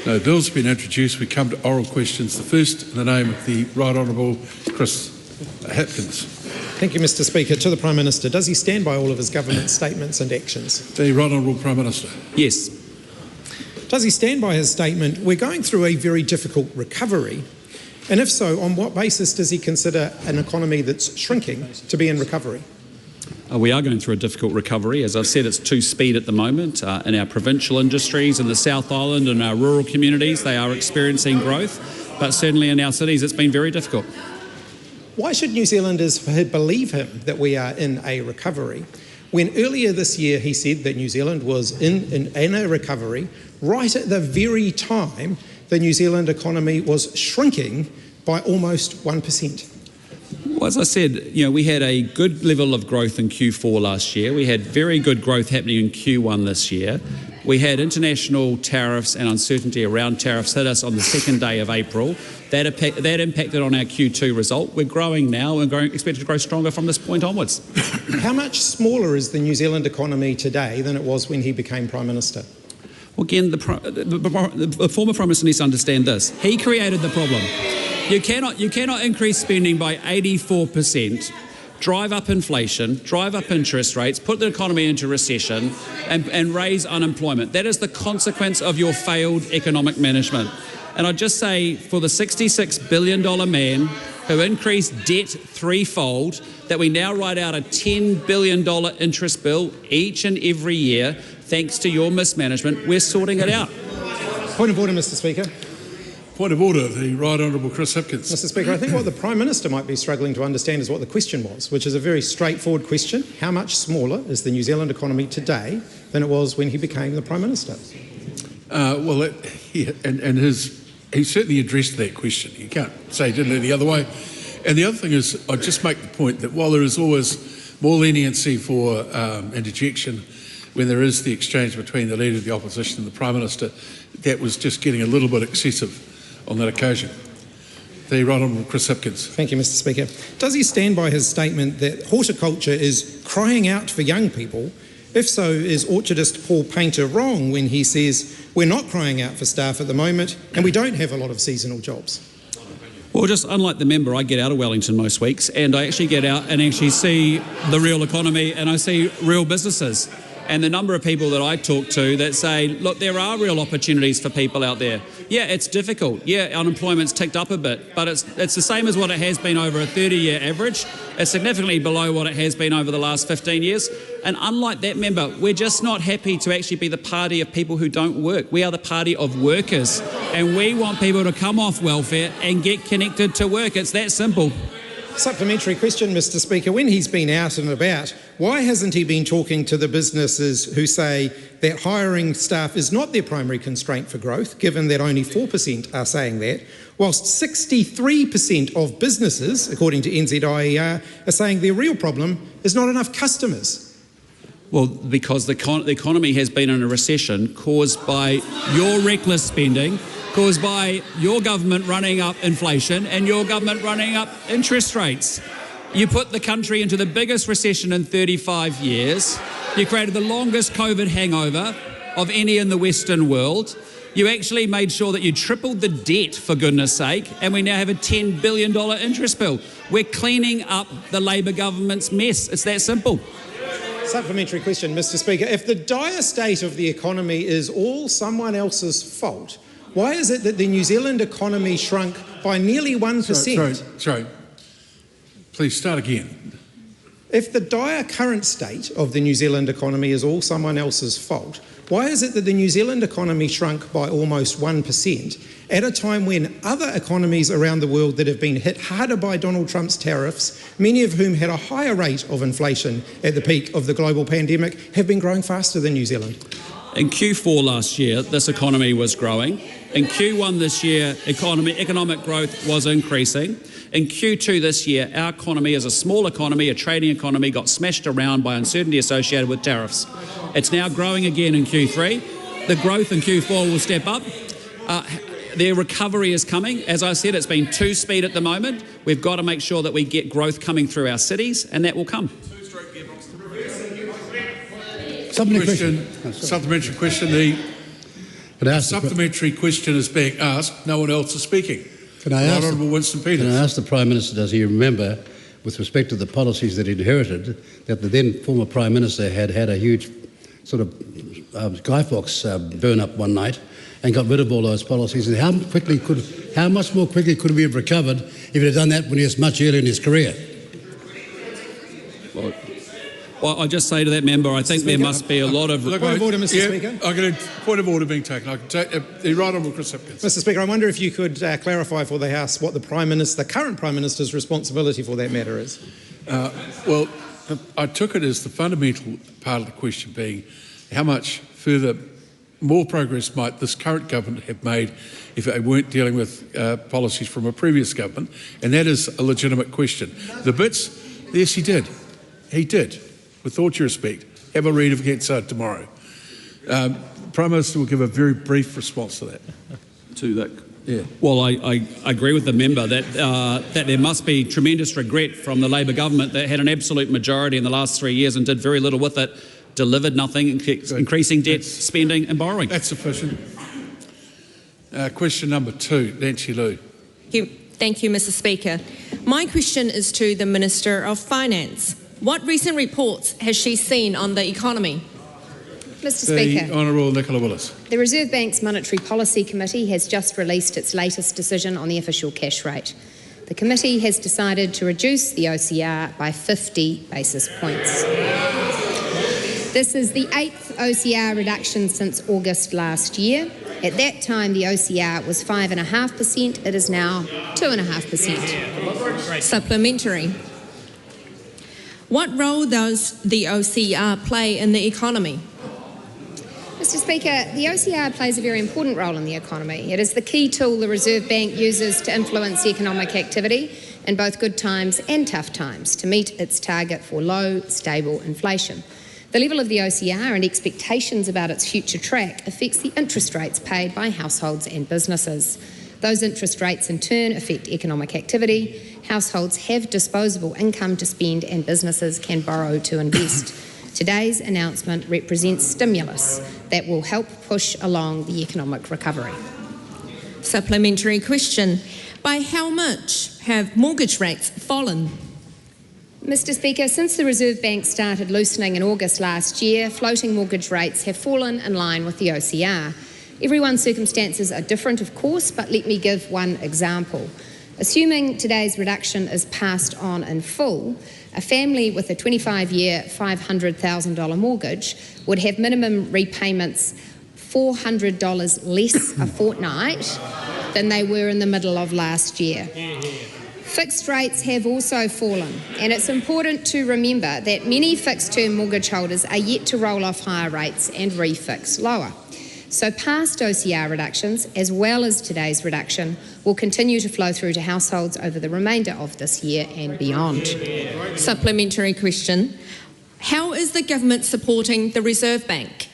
No bills have been introduced. We come to oral questions. The first in the name of the Right Honourable Chris Hipkins. Thank you, Mr. Speaker. To the Prime Minister, does he stand by all of his government statements and actions? The Right Honourable Prime Minister. Yes. Does he stand by his statement, we're going through a very difficult recovery? And if so, on what basis does he consider an economy that's shrinking to be in recovery? We are going through a difficult recovery. As I've said, it's two-speed at the moment. In our provincial industries, in the South Island and our rural communities, they are experiencing growth. But certainly in our cities, it's been very difficult. Why should New Zealanders believe him that we are in a recovery, when earlier this year he said that New Zealand was in a recovery right at the very time the New Zealand economy was shrinking by almost 1%? Well, as I said, we had a good level of growth in Q4 last year. We had very good growth happening in Q1 this year. We had international tariffs and uncertainty around tariffs hit us on the second day of April. That impacted on our Q2 result. We're growing now and expected to grow stronger from this point onwards. How much smaller is the New Zealand economy today than it was when he became Prime Minister? Well, again, the former Prime Minister needs to understand this. He created the problem. You cannot increase spending by 84%, drive up inflation, drive up interest rates, put the economy into recession and raise unemployment. That is the consequence of your failed economic management. And I'd just say, for the $66 billion man who increased debt threefold, that we now write out a $10 billion interest bill each and every year, thanks to your mismanagement, we're sorting it out. Point of order, Mr. Speaker. Point of order, the Right Honourable Chris Hipkins. Mr. Speaker, I think what the Prime Minister might be struggling to understand is what the question was, which is a very straightforward question. How much smaller is the New Zealand economy today than it was when he became the Prime Minister? He certainly addressed that question. You can't say he didn't the other way. And the other thing is, I'd just make the point that while there is always more leniency for interjection when there is the exchange between the Leader of the Opposition and the Prime Minister, that was just getting a little bit excessive on that occasion. The Right Honourable Chris Hipkins. Thank you, Mr. Speaker. Does he stand by his statement that horticulture is crying out for young people? If so, is orchardist Paul Painter wrong when he says we're not crying out for staff at the moment and we don't have a lot of seasonal jobs? Well, just unlike the member, I get out of Wellington most weeks and I actually get out and actually see the real economy and I see real businesses. And the number of people that I talk to that say, look, there are real opportunities for people out there. Yeah, it's difficult. Yeah, unemployment's ticked up a bit, but it's the same as what it has been over a 30-year average. It's significantly below what it has been over the last 15 years. And unlike that member, we're just not happy to actually be the party of people who don't work. We are the party of workers. And we want people to come off welfare and get connected to work. It's that simple. Supplementary question, Mr. Speaker. When he's been out and about, why hasn't he been talking to the businesses who say that hiring staff is not their primary constraint for growth, given that only 4% are saying that, whilst 63% of businesses, according to NZIER, are saying their real problem is not enough customers? Well, because the economy has been in a recession caused by your reckless spending, caused by your government running up inflation and your government running up interest rates. You put the country into the biggest recession in 35 years. You created the longest COVID hangover of any in the Western world. You actually made sure that you tripled the debt, for goodness sake, and we now have a $10 billion interest bill. We're cleaning up the Labor government's mess. It's that simple. Supplementary question, Mr. Speaker. If the dire state of the economy is all someone else's fault, why is it that the New Zealand economy shrunk by nearly 1%. Sorry. Please start again. If the dire current state of the New Zealand economy is all someone else's fault, why is it that the New Zealand economy shrunk by almost 1% at a time when other economies around the world that have been hit harder by Donald Trump's tariffs, many of whom had a higher rate of inflation at the peak of the global pandemic, have been growing faster than New Zealand? In Q4 last year, this economy was growing. In Q1 this year, economic growth was increasing. In Q2 this year, our economy is a small economy, a trading economy, got smashed around by uncertainty associated with tariffs. It's now growing again in Q3. The growth in Q4 will step up. Their recovery is coming. As I said, it's been two-speed at the moment. We've got to make sure that we get growth coming through our cities, and that will come. Supplementary question. The supplementary question is being asked. No one else is speaking. Can I ask Honourable Winston Peters. Can I ask the Prime Minister, does he remember, with respect to the policies that he inherited, that the then former Prime Minister had a huge sort of Guy Fawkes burn up one night and got rid of all those policies? And how much more quickly could we have recovered if he had done that when he was much earlier in his career? Well, I just say to that member, I think there must be a lot of... Point of order, Mr. Speaker. I'm going to point of order being taken. I can take the right honourable Chris Hipkins. Mr. Speaker, I wonder if you could clarify for the House what the current Prime Minister's responsibility for that matter is. Well, I took it as the fundamental part of the question being how much further, more progress might this current government have made if they weren't dealing with policies from a previous government, and that is a legitimate question. The bits, yes, he did. He did. With all due respect, have a read of Hansard tomorrow. Prime Minister will give a very brief response to that. To that? Yeah. Well, I agree with the member that that there must be tremendous regret from the Labor government that had an absolute majority in the last 3 years and did very little with it, delivered nothing, increasing debt, spending and borrowing. That's sufficient. Question number 2, Nancy Liu. Thank you, Mr. Speaker. My question is to the Minister of Finance. What recent reports has she seen on the economy? Mr. Speaker. The Honourable Nicola Willis. The Reserve Bank's Monetary Policy Committee has just released its latest decision on the official cash rate. The committee has decided to reduce the OCR by 50 basis points. This is the 8th OCR reduction since August last year. At that time, the OCR was 5.5%. It is now 2.5%. Supplementary. What role does the OCR play in the economy? Mr. Speaker, the OCR plays a very important role in the economy. It is the key tool the Reserve Bank uses to influence economic activity in both good times and tough times to meet its target for low, stable inflation. The level of the OCR and expectations about its future track affects the interest rates paid by households and businesses. Those interest rates in turn affect economic activity. Households have disposable income to spend and businesses can borrow to invest. Today's announcement represents stimulus that will help push along the economic recovery. Supplementary question. By how much have mortgage rates fallen? Mr. Speaker, since the Reserve Bank started loosening in August last year, floating mortgage rates have fallen in line with the OCR. Everyone's circumstances are different, of course, but let me give one example. Assuming today's reduction is passed on in full, a family with a 25-year, $500,000 mortgage would have minimum repayments $400 less a fortnight than they were in the middle of last year. Fixed rates have also fallen, and it's important to remember that many fixed-term mortgage holders are yet to roll off higher rates and refix lower. So past OCR reductions, as well as today's reduction, will continue to flow through to households over the remainder of this year and beyond. Supplementary question. How is the government supporting the Reserve Bank?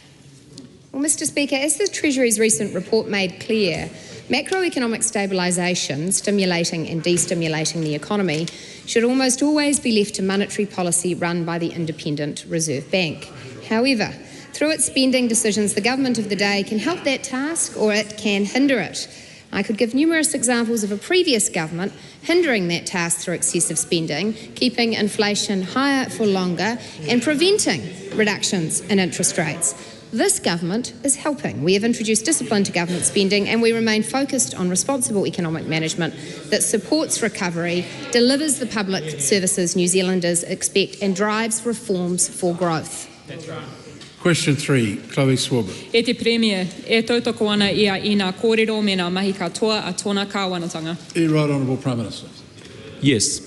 Well, Mr. Speaker, as the Treasury's recent report made clear, macroeconomic stabilisation, stimulating and destimulating the economy, should almost always be left to monetary policy run by the independent Reserve Bank. However, through its spending decisions, the government of the day can help that task or it can hinder it. I could give numerous examples of a previous government hindering that task through excessive spending, keeping inflation higher for longer and preventing reductions in interest rates. This government is helping. We have introduced discipline to government spending and we remain focused on responsible economic management that supports recovery, delivers the public services New Zealanders expect and drives reforms for growth. That's right. Question 3, Chloe Swarbrick. E te Premier, e tautoko ana ia I ngā kōrero me ngā mahi katoa a tōna kāwanatanga. The Right Honourable Prime Minister. Yes.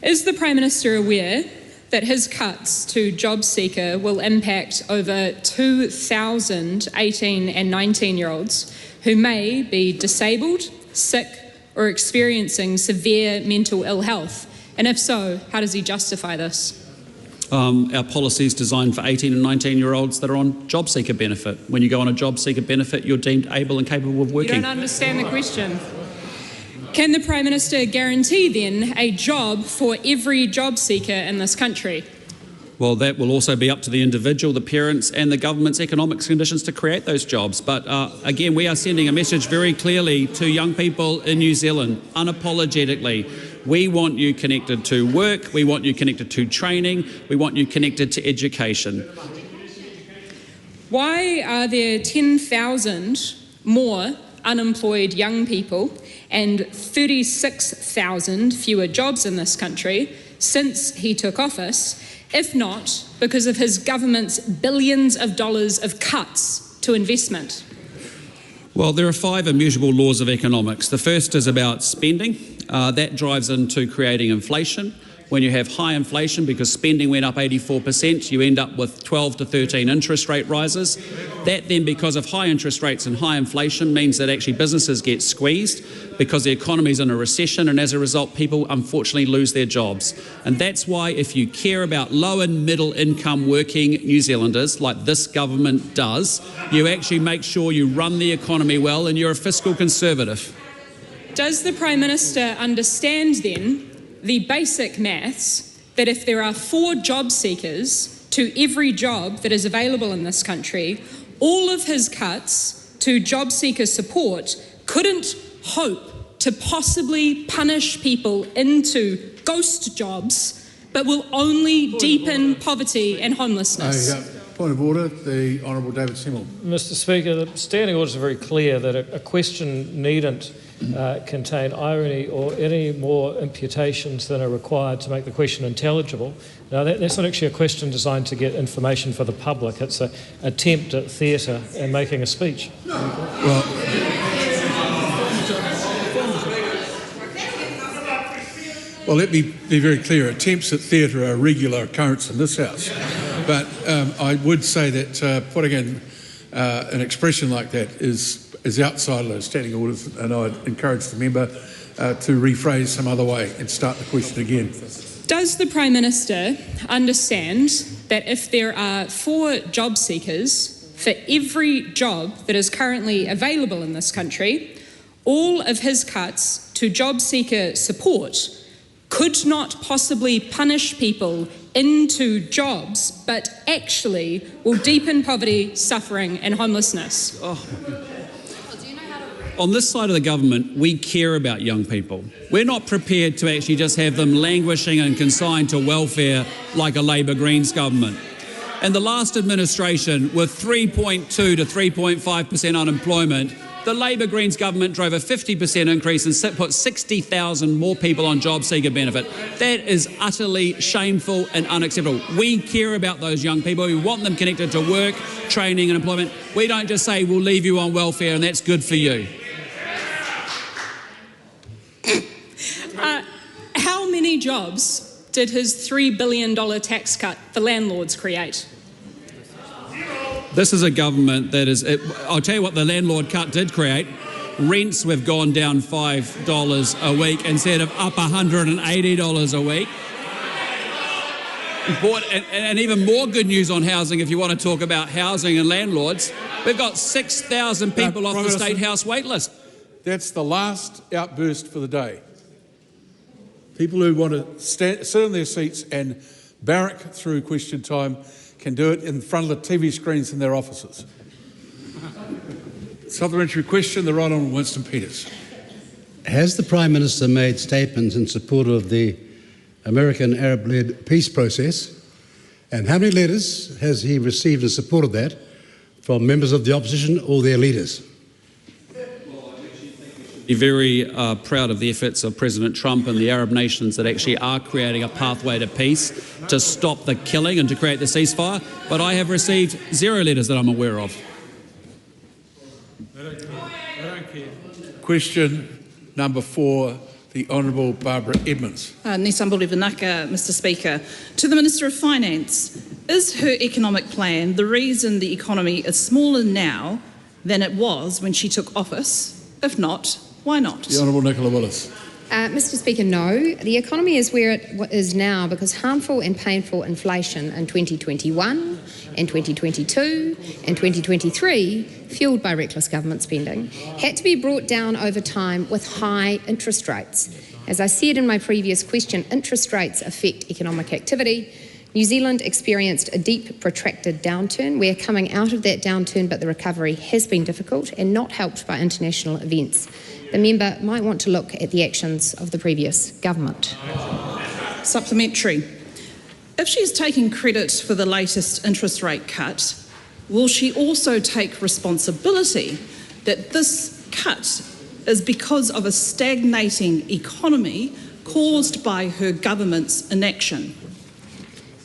Is the Prime Minister aware that his cuts to JobSeeker will impact over 2,000 18 and 19-year-olds who may be disabled, sick or experiencing severe mental ill health? And if so, how does he justify this? Our policy is designed for 18 and 19-year-olds that are on JobSeeker benefit. When you go on a JobSeeker benefit, you're deemed able and capable of working. You don't understand the question. Can the Prime Minister guarantee then a job for every job seeker in this country? Well, that will also be up to the individual, the parents and the government's economic conditions to create those jobs. But again, we are sending a message very clearly to young people in New Zealand, unapologetically. We want you connected to work, we want you connected to training, we want you connected to education. Why are there 10,000 more unemployed young people and 36,000 fewer jobs in this country since he took office, if not because of his government's billions of dollars of cuts to investment? Well, there are 5 immutable laws of economics. The first is about spending. That drives into creating inflation. When you have high inflation, because spending went up 84%, you end up with 12 to 13 interest rate rises. That then, because of high interest rates and high inflation, means that actually businesses get squeezed because the economy is in a recession, and as a result, people unfortunately lose their jobs. And that's why, if you care about low and middle income working New Zealanders, like this government does, you actually make sure you run the economy well and you're a fiscal conservative. Does the Prime Minister understand then the basic maths that if there are 4 job seekers to every job that is available in this country, all of his cuts to job seeker support couldn't hope to possibly punish people into ghost jobs, but will only deepen poverty and homelessness? Point of order, the Honourable David Seymour. Mr Speaker, the standing orders are very clear that a question needn't contain irony or any more imputations than are required to make the question intelligible. Now, that's not actually a question designed to get information for the public. It's an attempt at theatre and making a speech. Well, let me be very clear. Attempts at theatre are a regular occurrence in this House. But I would say that putting in an expression like that is outside of those standing orders, and I'd encourage the member to rephrase some other way and start the question again. Does the Prime Minister understand that if there are 4 job seekers for every job that is currently available in this country, all of his cuts to job seeker support could not possibly punish people into jobs, but actually will deepen poverty, suffering and homelessness? On this side of the government, we care about young people. We're not prepared to actually just have them languishing and consigned to welfare like a Labour Greens government. In the last administration, with 3.2 to 3.5% unemployment, the Labour Greens government drove a 50% increase and put 60,000 more people on job seeker benefit. That is utterly shameful and unacceptable. We care about those young people. We want them connected to work, training and employment. We don't just say we'll leave you on welfare and that's good for you. How many jobs did his $3 billion tax cut for landlords create? This is a government that is, I'll tell you what the landlord cut did create. Rents have gone down $5 a week instead of up $180 a week. And even more good news on housing, if you want to talk about housing and landlords. We've got 6,000 people off the State House wait list. That's the last outburst for the day. People who want to sit in their seats and barrack through question time can do it in front of the TV screens in their offices. Supplementary question, the Right Honourable Winston Peters. Has the Prime Minister made statements in support of the American-Arab-led peace process? And how many letters has he received in support of that from members of the opposition or their leaders? Be very proud of the efforts of President Trump and the Arab nations that actually are creating a pathway to peace, to stop the killing and to create the ceasefire, but I have received 0 letters that I'm aware of. Question number 4, the Honourable Barbara Edmonds. Nisambuli Vinaka, Mr Speaker. To the Minister of Finance, is her economic plan the reason the economy is smaller now than it was when she took office? If not, why not? The Honourable Nicola Willis. Mr Speaker, no. The economy is where it is now because harmful and painful inflation in 2021 and 2022 and 2023, fuelled by reckless government spending, had to be brought down over time with high interest rates. As I said in my previous question, interest rates affect economic activity. New Zealand experienced a deep, protracted downturn. We're coming out of that downturn, but the recovery has been difficult and not helped by international events. The member might want to look at the actions of the previous government. Supplementary. If she is taking credit for the latest interest rate cut, will she also take responsibility that this cut is because of a stagnating economy caused by her government's inaction?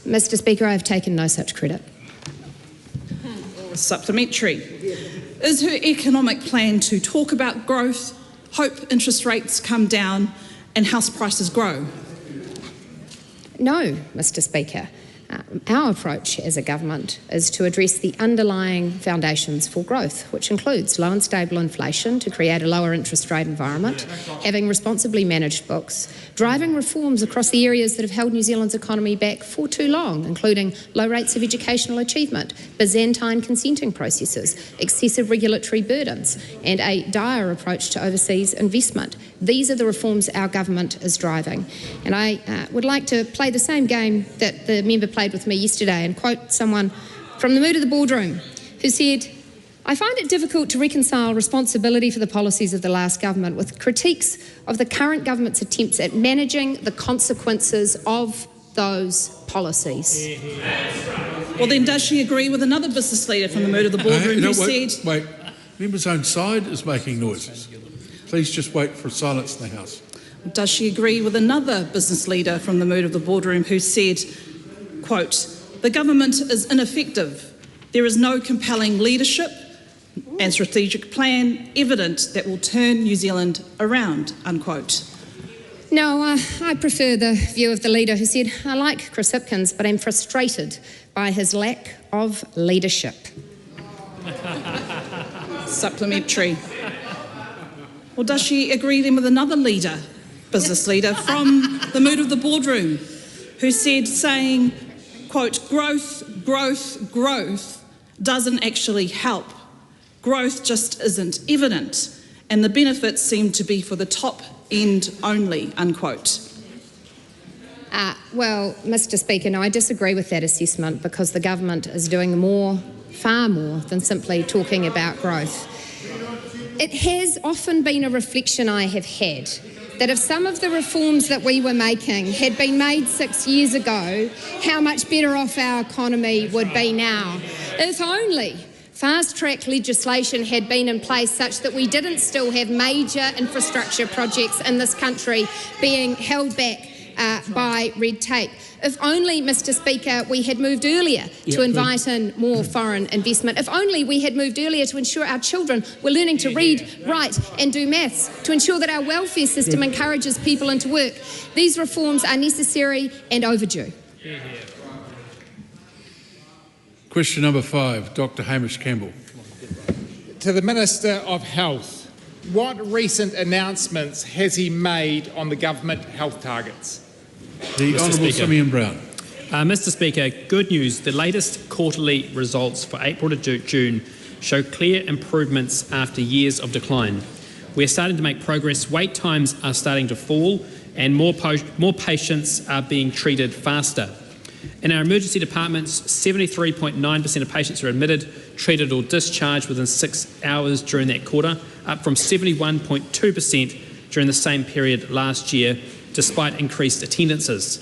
Mr Speaker, I have taken no such credit. Supplementary. Is her economic plan to talk about growth, hope interest rates come down and house prices grow? No, Mr Speaker. Our approach as a government is to address the underlying foundations for growth, which includes low and stable inflation to create a lower interest rate environment, having responsibly managed books, driving reforms across the areas that have held New Zealand's economy back for too long, including low rates of educational achievement, Byzantine consenting processes, excessive regulatory burdens, and a dire approach to overseas investment. These are the reforms our government is driving. And I would like to play the same game that the member played with me yesterday and quote someone from the mood of the boardroom who said, "I find it difficult to reconcile responsibility for the policies of the last government with critiques of the current government's attempts at managing the consequences of those policies." Well, then does she agree with another business leader from the mood of the boardroom who said... Wait, member's own side is making noises. Please just wait for silence in the House. Does she agree with another business leader from the mood of the boardroom who said, quote, "The government is ineffective. There is no compelling leadership and strategic plan evident that will turn New Zealand around," unquote? No, I prefer the view of the leader who said, "I like Chris Hipkins, but I'm frustrated by his lack of leadership." Supplementary. Or does she agree then with another leader, business leader, from the mood of the boardroom, who said, saying, quote, "Growth, growth, growth doesn't actually help. Growth just isn't evident, and the benefits seem to be for the top end only," unquote? Well, Mr Speaker, no, I disagree with that assessment because the government is doing more, far more than simply talking about growth. It has often been a reflection I have had that if some of the reforms that we were making had been made 6 years ago, how much better off our economy would be now. If only fast-track legislation had been in place such that we didn't still have major infrastructure projects in this country being held back by red tape. If only, Mr Speaker, we had moved earlier to invite in more foreign investment. If only we had moved earlier to ensure our children were learning to read, write and do maths, to ensure that our welfare system encourages people into work. These reforms are necessary and overdue. Question number 5, Dr Hamish Campbell. To the Minister of Health, what recent announcements has he made on the government health targets? The Honourable Simeon Brown. Mr Speaker, good news. The latest quarterly results for April to June show clear improvements after years of decline. We're starting to make progress. Wait times are starting to fall and more patients are being treated faster. In our emergency departments, 73.9% of patients are admitted, treated or discharged within 6 hours during that quarter, up from 71.2% during the same period last year, despite increased attendances.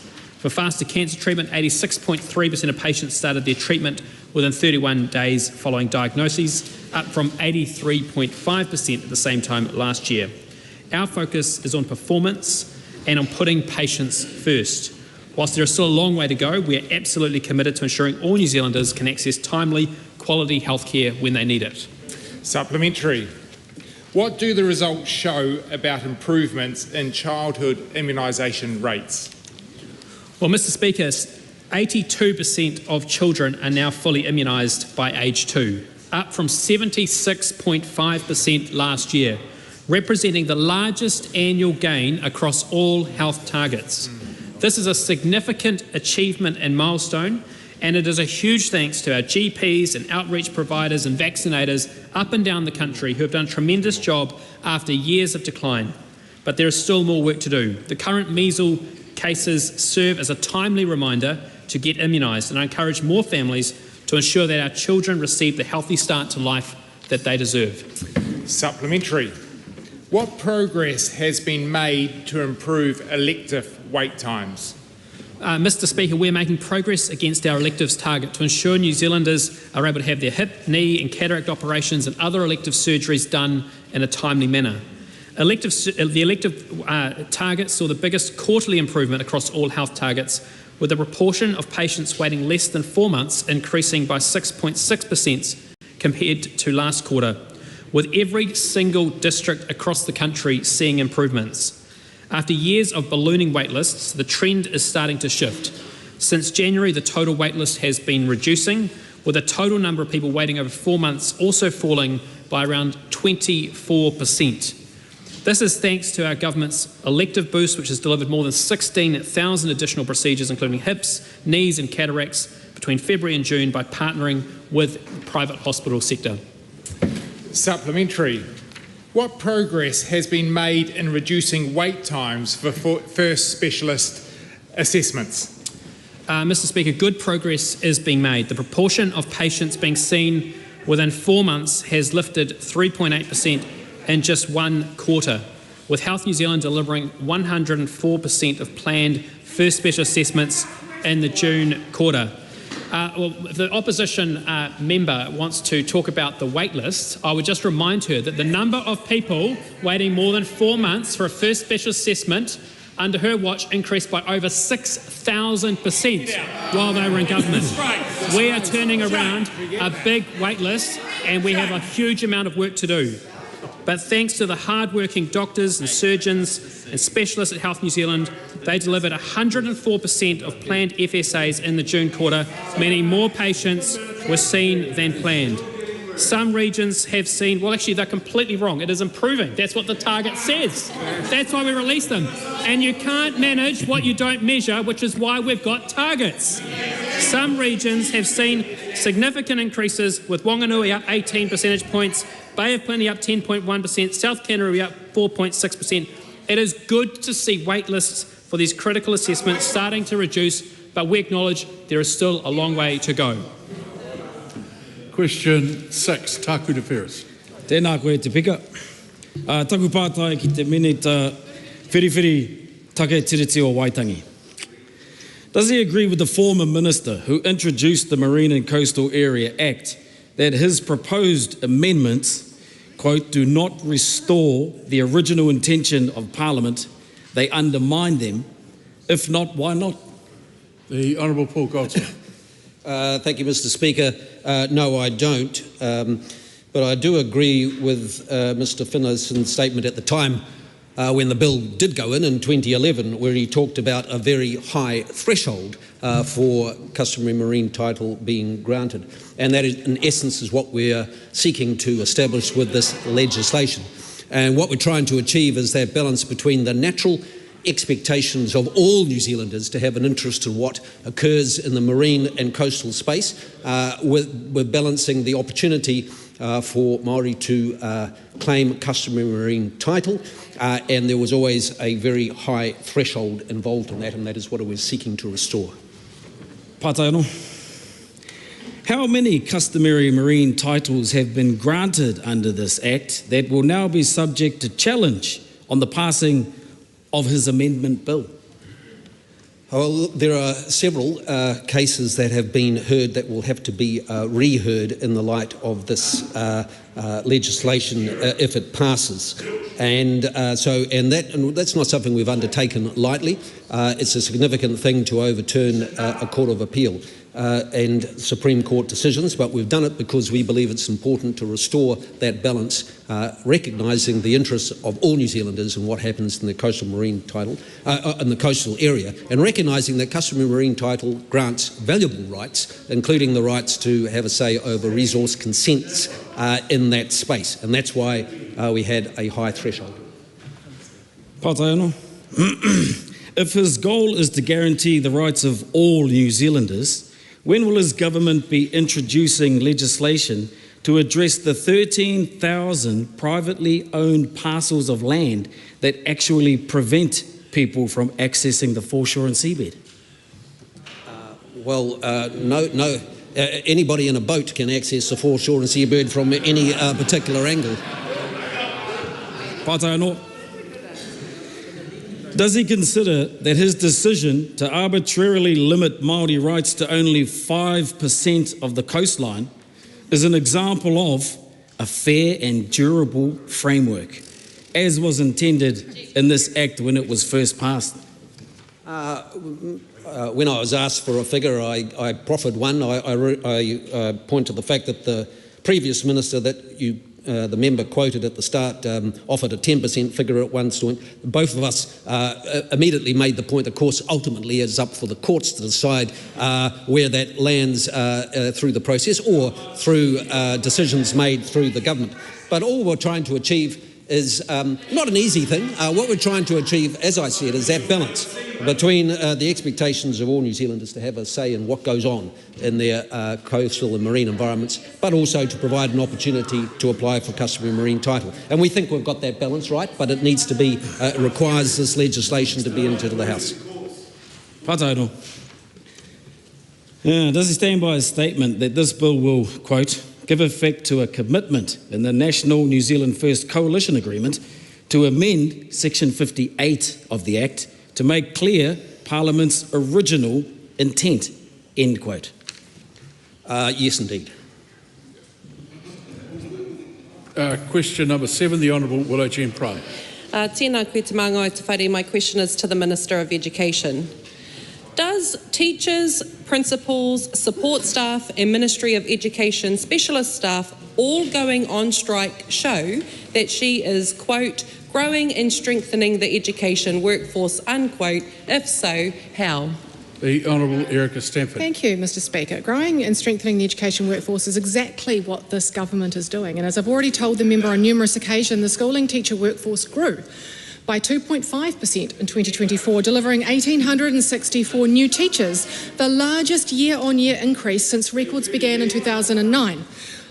For faster cancer treatment, 86.3% of patients started their treatment within 31 days following diagnosis, up from 83.5% at the same time last year. Our focus is on performance and on putting patients first. Whilst there is still a long way to go, we are absolutely committed to ensuring all New Zealanders can access timely, quality healthcare when they need it. Supplementary. What do the results show about improvements in childhood immunisation rates? Well, Mr. Speaker, 82% of children are now fully immunised by age 2, up from 76.5% last year, representing the largest annual gain across all health targets. This is a significant achievement and milestone, and it is a huge thanks to our GPs and outreach providers and vaccinators up and down the country who have done a tremendous job after years of decline. But there is still more work to do. The current measles cases serve as a timely reminder to get immunised, and I encourage more families to ensure that our children receive the healthy start to life that they deserve. Supplementary. What progress has been made to improve elective wait times? Mr. Speaker, we're making progress against our electives target to ensure New Zealanders are able to have their hip, knee and cataract operations and other elective surgeries done in a timely manner. The elective target saw the biggest quarterly improvement across all health targets, with the proportion of patients waiting less than 4 months increasing by 6.6% compared to last quarter, with every single district across the country seeing improvements. After years of ballooning waitlists, the trend is starting to shift. Since January, the total waitlist has been reducing, with the total number of people waiting over 4 months also falling by around 24%. This is thanks to our government's elective boost, which has delivered more than 16,000 additional procedures, including hips, knees and cataracts, between February and June by partnering with the private hospital sector. Supplementary. What progress has been made in reducing wait times for first specialist assessments? Mr. Speaker, good progress is being made. The proportion of patients being seen within 4 months has lifted 3.8% in just 1 quarter, with Health New Zealand delivering 104% of planned first special assessments in the June quarter. Well, the opposition member wants to talk about the wait list. I would just remind her that the number of people waiting more than 4 months for a first special assessment under her watch increased by over 6,000% while they were in government. We are turning around a big wait list and we have a huge amount of work to do. But thanks to the hard-working doctors and surgeons and specialists at Health New Zealand, they delivered 104% of planned FSAs in the June quarter, meaning more patients were seen than planned. Some regions have seen, well, actually, they're completely wrong. It is improving. That's what the target says. That's why we released them. And you can't manage what you don't measure, which is why we've got targets. Some regions have seen significant increases, with Whanganui up 18 percentage points, Bay of Plenty up 10.1%, South Canterbury up 4.6%. It is good to see wait lists for these critical assessments starting to reduce, but we acknowledge there is still a long way to go. Question 6, Taku Te Whiris. Tēnā koe te pika. Taku pātai ki te minita whiriwhiri take tiriti o Waitangi. Does he agree with the former minister who introduced the Marine and Coastal Area Act that his proposed amendments, quote, do not restore the original intention of Parliament, they undermine them? If not, why not? The Honourable Paul Godson. Thank you, Mr. Speaker. No, I don't. But I do agree with Mr. Finlayson's statement at the time when the bill did go in 2011, where he talked about a very high threshold for customary marine title being granted. And that, in essence, is what we're seeking to establish with this legislation. And what we're trying to achieve is that balance between the natural expectations of all New Zealanders to have an interest in what occurs in the marine and coastal space. We're balancing the opportunity for Māori to claim customary marine title, and there was always a very high threshold involved in that, and that is what we're seeking to restore. Pātai anō. How many customary marine titles have been granted under this Act that will now be subject to challenge on the passing of his amendment bill? Well, there are several cases that have been heard that will have to be reheard in the light of this legislation if it passes, and that's not something we've undertaken lightly. It's a significant thing to overturn a Court of Appeal and Supreme Court decisions, but we've done it because we believe it's important to restore that balance, recognising the interests of all New Zealanders and what happens in the coastal marine title, in the coastal area, and recognising that customary marine title grants valuable rights, including the rights to have a say over resource consents in that space, and that's why we had a high threshold. Pātai if his goal is to guarantee the rights of all New Zealanders, when will his government be introducing legislation to address the 13,000 privately owned parcels of land that actually prevent people from accessing the foreshore and seabed? No. Anybody in a boat can access the foreshore and seabed from any particular angle. Pātai anō. Does he consider that his decision to arbitrarily limit Māori rights to only 5% of the coastline is an example of a fair and durable framework, as was intended in this Act when it was first passed? When I was asked for a figure, I proffered one. I point to the fact that the previous minister that the member quoted at the start offered a 10% figure at one point. Both of us immediately made the point, of course, ultimately it's up for the courts to decide where that lands through the process or through decisions made through the government. But all we're trying to achieve is not an easy thing. What we're trying to achieve, as I said, is that balance between the expectations of all New Zealanders to have a say in what goes on in their coastal and marine environments, but also to provide an opportunity to apply for customary marine title. And we think we've got that balance right, but it needs to be, it requires this legislation to be into the House. Pātai anō. Does he stand by his statement that this bill will, quote, give effect to a commitment in the National New Zealand First Coalition Agreement to amend Section 58 of the Act to make clear Parliament's original intent, end quote? Yes, indeed. Question number 7, the Honourable Willow Jean Prime. Tēnā koe te māngai te whare. My question is to the Minister of Education. Does teachers, principals, support staff and Ministry of Education specialist staff all going on strike show that she is, quote, growing and strengthening the education workforce, unquote? If so, how? The Honourable Erica Stanford. Thank you, Mr Speaker. Growing and strengthening the education workforce is exactly what this government is doing. And as I've already told the member on numerous occasions, the schooling teacher workforce grew by 2.5% in 2024, delivering 1,864 new teachers, the largest year-on-year increase since records began in 2009.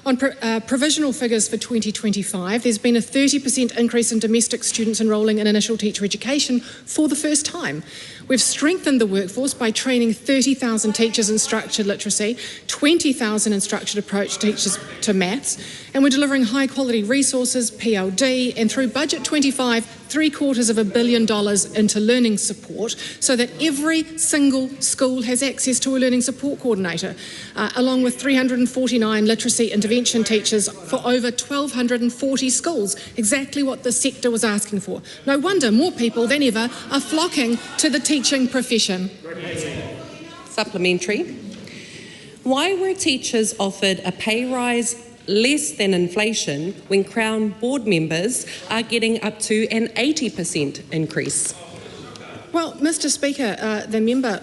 On provisional figures for 2025, there's been a 30% increase in domestic students enrolling in initial teacher education for the first time. We've strengthened the workforce by training 30,000 teachers in structured literacy, 20,000 in structured approach teachers to maths, and we're delivering high quality resources, PLD, and through Budget 25, $750 million into learning support so that every single school has access to a learning support coordinator, along with 349 literacy intervention teachers for over 1,240 schools, exactly what the sector was asking for. No wonder more people than ever are flocking to the teaching profession. Supplementary. Why were teachers offered a pay rise less than inflation when Crown board members are getting up to an 80% increase? Well, Mr Speaker, the member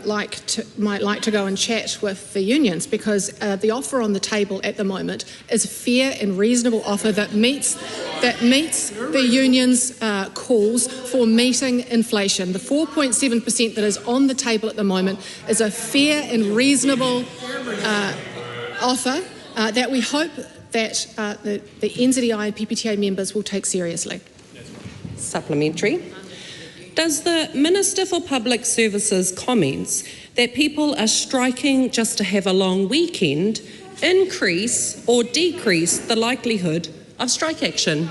might like to go and chat with the unions because the offer on the table at the moment is a fair and reasonable offer that meets the unions' calls for meeting inflation. The 4.7% that is on the table at the moment is a fair and reasonable offer that we hope that the NZEI and PPTA members will take seriously. Supplementary. Does the Minister for Public Services comments that people are striking just to have a long weekend increase or decrease the likelihood of strike action?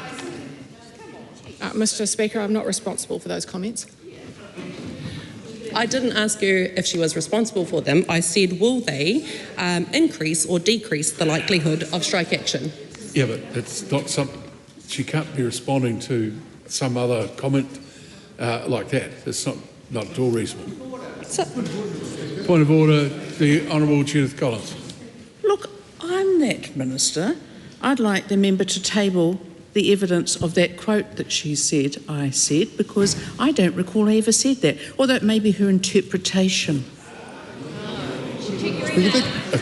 Mr Speaker, I'm not responsible for those comments. I didn't ask her if she was responsible for them. I said, will they increase or decrease the likelihood of strike action? Yeah, but it's not something. She can't be responding to some other comment like that. It's not at all reasonable. Point of order, the Honourable Judith Collins. Look, I'm that minister. I'd like the member to table the evidence of that quote that she said, I said, because I don't recall I ever said that, although it may be her interpretation.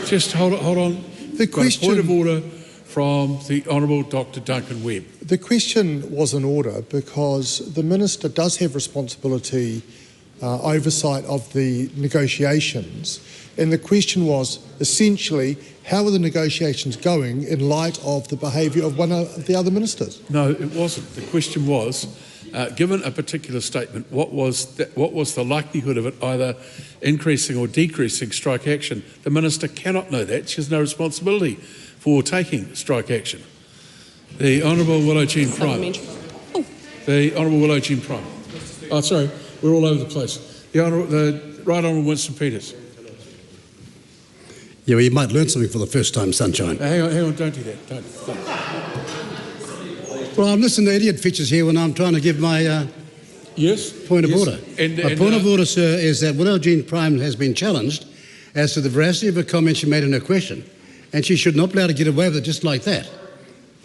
Just hold on. The question, point of order from the Honourable Dr Duncan Webb. The question was in order because the minister does have responsibility oversight of the negotiations, and the question was essentially how are the negotiations going in light of the behaviour of one of the other ministers? No, it wasn't. The question was, given a particular statement, what was the likelihood of it either increasing or decreasing strike action? The minister cannot know that. She has no responsibility for taking strike action. The Honourable Willow Jean Prime. The Honourable Willow Jean Prime. Oh, sorry, we're all over the place. The Right Honourable Winston Peters. Yeah, well, you might learn something for the first time, Sunshine. Hang on, don't do that. Don't. Well, I'm listening to idiot features here when I'm trying to give my point of order. My point of order, sir, is that Willow Jean Prime has been challenged as to the veracity of a comment she made in her question, and she should not be able to get away with it just like that.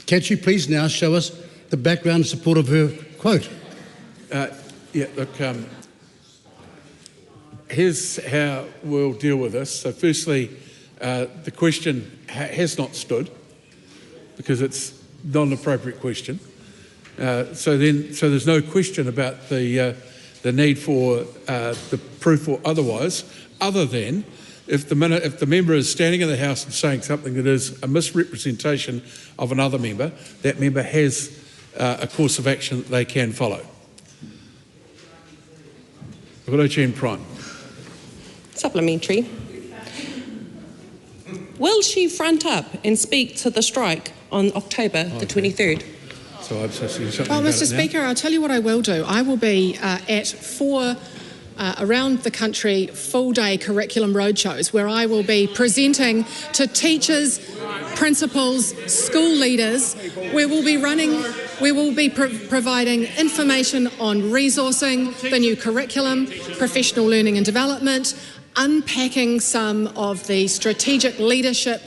Can she please now show us the background and support of her quote? Yeah, look, here's how we'll deal with this. So firstly, the question has not stood because it's not an appropriate question. So there's no question about the need for the proof or otherwise, other than if the member is standing in the House and saying something that is a misrepresentation of another member, that member has a course of action that they can follow. Willow Jean Prime. Supplementary. Will she front up and speak to the strike on October the 23rd? So I'm supposed to do something Well, about Mr. it now? Speaker, I'll tell you what I will do. I will be at 4 around the country full-day curriculum roadshows where I will be presenting to teachers, principals, school leaders. We will be providing information on resourcing, the new curriculum, professional learning and development, unpacking some of the strategic leadership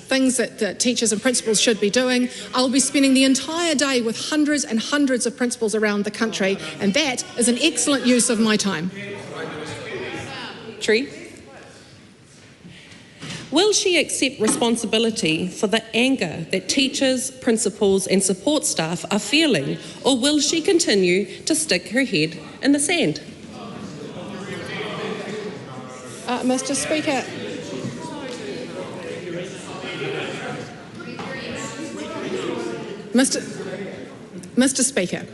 things that teachers and principals should be doing. I'll be spending the entire day with hundreds and hundreds of principals around the country, and that is an excellent use of my time. Tree. Will she accept responsibility for the anger that teachers, principals and support staff are feeling, or will she continue to stick her head in the sand? Mr. Speaker, Mr. Speaker,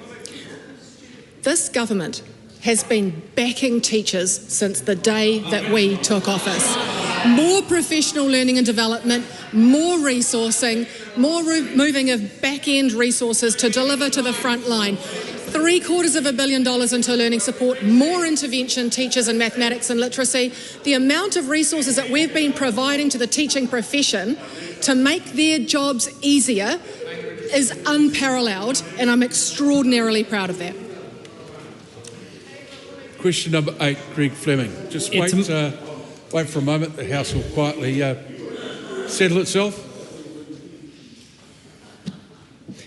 this government has been backing teachers since the day that we took office. More professional learning and development, more resourcing, more moving of back-end resources to deliver to the front line. $750 million into learning support, more intervention teachers in mathematics and literacy. The amount of resources that we've been providing to the teaching profession to make their jobs easier is unparalleled, and I'm extraordinarily proud of that. Question number 8, Greg Fleming. Just wait for a moment. The House will quietly settle itself.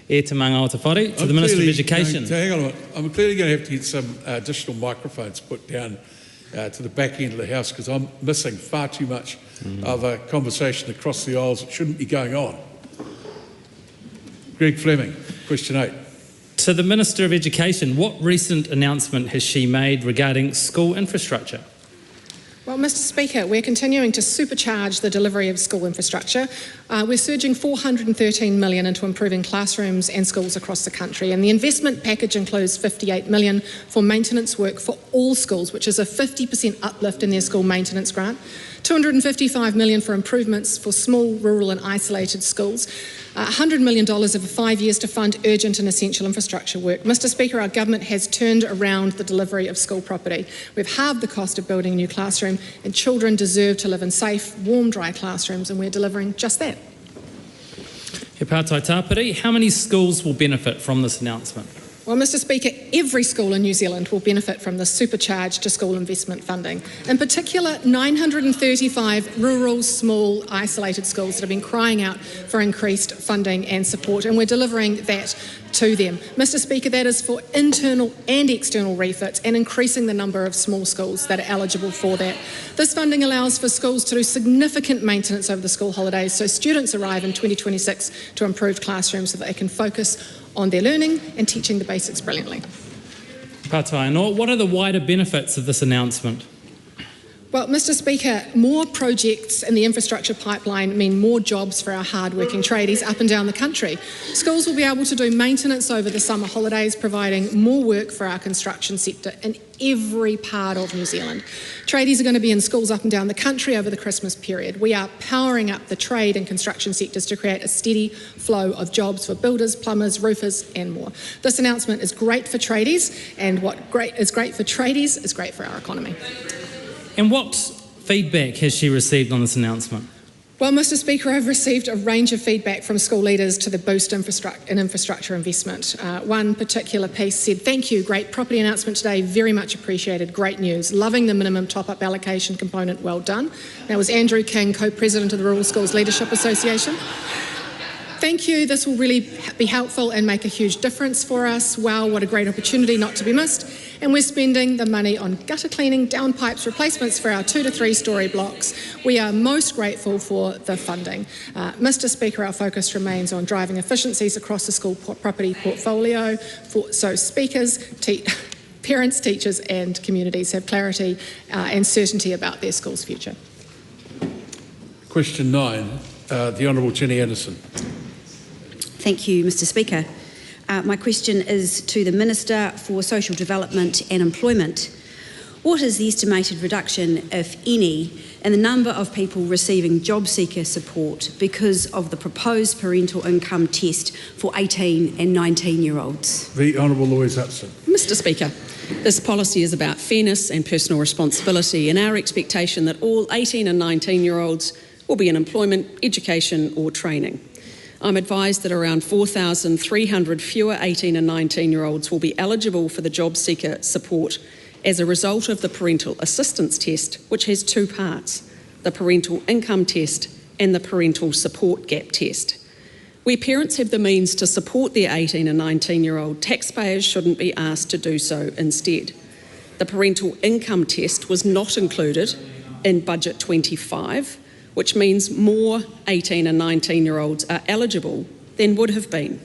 To the Minister of Education. Hang on a minute. I'm clearly going to have to get some additional microphones put down to the back end of the House because I'm missing far too much of a conversation across the aisles that shouldn't be going on. Greg Fleming, question 8. To the Minister of Education, what recent announcement has she made regarding school infrastructure? Well, Mr. Speaker, we're continuing to supercharge the delivery of school infrastructure. We're surging $413 million into improving classrooms and schools across the country, and the investment package includes $58 million for maintenance work for all schools, which is a 50% uplift in their school maintenance grant. $255 million for improvements for small, rural and isolated schools, $100 million over 5 years to fund urgent and essential infrastructure work. Mr Speaker, our government has turned around the delivery of school property. We've halved the cost of building a new classroom, and children deserve to live in safe, warm, dry classrooms, and we're delivering just that. He pātai tāpiri, how many schools will benefit from this announcement? Well, Mr Speaker, every school in New Zealand will benefit from the supercharged to school investment funding. In particular, 935 rural, small, isolated schools that have been crying out for increased funding and support, and we're delivering that to them. Mr Speaker, that is for internal and external refits and increasing the number of small schools that are eligible for that. This funding allows for schools to do significant maintenance over the school holidays so students arrive in 2026 to improved classrooms so that they can focus on their learning and teaching the basics brilliantly. Pātai anō, what are the wider benefits of this announcement? Well, Mr Speaker, more projects in the infrastructure pipeline mean more jobs for our hard-working tradies up and down the country. Schools will be able to do maintenance over the summer holidays, providing more work for our construction sector in every part of New Zealand. Tradies are going to be in schools up and down the country over the Christmas period. We are powering up the trade and construction sectors to create a steady flow of jobs for builders, plumbers, roofers and more. This announcement is great for tradies, and what is great for tradies is great for our economy. And what feedback has she received on this announcement? Well, Mr Speaker, I've received a range of feedback from school leaders to the boost in infrastructure investment. One particular piece said, "Thank you, great property announcement today, very much appreciated, great news. Loving the minimum top-up allocation component, well done." That was Andrew King, co-president of the Rural Schools Leadership Association. Thank you, this will really be helpful and make a huge difference for us. Wow, what a great opportunity not to be missed. And we're spending the money on gutter cleaning, downpipes, replacements for our 2 to 3 storey blocks. We are most grateful for the funding. Mr Speaker, our focus remains on driving efficiencies across the school property portfolio, so speakers, parents, teachers and communities have clarity and certainty about their school's future. Question 9, the Honourable Jenny Anderson. Thank you, Mr Speaker. My question is to the Minister for Social Development and Employment. What is the estimated reduction, if any, in the number of people receiving job seeker support because of the proposed parental income test for 18 and 19-year-olds? The Honourable Louise Hudson. Mr Speaker, this policy is about fairness and personal responsibility, and our expectation that all 18 and 19-year-olds will be in employment, education or training. I'm advised that around 4,300 fewer 18 and 19-year-olds will be eligible for the job seeker support as a result of the parental assistance test, which has 2 parts, the parental income test and the parental support gap test. Where parents have the means to support their 18 and 19-year-old, taxpayers shouldn't be asked to do so instead. The parental income test was not included in Budget 25, which means more 18 and 19-year-olds are eligible than would have been.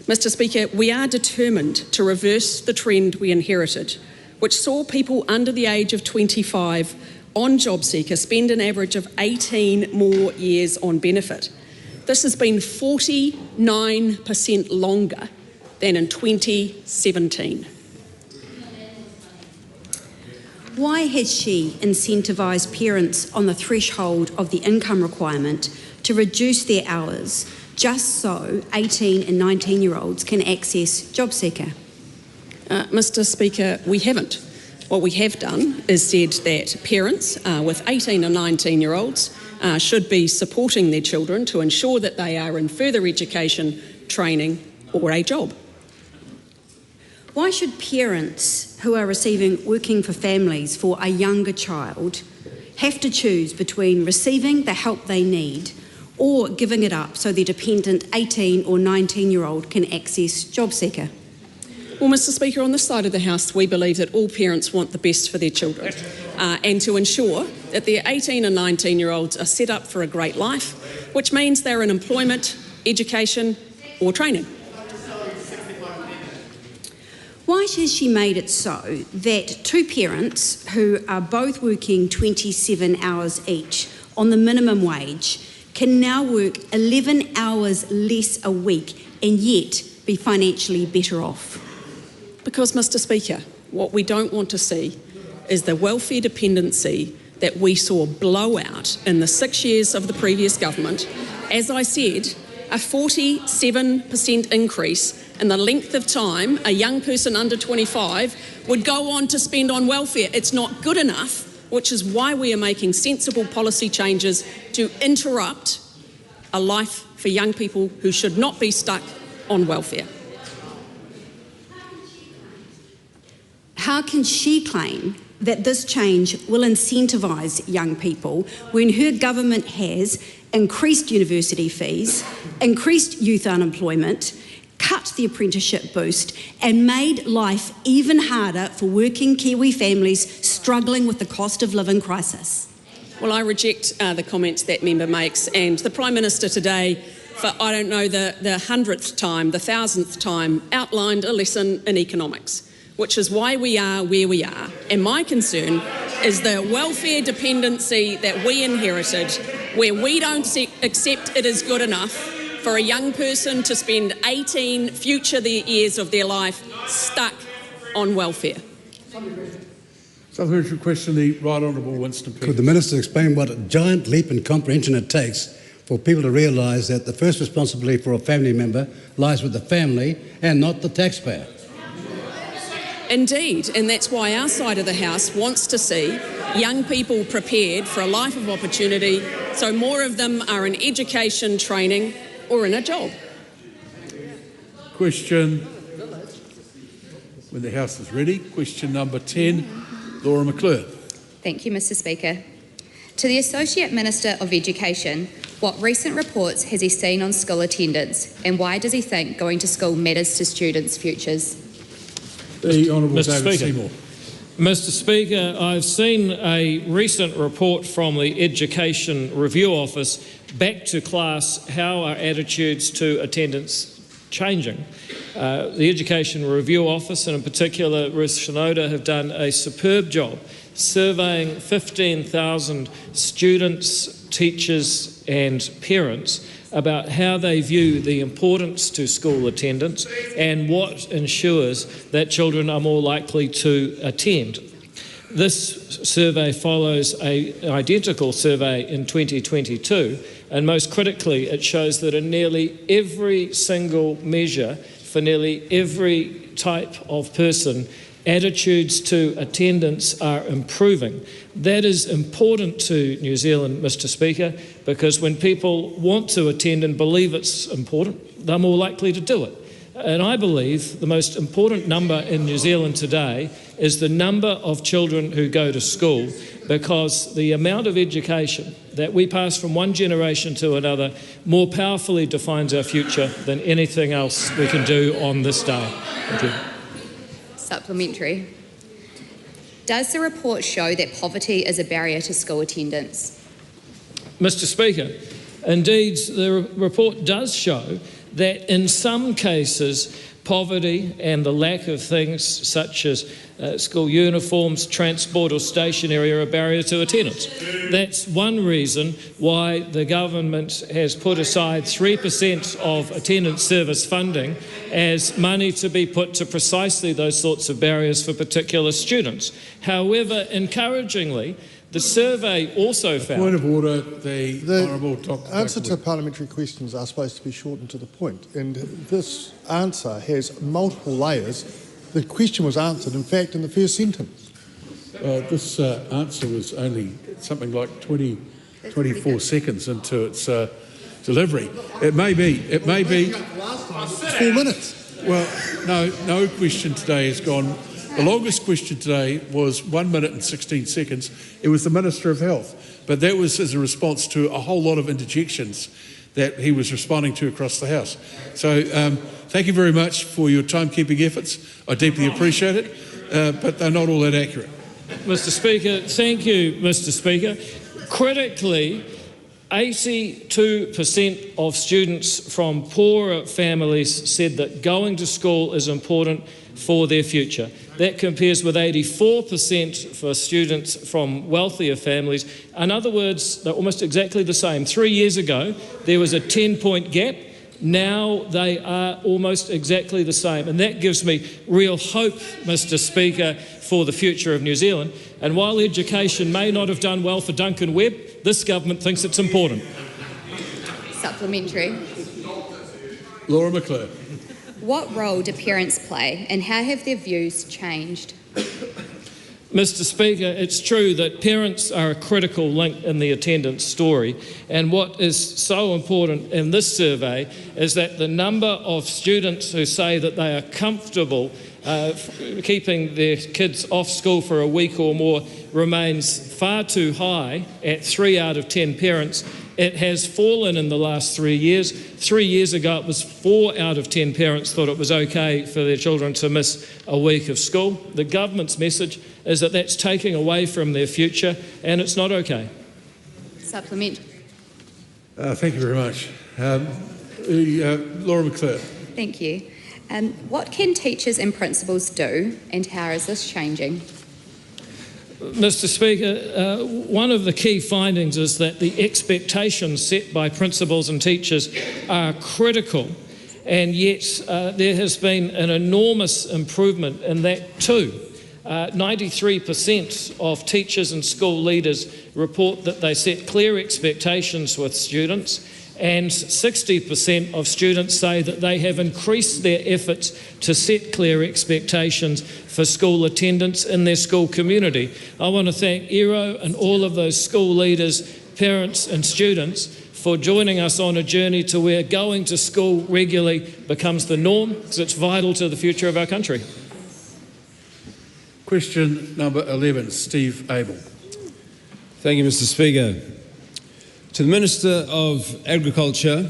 Mr Speaker, we are determined to reverse the trend we inherited, which saw people under the age of 25 on JobSeeker spend an average of 18 more years on benefit. This has been 49% longer than in 2017. Why has she incentivised parents on the threshold of the income requirement to reduce their hours just so 18 and 19-year-olds can access JobSeeker? Mr Speaker, we haven't. What we have done is said that parents with 18 and 19-year-olds should be supporting their children to ensure that they are in further education, training or a job. Why should parents who are receiving Working for Families for a younger child have to choose between receiving the help they need or giving it up so their dependent 18 or 19-year-old can access JobSeeker? Well, Mr Speaker, on this side of the House, we believe that all parents want the best for their children and to ensure that their 18 and 19-year-olds are set up for a great life, which means they're in employment, education or training. Why has she made it so that 2 parents who are both working 27 hours each on the minimum wage can now work 11 hours less a week and yet be financially better off? Because, Mr Speaker, what we don't want to see is the welfare dependency that we saw blowout in the 6 years of the previous government. As I said, a 47% increase in the length of time a young person under 25 would go on to spend on welfare. It's not good enough, which is why we are making sensible policy changes to interrupt a life for young people who should not be stuck on welfare. How can she claim that this change will incentivise young people when her government has increased university fees, increased youth unemployment, cut the apprenticeship boost and made life even harder for working Kiwi families struggling with the cost of living crisis? Well, I reject the comments that member makes, and the Prime Minister today, for I don't know the 100th time, the 1000th time, outlined a lesson in economics, which is why we are where we are. And my concern is the welfare dependency that we inherited, where we don't accept it is good enough for a young person to spend 18 future years of their life stuck on welfare. Supplementary question, the Right Honourable Winston Peters. Could the Minister explain what a giant leap in comprehension it takes for people to realise that the first responsibility for a family member lies with the family and not the taxpayer? Indeed, and that's why our side of the House wants to see young people prepared for a life of opportunity, so more of them are in education, training or in a job. Question, when the House is ready, question number 10, Laura McClure. Thank you, Mr Speaker. To the Associate Minister of Education, what recent reports has he seen on school attendance and why does he think going to school matters to students' futures? The Honourable Mr. David Speaker. Seymour. Mr Speaker, I've seen a recent report from the Education Review Office back to class how are attitudes to attendance changing. The Education Review Office, and in particular Ruth Shinoda, have done a superb job surveying 15,000 students, teachers and parents about how they view the importance to school attendance and what ensures that children are more likely to attend. This survey follows an identical survey in 2022, and most critically it shows that in nearly every single measure for nearly every type of person, attitudes to attendance are improving. That is important to New Zealand, Mr Speaker, because when people want to attend and believe it's important, they're more likely to do it. And I believe the most important number in New Zealand today is the number of children who go to school, because the amount of education that we pass from one generation to another more powerfully defines our future than anything else we can do on this day. Thank you. Supplementary. Does the report show that poverty is a barrier to school attendance? Mr Speaker, indeed the report does show that in some cases poverty and the lack of things such as school uniforms, transport or stationery are a barrier to attendance. That's one reason why the government has put aside 3% of attendance service funding as money to be put to precisely those sorts of barriers for particular students. However, encouragingly, the survey also found... Point of order, the Honourable Dr. Answer to parliamentary questions are supposed to be short and to the point, and this answer has multiple layers. The question was answered, in fact, in the first sentence. This answer was only something like 24 seconds into its delivery. It may be. 4 minutes. Well, no question today has gone. The longest question today was 1 minute and 16 seconds. It was the Minister of Health, but that was as a response to a whole lot of interjections that he was responding to across the House. So thank you very much for your timekeeping efforts. I deeply appreciate it, but they're not all that accurate. Mr Speaker, thank you, Mr Speaker. Critically, 82% of students from poorer families said that going to school is important for their future. That compares with 84% for students from wealthier families. In other words, they're almost exactly the same. 3 years ago, there was a 10-point gap. Now they are almost exactly the same. And that gives me real hope, Mr Speaker, for the future of New Zealand. And while education may not have done well for Duncan Webb, this government thinks it's important. Supplementary. Laura McClure. What role do parents play and how have their views changed? Mr. Speaker, it's true that parents are a critical link in the attendance story, and what is so important in this survey is that the number of students who say that they are comfortable keeping their kids off school for a week or more remains far too high at 3 out of 10 parents. It has fallen in the last 3 years. 3 years ago, it was 4 out of 10 parents thought it was okay for their children to miss a week of school. The government's message is that that's taking away from their future, and it's not okay. Supplement. Thank you very much. Laura McClure. Thank you. What can teachers and principals do, and how is this changing? Mr. Speaker, one of the key findings is that the expectations set by principals and teachers are critical, and yet there has been an enormous improvement in that too. 93% of teachers and school leaders report that they set clear expectations with students, and 60% of students say that they have increased their efforts to set clear expectations for school attendance in their school community. I want to thank ERO and all of those school leaders, parents and students for joining us on a journey to where going to school regularly becomes the norm, because it's vital to the future of our country. Question number 11, Steve Abel. Thank you, Mr. Speaker. To the Minister of Agriculture,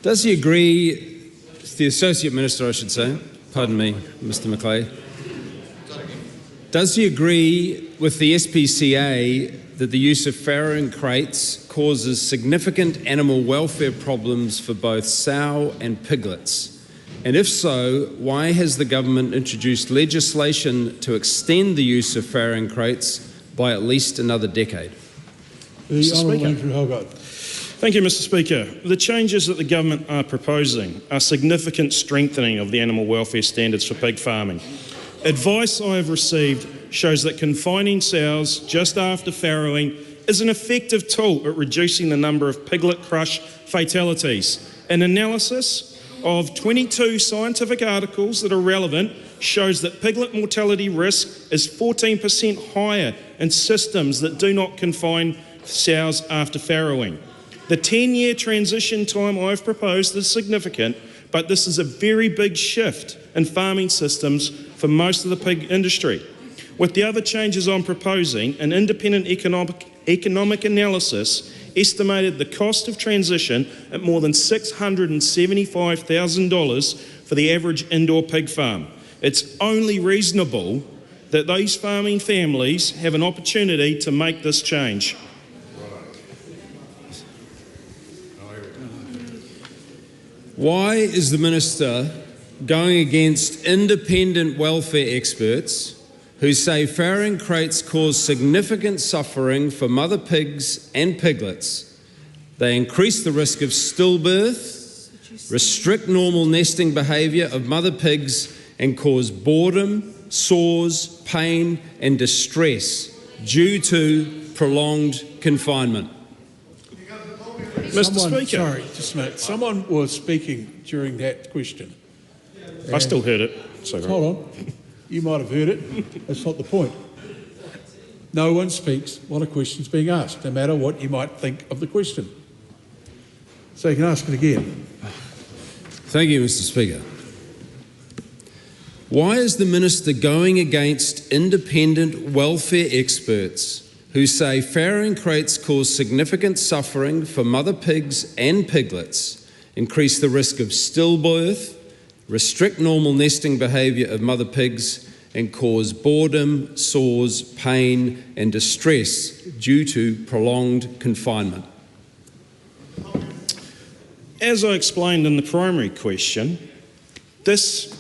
does he agree, the Associate Minister I should say, pardon me, Mr. McLeay, does he agree with the SPCA that the use of farrowing crates causes significant animal welfare problems for both sow and piglets? And if so, why has the government introduced legislation to extend the use of farrowing crates by at least another decade? The Honourable Andrew Hogarth. Thank you, Mr. Speaker. The changes that the government are proposing are significant strengthening of the animal welfare standards for pig farming. Advice I have received shows that confining sows just after farrowing is an effective tool at reducing the number of piglet crush fatalities. An analysis of 22 scientific articles that are relevant shows that piglet mortality risk is 14% higher in systems that do not confine sows after farrowing. The 10-year transition time I've proposed is significant, but this is a very big shift in farming systems for most of the pig industry. With the other changes I'm proposing, an independent economic analysis estimated the cost of transition at more than $675,000 for the average indoor pig farm. It's only reasonable that those farming families have an opportunity to make this change. Why is the Minister going against independent welfare experts who say farrowing crates cause significant suffering for mother pigs and piglets? They increase the risk of stillbirth, restrict normal nesting behaviour of mother pigs, and cause boredom, sores, pain and distress due to prolonged confinement. Mr. Speaker. Sorry, just a minute. Someone was speaking during that question. I still heard it. So hold on. You might have heard it. That's not the point. No one speaks while a question's being asked, no matter what you might think of the question. So you can ask it again. Thank you, Mr. Speaker. Why is the Minister going against independent welfare experts who say farrowing crates cause significant suffering for mother pigs and piglets, increase the risk of stillbirth, restrict normal nesting behaviour of mother pigs, and cause boredom, sores, pain and distress due to prolonged confinement? As I explained in the primary question, this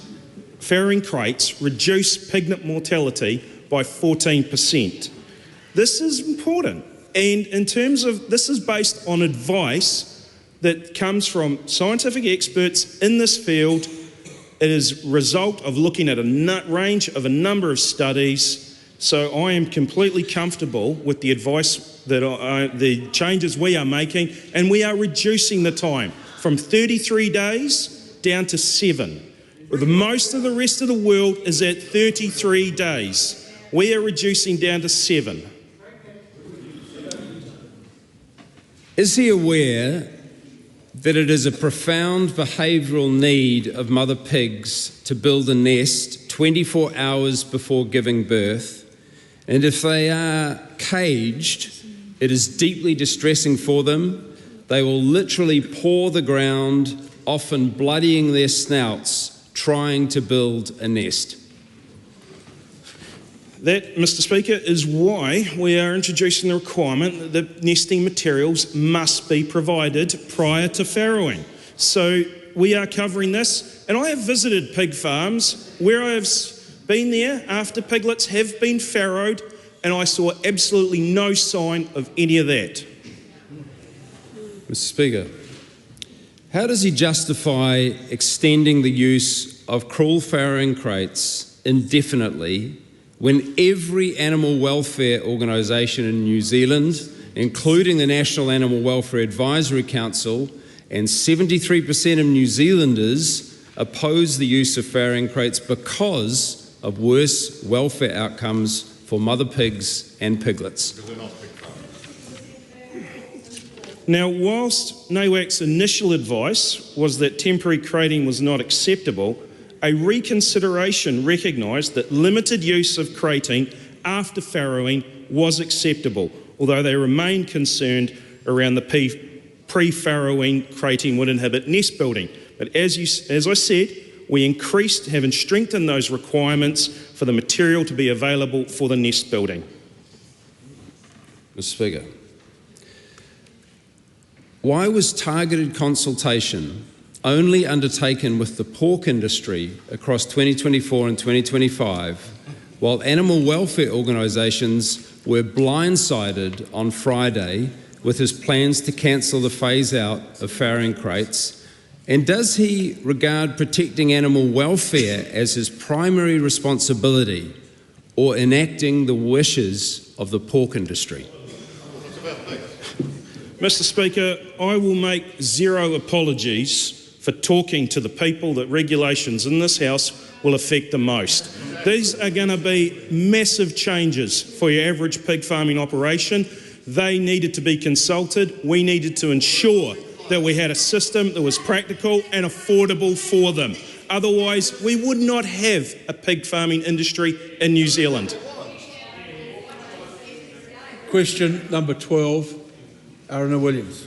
farrowing crates reduce piglet mortality by 14%. This is important, and in terms of, this is based on advice that comes from scientific experts in this field. It is a result of looking at a range of a number of studies So I am completely comfortable with the advice that the changes we are making, and we are reducing the time from 33 days down to 7. The most of the rest of the world is at 33 days. We are reducing down to 7. Is he aware that it is a profound behavioural need of mother pigs to build a nest 24 hours before giving birth? And if they are caged, it is deeply distressing for them. They will literally paw the ground, often bloodying their snouts, trying to build a nest. That, Mr. Speaker, is why we are introducing the requirement that the nesting materials must be provided prior to farrowing. So we are covering this, and I have visited pig farms where I have been there after piglets have been farrowed, and I saw absolutely no sign of any of that. Mr. Speaker, how does he justify extending the use of cruel farrowing crates indefinitely when every animal welfare organisation in New Zealand, including the National Animal Welfare Advisory Council, and 73% of New Zealanders oppose the use of farrowing crates because of worse welfare outcomes for mother pigs and piglets? Now, whilst NAWAC's initial advice was that temporary crating was not acceptable, a reconsideration recognised that limited use of crating after farrowing was acceptable, although they remained concerned around the pre-farrowing crating would inhibit nest building. But as I said, we have strengthened those requirements for the material to be available for the nest building. Mr. Speaker, why was targeted consultation only undertaken with the pork industry across 2024 and 2025, while animal welfare organisations were blindsided on Friday with his plans to cancel the phase-out of farrowing crates? And does he regard protecting animal welfare as his primary responsibility, or enacting the wishes of the pork industry? Mr. Speaker, I will make zero apologies for talking to the people that regulations in this House will affect the most. These are going to be massive changes for your average pig farming operation. They needed to be consulted. We needed to ensure that we had a system that was practical and affordable for them. Otherwise, we would not have a pig farming industry in New Zealand. Question number 12, Arana Williams.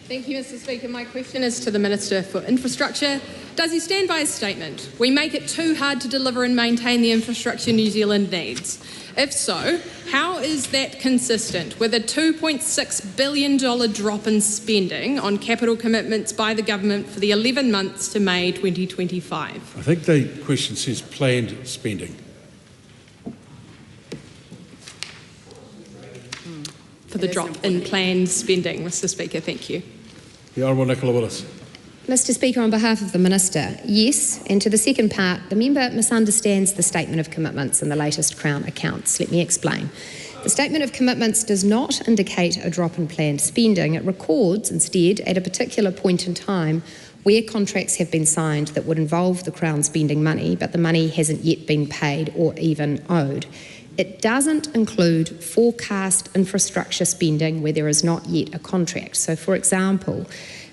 Thank you, Mr. Speaker. My question is to the Minister for Infrastructure. Does he stand by his statement? We make it too hard to deliver and maintain the infrastructure New Zealand needs. If so, how is that consistent with a $2.6 billion drop in spending on capital commitments by the government for the 11 months to May 2025? I think the question says planned spending. For the drop in planned spending, Mr. Speaker, thank you. The Honourable Nicola Willis. Mr. Speaker, on behalf of the Minister, yes, and to the second part, the member misunderstands the statement of commitments in the latest Crown accounts. Let me explain. The statement of commitments does not indicate a drop in planned spending. It records instead at a particular point in time where contracts have been signed that would involve the Crown spending money, but the money hasn't yet been paid or even owed. It doesn't include forecast infrastructure spending where there is not yet a contract. So, for example,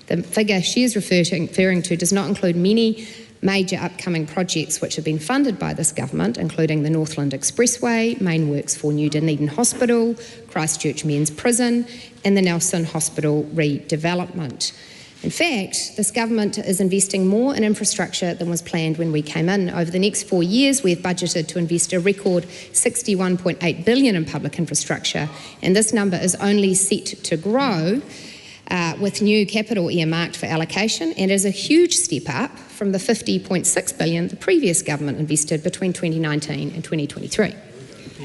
the figure she is referring to does not include many major upcoming projects which have been funded by this government, including the Northland Expressway, main works for New Dunedin Hospital, Christchurch Men's Prison, and the Nelson Hospital redevelopment. In fact, this government is investing more in infrastructure than was planned when we came in. Over the next 4 years, we've budgeted to invest a record $61.8 billion in public infrastructure, and this number is only set to grow with new capital earmarked for allocation, and is a huge step up from the $50.6 billion the previous government invested between 2019 and 2023.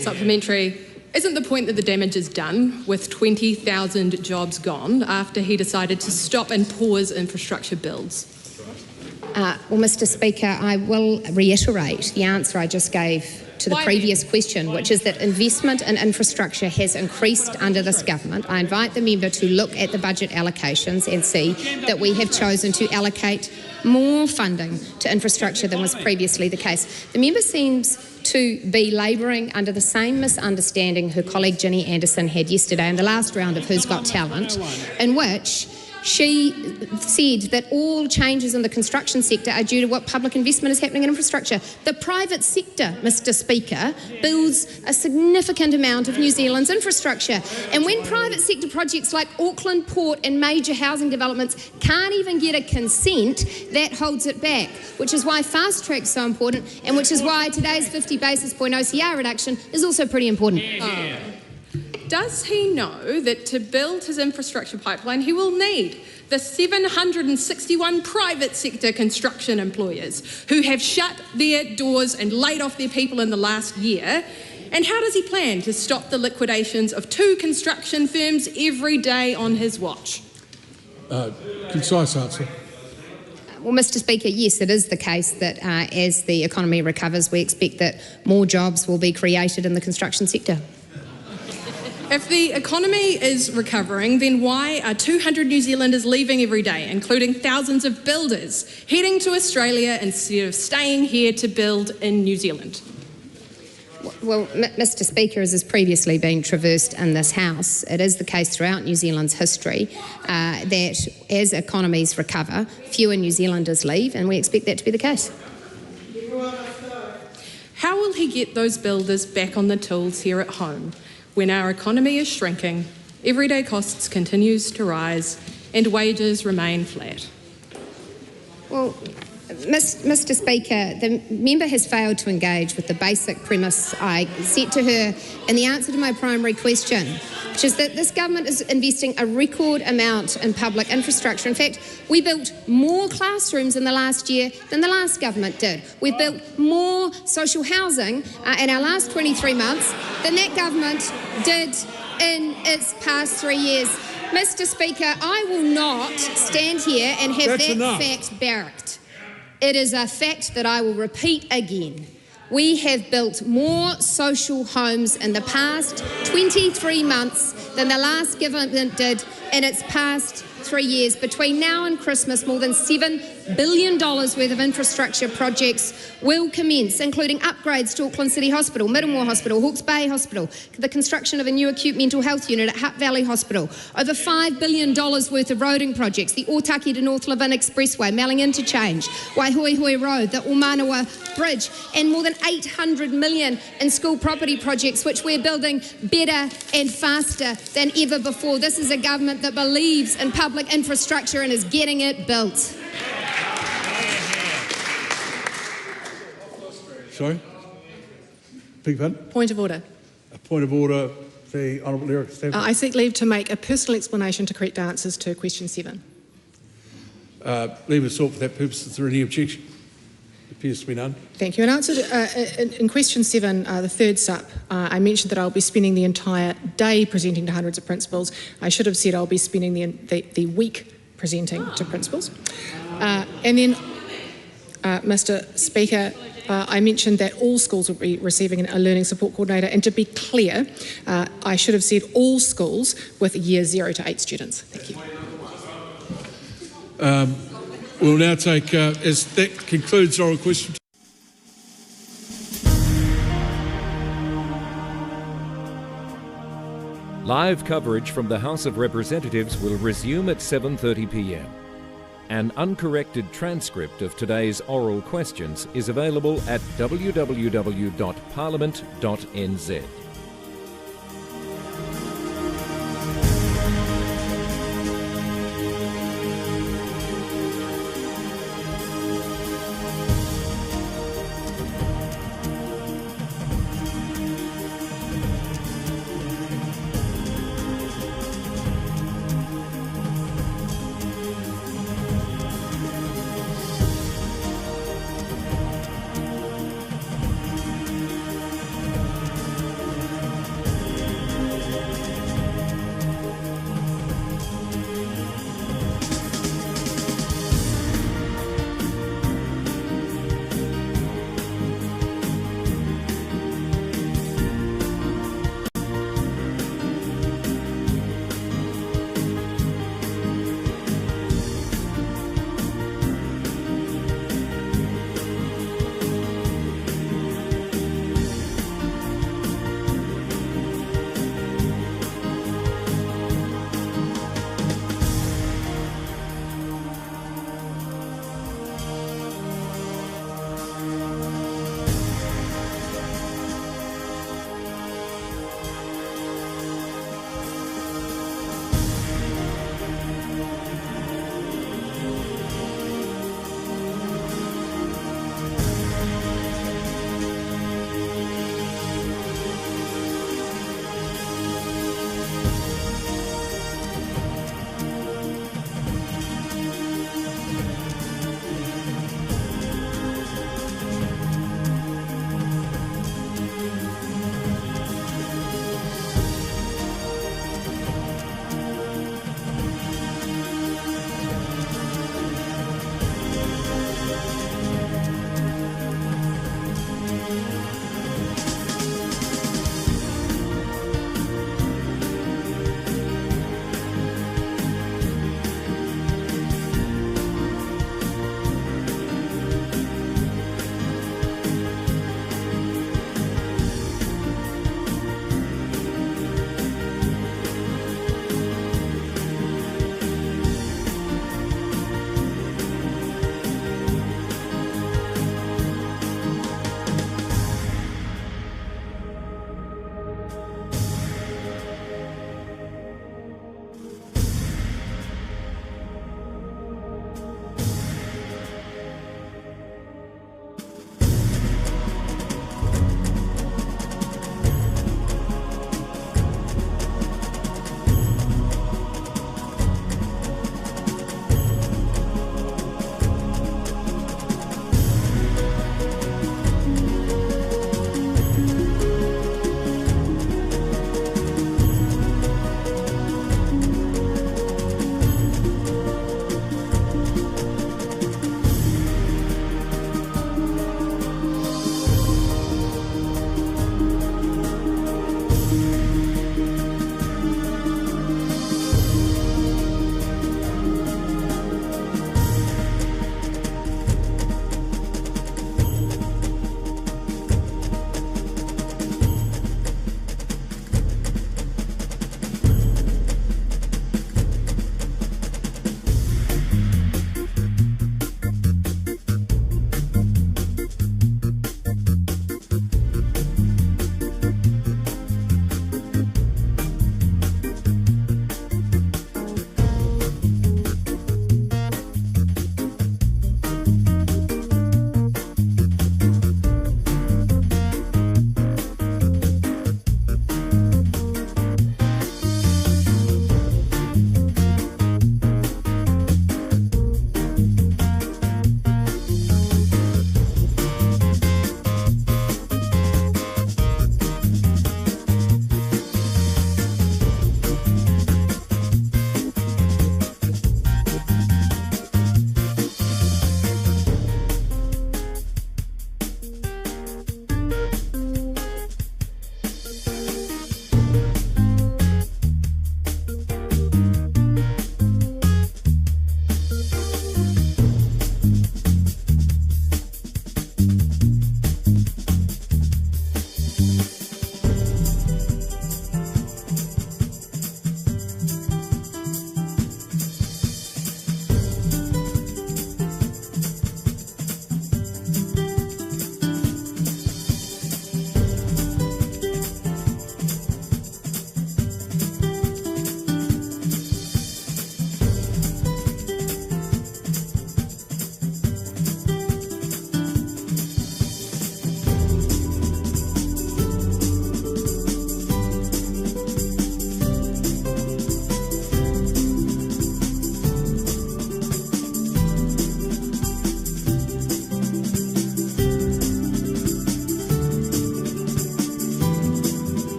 Supplementary. Isn't the point that the damage is done with 20,000 jobs gone after he decided to stop and pause infrastructure builds? Well, Mr Speaker, I will reiterate the answer I just gave to the previous question, which is that investment in infrastructure has increased under this government. I invite the member to look at the budget allocations and see that we have chosen to allocate more funding to infrastructure than was previously the case. The member seems to be labouring under the same misunderstanding her colleague Ginny Anderson had yesterday in the last round of Who's Got Talent, in which she said that all changes in the construction sector are due to what public investment is happening in infrastructure. The private sector, Mr Speaker, builds a significant amount of New Zealand's infrastructure. And when private sector projects like Auckland Port and major housing developments can't even get a consent, that holds it back, which is why fast track's so important, and which is why today's 50 basis point OCR reduction is also pretty important. Does he know that to build his infrastructure pipeline, he will need the 761 private sector construction employers who have shut their doors and laid off their people in the last year? And how does he plan to stop the liquidations of 2 construction firms every day on his watch? Concise answer. Well, Mr Speaker, yes, it is the case that as the economy recovers, we expect that more jobs will be created in the construction sector. If the economy is recovering, then why are 200 New Zealanders leaving every day, including thousands of builders, heading to Australia instead of staying here to build in New Zealand? Well, Mr Speaker, as has previously been traversed in this House, it is the case throughout New Zealand's history that as economies recover, fewer New Zealanders leave, and we expect that to be the case. How will he get those builders back on the tools here at home when our economy is shrinking, everyday costs continues to rise, and wages remain flat? Well, Mr Speaker, the member has failed to engage with the basic premise I set to her in the answer to my primary question, which is that this government is investing a record amount in public infrastructure. In fact, we built more classrooms in the last year than the last government did. We've built more social housing in our last 23 months than that government did in its past 3 years. Mr Speaker, I will not stand here and have fact barracked. It is a fact that I will repeat again. We have built more social homes in the past 23 months than the last government did in its past 3 years. Between now and Christmas, more than $7 billion worth of infrastructure projects will commence, including upgrades to Auckland City Hospital, Middlemore Hospital, Hawke's Bay Hospital, the construction of a new acute mental health unit at Hutt Valley Hospital, over $5 billion worth of roading projects, the Otaki to North Levin Expressway, Melling Interchange, Waihoihoi Road, the Omanawa Bridge, and more than $800 million in school property projects, which we're building better and faster than ever before. This is a government that believes in public infrastructure and is getting it built. Sorry? Beg pardon? Point of order. A point of order, the Honourable Eric Stanford. I seek leave to make a personal explanation to correct answers to question 7. Leave is sought for that purpose. Is there any objection? Appears to be none. Thank you. In answer to, in question 7, the third sup, I mentioned that I'll be spending the entire day presenting to hundreds of principals. I should have said I'll be spending the week presenting to principals. And then, Mr Speaker, I mentioned that all schools will be receiving a learning support coordinator, and to be clear, I should have said all schools with years 0 to 8 students. Thank you. We'll now take, as that concludes oral questions. Live coverage from the House of Representatives will resume at 7:30 p.m. An uncorrected transcript of today's oral questions is available at www.parliament.nz.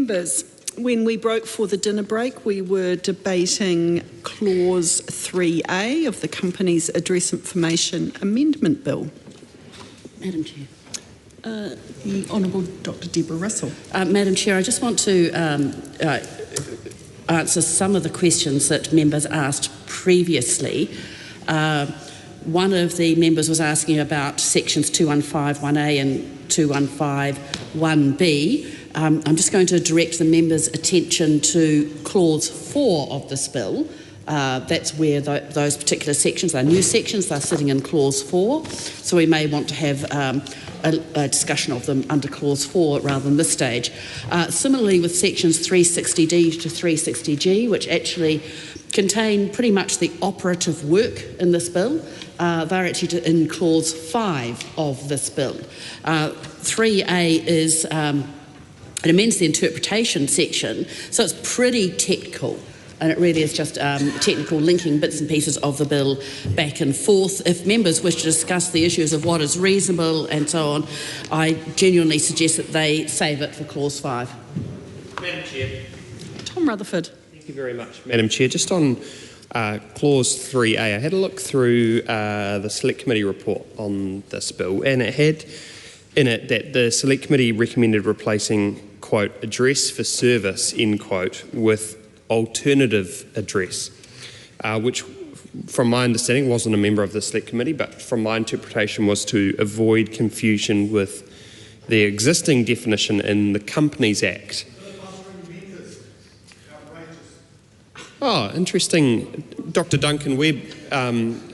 Members, when we broke for the dinner break, we were debating Clause 3A of the Companies Address Information Amendment Bill. Madam Chair. The Honourable Dr Deborah Russell. Madam Chair, I just want to answer some of the questions that members asked previously. One of the members was asking about sections 215(1)A and 215(1)B. I'm just going to direct the members' attention to Clause 4 of this bill. That's where those particular sections are new sections. They're sitting in Clause 4, so we may want to have a discussion of them under Clause 4 rather than this stage. Similarly with sections 360D to 360G, which actually contain pretty much the operative work in this bill, they're actually in Clause 5 of this bill. 3A is it amends the interpretation section, so it's pretty technical. And it really is just technical linking bits and pieces of the bill back and forth. If members wish to discuss the issues of what is reasonable and so on, I genuinely suggest that they save it for Clause 5. Madam Chair. Tom Rutherford. Thank you very much, Madam Chair. Just on Clause 3A, I had a look through the Select Committee report on this bill, and it had in it that the Select Committee recommended replacing, quote, address for service, end quote, with alternative address, which from my understanding wasn't a member of the Select Committee, but from my interpretation was to avoid confusion with the existing definition in the Companies Act. Oh, interesting. Dr. Duncan Webb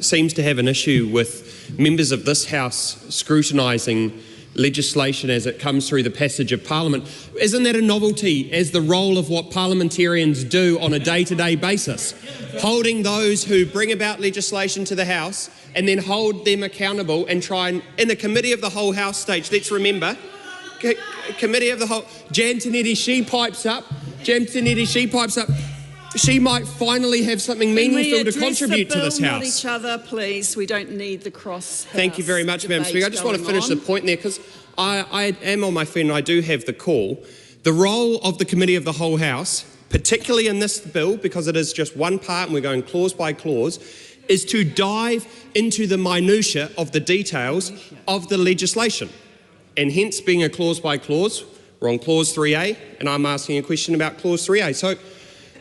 seems to have an issue with members of this House scrutinising legislation as it comes through the passage of Parliament. Isn't that a novelty as the role of what parliamentarians do on a day-to-day basis? Holding those who bring about legislation to the House and then hold them accountable and try and, in the Committee of the Whole House stage, let's remember, Committee of the Whole, Jan Tinetti, she pipes up, she might finally have something meaningful to contribute to this House. Not each other, please. We don't need the cross. Thank you very much, Madam Speaker. I just want to finish the point there because I am on my feet and I do have the call. The role of the Committee of the Whole House, particularly in this bill, because it is just one part and we're going clause by clause, is to dive into the minutiae of the details of the legislation. And hence, being a clause by clause, we're on Clause 3A, and I'm asking a question about Clause 3A. So,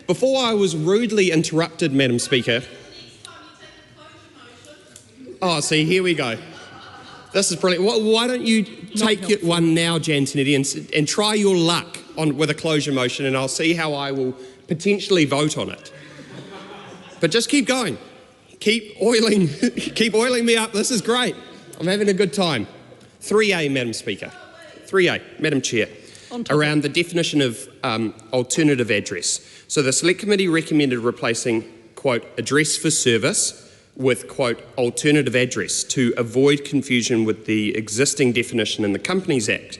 before I was rudely interrupted, Madam Speaker. Oh, see, here we go. This is brilliant. Why don't you take it one now, Jan Tinetti, and try your luck with a closure motion, and I'll see how I will potentially vote on it. But just keep going. Keep oiling me up. This is great. I'm having a good time. 3A, Madam Speaker. 3A, Madam Chair. Around the definition of alternative address. So the Select Committee recommended replacing, quote, address for service with, quote, alternative address to avoid confusion with the existing definition in the Companies Act.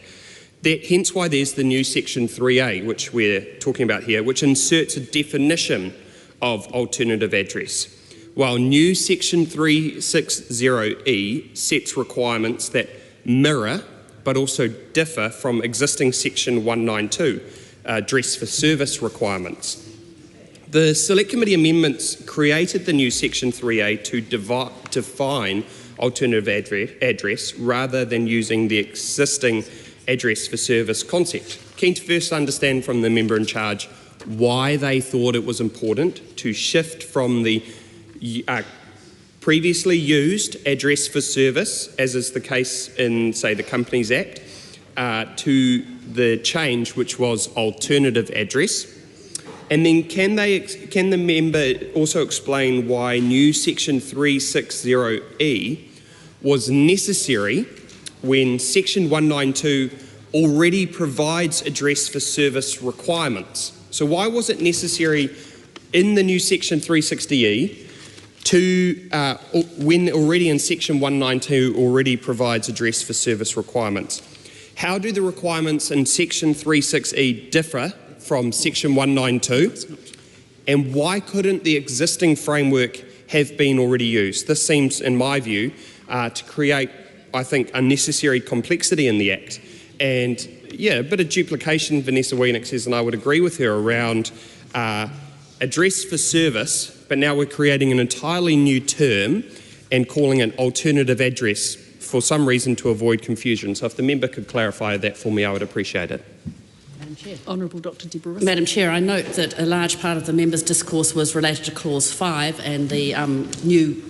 Hence why there's the new section 3A, which we're talking about here, which inserts a definition of alternative address, while new section 360E sets requirements that mirror but also differ from existing section 192, address for service requirements. The Select Committee amendments created the new section 3A to define alternative address rather than using the existing address for service concept. Keen to first understand from the member in charge why they thought it was important to shift from the previously used address for service, as is the case in, say, the Companies Act, to the change which was alternative address. And then can the member also explain why new section 360E was necessary when section 192 already provides address for service requirements? So why was it necessary in the new section 360E when already in section 192 already provides address for service requirements? How do the requirements in section 36E differ from section 192? And why couldn't the existing framework have been already used? This seems, in my view, to create, I think, unnecessary complexity in the Act and a bit of duplication, Vanessa Wienick says, and I would agree with her around address for service, but now we're creating an entirely new term and calling it alternative address for some reason to avoid confusion. So if the member could clarify that for me, I would appreciate it. Madam Chair. Honourable Dr Deborah Russell. Madam Chair, I note that a large part of the member's discourse was related to Clause 5 and the new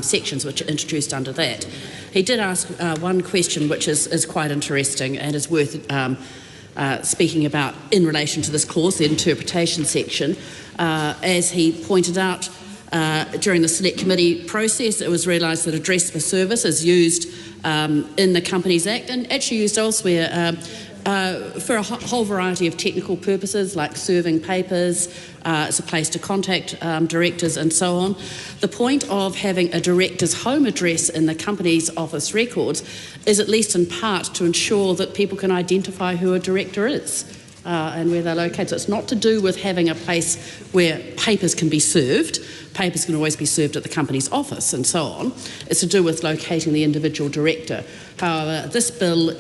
sections which are introduced under that. He did ask one question which is quite interesting and is worth speaking about in relation to this clause, the interpretation section. As he pointed out, during the Select Committee process, it was realised that address for service is used in the Companies Act and actually used elsewhere for a whole variety of technical purposes like serving papers, it's a place to contact directors and so on. The point of having a director's home address in the company's office records is at least in part to ensure that people can identify who a director is and where they're located. So it's not to do with having a place where papers can be served. Papers can always be served at the company's office and so on. It's to do with locating the individual director. However, this bill,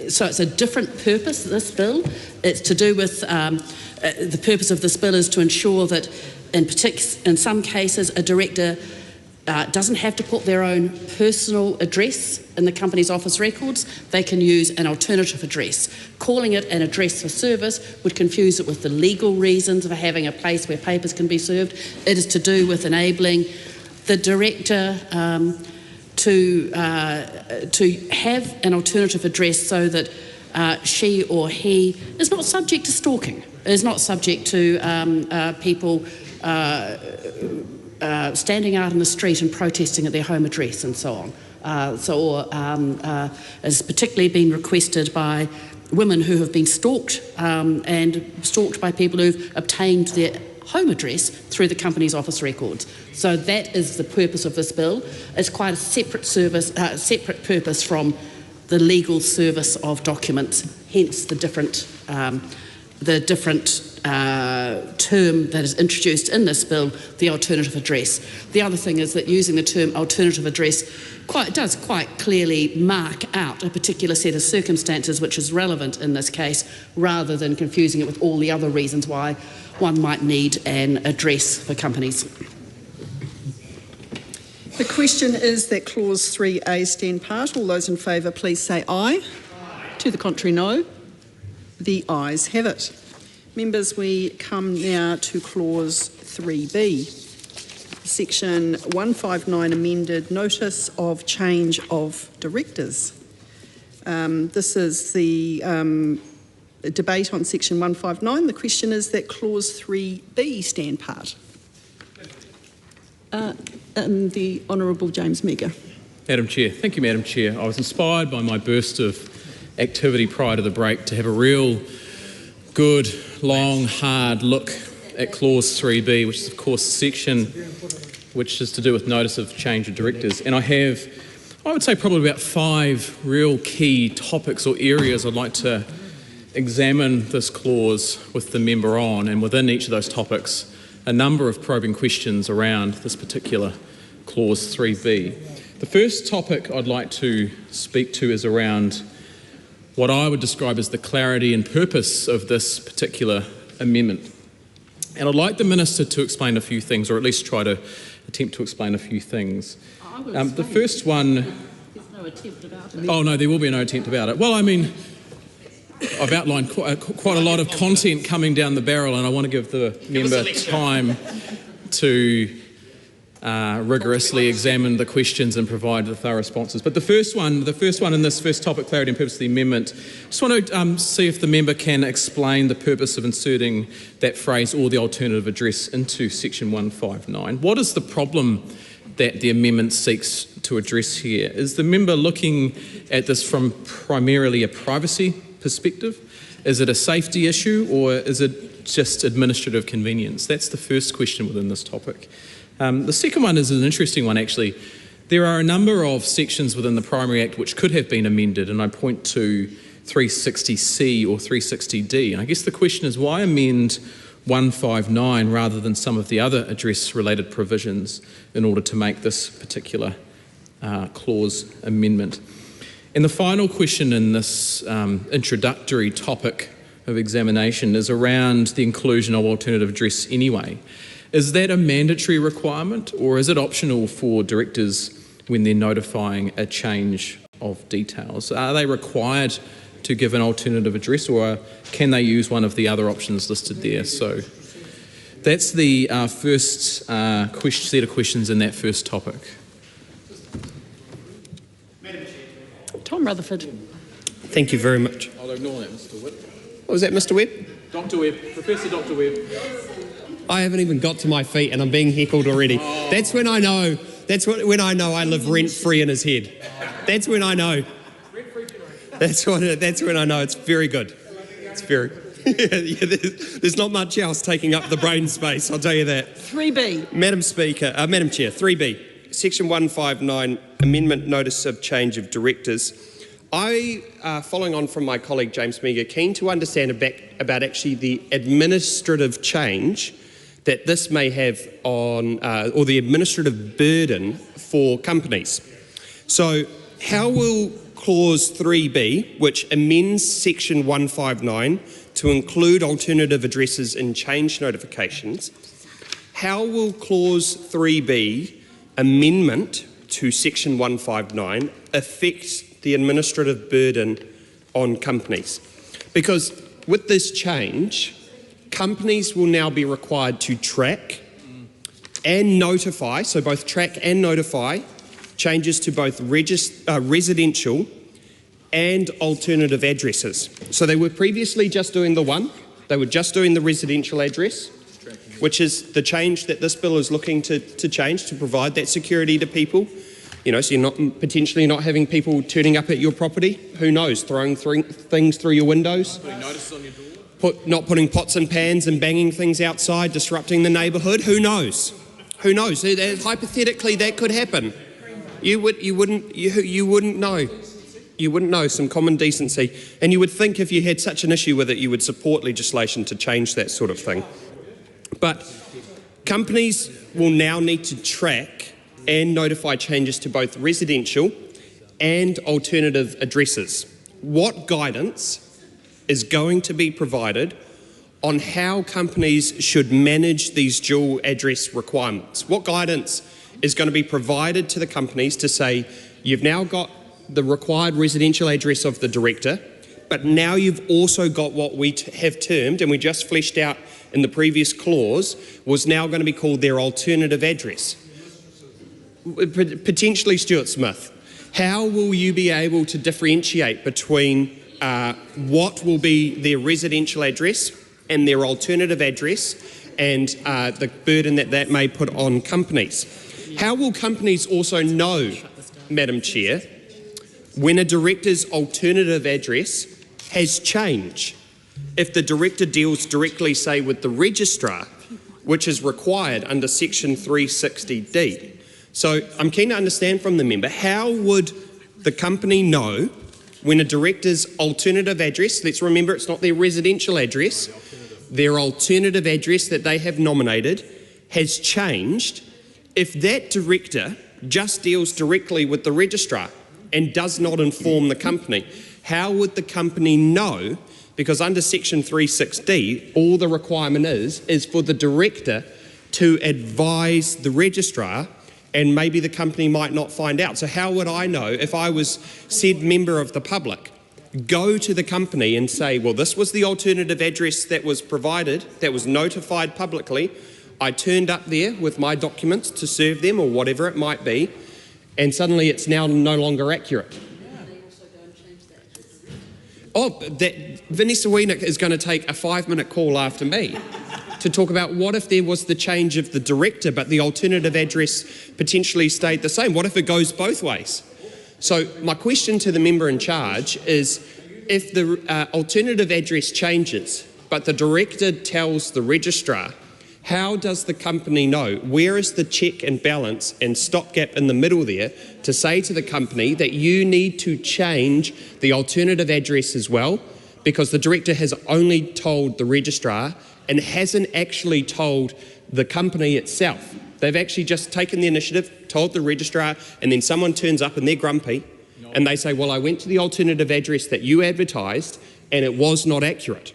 so it's a different purpose, this bill. It's to do with, the purpose of this bill is to ensure that in some cases a director doesn't have to put their own personal address in the company's office records. They can use an alternative address. Calling it an address for service would confuse it with the legal reasons for having a place where papers can be served. It is to do with enabling the director to have an alternative address so that she or he is not subject to stalking, is not subject to people standing out in the street and protesting at their home address and so on. Has particularly been requested by women who have been stalked and stalked by people who've obtained their home address through the company's office records. So that is the purpose of this bill. It's quite a separate separate purpose from the legal service of documents, hence the different term that is introduced in this bill, the alternative address. The other thing is that using the term alternative address does quite clearly mark out a particular set of circumstances which is relevant in this case, rather than confusing it with all the other reasons why one might need an address for companies. The question is that Clause 3A stand part. All those in favour, please say aye. To the contrary, no. The ayes have it. Members, we come now to Clause 3B. Section 159 amended, notice of change of directors. This is the debate on Section 159. The question is that Clause 3B stand part. The Honourable James Meagher. Madam Chair. Thank you, Madam Chair. I was inspired by my burst of activity prior to the break to have a real good, long, hard look at Clause 3B, which is, of course, the section which is to do with notice of change of directors. And I would say, probably about 5 real key topics or areas I'd like to examine this clause with the member on, and within each of those topics, a number of probing questions around this particular Clause 3B. The first topic I'd like to speak to is around what I would describe as the clarity and purpose of this particular amendment. And I'd like the Minister to explain a few things, or at least try to attempt to explain a few things. The first one... There's no attempt about it. Oh no, there will be no attempt about it. Well, I mean, I've outlined quite a lot of content coming down the barrel, and I want to give the member time to rigorously examine the questions and provide the thorough responses. But the first one in this first topic, clarity and purpose of the amendment, just want to see if the member can explain the purpose of inserting that phrase or the alternative address into Section 159. What is the problem that the amendment seeks to address here? Is the member looking at this from primarily a privacy perspective? Is it a safety issue, or is it just administrative convenience? That's the first question within this topic. The second one is an interesting one, actually. There are a number of sections within the Primary Act which could have been amended, and I point to 360C or 360D. And I guess the question is, why amend 159 rather than some of the other address-related provisions in order to make this particular clause amendment? And the final question in this introductory topic of examination is around the inclusion of alternative address anyway. Is that a mandatory requirement, or is it optional for directors when they're notifying a change of details? Are they required to give an alternative address, or can they use one of the other options listed there? So that's the first set of questions in that first topic. Tom Rutherford. Thank you very much. I'll ignore that, Mr. Webb. What was that, Mr. Webb? Dr. Webb, Professor Dr. Webb. I haven't even got to my feet and I'm being heckled already. Oh. That's when I know. When I know I live rent-free in his head. That's when I know. That's when I know. It's very good. It's very. There's not much else taking up the brain space, I'll tell you that. 3B. Madam Chair, 3B, Section 159, Amendment Notice of Change of Directors. Following on from my colleague James Meager, keen to understand about actually the administrative change that this may have on, or the administrative burden for companies. So how will Clause 3B, which amends Section 159 to include alternative addresses in change notifications, how will Clause 3B amendment to Section 159 affect the administrative burden on companies? Because with this change, companies will now be required to track and notify, so both track and notify, changes to both residential and alternative addresses. So they were previously just doing the one, they were just doing the residential address, which is the change that this bill is looking to change, to provide that security to people. You know, so you're not potentially not having people turning up at your property, who knows, throwing things through your windows. Putting notices on your door. Not putting pots and pans and banging things outside, disrupting the neighbourhood, who knows? Who knows? Hypothetically, that could happen. You wouldn't know. You wouldn't know, some common decency. And you would think if you had such an issue with it, you would support legislation to change that sort of thing. But companies will now need to track and notify changes to both residential and alternative addresses. What guidance is going to be provided on how companies should manage these dual address requirements? What guidance is going to be provided to the companies to say, you've now got the required residential address of the director, but now you've also got what we have termed, and we just fleshed out in the previous clause, was now going to be called their alternative address. Potentially Stuart Smith. How will you be able to differentiate between what will be their residential address and their alternative address, and the burden that may put on companies? How will companies also know, Madam Chair, when a director's alternative address has changed? If the director deals directly, say, with the registrar, which is required under Section 360D. So I'm keen to understand from the member, how would the company know when a director's alternative address, let's remember it's not their residential address, their alternative address that they have nominated has changed, if that director just deals directly with the registrar and does not inform the company? How would the company know? Because under Section 360, all the requirement is for the director to advise the registrar, and maybe the company might not find out. So how would I know if I was said member of the public, go to the company and say, well, this was the alternative address that was provided, that was notified publicly. I turned up there with my documents to serve them or whatever it might be, and suddenly it's now no longer accurate. Vanessa Wiener is going to take a 5-minute call after me to talk about what if there was the change of the director but the alternative address potentially stayed the same? What if it goes both ways? So my question to the member in charge is, if the alternative address changes but the director tells the registrar, how does the company know? Where is the check and balance and stopgap in the middle there to say to the company that you need to change the alternative address as well, because the director has only told the registrar and hasn't actually told the company itself? They've actually just taken the initiative, told the registrar, and then someone turns up and they're grumpy and they say, well, I went to the alternative address that you advertised and it was not accurate.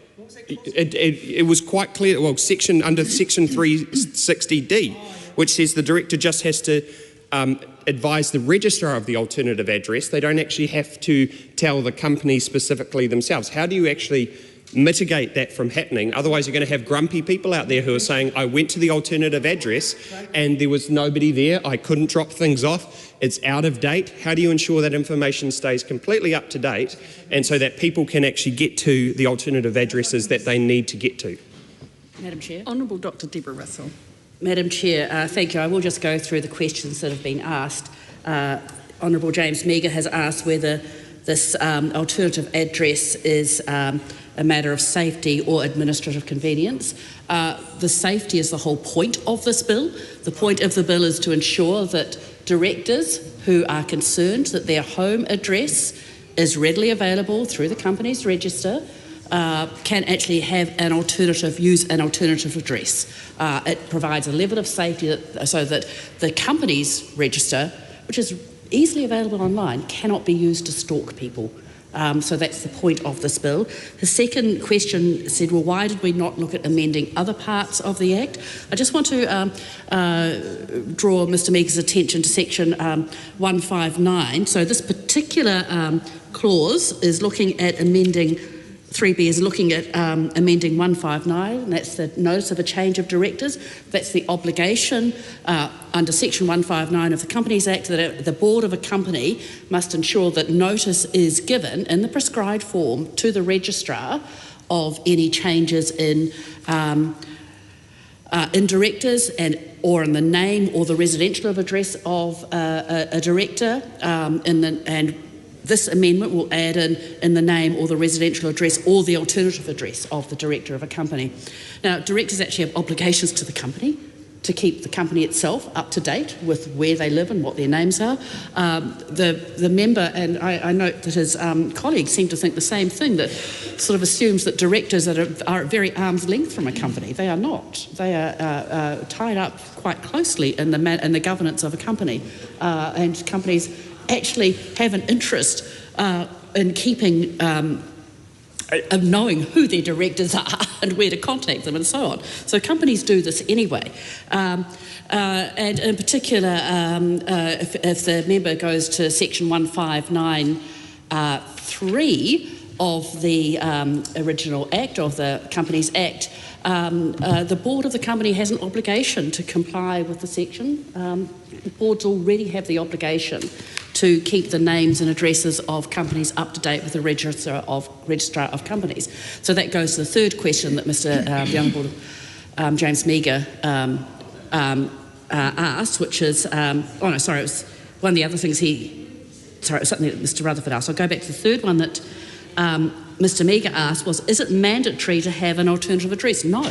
It was quite clear, well, under section 360D, which says the director just has to advise the registrar of the alternative address. They don't actually have to tell the company specifically themselves. How do you actually mitigate that from happening? Otherwise you're going to have grumpy people out there who are saying, I went to the alternative address and there was nobody there, I couldn't drop things off, it's out of date. How do you ensure that information stays completely up to date and so that people can actually get to the alternative addresses that they need to get to? Madam Chair. Honourable Dr Deborah Russell. Madam Chair, thank you. I will just go through the questions that have been asked. Honourable James Meagher has asked whether this alternative address is a matter of safety or administrative convenience. The safety is the whole point of this bill. The point of the bill is to ensure that directors who are concerned that their home address is readily available through the company's register can actually have use an alternative address. It provides a level of safety so that the company's register, which is easily available online, cannot be used to stalk people. So that's the point of this bill. The second question said, well, why did we not look at amending other parts of the Act? I just want to draw Mr Meagher's attention to section 159. So this particular clause is looking at amending 3B is looking at amending 159, and that's the notice of a change of directors. That's the obligation under section 159 of the Companies Act that the board of a company must ensure that notice is given in the prescribed form to the registrar of any changes in directors or in the name or the residential address of a director, and this amendment will add in the name or the residential address or the alternative address of the director of a company. Now, directors actually have obligations to the company to keep the company itself up to date with where they live and what their names are. The member, and I note that his colleagues seem to think the same thing, that sort of assumes that directors are at very arm's length from a company. They are not. They are tied up quite closely in the governance of a company, and companies actually have an interest in keeping, of knowing who their directors are and where to contact them and so on. So companies do this anyway. And in particular, if the member goes to section 159(3) of the original Act, of the Companies Act, the board of the company has an obligation to comply with the section. The boards already have the obligation to keep the names and addresses of companies up to date with the registrar of companies. So that goes to the third question that the Honourable James Meagher asked, which is, it was one of the other things it was something that Mr Rutherford asked. I'll go back to the third one that Mr Meagher asked was, is it mandatory to have an alternative address? No,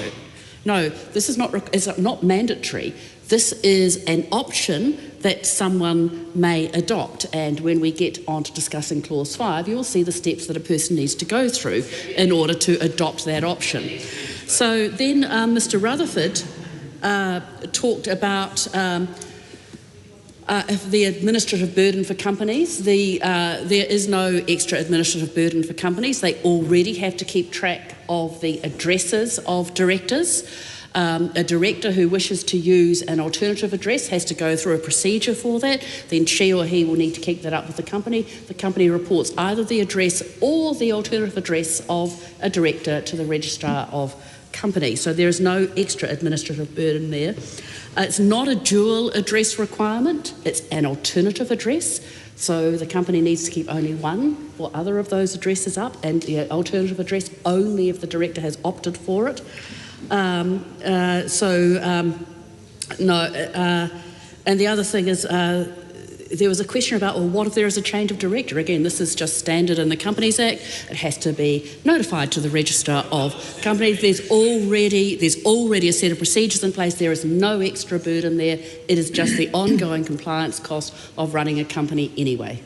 this is not mandatory. This is an option that someone may adopt, and when we get on to discussing Clause 5, you'll see the steps that a person needs to go through in order to adopt that option. So then Mr Rutherford talked about the administrative burden for companies. There is no extra administrative burden for companies. They already have to keep track of the addresses of directors. A director who wishes to use an alternative address has to go through a procedure for that. Then she or he will need to keep that up with the company. The company reports either the address or the alternative address of a director to the registrar of company. So there is no extra administrative burden there. It's not a dual address requirement. It's an alternative address. So the company needs to keep only one or other of those addresses up, and the alternative address only if the director has opted for it. And the other thing is, there was a question about, well, what if there is a change of director? Again, this is just standard in the Companies Act. It has to be notified to the registrar of companies. There's already a set of procedures in place. There is no extra burden there. It is just the ongoing compliance cost of running a company anyway.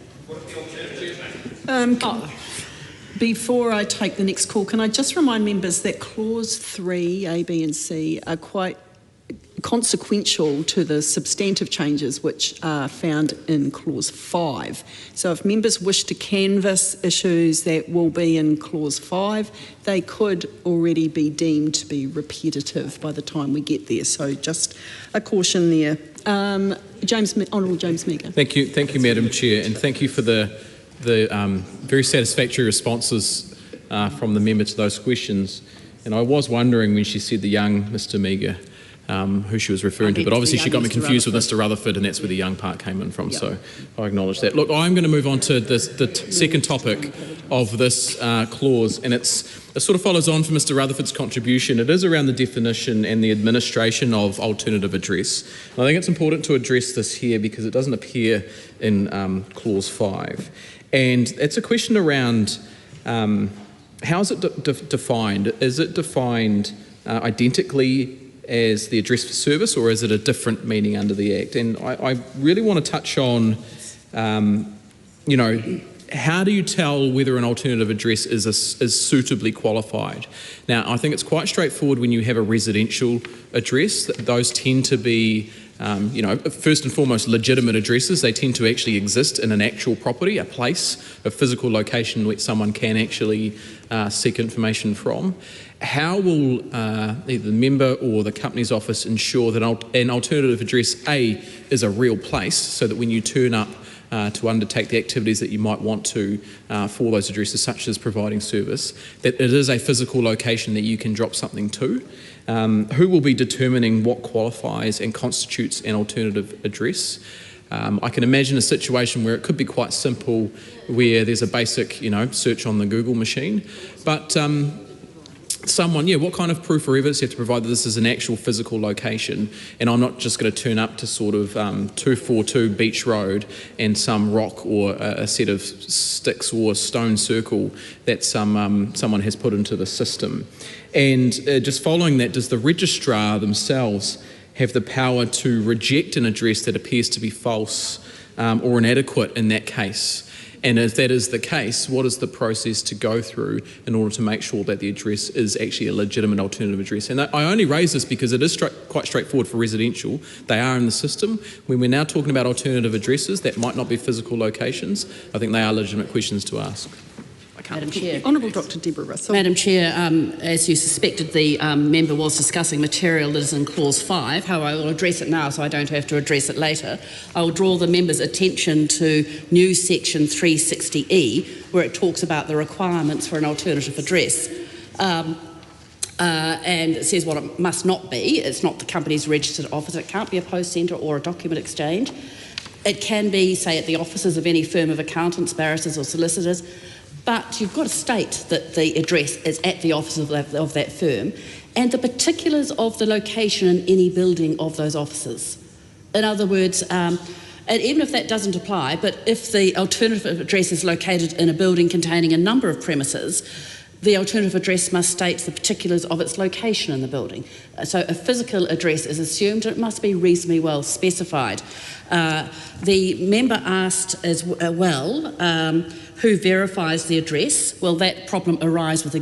Before I take the next call, can I just remind members that Clause 3, A, B and C are quite consequential to the substantive changes which are found in Clause 5. So if members wish to canvass issues that will be in Clause 5, they could already be deemed to be repetitive by the time we get there. So just a caution there. Honourable James Meager. Thank you, Madam Chair, and thank you for the very satisfactory responses from the member to those questions. And I was wondering when she said the young Mr Meager, who she was referring to, but obviously she got me confused with Mr Rutherford, and that's where the young part came in from, so I acknowledge that. Look, I'm going to move on to the second topic of this clause, and it sort of follows on from Mr Rutherford's contribution. It is around the definition and the administration of alternative address. And I think it's important to address this here because it doesn't appear in Clause 5. And it's a question around how is it defined? Is it defined identically as the address for service, or is it a different meaning under the Act? And I really want to touch on, you know, how do you tell whether an alternative address is suitably qualified? Now, I think it's quite straightforward when you have a residential address. Those tend to be, you know, first and foremost, legitimate addresses. They tend to actually exist in an actual property, a place, a physical location which someone can actually seek information from. How will either the member or the Companies Office ensure that an alternative address, A, is a real place, so that when you turn up to undertake the activities that you might want to for those addresses, such as providing service, that it is a physical location that you can drop something to? Who will be determining what qualifies and constitutes an alternative address? I can imagine a situation where it could be quite simple, where there's a basic, you know, search on the Google machine, but what kind of proof or evidence you have to provide that this is an actual physical location, and I'm not just going to turn up to sort of 242 Beach Road and some rock or a set of sticks or stone circle that someone has put into the system. And just following that, does the registrar themselves have the power to reject an address that appears to be false or inadequate in that case? And if that is the case, what is the process to go through in order to make sure that the address is actually a legitimate alternative address? And I only raise this because it is quite straightforward for residential. They are in the system. When we're now talking about alternative addresses that might not be physical locations, I think they are legitimate questions to ask. Madam Chair. Honourable Dr Deborah Russell. Madam Chair, as you suspected, the member was discussing material that is in Clause 5. However, I will address it now so I don't have to address it later. I will draw the member's attention to new section 360E, where it talks about the requirements for an alternative address. And it says what it must not be. It's not the company's registered office. It can't be a post centre or a document exchange. It can be, say, at the offices of any firm of accountants, barristers or solicitors. But you've got to state that the address is at the office of that firm and the particulars of the location in any building of those offices. In other words, and even if that doesn't apply, but if the alternative address is located in a building containing a number of premises, the alternative address must state the particulars of its location in the building. So a physical address is assumed, and it must be reasonably well specified. The member asked as well who verifies the address. Well, that problem arises with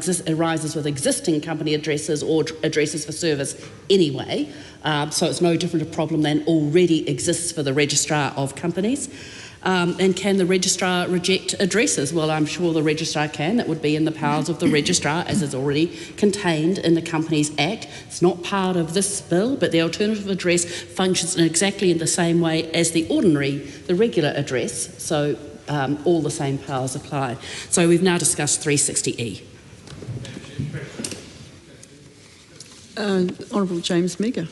existing company addresses or addresses for service anyway, so it's no different a problem than already exists for the registrar of companies. And can the registrar reject addresses? Well, I'm sure the registrar can. That would be in the powers of the registrar, as is already contained in the Companies Act. It's not part of this bill, but the alternative address functions in exactly the same way as the regular address, so all the same powers apply. So we've now discussed 360E. Honourable James Meager.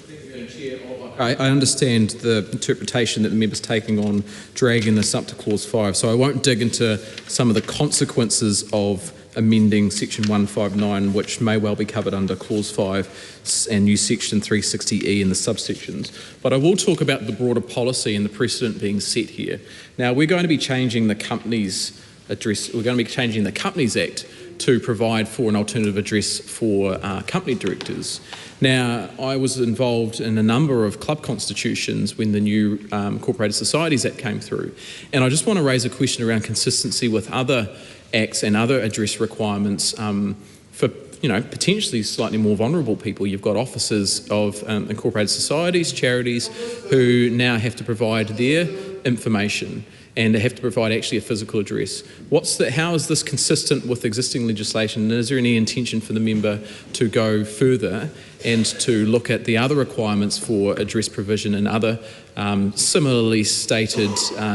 I understand the interpretation that the member's taking on dragging this up to Clause 5, so I won't dig into some of the consequences of amending Section 159, which may well be covered under Clause 5 and new Section 360E in the subsections. But I will talk about the broader policy and the precedent being set here. Now, we're going to be changing the Companies Address, we're going to be changing the Companies Act to provide for an alternative address for company directors. Now, I was involved in a number of club constitutions when the new Corporated Societies Act came through, and I just want to raise a question around consistency with other acts and other address requirements for potentially slightly more vulnerable people. You've got officers of incorporated societies, charities, who now have to provide their information and they have to provide actually a physical address. How is this consistent with existing legislation, and is there any intention for the member to go further and to look at the other requirements for address provision in other similarly stated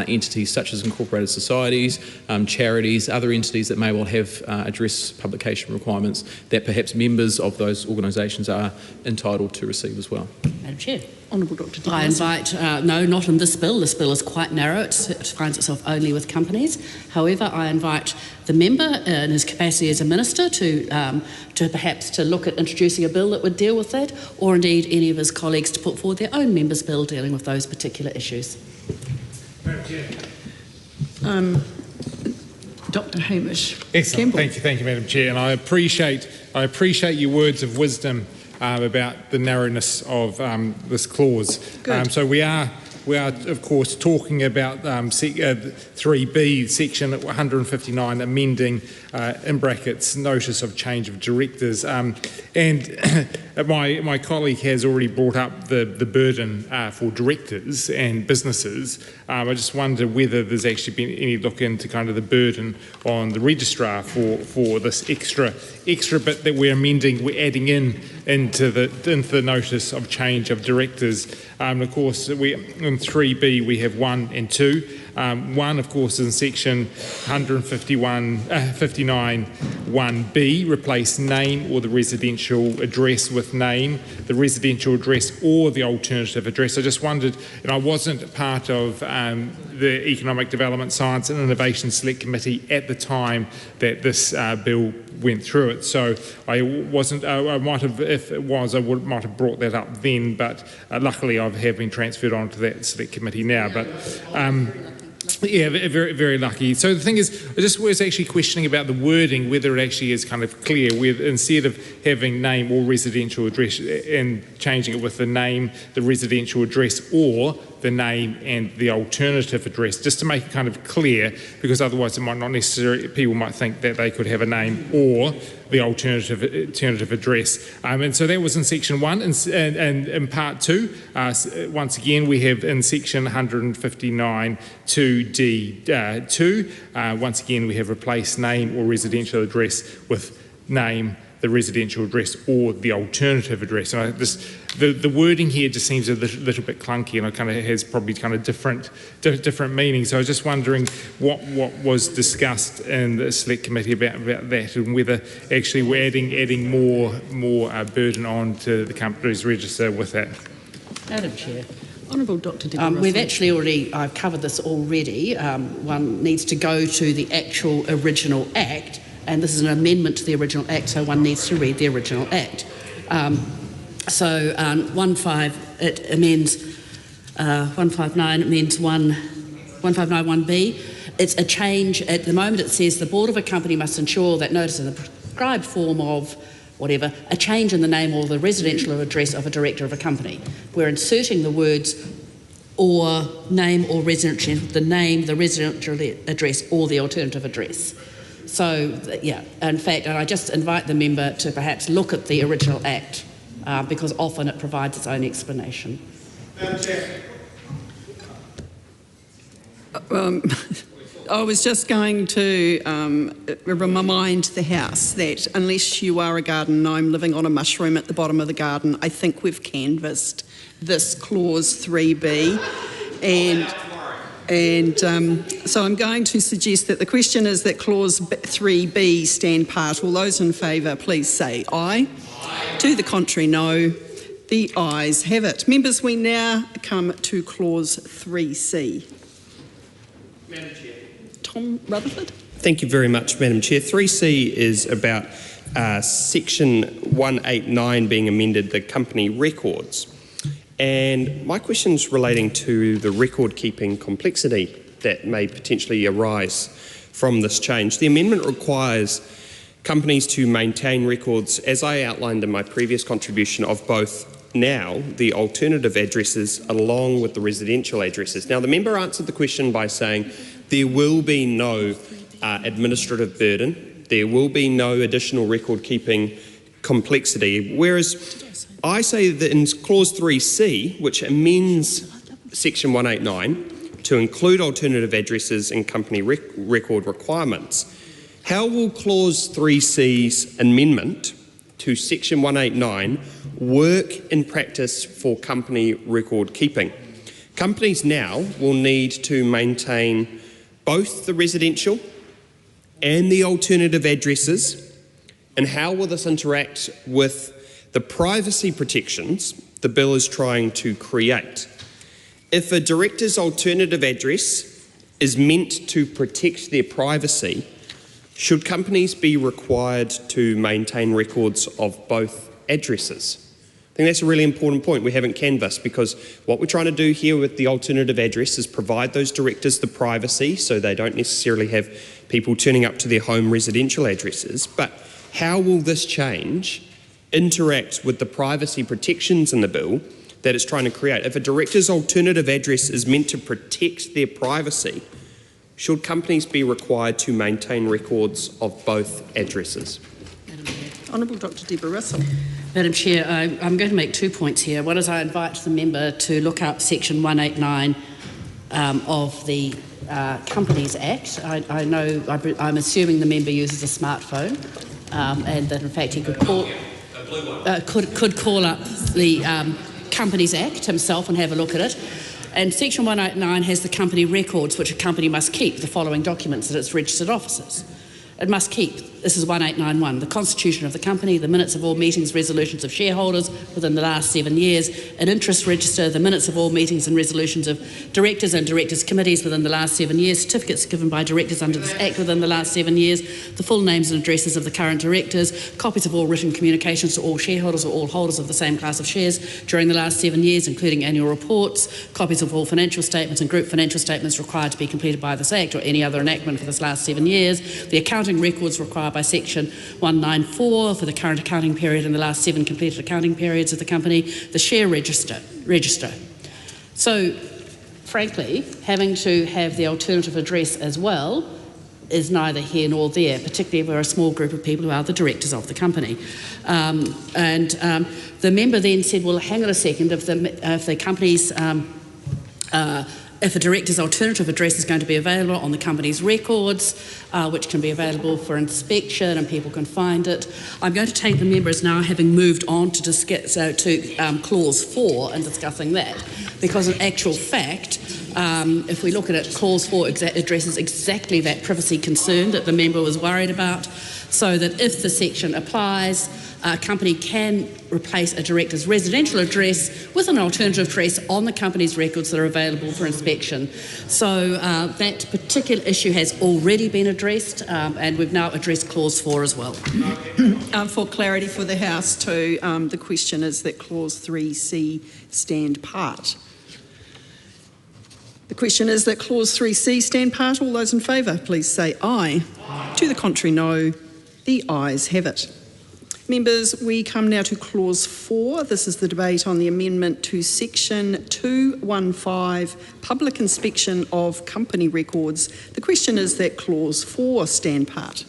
entities such as incorporated societies, charities, other entities that may well have address publication requirements that perhaps members of those organisations are entitled to receive as well? Madam Chair. Honourable Dr. I invite, no, not in this bill. This bill is quite narrow. It finds itself only with companies. However, I invite the member in his capacity as a minister to perhaps to look at introducing a bill that would deal with that, or indeed any of his colleagues to put forward their own member's bill dealing with those particular issues. Madam Chair. Dr. Hamish. Excellent. Thank you, Madam Chair. And I appreciate your words of wisdom about the narrowness of this clause. So we are, of course, talking about 3B, section 159, amending, in brackets, notice of change of directors. And my colleague has already brought up the burden for directors and businesses. I just wonder whether there's actually been any look into kind of the burden on the registrar for this extra bit that we're amending, we're adding into the notice of change of directors. Of course, in 3B we have 1 and 2. 1, of course, in section 59 1B, replace name or the residential address with name, the residential address or the alternative address. I just wondered, and I wasn't part of the Economic Development, Science and Innovation Select Committee at the time that this bill went through it, so I wasn't. I might have, if it was, might have brought that up then. But luckily, I have been transferred on to that select committee now. But yeah, very, very lucky. So the thing is, I just was actually questioning about the wording, whether it actually is kind of clear, whether instead of having name or residential address and changing it with the name, the residential address, or the name and the alternative address, just to make it kind of clear, because otherwise it might not necessarily, people might think that they could have a name or the alternative address. And so that was in section 1, and in part 2, once again we have in section 159 2D2, once again we have replaced name or residential address with name, the residential address or the alternative address. And the wording here just seems a little bit clunky, and it kind of has probably kind of different meanings. So I was just wondering what was discussed in the select committee about that, and whether actually we're adding more burden on to the companies register with that. Madam Chair. Honourable Dr. We've actually already, I've covered this already. One needs to go to the actual original Act, and this is an amendment to the original Act, so one needs to read the original Act. 159 amends 159.1b. It's a change. At the moment it says the board of a company must ensure that notice in the prescribed form of whatever, a change in the name or the residential address of a director of a company. We're inserting the words or name or residential, the name, the residential address or the alternative address. So, yeah, in fact, and I just invite the member to perhaps look at the original Act, because often it provides its own explanation. Madam Chair. I was just going to remind the House that unless you are a garden gnome living on a mushroom at the bottom of the garden, I think we've canvassed this clause 3B, and so I'm going to suggest that the question is that clause 3B stand part. All those in favour, please say aye. Aye. To the contrary, no. The ayes have it. Members, we now come to clause 3C. Madam Chair. Tom Rutherford. Thank you very much, Madam Chair. 3C is about section 189 being amended, the company records. And my question's relating to the record-keeping complexity that may potentially arise from this change. The amendment requires companies to maintain records, as I outlined in my previous contribution, of both now the alternative addresses along with the residential addresses. Now, the member answered the question by saying there will be no administrative burden, there will be no additional record-keeping complexity. Whereas I say that in clause 3C, which amends section 189 to include alternative addresses in company record requirements, how will clause 3C's amendment to section 189 work in practice for company record keeping? Companies now will need to maintain both the residential and the alternative addresses, and how will this interact with the privacy protections the bill is trying to create? If a director's alternative address is meant to protect their privacy, should companies be required to maintain records of both addresses? I think that's a really important point we haven't canvassed, because what we're trying to do here with the alternative address is provide those directors the privacy so they don't necessarily have people turning up to their home residential addresses. But how will this change interact with the privacy protections in the bill that it's trying to create? If a director's alternative address is meant to protect their privacy, should companies be required to maintain records of both addresses? Honourable Dr Deborah Russell. Madam Chair, I'm going to make 2 points here. One is I invite the member to look up section 189 of the Companies Act. I'm assuming the member uses a smartphone, and that in fact he could call up the Companies Act himself and have a look at it. And section 189 has the company records which a company must keep, the following documents at its registered offices. It must keep, this is 1891, the constitution of the company, the minutes of all meetings, resolutions of shareholders within the last 7 years, an interest register, the minutes of all meetings and resolutions of directors and directors' committees within the last 7 years, certificates given by directors under this Act within the last 7 years, the full names and addresses of the current directors, copies of all written communications to all shareholders or all holders of the same class of shares during the last 7 years, including annual reports, copies of all financial statements and group financial statements required to be completed by this Act or any other enactment for this last 7 years, the accounting records required by section 194 for the current accounting period and the last 7 completed accounting periods of the company, the share register. So, frankly, having to have the alternative address as well is neither here nor there, particularly if we're a small group of people who are the directors of the company. The member then said, well, hang on a second, if the company's if a director's alternative address is going to be available on the company's records, which can be available for inspection and people can find it. I'm going to take the members now, having moved on to clause 4 and discussing that, because in actual fact, if we look at it, clause 4 addresses exactly that privacy concern that the member was worried about, so that if the section applies, a company can replace a director's residential address with an alternative address on the company's records that are available for inspection. So that particular issue has already been addressed, and we've now addressed clause 4 as well. For clarity for the House too, the question is that clause 3C stand part. The question is that clause 3C stand part. All those in favour, please say aye. Aye. To the contrary, no. The ayes have it. Members, we come now to clause 4. This is the debate on the amendment to section 215, public inspection of company records. The question is that clause 4 stand part.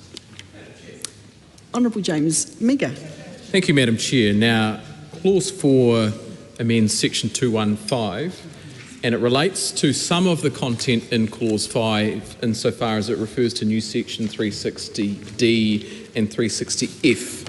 Honourable James Mega. Thank you, Madam Chair. Now, clause 4 amends section 215, and it relates to some of the content in clause 5 insofar as it refers to new section 360D and 360F.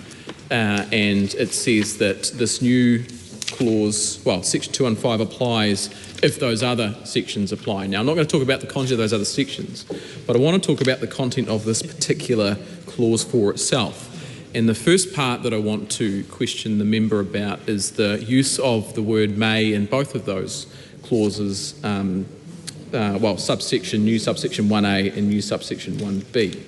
And it says that this new clause, well, section 215 applies if those other sections apply. Now, I'm not going to talk about the content of those other sections, but I want to talk about the content of this particular clause 4 itself. And the first part that I want to question the member about is the use of the word may in both of those clauses, subsection, new subsection 1A and new subsection 1B.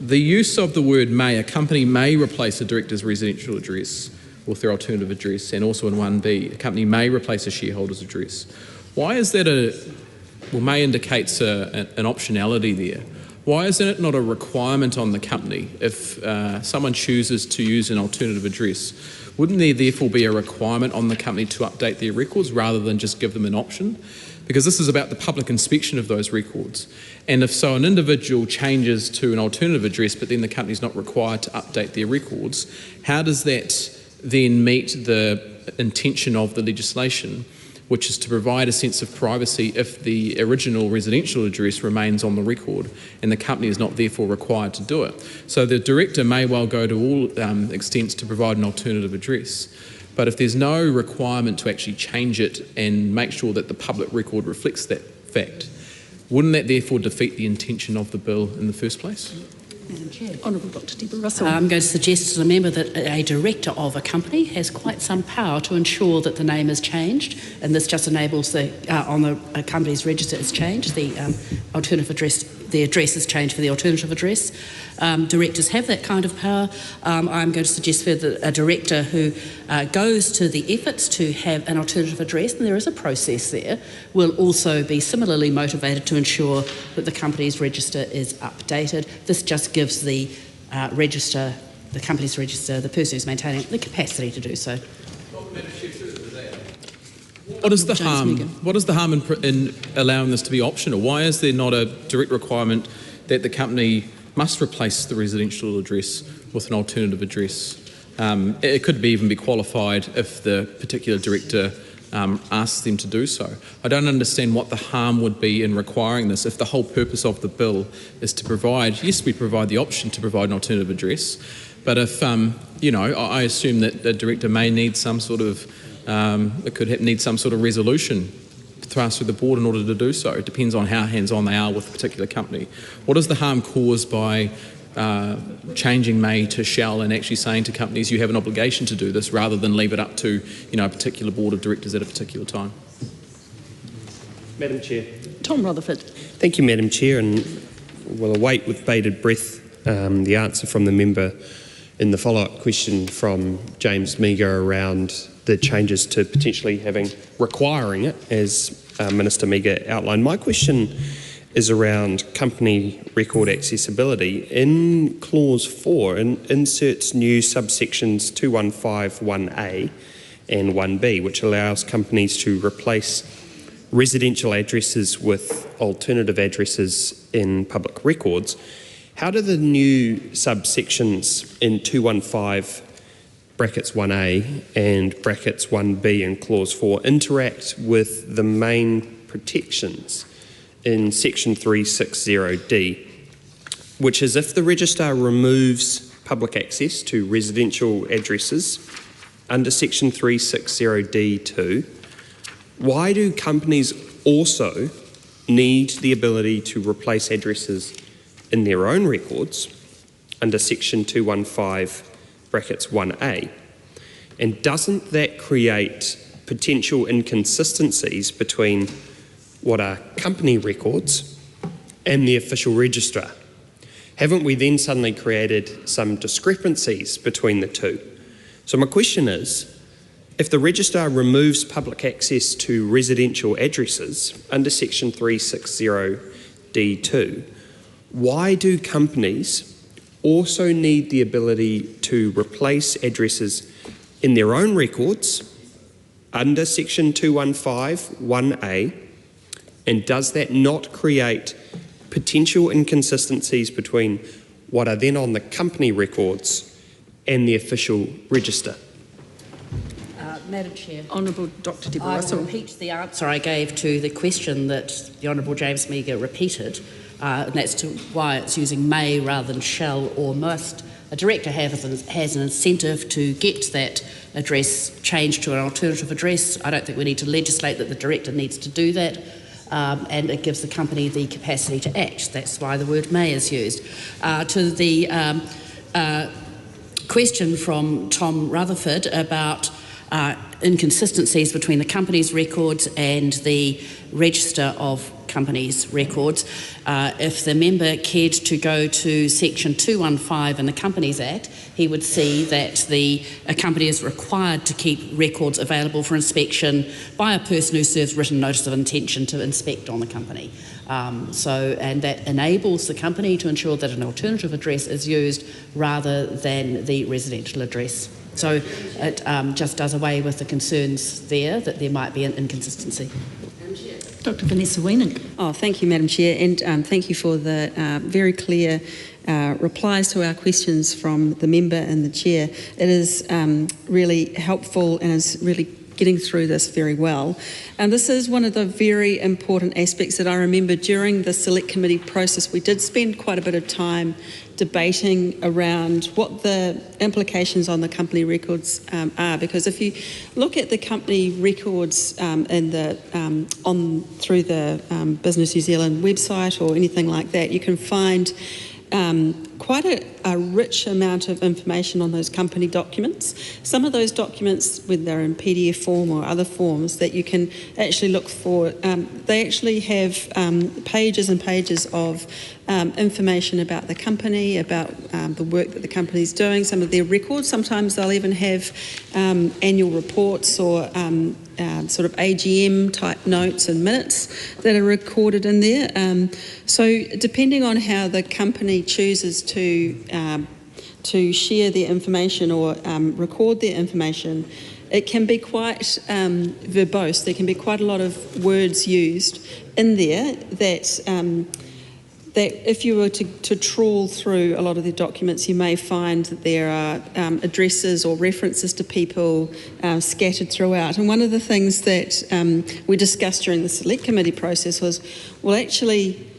The use of the word may, a company may replace a director's residential address with their alternative address, and also in 1B, a company may replace a shareholder's address. Why is that may indicates an optionality there. Why isn't it not a requirement on the company if someone chooses to use an alternative address? wouldn't there therefore be a requirement on the company to update their records rather than just give them an option? Because this is about the public inspection of those records. And if so, an individual changes to an alternative address, but then the company's not required to update their records, how does that then meet the intention of the legislation, which is to provide a sense of privacy if the original residential address remains on the record and the company is not therefore required to do it? So the director may well go to all extents to provide an alternative address. But if there's no requirement to actually change it and make sure that the public record reflects that fact, wouldn't that therefore defeat the intention of the bill in the first place? Madam Chair. Honourable Dr Deborah Russell. I'm going to suggest to the member that a director of a company has quite some power to ensure that the name is changed, and this just enables the on the company's register it's changed, the alternative address, the address is changed for the alternative address. Directors have that kind of power. I'm going to suggest further a director who goes to the efforts to have an alternative address, and there is a process there, will also be similarly motivated to ensure that the company's register is updated. This just gives the register, the company's register, the person who's maintaining it, the capacity to do so. What is the harm? What is the harm in allowing this to be optional? Why is there not a direct requirement that the company must replace the residential address with an alternative address? It could even be qualified if the particular director asks them to do so. I don't understand what the harm would be in requiring this if the whole purpose of the bill is to provide, yes, we provide the option to provide an alternative address, but if, you know, I assume that the director may need some sort of, need some sort of resolution passed through the board in order to do so. It depends on how hands-on they are with a particular company. What is the harm caused by changing may to shall and actually saying to companies you have an obligation to do this rather than leave it up to, you know, a particular board of directors at a particular time? Madam Chair. Tom Rutherford. Thank you, Madam Chair, and we'll await with bated breath the answer from the member in the follow-up question from James Meagher around the changes to potentially requiring it, as Minister Meagher outlined. My question is around company record accessibility. In Clause 4, it inserts new subsections 215(1)A and 1B, which allows companies to replace residential addresses with alternative addresses in public records. How do the new subsections in 215 brackets 1A and brackets 1B in Clause 4 interact with the main protections in Section 360D, which is if the registrar removes public access to residential addresses under Section 360D2, why do companies also need the ability to replace addresses in their own records under Section 215 brackets 1A? And doesn't that create potential inconsistencies between what are company records and the official registrar? Haven't we then suddenly created some discrepancies between the two? So my question is, if the registrar removes public access to residential addresses under Section 360D2, why do companies also need the ability to replace addresses in their own records under Section 215(1)A, and does that not create potential inconsistencies between what are then on the company records and the official register? Madam Chair. Honourable Dr Deborah I Russell. will repeat the answer I gave to the question that the Honourable James Meagher repeated, and that's to why it's using may rather than shall or must. A director has an incentive to get that address changed to an alternative address. I don't think we need to legislate that the director needs to do that, and it gives the company the capacity to act. That's why the word may is used. To the question from Tom Rutherford about inconsistencies between the company's records and the register of companies' records. If the member cared to go to Section 215 in the Companies Act, he would see that a company is required to keep records available for inspection by a person who serves written notice of intention to inspect on the company. And that enables the company to ensure that an alternative address is used rather than the residential address. So it just does away with the concerns there that there might be an inconsistency. Dr Vanessa Weening. Oh, thank you, Madam Chair, and thank you for the very clear replies to our questions from the member and the Chair. It is really helpful and is really getting through this very well. And this is one of the very important aspects that I remember during the Select Committee process. We did spend quite a bit of time debating around what the implications on the company records are, because if you look at the company records through the Business New Zealand website or anything like that, you can find quite a rich amount of information on those company documents. Some of those documents, whether they're in PDF form or other forms that you can actually look for, they actually have pages and pages of information about the company, about the work that the company's doing, some of their records. Sometimes they'll even have annual reports or sort of AGM type notes and minutes that are recorded in there. So depending on how the company chooses to share their information or record their information, it can be quite verbose. There can be quite a lot of words used in there that if you were to trawl through a lot of the documents, you may find that there are addresses or references to people scattered throughout. And one of the things that we discussed during the Select Committee process was, well, actually,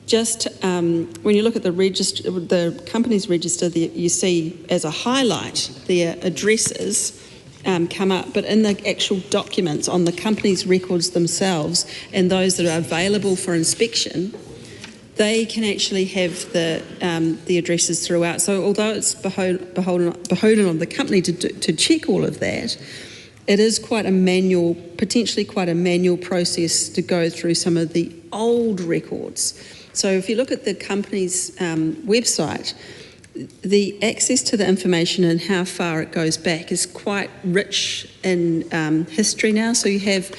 just when you look at the company's register, you see as a highlight their addresses come up, but in the actual documents on the company's records themselves and those that are available for inspection, they can actually have the addresses throughout. So although it's beholden on the company to check all of that, it is quite a manual, potentially quite a manual process to go through some of the old records. So if you look at the company's website, the access to the information and how far it goes back is quite rich in history now. So you have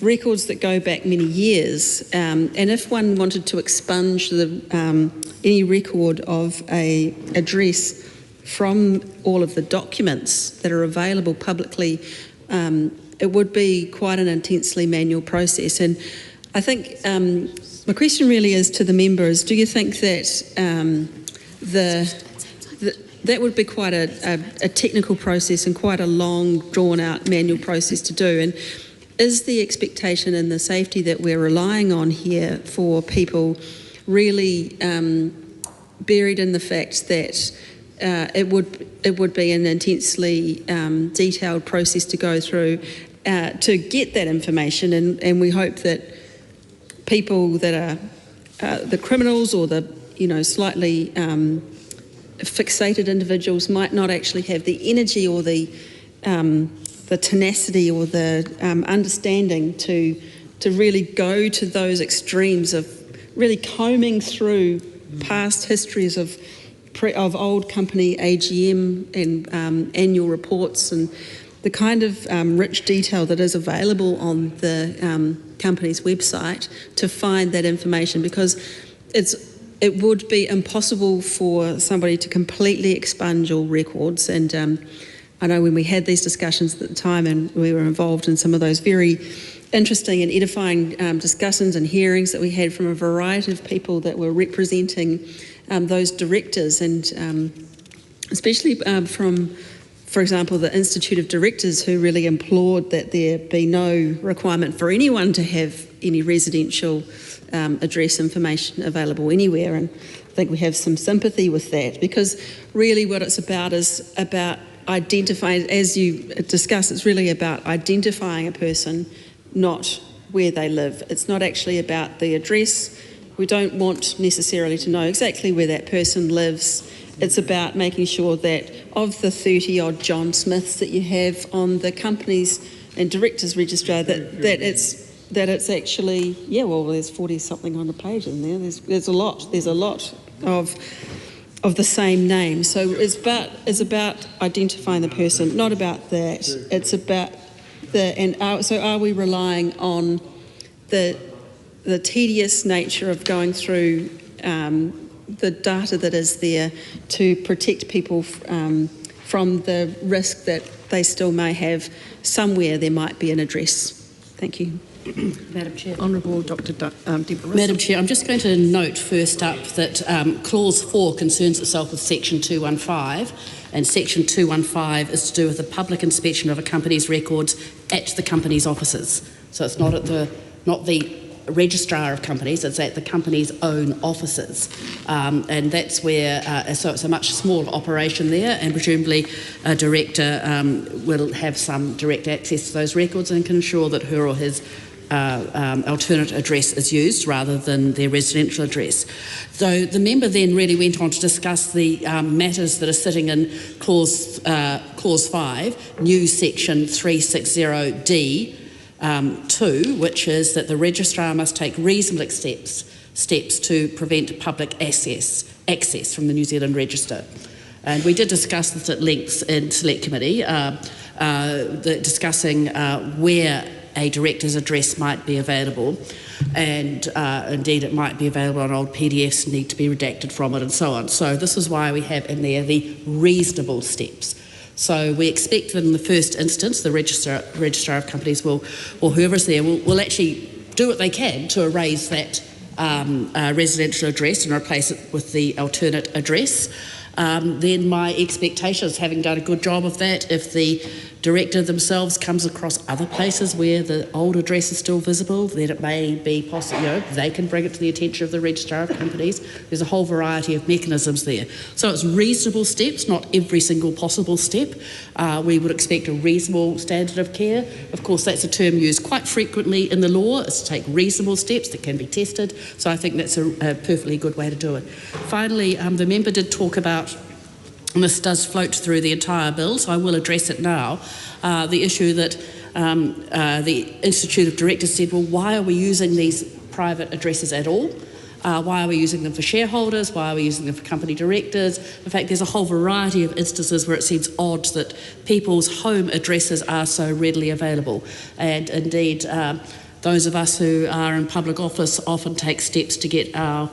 records that go back many years, and if one wanted to expunge any record of an address from all of the documents that are available publicly, it would be quite an intensely manual process. And I think my question really is to the member is, do you think that that would be quite a technical process and quite a long, drawn-out manual process to do? And is the expectation and the safety that we're relying on here for people really buried in the fact that it would be an intensely detailed process to go through to get that information, and we hope that people that are the criminals or the slightly fixated individuals might not actually have the energy or the tenacity or the understanding to really go to those extremes of really combing through past histories of old company AGM and annual reports and the kind of rich detail that is available on the company's website to find that information, because it would be impossible for somebody to completely expunge all records. And I know when we had these discussions at the time and we were involved in some of those very interesting and edifying discussions and hearings that we had from a variety of people that were representing those directors, and especially from, for example, the Institute of Directors, who really implored that there be no requirement for anyone to have any residential address information available anywhere. And I think we have some sympathy with that, because really what it's about is about identifying, as you discussed, it's really about identifying a person, not where they live. It's not actually about the address. We don't want necessarily to know exactly where that person lives. It's about making sure that of the 30-odd John Smiths that you have on the companies and directors register, that it's actually, yeah, well, there's 40-something on the page in there. There's a lot of the same name. So it's about identifying the person, not about that. It's about so are we relying on the tedious nature of going through the data that is there to protect people from the risk that they still may have somewhere there might be an address. Thank you. Madam Chair. Honourable Dr. Deborah Russell. Madam Chair, I'm just going to note first up that Clause 4 concerns itself with Section 215, and Section 215 is to do with the public inspection of a company's records at the company's offices. So it's not the registrar of companies, it's at the company's own offices. And that's where, so it's a much smaller operation there, and presumably a director will have some direct access to those records and can ensure that her or his alternate address is used rather than their residential address. So the member then really went on to discuss the matters that are sitting in Clause 5, new Section 360D, 2, which is that the registrar must take reasonable steps to prevent public access from the New Zealand Register. And we did discuss this at length in Select Committee, discussing where a director's address might be available, and indeed it might be available on old PDFs, need to be redacted from it and so on. So this is why we have in there the reasonable steps. So we expect that in the first instance the registrar of companies will, or whoever's there, will actually do what they can to erase that residential address and replace it with the alternate address. Then my expectation is, having done a good job of that, if the director themselves comes across other places where the old address is still visible, then it may be possible, they can bring it to the attention of the registrar of companies. There's a whole variety of mechanisms there. So it's reasonable steps, not every single possible step. We would expect a reasonable standard of care. Of course, that's a term used quite frequently in the law, is to take reasonable steps that can be tested. So I think that's a perfectly good way to do it. Finally, the member did talk about, and this does float through the entire bill, so I will address it now, the issue that the Institute of Directors said, well, why are we using these private addresses at all? Why are we using them for shareholders? Why are we using them for company directors? In fact, there's a whole variety of instances where it seems odd that people's home addresses are so readily available. And indeed, those of us who are in public office often take steps to get our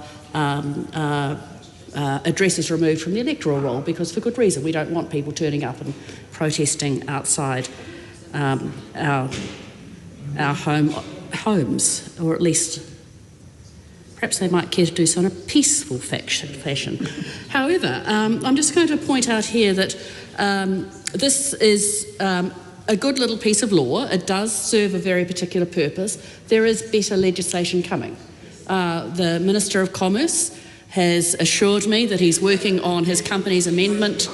addresses removed from the electoral roll, because for good reason. We don't want people turning up and protesting outside our homes, or at least perhaps they might care to do so in a peaceful fashion. However, I'm just going to point out here that this is a good little piece of law. It does serve a very particular purpose. There is better legislation coming. The Minister of Commerce has assured me that he's working on his company's amendment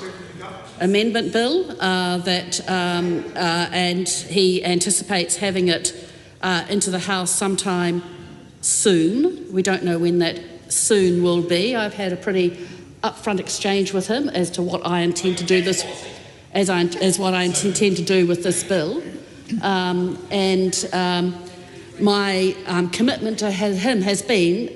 bill, and he anticipates having it into the House sometime soon. We don't know when that soon will be. I've had a pretty upfront exchange with him as to what I intend to do what I intend to do with this bill, my commitment to him has been,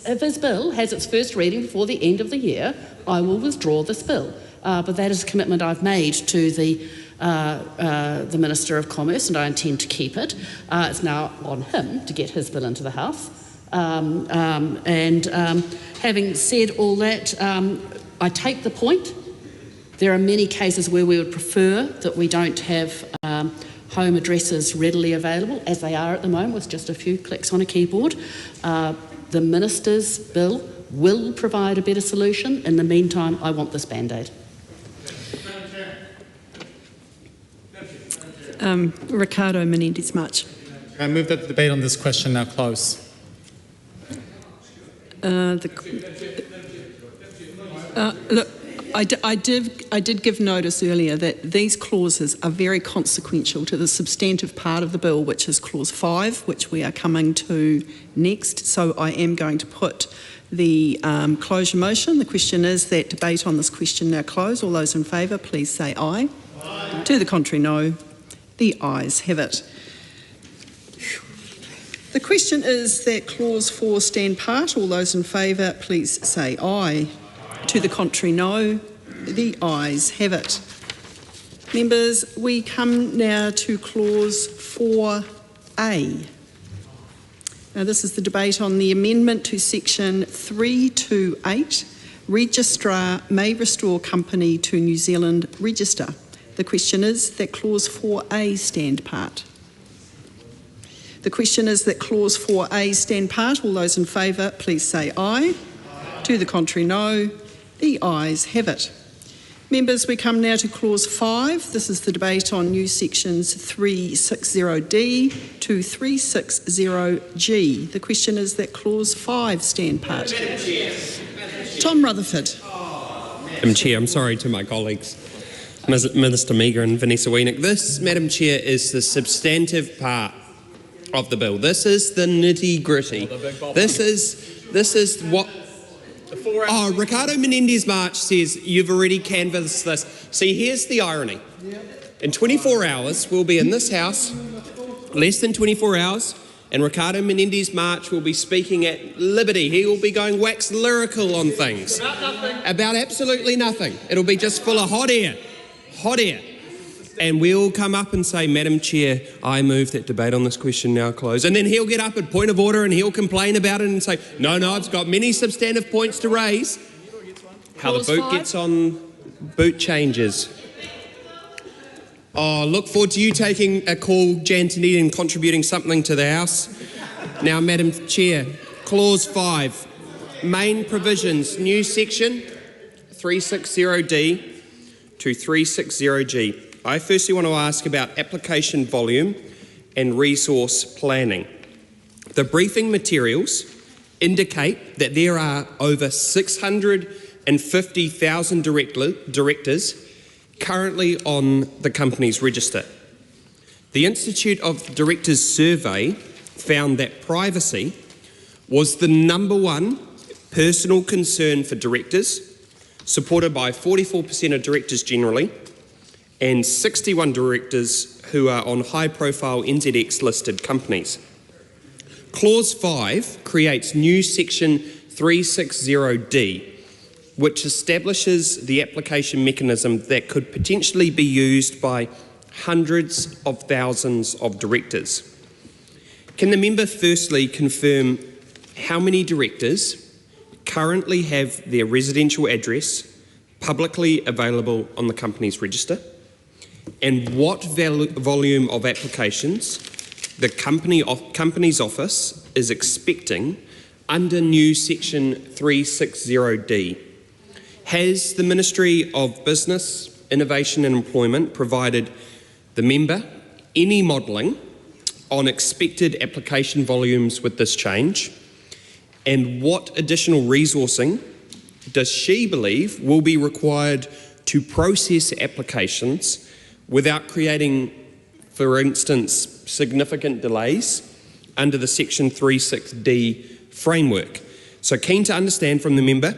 if his bill has its first reading before the end of the year, I will withdraw this bill. But that is a commitment I've made to the Minister of Commerce, and I intend to keep it. It's now on him to get his bill into the House. Having said all that, I take the point. There are many cases where we would prefer that we don't have home addresses readily available, as they are at the moment, with just a few clicks on a keyboard. The Minister's bill will provide a better solution. In the meantime, I want this Band-Aid. Ricardo Menendez-March. I move that the debate on this question now close. Look, I did give notice earlier that these clauses are very consequential to the substantive part of the bill, which is Clause 5, which we are coming to next. So I am going to put the closure motion. The question is that debate on this question now close. All those in favour, please say aye. Aye. To the contrary, no. The ayes have it. The question is that Clause 4 stand part. All those in favour, please say aye. To the contrary, no. The ayes have it. Members, we come now to Clause 4A. Now, this is the debate on the amendment to Section 328 Registrar may restore company to New Zealand register. The question is that clause 4A stand part. The question is that clause 4A stand part. All those in favour, please say aye. To the contrary, no. The ayes have it. Members, we come now to clause 5. This is the debate on new sections 360D to 360G. The question is that clause 5 stand part. Tom Rutherford. Madam Chair, I'm sorry to my colleagues, Minister Meagher and Vanessa Wienick. This, Madam Chair, is the substantive part of the bill. This is the nitty-gritty. This is what... Oh, Ricardo Menendez-March says you've already canvassed this. See, here's the irony. In 24 hours, we'll be in this House, less than 24 hours, and Ricardo Menendez-March will be speaking at liberty. He will be going wax lyrical on things. About absolutely nothing. It'll be just full of hot air. Hot air. And we'll come up and say, Madam Chair, I move that debate on this question now close. And then he'll get up at point of order and he'll complain about it and say, no, I've got many substantive points to raise. How the boot gets on, boot changes. Oh, look forward to you taking a call, Jan Tanidi, and contributing something to the House. Now, Madam Chair, clause 5, main provisions, new section 360D to 360G. I firstly want to ask about application volume and resource planning. The briefing materials indicate that there are over 650,000 directors currently on the company's register. The Institute of Directors survey found that privacy was the #1 personal concern for directors, supported by 44% of directors generally, and 61 directors who are on high-profile NZX-listed companies. Clause 5 creates new section 360D, which establishes the application mechanism that could potentially be used by hundreds of thousands of directors. Can the member firstly confirm how many directors currently have their residential address publicly available on the company's register, and what volume of applications the company's office is expecting under new section 360D? Has the Ministry of Business, Innovation and Employment provided the member any modelling on expected application volumes with this change? And what additional resourcing does she believe will be required to process applications without creating, for instance, significant delays under the section 36D framework? So keen to understand from the member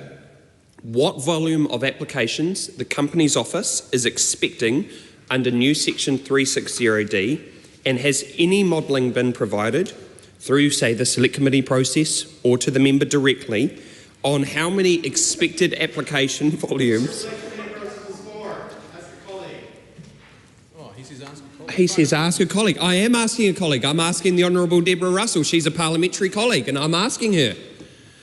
what volume of applications the company's office is expecting under new section 360D, and has any modelling been provided through, say, the select committee process or to the member directly on how many expected application volumes? He says ask a colleague. I am asking a colleague. I'm asking the Honourable Deborah Russell. She's a parliamentary colleague and I'm asking her.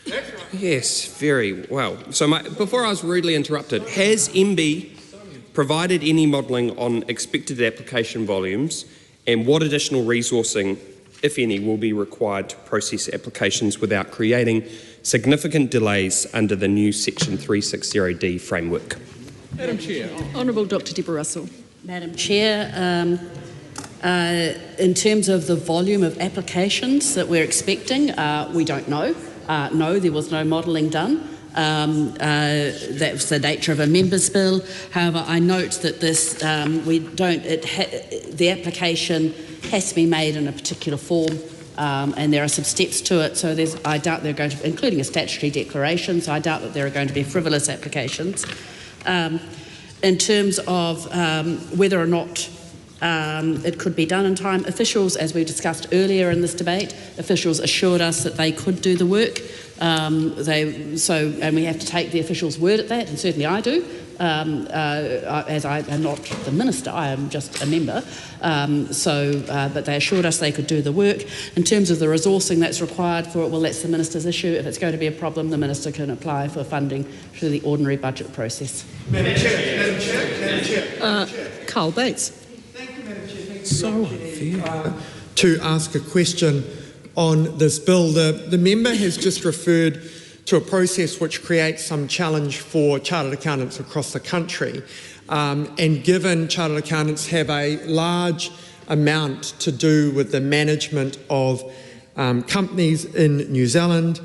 That's right. Yes, very well. So before I was rudely interrupted, has MB provided any modelling on expected application volumes, and what additional resourcing, if any, will be required to process applications without creating significant delays under the new section 360D framework? Madam Chair. Honourable Dr Deborah Russell. Madam Chair, in terms of the volume of applications that we're expecting, we don't know. No, there was no modelling done. That's the nature of a member's bill. However, I note that this the application has to be made in a particular form, and there are some steps to it. So I doubt they're going to, including a statutory declaration. So I doubt that there are going to be frivolous applications. In terms of whether or not It could be done in time. Officials, as we discussed earlier in this debate, officials assured us that they could do the work. And we have to take the officials' word at that, and certainly I do. As I am not the minister, I am just a member. But they assured us they could do the work. In terms of the resourcing that's required for it, well, that's the minister's issue. If it's going to be a problem, the minister can apply for funding through the ordinary budget process. Madam Chair. Carl Bates. Thank you, Madam Chair. So unfair. To ask a question on this bill. The member has just referred to a process which creates some challenge for chartered accountants across the country. And given chartered accountants have a large amount to do with the management of companies in New Zealand,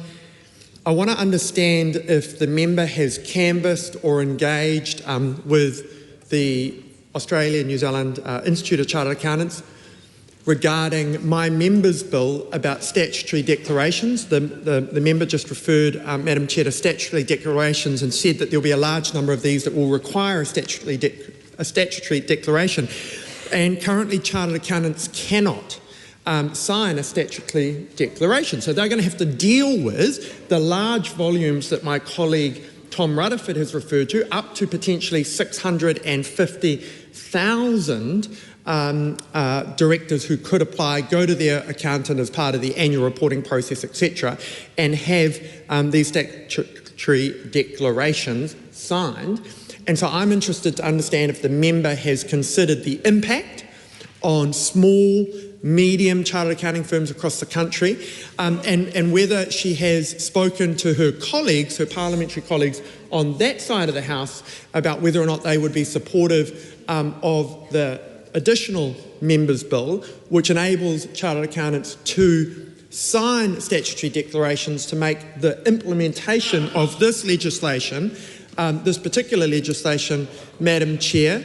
I want to understand if the member has canvassed or engaged with the Australia-New Zealand Institute of Chartered Accountants regarding my member's bill about statutory declarations. The member just referred, Madam Chair, to statutory declarations and said that there will be a large number of these that will require a statutory declaration. And currently chartered accountants cannot sign a statutory declaration. So they're going to have to deal with the large volumes that my colleague Tom Rutherford has referred to, up to potentially 650,000 directors who could apply, go to their accountant as part of the annual reporting process, etc., and have these statutory declarations signed. And so I'm interested to understand if the member has considered the impact on small, medium chartered accounting firms across the country, and whether she has spoken to her colleagues, her parliamentary colleagues on that side of the House, about whether or not they would be supportive of the additional members' bill, which enables chartered accountants to sign statutory declarations to make the implementation of this legislation, this particular legislation, Madam Chair.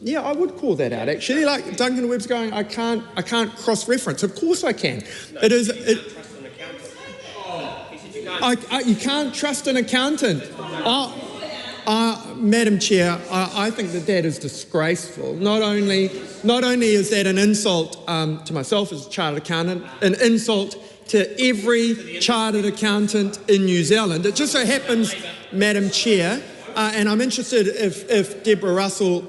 Yeah, I would call that out, actually. Like Duncan Webb's going, I can't cross-reference. Of course I can. It is. You can't trust an accountant. Madam Chair, I think that is disgraceful. Not only is that an insult to myself as a chartered accountant, an insult to every chartered accountant in New Zealand. It just so happens, Madam Chair, and I'm interested if Deborah Russell,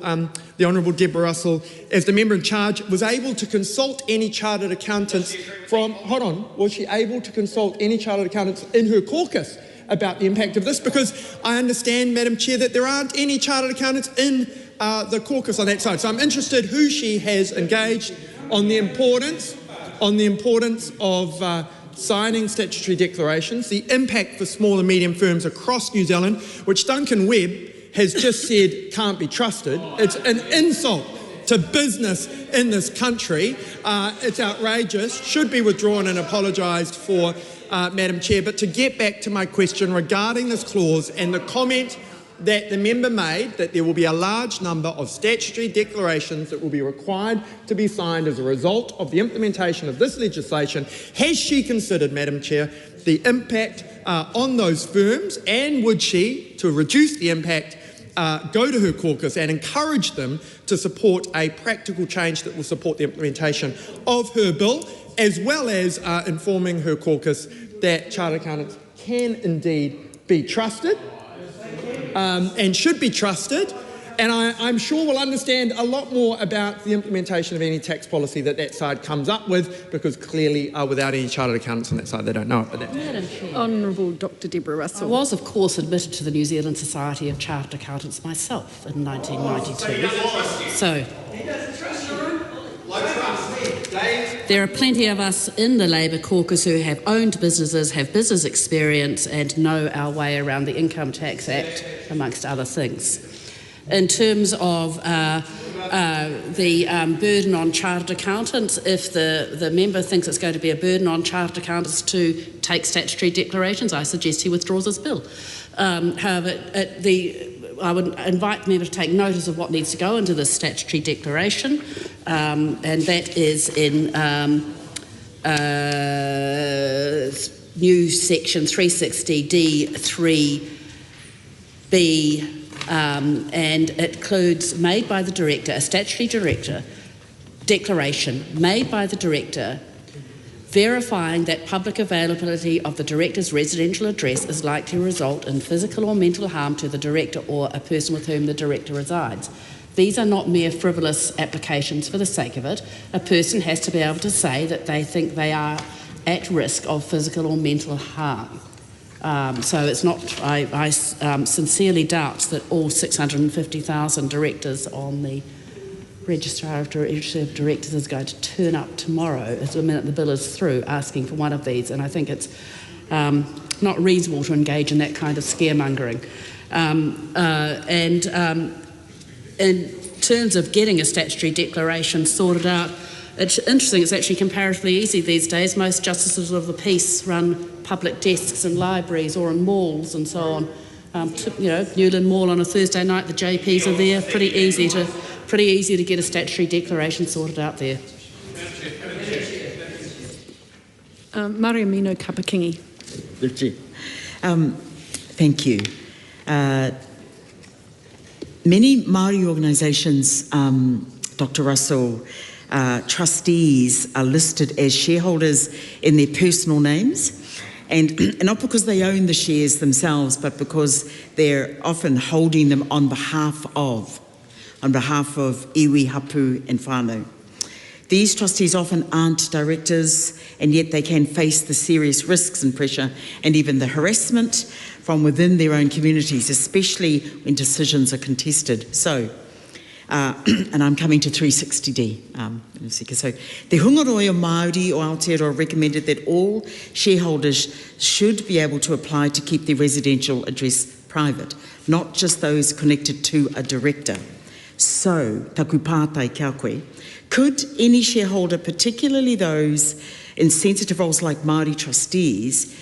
the Honourable Deborah Russell, as the member in charge, was able to consult any chartered accountants was she able to consult any chartered accountants in her caucus about the impact of this? Because I understand, Madam Chair, that there aren't any chartered accountants in the caucus on that side. So I'm interested who she has engaged on the importance of signing statutory declarations, the impact for small and medium firms across New Zealand, which Duncan Webb has just said can't be trusted. It's an insult to business in this country. It's outrageous, should be withdrawn and apologised for, Madam Chair. But to get back to my question regarding this clause and the comment that the member made, that there will be a large number of statutory declarations that will be required to be signed as a result of the implementation of this legislation, has she considered, Madam Chair, the impact on those firms, and would she, to reduce the impact, go to her caucus and encourage them to support a practical change that will support the implementation of her bill, as well as informing her caucus that chartered accountants can indeed be trusted and should be trusted. And I'm sure we'll understand a lot more about the implementation of any tax policy that side comes up with, because clearly without any chartered accountants on that side, they don't know it. But Honourable Dr Deborah Russell. I was, of course, admitted to the New Zealand Society of Chartered Accountants myself in 1992. So there are plenty of us in the Labour caucus who have owned businesses, have business experience, and know our way around the Income Tax Act, amongst other things. In terms of the burden on chartered accountants, if the member thinks it's going to be a burden on chartered accountants to take statutory declarations, I suggest he withdraws his bill. However, I would invite the member to take notice of what needs to go into this statutory declaration, and that is in new section 360D3B and it includes made by the director, a statutory director, declaration made by the director verifying that public availability of the director's residential address is likely to result in physical or mental harm to the director or a person with whom the director resides. These are not mere frivolous applications for the sake of it. A person has to be able to say that they think they are at risk of physical or mental harm. So it's not, I sincerely doubt that all 650,000 directors on the Registrar of Directors is going to turn up tomorrow the minute the bill is through asking for one of these, and I think it's not reasonable to engage in that kind of scaremongering. In terms of getting a statutory declaration sorted out, it's interesting, it's actually comparatively easy these days. Most justices of the peace run public desks in libraries or in malls and so on. Newland Mall on a Thursday night, the JPs are there, pretty easy to get a statutory declaration sorted out there. Mariamino Kapakingi. Thank you. Many Māori organisations, Dr. Russell, trustees are listed as shareholders in their personal names, and not because they own the shares themselves, but because they're often holding them on behalf of iwi, hapu and whānau. These trustees often aren't directors, and yet they can face the serious risks and pressure and even the harassment from within their own communities, especially when decisions are contested. So, and I'm coming to 360D in a second. So, the Hungaroi o Māori o Aotearoa recommended that all shareholders should be able to apply to keep their residential address private, not just those connected to a director. So, taku pātai kia koe, could any shareholder, particularly those in sensitive roles like Māori trustees,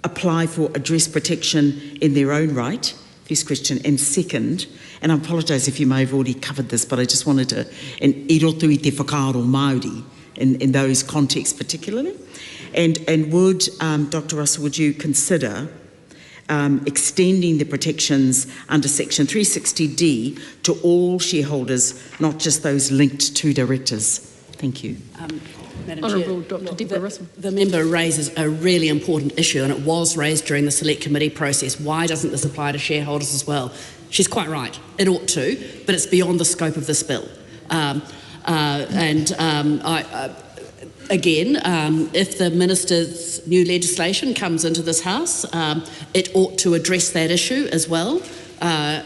apply for address protection in their own right? First question. And second, and I apologise if you may have already covered this, but I just wanted to, and I roto I te whakaaro Māori in those contexts particularly. And would, Dr. Russell, would you consider extending the protections under Section 360D to all shareholders, not just those linked to directors? Thank you. Madam Honourable Chair, Dr. Deborah Russell. The member raises a really important issue, and it was raised during the select committee process. Why doesn't this apply to shareholders as well? She's quite right. It ought to, but it's beyond the scope of this bill. If the Minister's new legislation comes into this House, it ought to address that issue as well,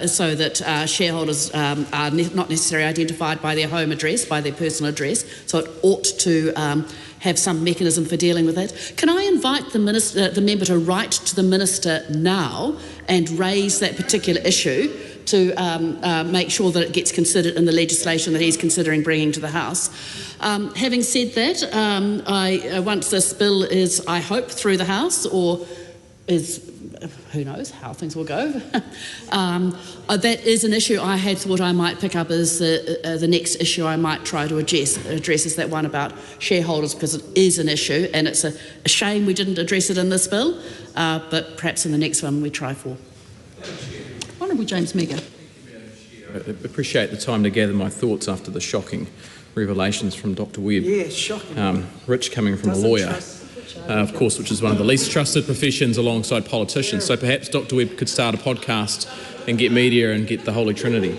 so that shareholders are not necessarily identified by their home address, by their personal address. So it ought to have some mechanism for dealing with that. Can I invite the member to write to the Minister now and raise that particular issue to make sure that it gets considered in the legislation that he's considering bringing to the House? Having said that, once this bill is, I hope, through the House, or is, who knows how things will go, that is an issue I had thought I might pick up as the next issue I might try to address is that one about shareholders, because it is an issue, and it's a shame we didn't address it in this bill, but perhaps in the next one we try for. Honourable James Meagher. I appreciate the time to gather my thoughts after the shocking revelations from Dr. Webb. Yeah, shocking. Rich coming from a lawyer, of course, which is one of the least trusted professions alongside politicians. Yeah. So perhaps Dr. Webb could start a podcast and get media and get the Holy Trinity.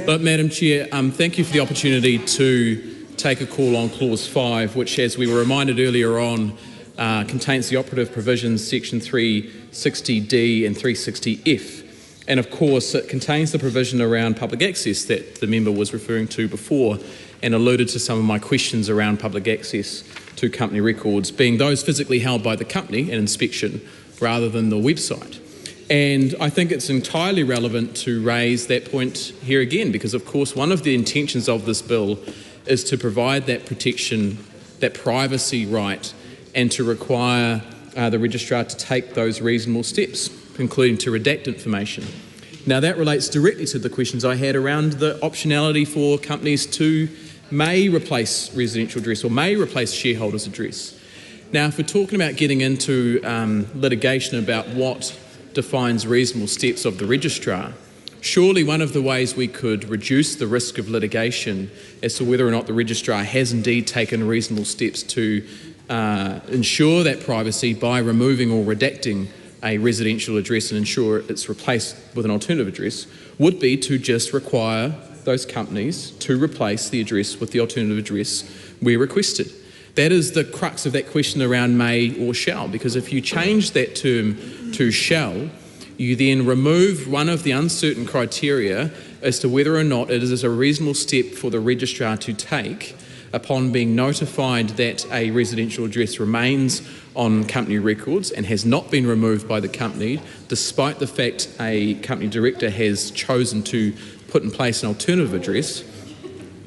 But Madam Chair, thank you for the opportunity to take a call on Clause 5, which, as we were reminded earlier on, contains the operative provisions, Section 360D and 360F. And of course, it contains the provision around public access that the member was referring to before, and alluded to some of my questions around public access to company records, being those physically held by the company and inspection rather than the website. And I think it's entirely relevant to raise that point here again, because of course one of the intentions of this bill is to provide that protection, that privacy right, and to require the registrar to take those reasonable steps, including to redact information. Now that relates directly to the questions I had around the optionality for companies to may replace residential address or may replace shareholders' address. Now, if we're talking about getting into litigation about what defines reasonable steps of the registrar, surely one of the ways we could reduce the risk of litigation as to whether or not the registrar has indeed taken reasonable steps to ensure that privacy by removing or redacting a residential address and ensure it's replaced with an alternative address would be to just require those companies to replace the address with the alternative address where requested. That is the crux of that question around may or shall, because if you change that term to shall, you then remove one of the uncertain criteria as to whether or not it is a reasonable step for the registrar to take upon being notified that a residential address remains on company records and has not been removed by the company, despite the fact a company director has chosen to put in place an alternative address.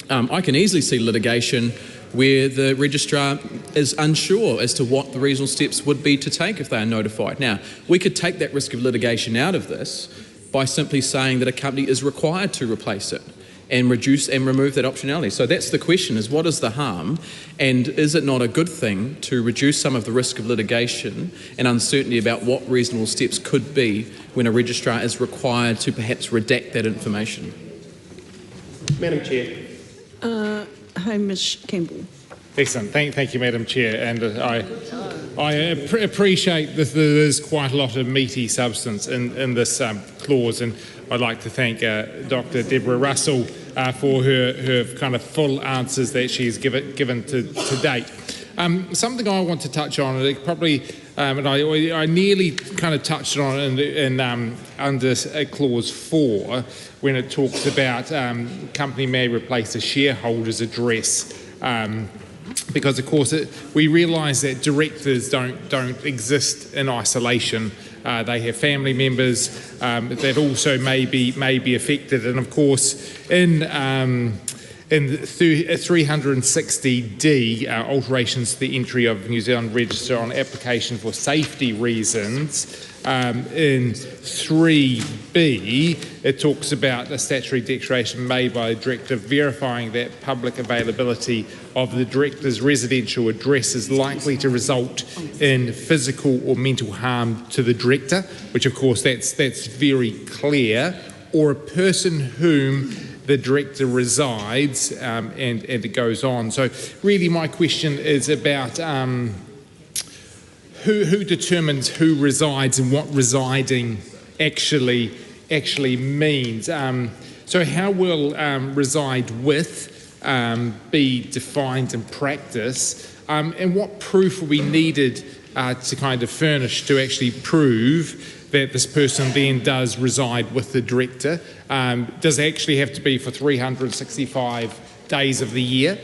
I can easily see litigation where the registrar is unsure as to what the reasonable steps would be to take if they are notified. Now, we could take that risk of litigation out of this by simply saying that a company is required to replace it and reduce and remove that optionality. So that's the question, is what is the harm, and is it not a good thing to reduce some of the risk of litigation and uncertainty about what reasonable steps could be when a registrar is required to perhaps redact that information? Madam Chair. Hamish Campbell. Excellent. Thank you, Madam Chair. And I appreciate that there is quite a lot of meaty substance in this clause, and I'd like to thank Dr. Deborah Russell for her kind of full answers that she's given to date. Something I want to touch on, and probably, and I nearly kind of touched on it in under clause 4, when it talks about company may replace a shareholder's address. Because of course we realise that directors don't exist in isolation. They have family members that also may be affected, and of course in 360D, alterations to the entry of New Zealand Register on application for safety reasons, in 3B, it talks about a statutory declaration made by a director verifying that public availability of the director's residential address is likely to result in physical or mental harm to the director, which of course that's very clear, or a person whom the director resides, and it goes on. So really my question is about who determines who resides and what residing actually means. So how will reside with be defined in practice, and what proof will be needed to kind of furnish to actually prove that this person then does reside with the director? Does it actually have to be for 365 days of the year?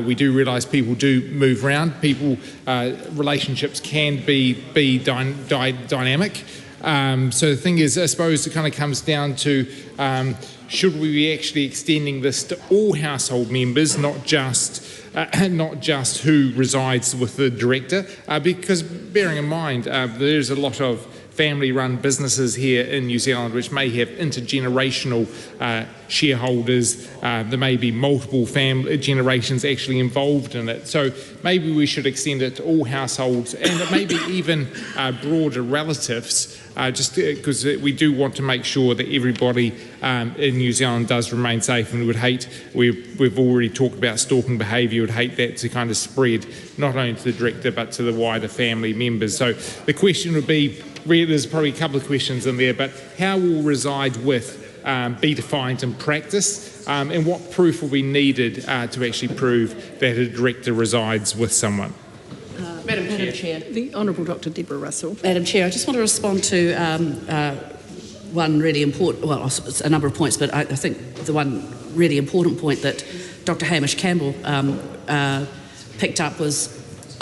We do realise people do move around. Relationships can be dynamic. So the thing is, I suppose it kind of comes down to, should we be actually extending this to all household members, not just who resides with the director? Because bearing in mind, there's a lot of family-run businesses here in New Zealand which may have intergenerational shareholders. There may be multiple family generations actually involved in it. So maybe we should extend it to all households, and maybe even broader relatives, just because we do want to make sure that everybody in New Zealand does remain safe. And we've already talked about stalking behaviour. Would hate that to kind of spread not only to the director but to the wider family members. So the question would be, there's probably a couple of questions in there, but how will reside with be defined in practice, and what proof will be needed to actually prove that a director resides with someone? Madam Chair. The Honourable Dr. Deborah Russell. Madam Chair, I just want to respond to one really important, well, it's a number of points, but I think the one really important point that Dr. Hamish Campbell picked up was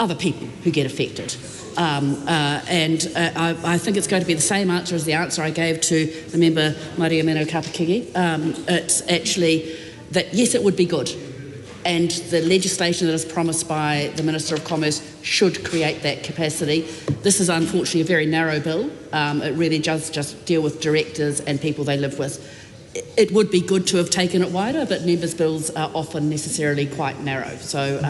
other people who get affected. I think it's going to be the same answer as the answer I gave to the member Maria Meno Kapakigi. It's actually that, yes, it would be good, and the legislation that is promised by the Minister of Commerce should create that capacity. This is unfortunately a very narrow bill. It really does just deal with directors and people they live with. It would be good to have taken it wider, but members' bills are often necessarily quite narrow. So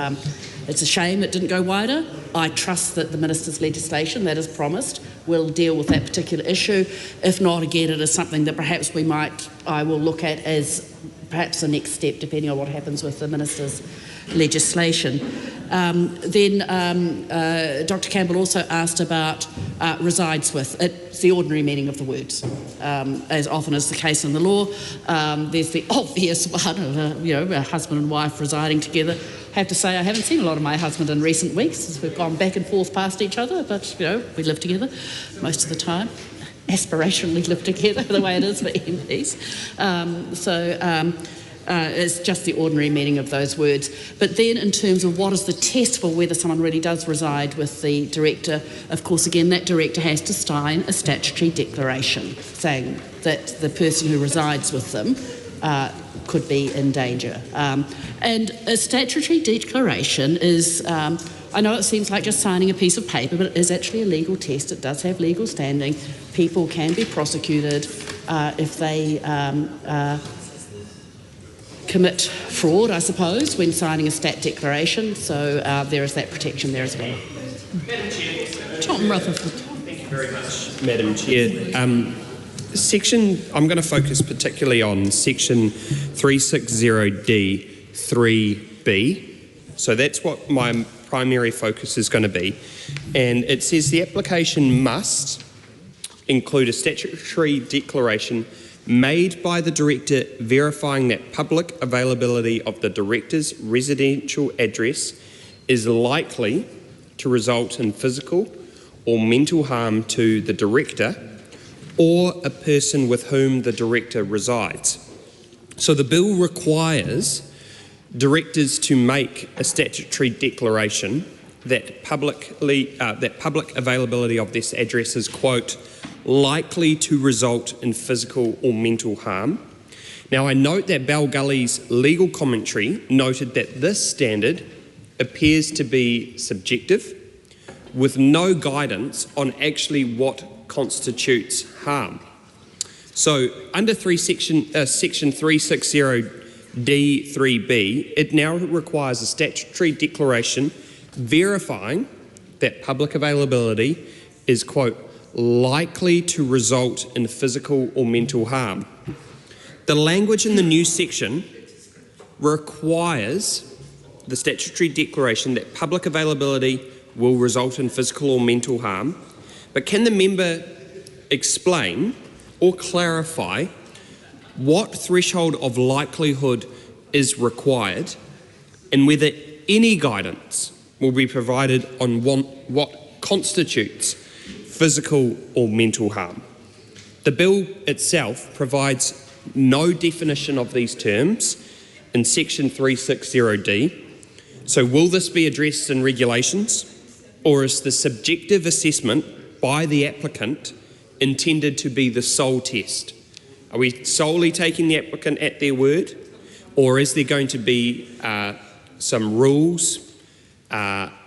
it's a shame it didn't go wider. I trust that the Minister's legislation that is promised will deal with that particular issue. If not, again, it is something that perhaps I will look at as perhaps the next step, depending on what happens with the Minister's legislation. Dr. Campbell also asked about resides with. It's the ordinary meaning of the words, as often is the case in the law. There's the obvious one of a husband and wife residing together. I have to say I haven't seen a lot of my husband in recent weeks as we've gone back and forth past each other, but we live together most of the time. Aspirationally live together, the way it is for MPs. It's just the ordinary meaning of those words. But then in terms of what is the test for whether someone really does reside with the director, of course, again, that director has to sign a statutory declaration saying that the person who resides with them could be in danger. And a statutory declaration is, I know it seems like just signing a piece of paper, but it is actually a legal test. It does have legal standing. People can be prosecuted if they commit fraud, I suppose, when signing a stat declaration. So there is that protection there as well. Madam Chair. Tom Rutherford. Thank you very much, Madam Chair. I'm going to focus particularly on section 360D3B. So that's what my primary focus is going to be. And it says the application must include a statutory declaration made by the director verifying that public availability of the director's residential address is likely to result in physical or mental harm to the director or a person with whom the director resides. So the bill requires directors to make a statutory declaration that public availability of this address is, quote, likely to result in physical or mental harm. Now, I note that Bell Gully's legal commentary noted that this standard appears to be subjective, with no guidance on actually what constitutes harm. So, under section 360D3B, it now requires a statutory declaration verifying that public availability is, quote, likely to result in physical or mental harm. The language in the new section requires the statutory declaration that public availability will result in physical or mental harm, but can the member explain or clarify what threshold of likelihood is required and whether any guidance will be provided on what constitutes physical or mental harm? The bill itself provides no definition of these terms in section 360D. So will this be addressed in regulations, or is the subjective assessment by the applicant intended to be the sole test? Are we solely taking the applicant at their word, or is there going to be some rules,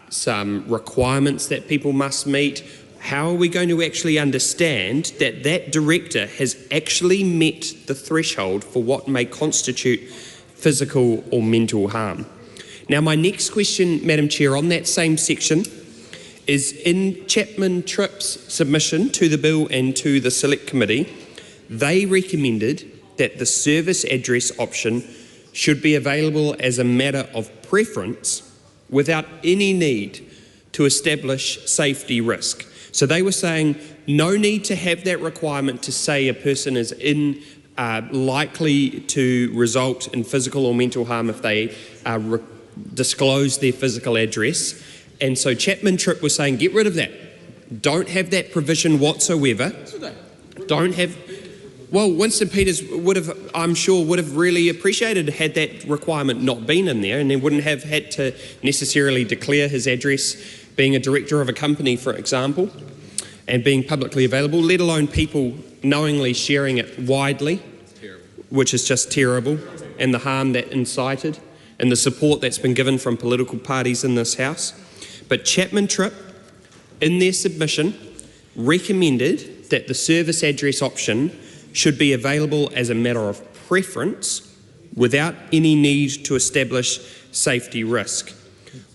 some requirements that people must meet? How are we going to actually understand that that director has actually met the threshold for what may constitute physical or mental harm? Now, my next question, Madam Chair, on that same section is in Chapman Tripp's submission to the bill and to the Select Committee, they recommended that the service address option should be available as a matter of preference without any need to establish safety risk. So they were saying no need to have that requirement to say a person is likely to result in physical or mental harm if they disclose their physical address. And so Chapman Tripp was saying get rid of that. Don't have that provision whatsoever. Don't have... Well, Winston Peters I'm sure would have really appreciated had that requirement not been in there, and he wouldn't have had to necessarily declare his address being a director of a company, for example, and being publicly available, let alone people knowingly sharing it widely, which is just terrible, and the harm that incited, and the support that's been given from political parties in this House. But Chapman Tripp, in their submission, recommended that the service address option should be available as a matter of preference without any need to establish safety risk.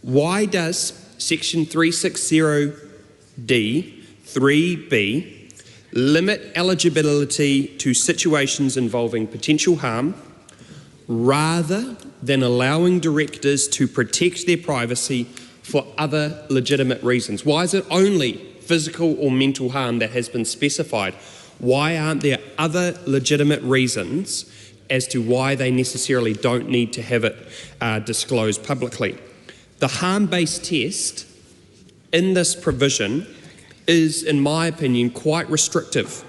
Why does section 360D 3B, limit eligibility to situations involving potential harm, rather than allowing directors to protect their privacy for other legitimate reasons. Why is it only physical or mental harm that has been specified? Why aren't there other legitimate reasons as to why they necessarily don't need to have it disclosed publicly? The harm-based test in this provision is, in my opinion, quite restrictive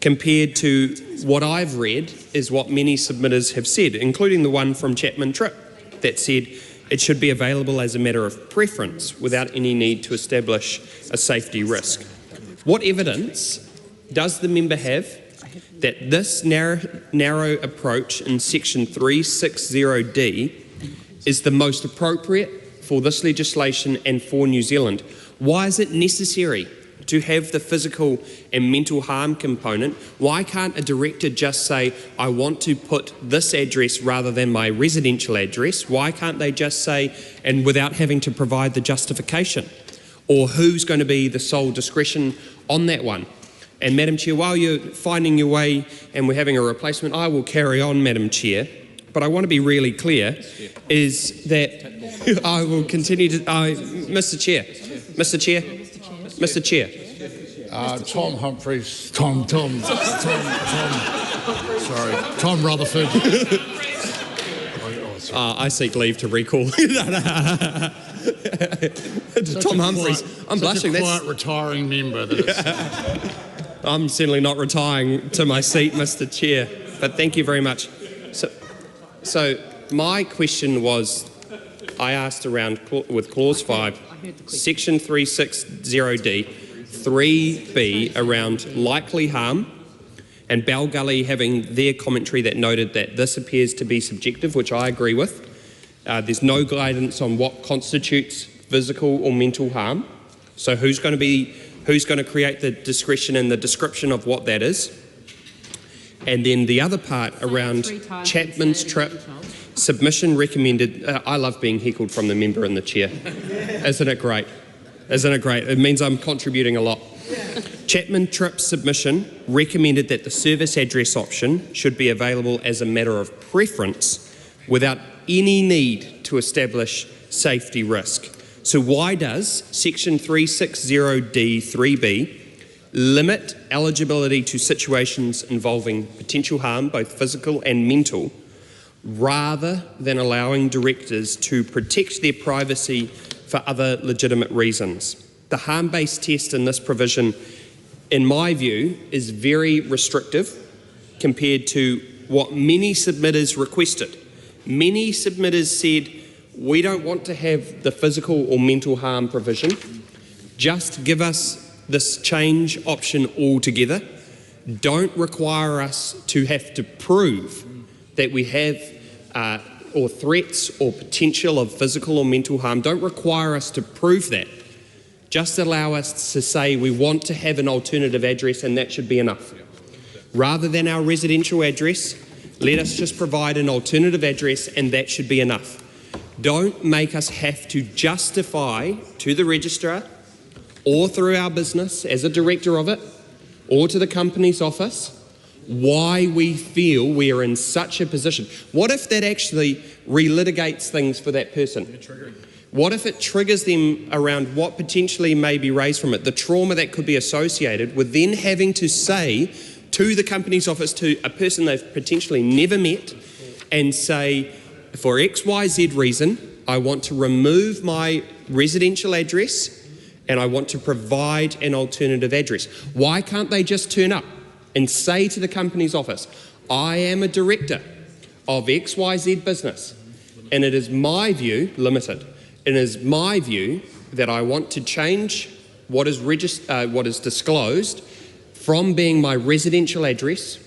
compared to what I've read is what many submitters have said, including the one from Chapman Tripp that said it should be available as a matter of preference without any need to establish a safety risk. What evidence does the member have that this narrow approach in section 360D is the most appropriate for this legislation and for New Zealand? Why is it necessary to have the physical and mental harm component? Why can't a director just say, I want to put this address rather than my residential address? Why can't they just say, and without having to provide the justification? Or who's going to be the sole discretion on that one? And Madam Chair, while you're finding your way and we're having a replacement, I will carry on, Madam Chair. But I want to be really clear, is that I will continue to... Mr Chair, Tom Humphreys, Tom Rutherford. I seek leave to recall. Tom Humphreys. I'm blushing. Such a quiet, retiring member. I'm certainly not retiring to my seat, Mr Chair, but thank you very much. So my question was, I asked around with Clause 5, Section 360D, 3B around likely harm, and Bell Gully having their commentary that noted that this appears to be subjective, which I agree with. There's no guidance on what constitutes physical or mental harm. So who's going to create the discretion and the description of what that is? And then the other part around Chapman's Tripp, submission recommended. I love being heckled from the member and the chair. Isn't it great? Isn't it great? It means I'm contributing a lot. Chapman Tripp submission recommended that the service address option should be available as a matter of preference without any need to establish safety risk. So why does Section 360D3B limit eligibility to situations involving potential harm, both physical and mental, rather than allowing directors to protect their privacy for other legitimate reasons? The harm-based test in this provision, in my view, is very restrictive compared to what many submitters requested. Many submitters said, we don't want to have the physical or mental harm provision. Just give us this change option altogether. Don't require us to have to prove that we have or threats or potential of physical or mental harm. Don't require us to prove that. Just allow us to say we want to have an alternative address and that should be enough. Rather than our residential address, let us just provide an alternative address and that should be enough. Don't make us have to justify to the registrar or through our business as a director of it or to the company's office why we feel we are in such a position. What if that actually relitigates things for that person? What if it triggers them around what potentially may be raised from it, the trauma that could be associated with then having to say to the company's office, to a person they've potentially never met, and say, for XYZ reason, I want to remove my residential address and I want to provide an alternative address. Why can't they just turn up and say to the company's office, I am a director of XYZ business and it is my view, limited, it is my view that I want to change what is disclosed from being my residential address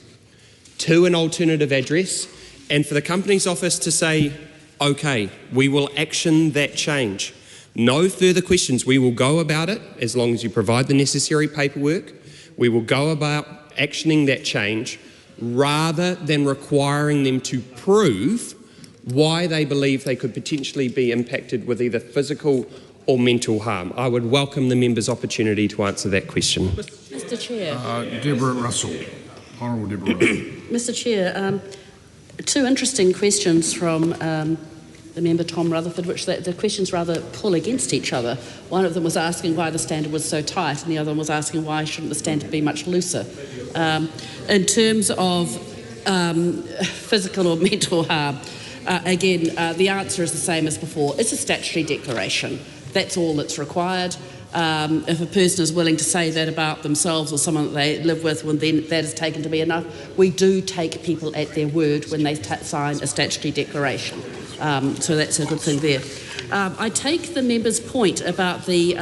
to an alternative address, and for the company's office to say, okay, we will action that change. No further questions. We will go about it as long as you provide the necessary paperwork. We will go about actioning that change rather than requiring them to prove why they believe they could potentially be impacted with either physical or mental harm? I would welcome the member's opportunity to answer that question. Mr Chair. Deborah Russell. Honourable Deborah Russell. Mr Chair, two interesting questions from the member Tom Rutherford, which the questions rather pull against each other. One of them was asking why the standard was so tight, and the other one was asking why shouldn't the standard be much looser. In terms of physical or mental harm, again, the answer is the same as before. It's a statutory declaration. That's all that's required. If a person is willing to say that about themselves or someone that they live with, well, then that is taken to be enough. We do take people at their word when they sign a statutory declaration. So that's a good thing there. I take the member's point about the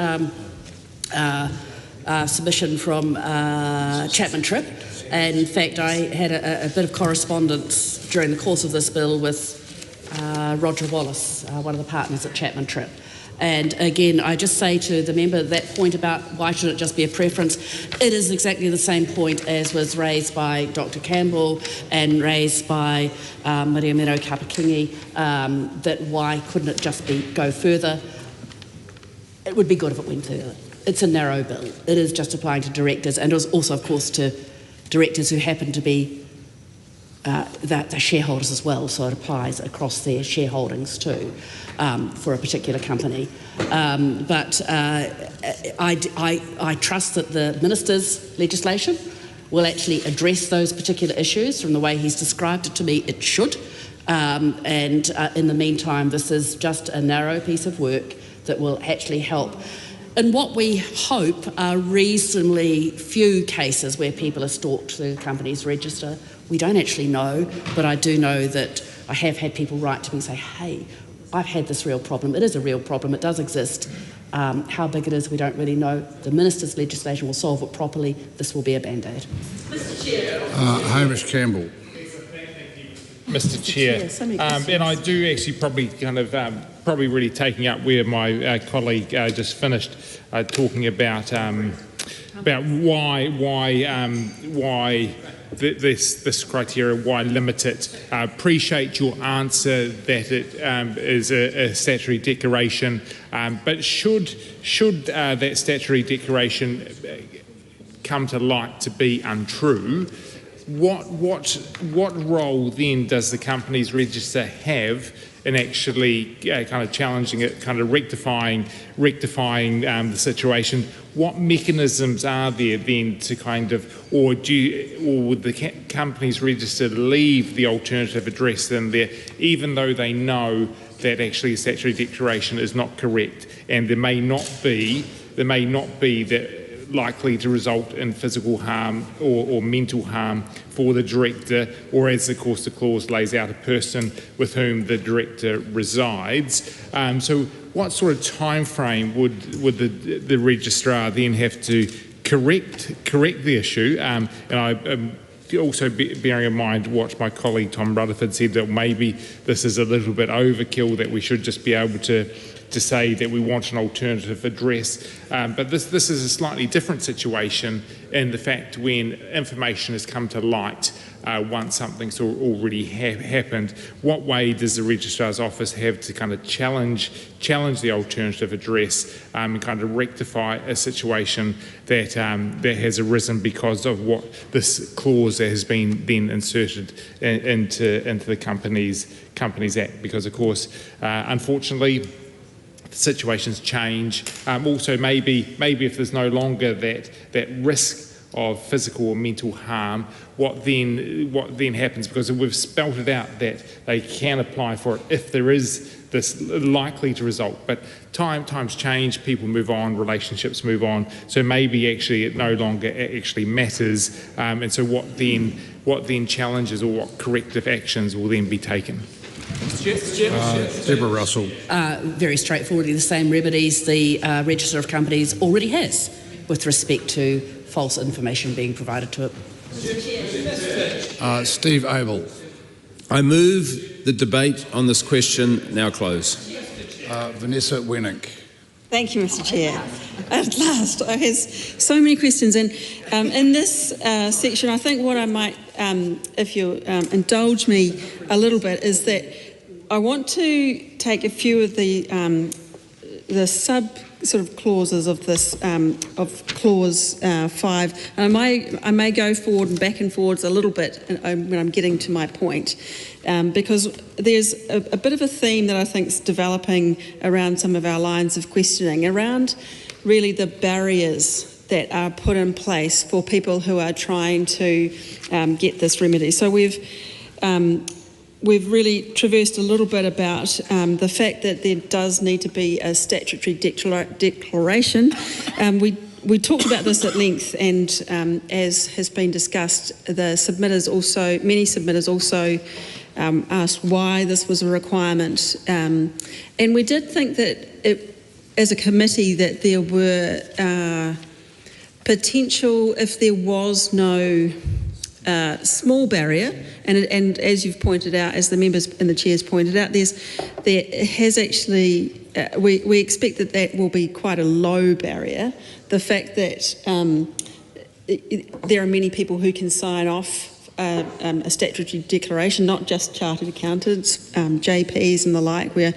submission from Chapman Tripp. And in fact, I had a bit of correspondence during the course of this bill with Roger Wallace, one of the partners at Chapman Tripp. And again, I just say to the member that point about why should it just be a preference, it is exactly the same point as was raised by Dr Campbell and raised by Maria Mero Kapakingi, that why couldn't it just go further? It would be good if it went further. It's a narrow bill. It is just applying to directors and also, of course, to directors who happen to be the shareholders as well, so it applies across their shareholdings too for a particular company. But I trust that the Minister's legislation will actually address those particular issues. From the way he's described it to me, it should. And in the meantime, this is just a narrow piece of work that will actually help. And what we hope are reasonably few cases where people are stalked through the company's register. We don't actually know, but I do know that I have had people write to me and say, hey, I've had this real problem. It is a real problem. It does exist. How big it is, we don't really know. The Minister's legislation will solve it properly. This will be a band-aid. Mr Chair. Hamish Campbell. Mr Chair, and I do actually probably probably really taking up where my colleague just finished talking about why this criteria, why limit it. Appreciate your answer that it is a statutory declaration, but should that statutory declaration come to light to be untrue, what role then does the company's register have in actually kind of challenging it, kind of rectifying the situation? What mechanisms are there then to kind of, or would the company's register leave the alternative address in there, even though they know that actually the statutory declaration is not correct, and there may not be that likely to result in physical harm or mental harm for the director, or as of course the clause lays out, a person with whom the director resides. So what sort of time frame would the registrar then have to correct the issue? And I also bearing in mind what my colleague Tom Rutherford said, that maybe this is a little bit overkill, that we should just be able to say that we want an alternative address. But this is a slightly different situation in the fact when information has come to light once something's already happened. What way does the Registrar's Office have to kind of challenge the alternative address and kind of rectify a situation that has arisen because of what this clause that has been then inserted into the Companies Act? Because of course, unfortunately, situations change. Also, maybe if there's no longer that risk of physical or mental harm, what then happens? Because we've spelt it out that they can apply for it if there is this likely to result. But times change, people move on, relationships move on. So maybe actually it no longer actually matters. And so what then challenges or what corrective actions will then be taken? Deborah Russell. Very straightforwardly, the same remedies the Register of Companies already has with respect to false information being provided to it. Steve Abel. I move the debate on this question now close. Vanessa Wenink. Thank you, Mr Chair. At last, I have so many questions. And in this section, I think what I might, if you indulge me a little bit, is that I want to take a few of the sub sort of clauses of this of clause 5. And I may go forward and back and forwards a little bit when I'm getting to my point, because there's a bit of a theme that I think is developing around some of our lines of questioning around really the barriers that are put in place for people who are trying to get this remedy. So we've really traversed a little bit about the fact that there does need to be a statutory declaration. We talked about this at length, and as has been discussed, many submitters also asked why this was a requirement. And we did think that as a committee that there were potential, if there was no small barrier, and as you've pointed out, as the members and the chairs pointed out, we expect that will be quite a low barrier. The fact that there are many people who can sign off a statutory declaration, not just chartered accountants, JPs and the like, where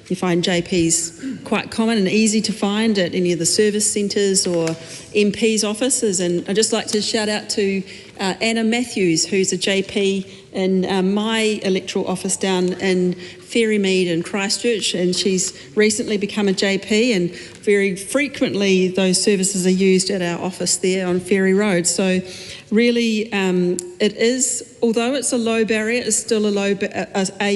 you find JPs quite common and easy to find at any of the service centres or MPs' offices. And I'd just like to shout out to Anna Matthews, who's a JP in my electoral office down in Ferrymead in Christchurch, and she's recently become a JP, and very frequently those services are used at our office there on Ferry Road. So really it is, although it's a low barrier, it's still a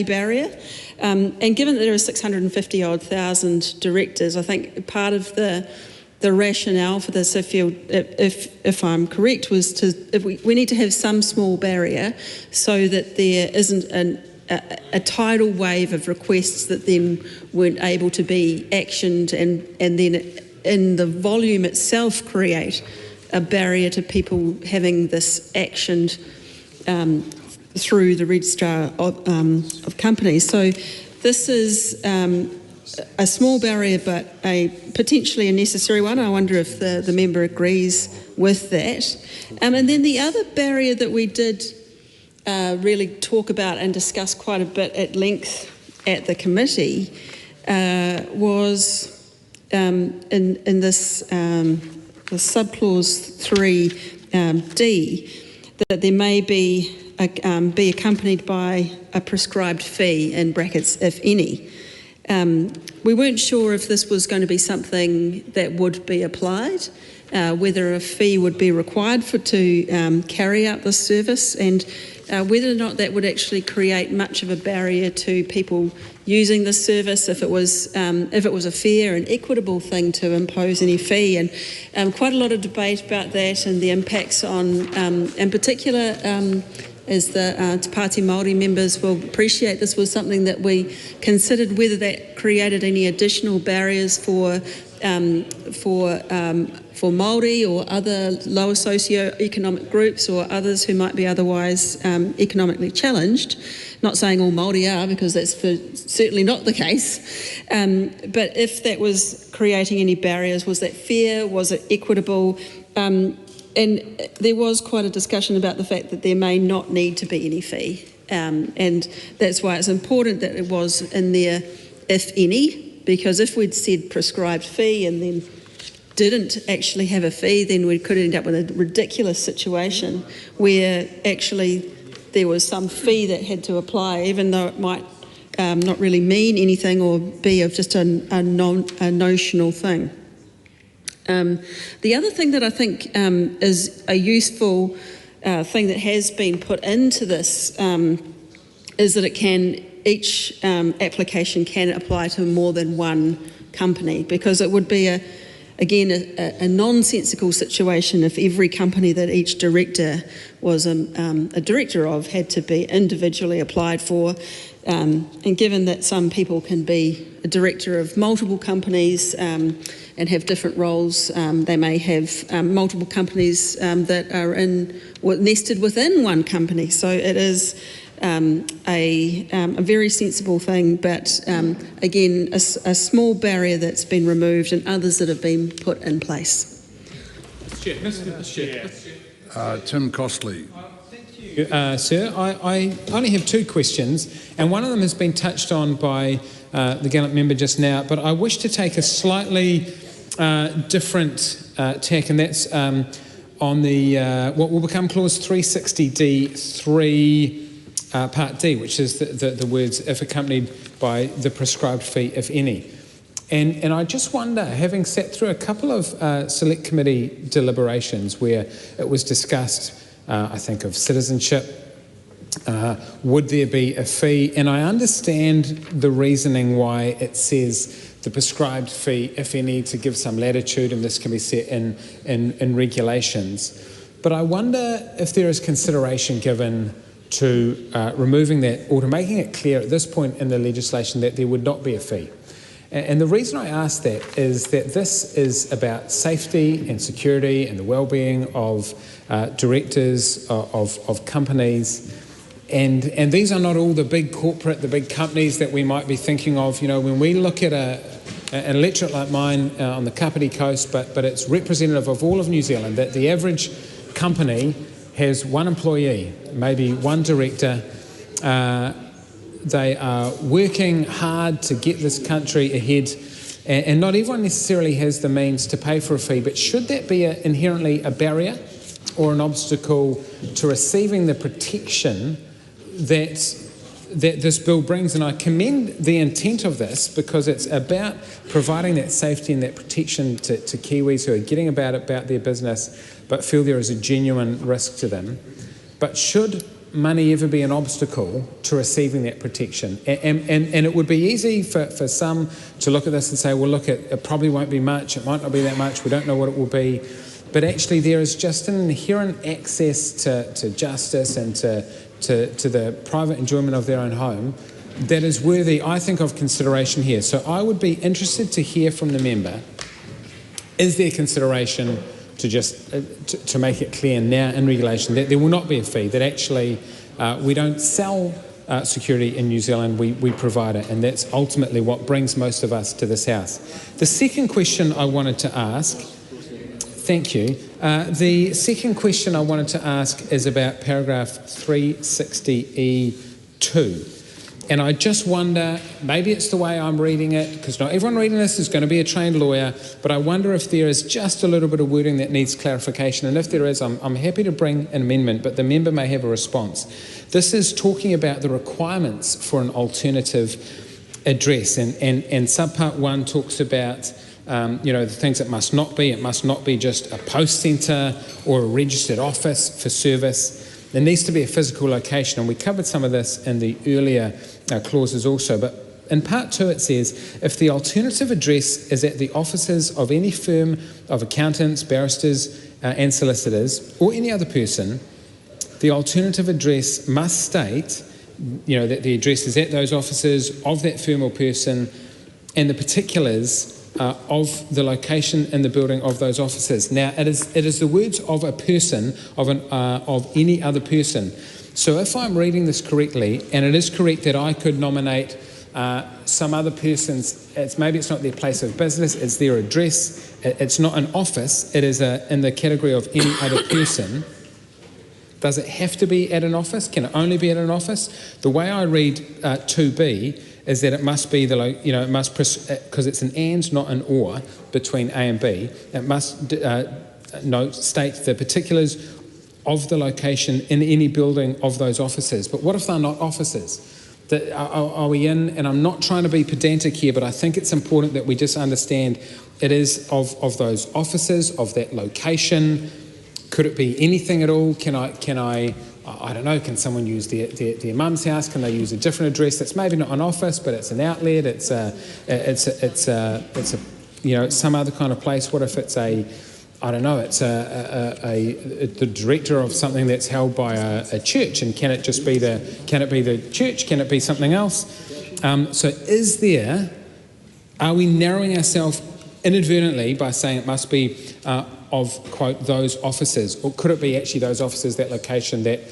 barrier. And given that there are 650-odd thousand directors, I think part of the rationale for this, if I'm correct, was we need to have some small barrier so that there isn't a tidal wave of requests that then weren't able to be actioned, and then in the volume itself create a barrier to people having this actioned through the registrar of companies. So this is a small barrier, but potentially a necessary one. I wonder if the member agrees with that. And then the other barrier that we did really talk about and discuss quite a bit at length at the committee was in this subclause 3D, that there may be accompanied by a prescribed fee, in brackets, if any. We weren't sure if this was going to be something that would be applied, whether a fee would be required to carry out this service, and whether or not that would actually create much of a barrier to people using this service if it was a fair and equitable thing to impose any fee. And quite a lot of debate about that and the impacts on, in particular, as the Te Pāti Māori members will appreciate, this was something that we considered whether that created any additional barriers for Māori or other lower socio-economic groups or others who might be otherwise economically challenged. Not saying all Māori are, because that's certainly not the case. But if that was creating any barriers, was that fair? Was it equitable? And there was quite a discussion about the fact that there may not need to be any fee. And that's why it's important that it was in there, if any, because if we'd said prescribed fee and then didn't actually have a fee, then we could end up with a ridiculous situation where actually there was some fee that had to apply, even though it might not really mean anything or be of just a notional thing. The other thing that I think is a useful thing that has been put into this is that each application can apply to more than one company, because it would be a nonsensical situation if every company that each director was a director of had to be individually applied for. And given that some people can be a director of multiple companies and have different roles, they may have multiple companies that are nested within one company. So it is a very sensible thing, but again, a small barrier that's been removed and others that have been put in place. Tim Costley. Sir, I only have two questions, and one of them has been touched on by the gallant member just now, but I wish to take a slightly different tack, and that's on the what will become clause 360D3 part D, which is the words if accompanied by the prescribed fee, if any. And I just wonder, having sat through a couple of select committee deliberations where it was discussed, I think of citizenship, would there be a fee? And I understand the reasoning why it says the prescribed fee, if any, to give some latitude, and this can be set in regulations. But I wonder if there is consideration given to removing that, or to making it clear at this point in the legislation that there would not be a fee. And the reason I ask that is that this is about safety and security and the well-being of directors of companies. And these are not all the big corporate, the big companies that we might be thinking of. You know, when we look at an electorate like mine on the Kapiti coast, but it's representative of all of New Zealand, that the average company has one employee, maybe one director. They are working hard to get this country ahead, and not everyone necessarily has the means to pay for a fee, but should that be inherently a barrier or an obstacle to receiving the protection that this bill brings? And I commend the intent of this, because it's about providing that safety and that protection to Kiwis who are getting about their business but feel there is a genuine risk to them. But should money ever be an obstacle to receiving that protection? And it would be easy for some to look at this and say, well, look, it probably won't be much, it might not be that much, we don't know what it will be. But actually there is just an inherent access to justice and to the private enjoyment of their own home that is worthy, I think, of consideration here. So I would be interested to hear from the member, is there consideration to just to make it clear now in regulation that there will not be a fee, that actually we don't sell security in New Zealand, we provide it, and that's ultimately what brings most of us to this house. The second question I wanted to ask, thank you, the second question I wanted to ask is about paragraph 360E2. And I just wonder, maybe it's the way I'm reading it, because not everyone reading this is going to be a trained lawyer, but I wonder if there is just a little bit of wording that needs clarification. And if there is, I'm happy to bring an amendment, but the member may have a response. This is talking about the requirements for an alternative address. And subpart 1 talks about the things it must not be. It must not be just a post centre or a registered office for service. There needs to be a physical location, and we covered some of this in the earlier clauses also. But in part 2 it says, if the alternative address is at the offices of any firm of accountants, barristers and solicitors, or any other person, the alternative address must state, that the address is at those offices of that firm or person, and the particulars of the location in the building of those offices. Now, it is the words of a person, of any other person. So if I'm reading this correctly, and it is correct that I could nominate some other person's, maybe it's not their place of business, it's their address, it's not an office, it is in the category of any other person. Does it have to be at an office? Can it only be at an office? The way I read 2B is that it must be because it's an and, not an or, between A and B. It must state the particulars of the location in any building of those offices. But what if they're not offices? Are we in, and I'm not trying to be pedantic here, but I think it's important that we just understand it is of those offices, of that location. Could it be anything at all? Can I don't know, can someone use their mum's house? Can they use a different address that's maybe not an office, but it's an outlet, it's some other kind of place? What if it's the director of something that's held by a church, and can it be the church? Can it be something else? Are we narrowing ourselves inadvertently by saying it must be of, quote, those offices? Or could it be actually those offices, that location, that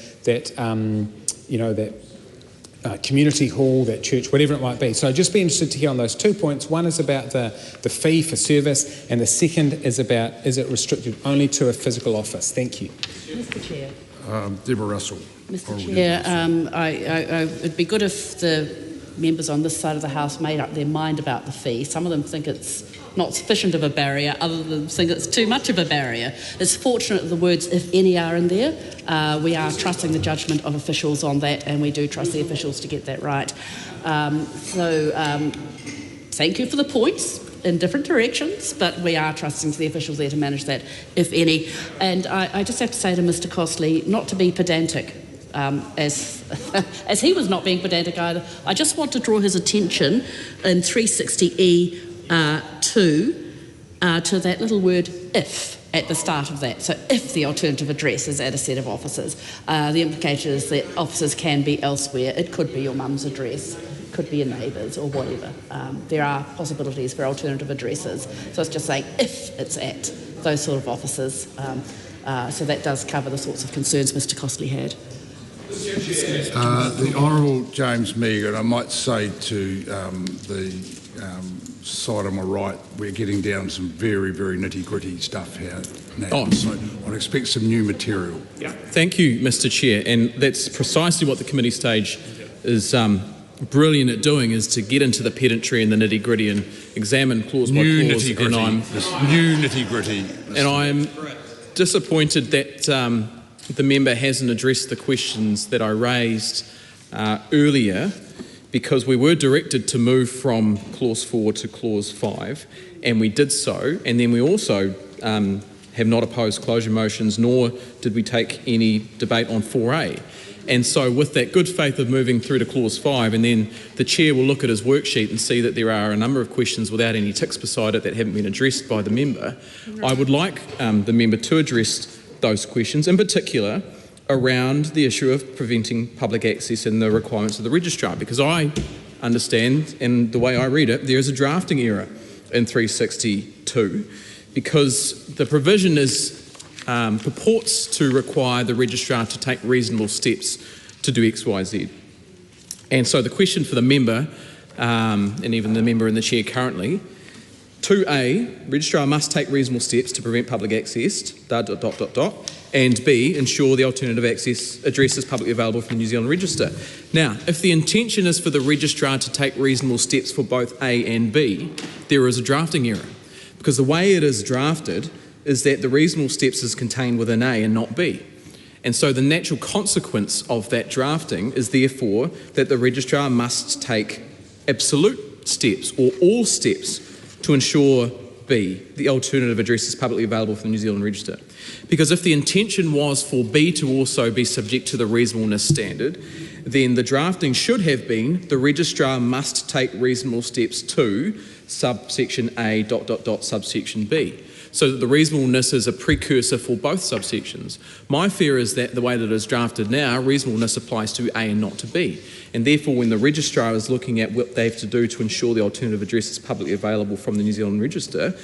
community hall, that church, whatever it might be? So I'd just be interested to hear on those 2 points. One is about the fee for service, and the second is about, is it restricted only to a physical office? Thank you. Mr Chair. Deborah Russell. Mr Chair, it'd be good if the members on this side of the House made up their mind about the fee. Some of them think it's not sufficient of a barrier, other than think it's too much of a barrier. It's fortunate that the words "if any" are in there. We are trusting the judgment of officials on that, and we do trust the officials to get that right. Thank you for the points in different directions, but we are trusting to the officials there to manage that, if any. And I just have to say to Mr Costley, not to be pedantic, as he was not being pedantic either. I just want to draw his attention in 360E to that little word "if" at the start of that. So if the alternative address is at a set of offices, the implication is that offices can be elsewhere. It could be your mum's address, could be a neighbour's or whatever. There are possibilities for alternative addresses. So it's just saying if it's at those sort of offices. So that does cover the sorts of concerns Mr Costley had. The Honourable James Meagher, I might say to the side on my right, we're getting down some very, very nitty-gritty stuff here now. So I'd expect some new material. Thank you, Mr Chair, and that's precisely what the committee stage is brilliant at doing, is to get into the pedantry and the nitty-gritty and examine clause by clause. New nitty-gritty. And I'm disappointed that the member hasn't addressed the questions that I raised earlier, because we were directed to move from clause 4 to clause 5, and we did so, and then we also have not opposed closure motions, nor did we take any debate on 4A. And so with that good faith of moving through to clause 5, and then the chair will look at his worksheet and see that there are a number of questions without any ticks beside it that haven't been addressed by the member, I would like the member to address those questions, in particular around the issue of preventing public access and the requirements of the registrar, because I understand, and the way I read it, there is a drafting error in 362, because the provision purports to require the registrar to take reasonable steps to do X, Y, Z. And so the question for the member, and even the member and the chair currently, 2A, registrar must take reasonable steps to prevent public access, and B, ensure the alternative access address is publicly available from the New Zealand Register. Now, if the intention is for the registrar to take reasonable steps for both A and B, there is a drafting error, because the way it is drafted is that the reasonable steps is contained within A and not B. And so the natural consequence of that drafting is therefore that the registrar must take absolute steps or all steps to ensure B, the alternative address is publicly available from the New Zealand Register. Because if the intention was for B to also be subject to the reasonableness standard, then the drafting should have been the registrar must take reasonable steps to subsection A ... subsection B, so that the reasonableness is a precursor for both subsections. My fear is that the way that it is drafted now, reasonableness applies to A and not to B. And therefore, when the registrar is looking at what they have to do to ensure the alternative address is publicly available from the New Zealand Register,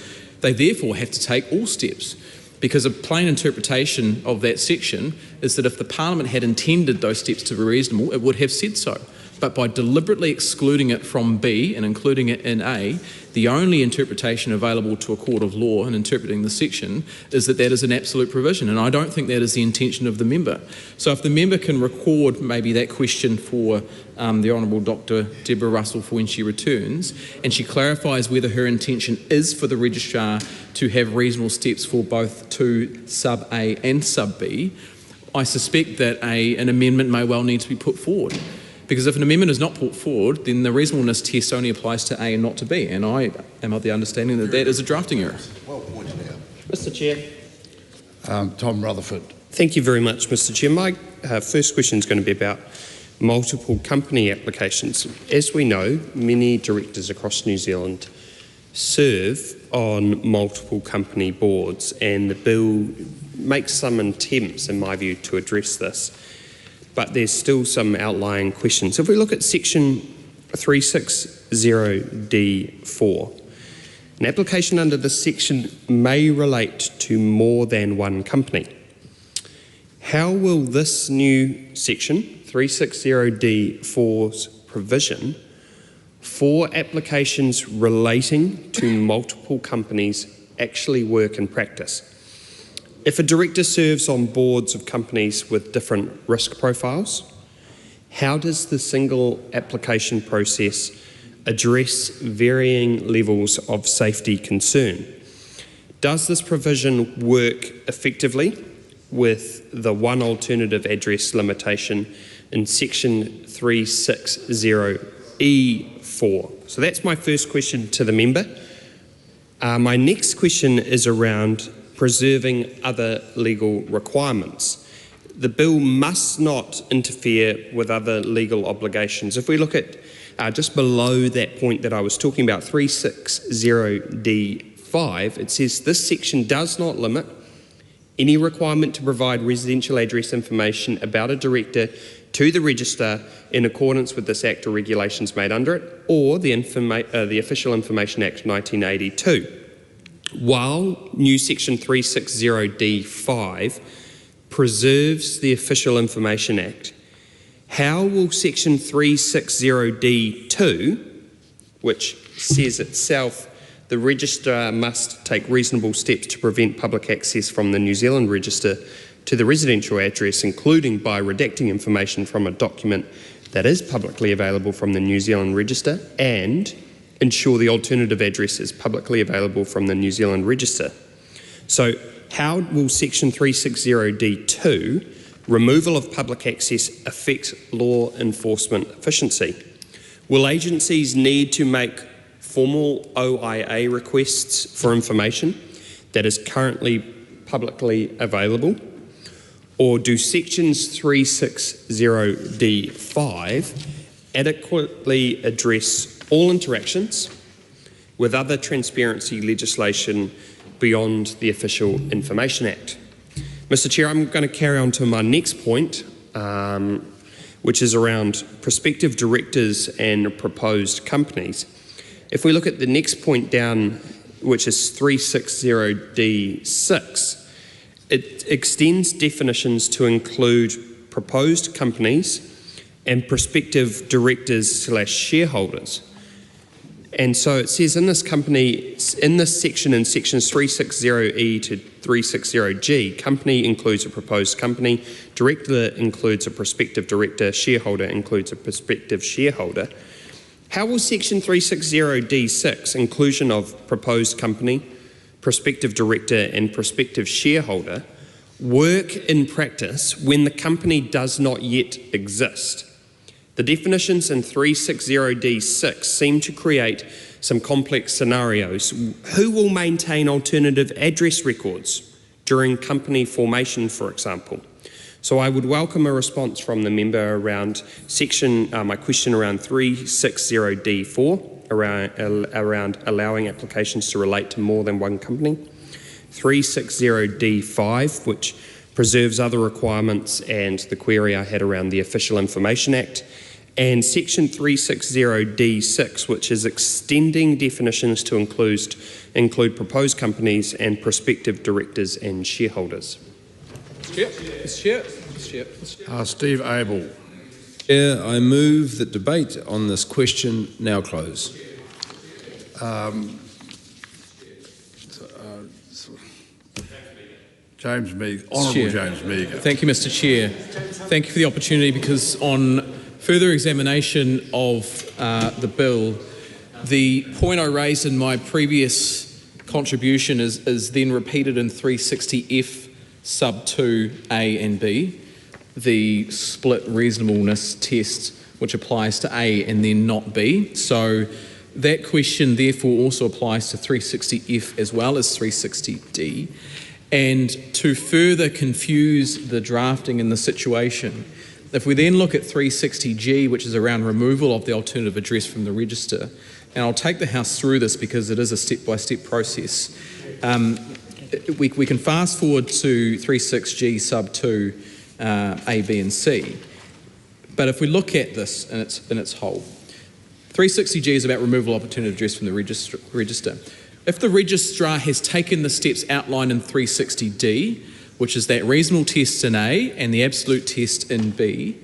they therefore have to take all steps. Because a plain interpretation of that section is that if the Parliament had intended those steps to be reasonable, it would have said so. But by deliberately excluding it from B and including it in A, the only interpretation available to a court of law in interpreting the section is that that is an absolute provision, and I don't think that is the intention of the member. So if the member can record maybe that question for the Honourable Dr. Deborah Russell for when she returns, and she clarifies whether her intention is for the registrar to have reasonable steps for both 2 sub A and sub B, I suspect that an amendment may well need to be put forward. Because if an amendment is not put forward, then the reasonableness test only applies to A and not to B. And I am of the understanding that that is a drafting error. Well pointed out. Mr Chair. Tom Rutherford. Thank you very much, Mr Chair. My first question is going to be about multiple company applications. As we know, many directors across New Zealand serve on multiple company boards, and the bill makes some attempts, in my view, to address this. But there's still some outlying questions. If we look at section 360D4, an application under this section may relate to more than one company. How will this new section, 360D4's provision for applications relating to multiple companies actually work in practice? If a director serves on boards of companies with different risk profiles, how does the single application process address varying levels of safety concern? Does this provision work effectively with the one alternative address limitation in section 360E4? So that's my first question to the member. My next question is around preserving other legal requirements. The bill must not interfere with other legal obligations. If we look at just below that point that I was talking about, 360D5, it says this section does not limit any requirement to provide residential address information about a director to the register in accordance with this Act or regulations made under it, or the Official Information Act 1982. While new section 360D5 preserves the Official Information Act, how will section 360D2, which says itself the registrar must take reasonable steps to prevent public access from the New Zealand Register to the residential address, including by redacting information from a document that is publicly available from the New Zealand Register, and ensure the alternative address is publicly available from the New Zealand Register. So how will section 360D2, removal of public access, affect law enforcement efficiency? Will agencies need to make formal OIA requests for information that is currently publicly available? Or do sections 360D5 adequately address all interactions with other transparency legislation beyond the Official Information Act? Mr. Chair, I'm going to carry on to my next point, which is around prospective directors and proposed companies. If we look at the next point down, which is 360D6, it extends definitions to include proposed companies and prospective directors/shareholders. And so it says in this section, in sections 360E to 360G, company includes a proposed company, director includes a prospective director, shareholder includes a prospective shareholder. How will section 360D6, inclusion of proposed company, prospective director and prospective shareholder, work in practice when the company does not yet exist? The definitions in 360D6 seem to create some complex scenarios. Who will maintain alternative address records during company formation, for example? So I would welcome a response from the member around my question around 360D4, around allowing applications to relate to more than one company. 360D5, which preserves other requirements, and the query I had around the Official Information Act. And section 360D6, which is extending definitions to include proposed companies and prospective directors and shareholders. Mr. Chair. Steve Abel. Chair, I move that debate on this question now close. James Meager, Honourable James Meager. Thank you, Mr. Chair. Thank you for the opportunity, because on further examination of the bill, the point I raised in my previous contribution is then repeated in 360F sub 2A and B, the split reasonableness test which applies to A and then not B. So that question therefore also applies to 360F as well as 360D. And to further confuse the drafting in the situation, if we then look at 360G, which is around removal of the alternative address from the register, and I'll take the House through this because it is a step-by-step process, we can fast forward to 36G sub 2 A, B and C. But if we look at this in its whole, 360G is about removal of alternative address from the register. If the registrar has taken the steps outlined in 360D, which is that reasonable test in A and the absolute test in B,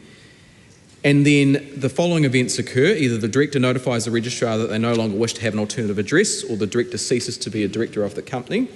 and then the following events occur: either the director notifies the registrar that they no longer wish to have an alternative address, or the director ceases to be a director of the company.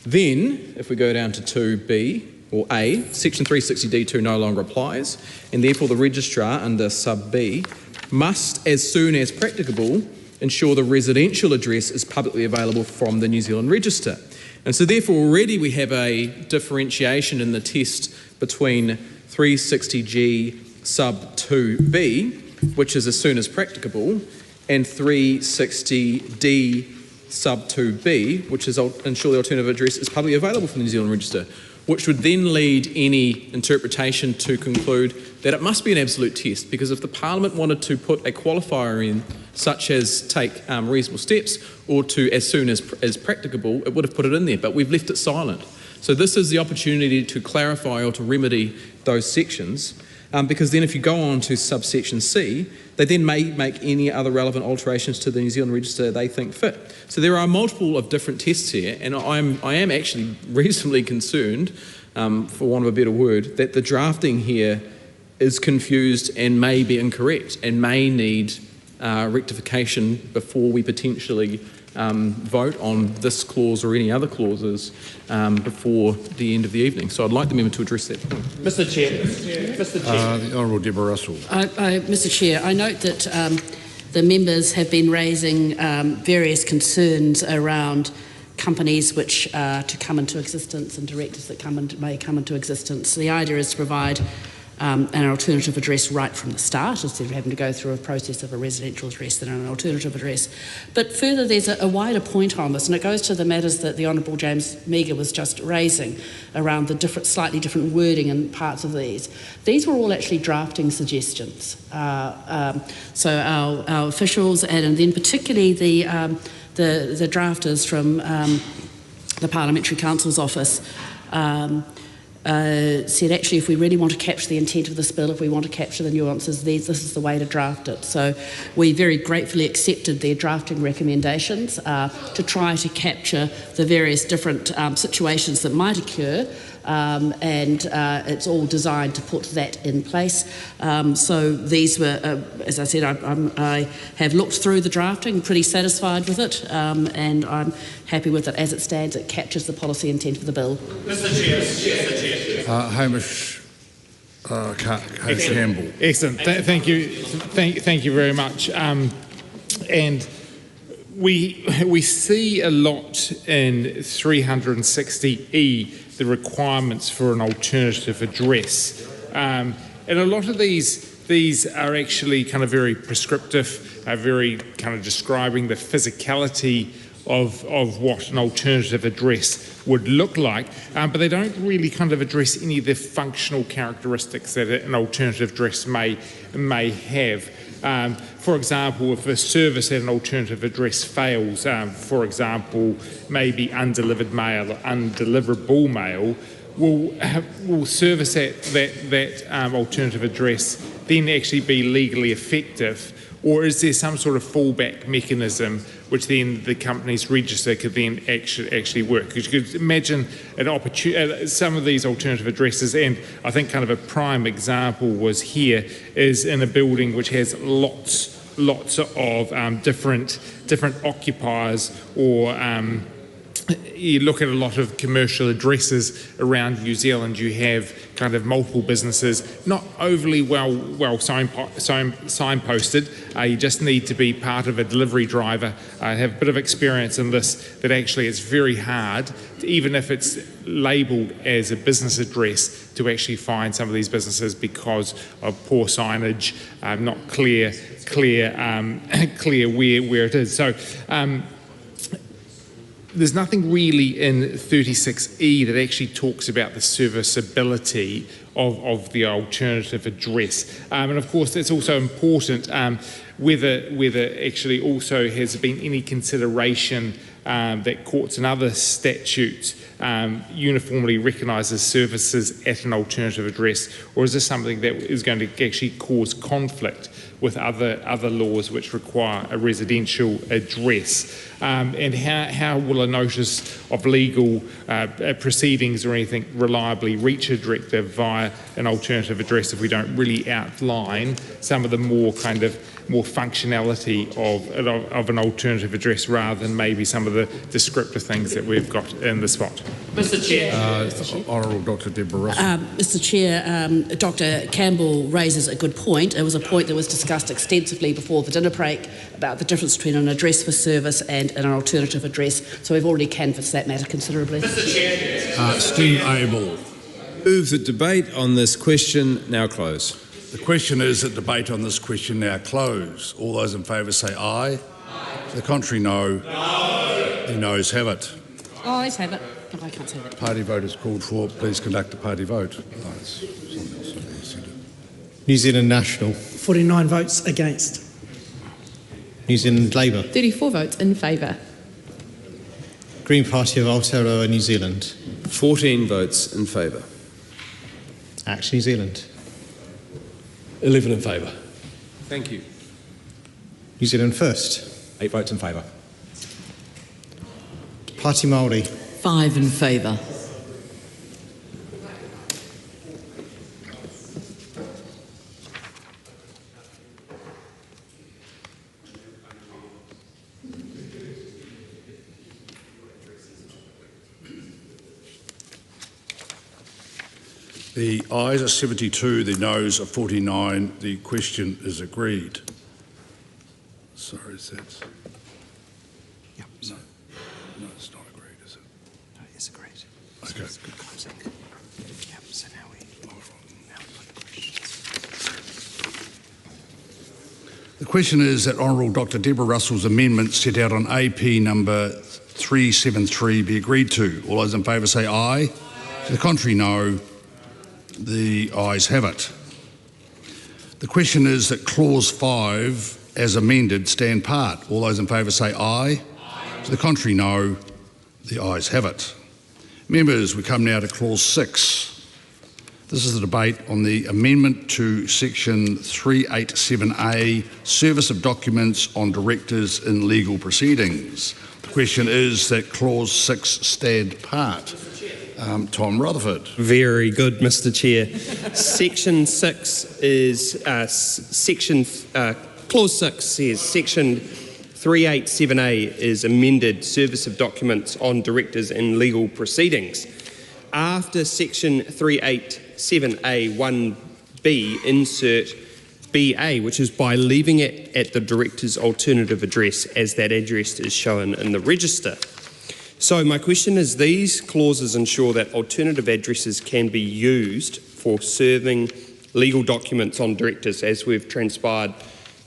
Then, if we go down to 2B, or A, Section 360D2 no longer applies, and therefore the registrar under sub B must, as soon as practicable, ensure the residential address is publicly available from the New Zealand Register. And so therefore already we have a differentiation in the test between 360G sub 2B, which is as soon as practicable, and 360D sub 2B, which is ensure the alternative address is publicly available from the New Zealand Register, which would then lead any interpretation to conclude that it must be an absolute test, because if the Parliament wanted to put a qualifier in, such as take reasonable steps, or to as soon as practicable, it would have put it in there, but we've left it silent. So this is the opportunity to clarify or to remedy those sections, because then if you go on to subsection C, they then may make any other relevant alterations to the New Zealand Register they think fit. So there are multiple of different tests here, and I am actually reasonably concerned, for want of a better word, that the drafting here is confused and may be incorrect and may need rectification before we potentially vote on this clause or any other clauses before the end of the evening. So I'd like the member to address that point. Mr Chair. The Honourable Deborah Russell. Mr Chair, I note that the members have been raising various concerns around companies which are to come into existence and directors that may come into existence. The idea is to provide an alternative address right from the start, instead of having to go through a process of a residential address and an alternative address. But further, there's a wider point on this, and it goes to the matters that the Honourable James Meagher was just raising around the slightly different wording in parts of these. These were all actually drafting suggestions. So our officials, and then particularly the drafters from the Parliamentary Council's office, said actually if we really want to capture the intent of this bill, if we want to capture the nuances, this is the way to draft it. So we very gratefully accepted their drafting recommendations to try to capture the various different situations that might occur, and it's all designed to put that in place. So these were, as I said, I have looked through the drafting, pretty satisfied with it, and I'm happy with it as it stands. It captures the policy intent of the bill. Mr Chair. Hamish Campbell. Excellent. Thank you. Thank you very much. And we see a lot in 360E, the requirements for an alternative address, and a lot of these are actually kind of very prescriptive, very kind of describing the physicality of what an alternative address would look like, but they don't really kind of address any of the functional characteristics that an alternative address may have. For example, if a service at an alternative address fails, for example, maybe undelivered mail or undeliverable mail, will service at that alternative address then actually be legally effective? Or is there some sort of fallback mechanism which then the company's register could then actually work? Because you could imagine some of these alternative addresses, and I think kind of a prime example was here, is in a building which has lots of different occupiers, or you look at a lot of commercial addresses around New Zealand, you have kind of multiple businesses, not overly well signposted. You just need to be part of a delivery driver. I have a bit of experience in this, that actually it's very hard, even if it's labelled as a business address, to actually find some of these businesses because of poor signage, not clear where it is. So there's nothing really in 36E that actually talks about the serviceability of the alternative address. And of course, it's also important whether actually also has been any consideration that courts and other statutes uniformly recognises services at an alternative address, or is this something that is going to actually cause conflict with other laws which require a residential address? And how will a notice of legal proceedings or anything reliably reach a director via an alternative address if we don't really outline some of the more functionality of an alternative address rather than maybe some of the descriptive things that we've got in the spot? Mr Chair. Honourable Dr Deborah Russell. Mr Chair, Dr Campbell raises a good point. It was a point that was discussed extensively before the dinner break about the difference between an address for service and an alternative address. So we've already canvassed that matter considerably. Mr Chair. Steve Abel. Move the debate on this question now close. The question is that debate on this question now close. All those in favour say aye. To the contrary, no. The noes have it. Ayes have it. Oh, I can't say that. Party vote is called for. Please conduct the party vote. New Zealand National. 49 votes against. New Zealand Labour. 34 votes in favour. Green Party of Aotearoa, New Zealand. 14 votes in favour. Action New Zealand. 11 in favour. Thank you. New Zealand First. 8 votes in favour. Party Māori. 5 in favour. The ayes are 72, the noes are 49. The question is agreed. Sorry, is that? Yep. No, it's not agreed, is it? No, it's agreed. Okay. So it's good closing. Yep, so now we put the questions. The question is that Honourable Dr Deborah Russell's amendment set out on AP number 373 be agreed to. All those in favour say aye. To the contrary, no. The ayes have it. The question is that clause 5 as amended stand part. All those in favour say aye. To the contrary, no. The ayes have it. Members, we come now to clause 6. This is the debate on the amendment to section 387A, service of documents on directors in legal proceedings. The question is that clause 6 stand part. Tom Rutherford. Very good, Mr Chair. Section 6 is clause 6 says section 387A is amended service of documents on directors in legal proceedings. After section 387A 1B, insert BA, which is by leaving it at the director's alternative address as that address is shown in the register. So my question is, these clauses ensure that alternative addresses can be used for serving legal documents on directors, as we've transpired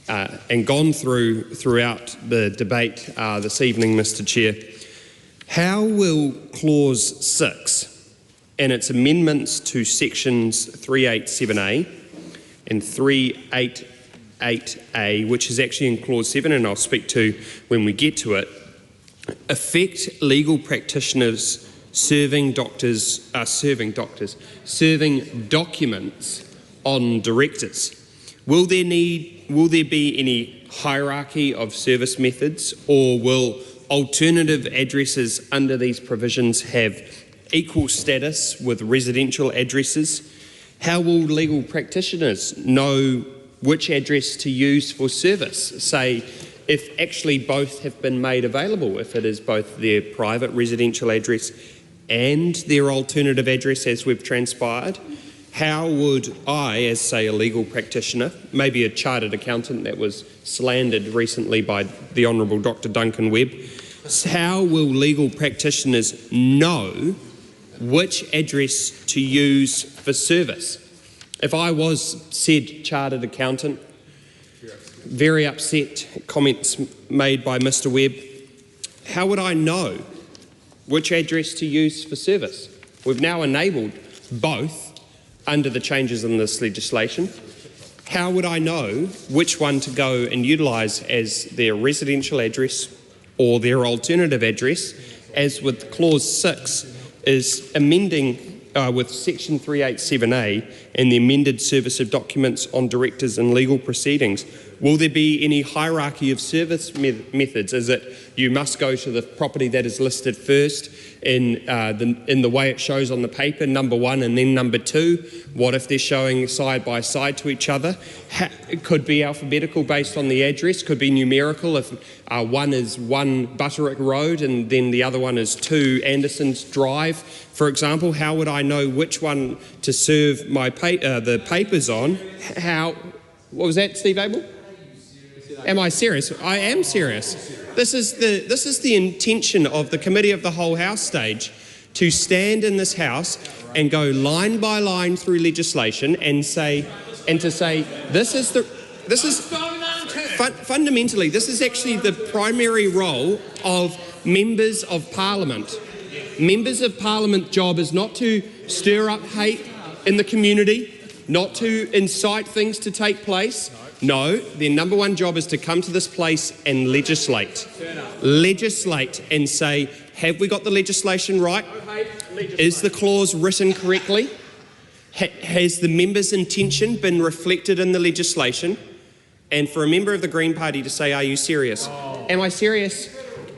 and gone throughout the debate this evening, Mr Chair. How will clause 6 and its amendments to sections 387A and 388A, which is actually in clause 7, and I'll speak to when we get to it, affect legal practitioners serving documents on directors? Will there be any hierarchy of service methods, or will alternative addresses under these provisions have equal status with residential addresses? How will legal practitioners know which address to use for service? Say, if actually both have been made available, if it is both their private residential address and their alternative address, as we've transpired, how would I, as say a legal practitioner, maybe a chartered accountant that was slandered recently by the Honourable Dr Duncan Webb, how will legal practitioners know which address to use for service? If I was said chartered accountant, very upset comments made by Mr Webb, how would I know which address to use for service? We've now enabled both under the changes in this legislation. How would I know which one to go and utilise as their residential address or their alternative address, as with clause 6 is amending with Section 387A and the amended service of documents on directors and legal proceedings, will there be any hierarchy of service methods? Is it you must go to the property that is listed first in the way it shows on the paper, number 1 and then number 2? What if they're showing side by side to each other? It could be alphabetical based on the address, could be numerical if one is 1 Butterick Road and then the other one is 2 Anderson's Drive, for example. How would I know which one to serve my the papers on? What was that, Steve Abel? Am I serious? I am serious. This is the intention of the Committee of the Whole House stage, to stand in this House and go line by line through legislation and to say fundamentally this is actually the primary role of members of Parliament. Members of Parliament's job is not to stir up hate in the community, not to incite things to take place. No, their number 1 job is to come to this place and legislate. Legislate and say, have we got the legislation right? Is the clause written correctly? Has the member's intention been reflected in the legislation? And for a member of the Green Party to say, are you serious? Am I serious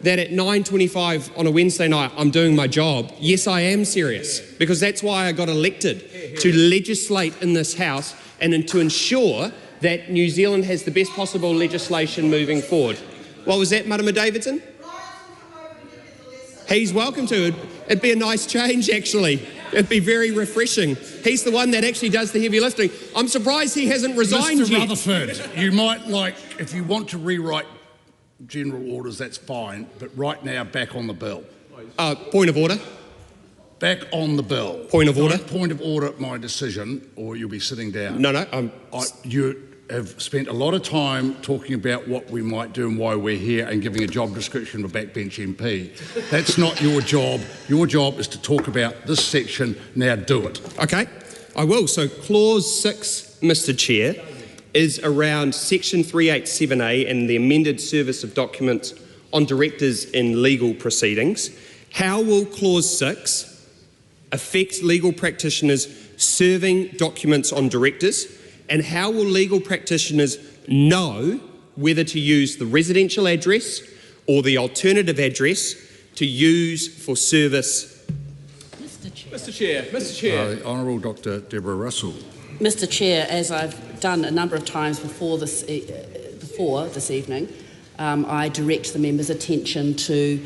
that at 9:25 on a Wednesday night I'm doing my job? Yes, I am serious, because that's why I got elected, to legislate in this House and to ensure that New Zealand has the best possible legislation moving forward. What was that, Marama Davidson? He's welcome to. It'd be a nice change, actually. It'd be very refreshing. He's the one that actually does the heavy lifting. I'm surprised he hasn't resigned Mr. yet. Rutherford, you might if you want to rewrite general orders, that's fine, but right now, back on the bill. Point of order. Back on the bill. Point of order. Point of order, my decision, or you'll be sitting down. No. You have spent a lot of time talking about what we might do and why we're here and giving a job description of a backbench MP. That's not your job. Your job is to talk about this section. Now do it. Okay, I will. So Clause 6, Mr. Chair, is around Section 387A and the amended service of documents on directors in legal proceedings. How will Clause 6 affect legal practitioners serving documents on directors? And how will legal practitioners know whether to use the residential address or the alternative address to use for service? Mr. Chair. Honourable Dr. Deborah Russell. Mr. Chair, as I've done a number of times before this evening, I direct the members' attention to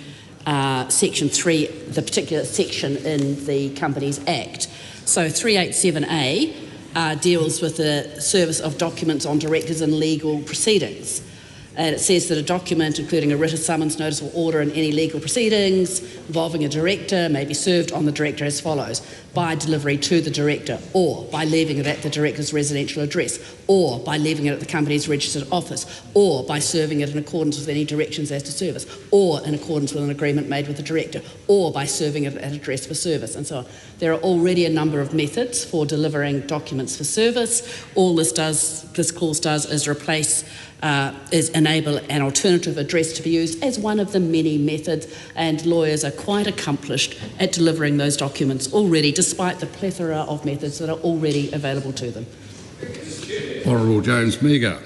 Section 3, the particular section in the Companies Act. So 387A deals with the service of documents on directors in legal proceedings. And it says that a document, including a writ of summons, notice or order in any legal proceedings involving a director, may be served on the director as follows: by delivery to the director, or by leaving it at the director's residential address, or by leaving it at the company's registered office, or by serving it in accordance with any directions as to service, or in accordance with an agreement made with the director, or by serving it at address for service, and so on. There are already a number of methods for delivering documents for service. All this clause does is enable an alternative address to be used as one of the many methods, and lawyers are quite accomplished at delivering those documents already, despite the plethora of methods that are already available to them. Honourable James Meagher.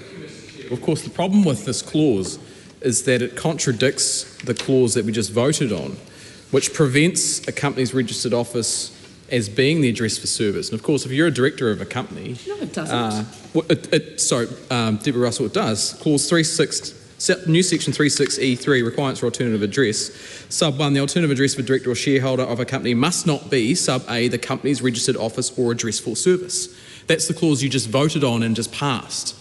Of course, the problem with this clause is that it contradicts the clause that we just voted on, which prevents a company's registered office as being the address for service. And of course, if you're a director of a company... No, it doesn't. Deborah Russell, it does. Clause 36, new section 36E3 requirements for alternative address. Sub 1, the alternative address for director or shareholder of a company must not be, sub A, the company's registered office or address for service. That's the clause you just voted on and just passed.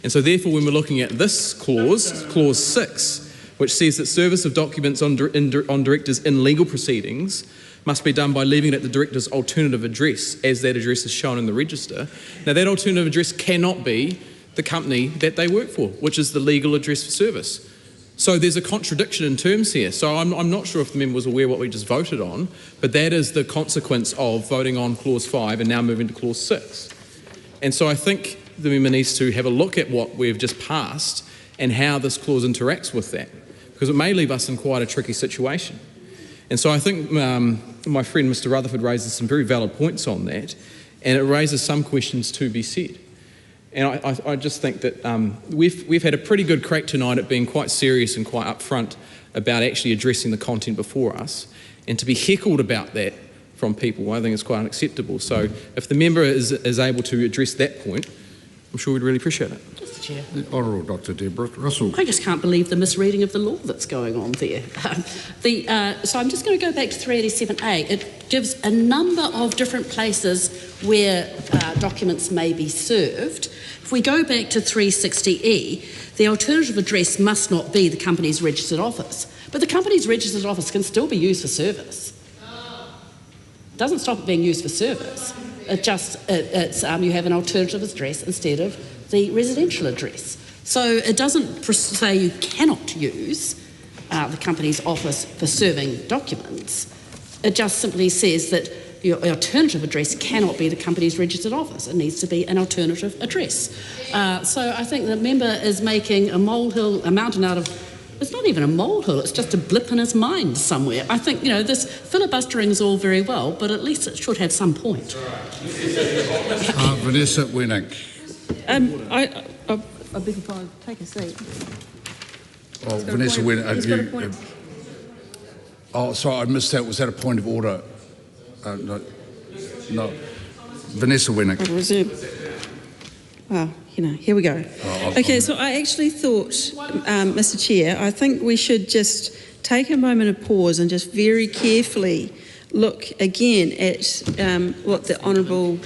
And so therefore, when we're looking at this clause, clause 6, which says that service of documents on directors in legal proceedings must be done by leaving it at the director's alternative address, as that address is shown in the register. Now, that alternative address cannot be the company that they work for, which is the legal address for service. So there's a contradiction in terms here. So I'm not sure if the member was aware what we just voted on, but that is the consequence of voting on Clause 5 and now moving to Clause 6. And so I think the member needs to have a look at what we've just passed and how this clause interacts with that, because it may leave us in quite a tricky situation. And so I think my friend Mr Rutherford raises some very valid points on that, and it raises some questions to be said. And I just think that we've had a pretty good crack tonight at being quite serious and quite upfront about actually addressing the content before us, and to be heckled about that from people, I think is quite unacceptable. So if the member is able to address that point, I'm sure we'd really appreciate it. Mr Chair. The Honourable Dr Deborah Russell. I just can't believe the misreading of the law that's going on there. So I'm just going to go back to 387A. It gives a number of different places where documents may be served. If we go back to 360E, the alternative address must not be the company's registered office, but the company's registered office can still be used for service. It doesn't stop it being used for service. You have an alternative address instead of the residential address. So it doesn't say you cannot use the company's office for serving documents. It just simply says that your alternative address cannot be the company's registered office. It needs to be an alternative address. So I think the member is making a mountain out of. It's not even a molehill, it's just a blip in his mind somewhere. I think, this filibustering is all very well, but at least it should have some point. Vanessa Winnick. I beg your pardon, take a seat. Oh, Vanessa Winnick. Sorry, I missed that. Was that a point of order? No. Vanessa Winnick. Well, here we go. Okay, so I actually thought, Mr Chair, I think we should just take a moment of pause and just very carefully look again at what the Honourable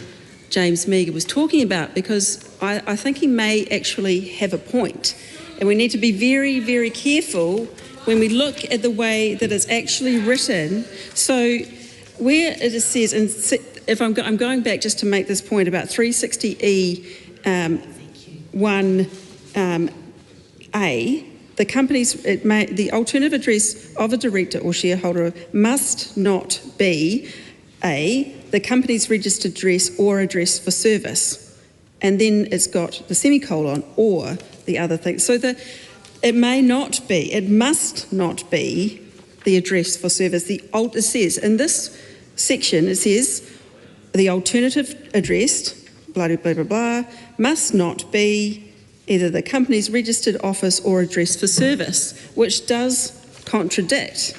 James Meagher was talking about, because I think he may actually have a point. And we need to be very, very careful when we look at the way that it's actually written. So where it says, and if I'm going back just to make this point about 360E 1A, the alternative address of a director or shareholder must not be the company's registered address or address for service. And then it's got the semicolon or the other thing. So it must not be the address for service. It says in this section, it says the alternative address, blah, blah, blah, blah, must not be either the company's registered office or address for service, which does contradict,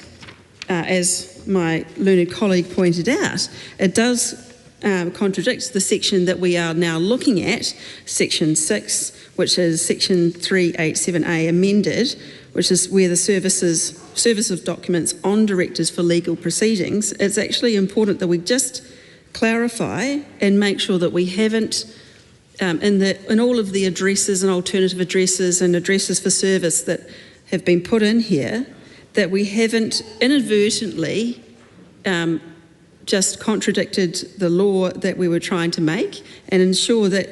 as my learned colleague pointed out, it does contradict the section that we are now looking at, section 6, which is section 387A amended, which is where the service of documents on directors for legal proceedings. It's actually important that we just clarify and make sure that we haven't, in all of the addresses and alternative addresses and addresses for service that have been put in here, that we haven't inadvertently just contradicted the law that we were trying to make, and ensure that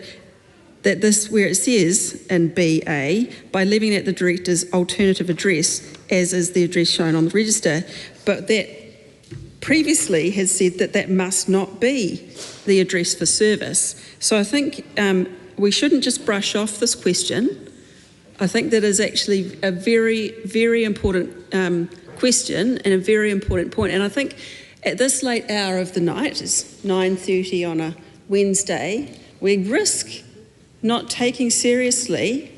this, where it says in BA, by leaving it the director's alternative address, as is the address shown on the register, but that previously has said that must not be the address for service. So I think we shouldn't just brush off this question. I think that is actually a very, very important question and a very important point. And I think at this late hour of the night, it's 9:30 on a Wednesday, we risk not taking seriously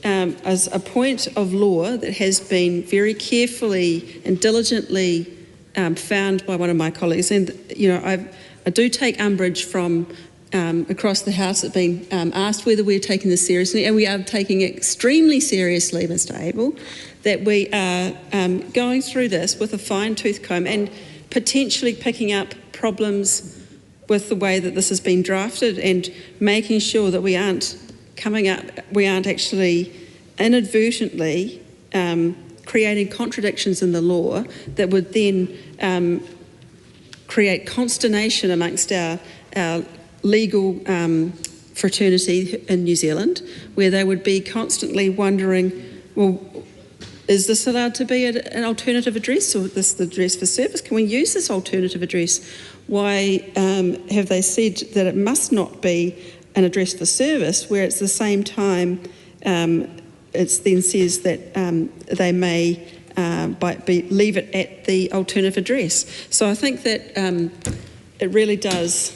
as a point of law that has been very carefully and diligently found by one of my colleagues. And, I do take umbrage from across the House at being asked whether we're taking this seriously, and we are taking it extremely seriously, Mr Abel, that we are going through this with a fine-tooth comb and potentially picking up problems with the way that this has been drafted, and making sure that we aren't actually inadvertently creating contradictions in the law that would then create consternation amongst our legal fraternity in New Zealand, where they would be constantly wondering, well, is this allowed to be an alternative address, or is this the address for service? Can we use this alternative address? Why have they said that it must not be an address for service, where at the same time it then says that they may leave it at the alternative address. So I think that it really does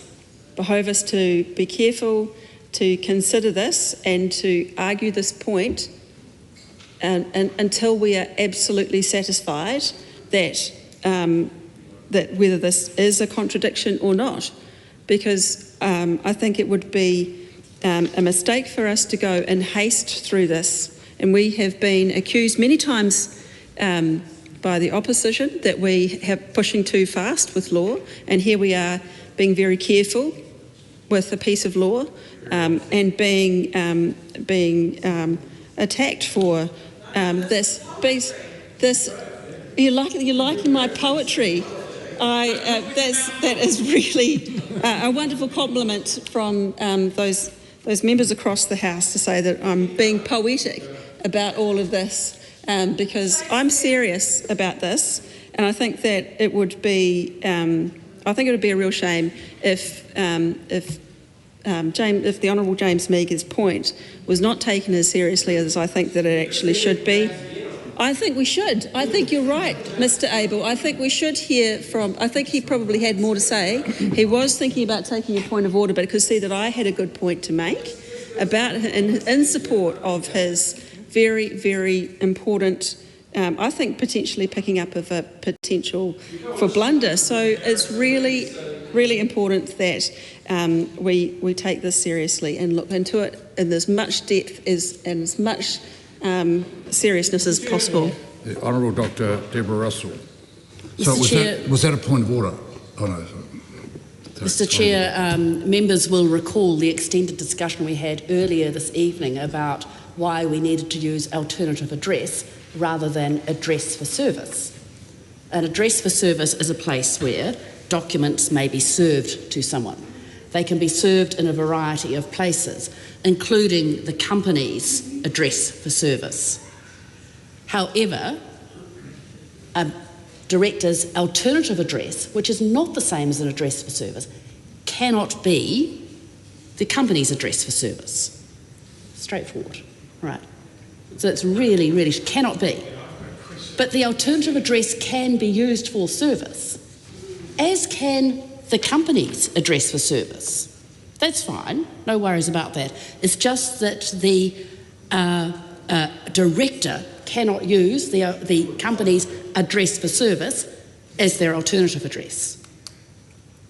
behove us to be careful, to consider this and to argue this point and until we are absolutely satisfied that that whether this is a contradiction or not, because I think it would be a mistake for us to go in haste through this. And we have been accused many times by the opposition that we have pushing too fast with law, and here we are being very careful with a piece of law and being attacked for this. You're liking my poetry. That is really a wonderful compliment from those members across the House to say that I'm being poetic about all of this, because I'm serious about this, and I think that it would be a real shame if the Honourable James Meagher's point was not taken as seriously as I think that it actually should be. I think we should. I think you're right, Mr. Abel. I think we should hear from... I think he probably had more to say. He was thinking about taking a point of order, but could see that I had a good point to make about in support of his very, very important, I think, potentially picking up of a potential for blunder. So it's really, really important that we take this seriously and look into it in as much depth and as much seriousness as possible. The Honourable Dr. Deborah Russell. So was that a point of order? Oh no. Mr. Chair, members will recall the extended discussion we had earlier this evening about why we needed to use alternative address rather than address for service. An address for service is a place where documents may be served to someone. They can be served in a variety of places, including the company's address for service. However, a director's alternative address, which is not the same as an address for service, cannot be the company's address for service. Straightforward, right? So it's really, really cannot be. But the alternative address can be used for service, as can the company's address for service. That's fine, no worries about that. It's just that the director cannot use the company's address for service as their alternative address.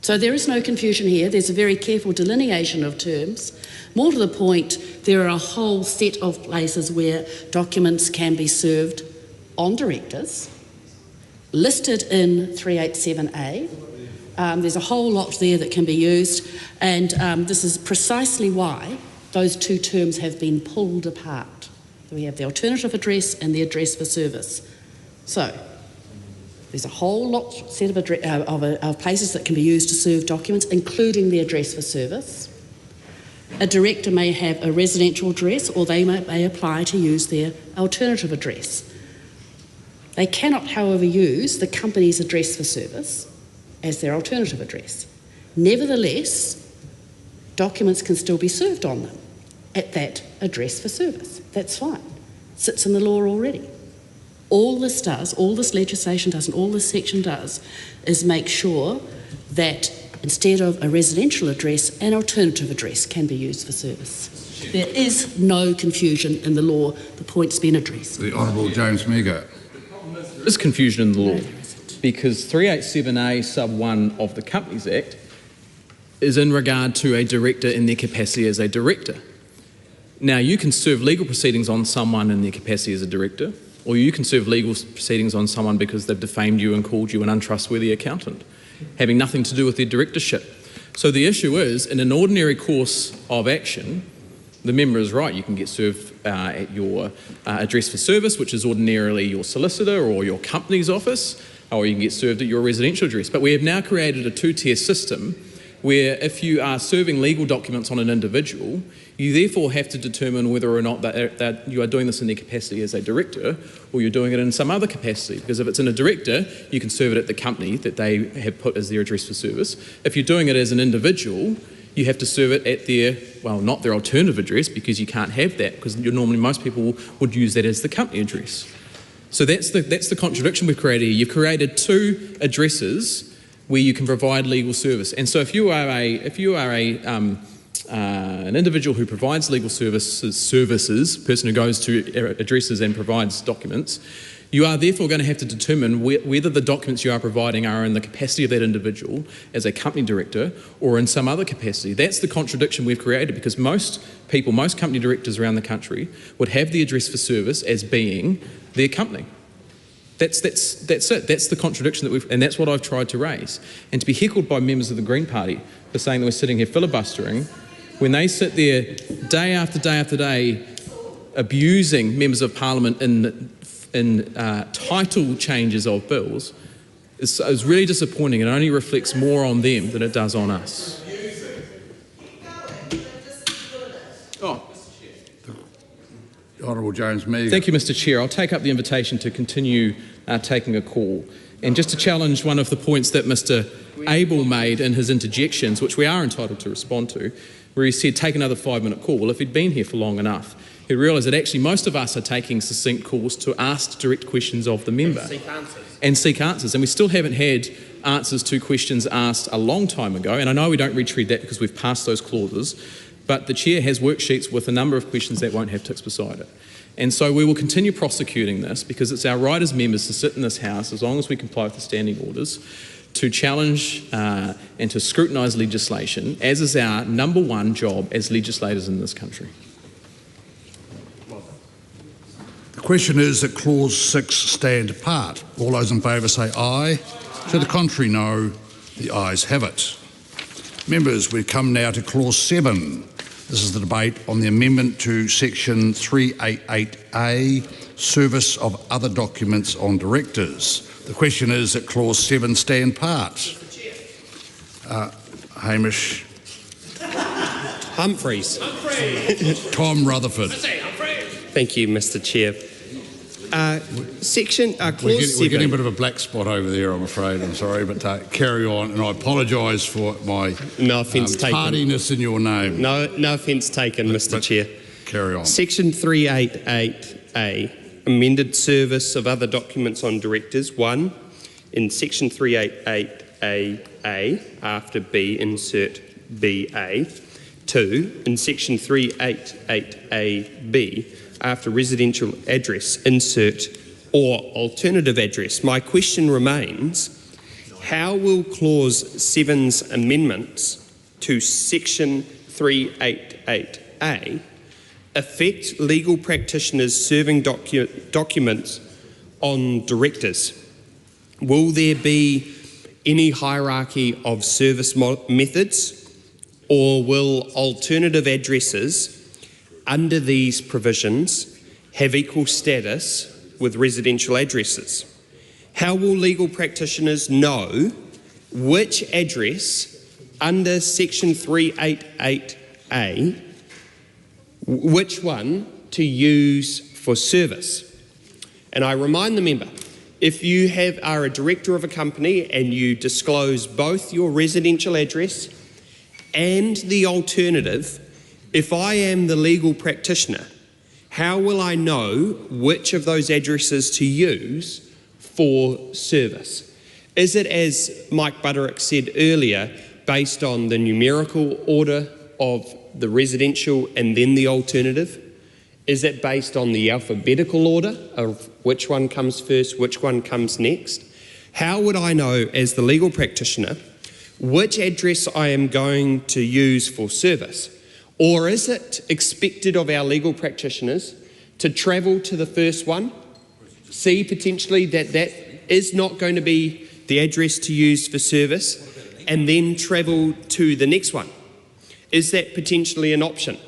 So there is no confusion here. There's a very careful delineation of terms. More to the point, there are a whole set of places where documents can be served on directors, listed in 387A. There's a whole lot there that can be used, and this is precisely why those two terms have been pulled apart. We have the alternative address and the address for service. So there's a whole lot set of places that can be used to serve documents, including the address for service. A director may have a residential address, or they may apply to use their alternative address. They cannot, however, use the company's address for service as their alternative address. Nevertheless, documents can still be served on them at that address for service. That's fine. It sits in the law already. All this legislation does, and all this section does, is make sure that instead of a residential address, an alternative address can be used for service. There is no confusion in the law. The point's been addressed. The Honourable James Meagher. There is confusion in the law because 387A sub 1 of the Companies Act is in regard to a director in their capacity as a director. Now, you can serve legal proceedings on someone in their capacity as a director, or you can serve legal proceedings on someone because they've defamed you and called you an untrustworthy accountant, having nothing to do with their directorship. So the issue is, in an ordinary course of action, the member is right, you can get served at your address for service, which is ordinarily your solicitor or your company's office, or you can get served at your residential address. But we have now created a two-tier system where if you are serving legal documents on an individual, you therefore have to determine whether or not that you are doing this in their capacity as a director or you're doing it in some other capacity. Because if it's in a director, you can serve it at the company that they have put as their address for service. If you're doing it as an individual, you have to serve it at their, well, not their alternative address, because you can't have that, because normally most people would use that as the company address. So that's the contradiction we've created here. You've created two addresses where you can provide legal service. And so if you are an individual who provides legal services, person who goes to addresses and provides documents, you are therefore going to have to determine whether the documents you are providing are in the capacity of that individual as a company director or in some other capacity. That's the contradiction we've created, because most people, most company directors around the country would have the address for service as being their company. That's it. That's the contradiction that and that's what I've tried to raise. And to be heckled by members of the Green Party for saying that we're sitting here filibustering, when they sit there day after day after day abusing members of Parliament in title changes of bills, is really disappointing, and only reflects more on them than it does on us. Honourable James Meager. Thank you, Mr. Chair. I'll take up the invitation to continue taking a call. And just to challenge one of the points that Mr. Abel made in his interjections, which we are entitled to respond to, where he said, take another 5-minute call. Well, if he'd been here for long enough, he'd realise that actually most of us are taking succinct calls to ask direct questions of the member. And seek answers. And we still haven't had answers to questions asked a long time ago. And I know we don't retread that because we've passed those clauses, but the Chair has worksheets with a number of questions that won't have ticks beside it. And so we will continue prosecuting this, because it's our right as members to sit in this House, as long as we comply with the standing orders, to challenge and to scrutinise legislation, as is our number one job as legislators in this country. The question is that Clause 6 stand apart. All those in favour say aye. To the contrary, no. The ayes have it. Members, we come now to Clause 7. This is the debate on the amendment to Section 388A, Service of Other Documents on Directors. The question is that Clause 7 stand part. Hamish. Humphreys. Tom Rutherford. Thank you, Mr. Chair. Clause 7. We're getting a bit of a black spot over there, I'm afraid. I'm sorry, but carry on. And I apologise for my tardiness in your name. No offence taken, Mr. Chair. Carry on. Section 388A, amended service of other documents on directors. 1. In Section 388AA, after B, insert BA. 2. In Section 388AB, after residential address, insert or alternative address. My question remains, how will Clause 7's amendments to Section 388A affect legal practitioners serving documents on directors? Will there be any hierarchy of service methods, or will alternative addresses under these provisions have equal status with residential addresses? How will legal practitioners know which address under Section 388A, which one to use for service? And I remind the member, if you are a director of a company and you disclose both your residential address and the alternative, if I am the legal practitioner, how will I know which of those addresses to use for service? Is it, as Mike Butterick said earlier, based on the numerical order of the residential and then the alternative? Is it based on the alphabetical order of which one comes first, which one comes next? How would I know, as the legal practitioner, which address I am going to use for service? Or is it expected of our legal practitioners to travel to the first one, see potentially that is not going to be the address to use for service, and then travel to the next one? Is that potentially an option?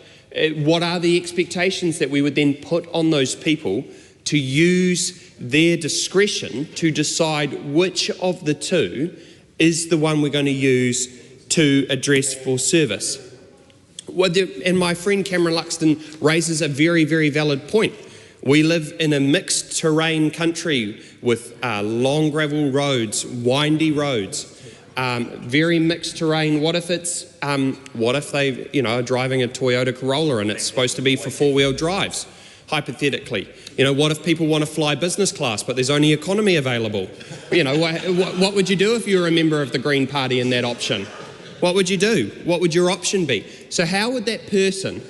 What are the expectations that we would then put on those people to use their discretion to decide which of the two is the one we're going to use to address for service? And my friend Cameron Luxon raises a very, very valid point. We live in a mixed terrain country with long gravel roads, windy roads, very mixed terrain. What if they, are driving a Toyota Corolla and it's supposed to be for 4-wheel drives? hypothetically. You know, what if people want to fly business class but there's only economy available? You know, what would you do if you were a member of the Green Party in that option? What would you do? What would your option be? So how would that person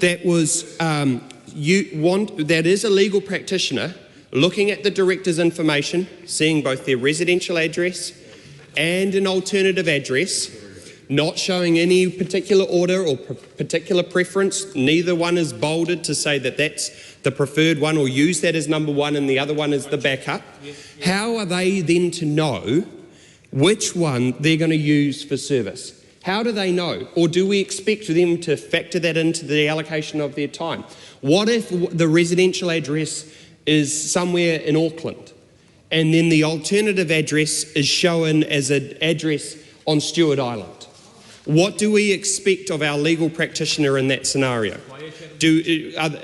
that was that is a legal practitioner looking at the director's information, seeing both their residential address and an alternative address, not showing any particular order or particular preference, neither one is bolded to say that that's the preferred one or use that as number one and the other one as the backup, how are they then to know which one they're going to use for service? How do they know? Or do we expect them to factor that into the allocation of their time? What if the residential address is somewhere in Auckland and then the alternative address is shown as an address on Stewart Island? What do we expect of our legal practitioner in that scenario?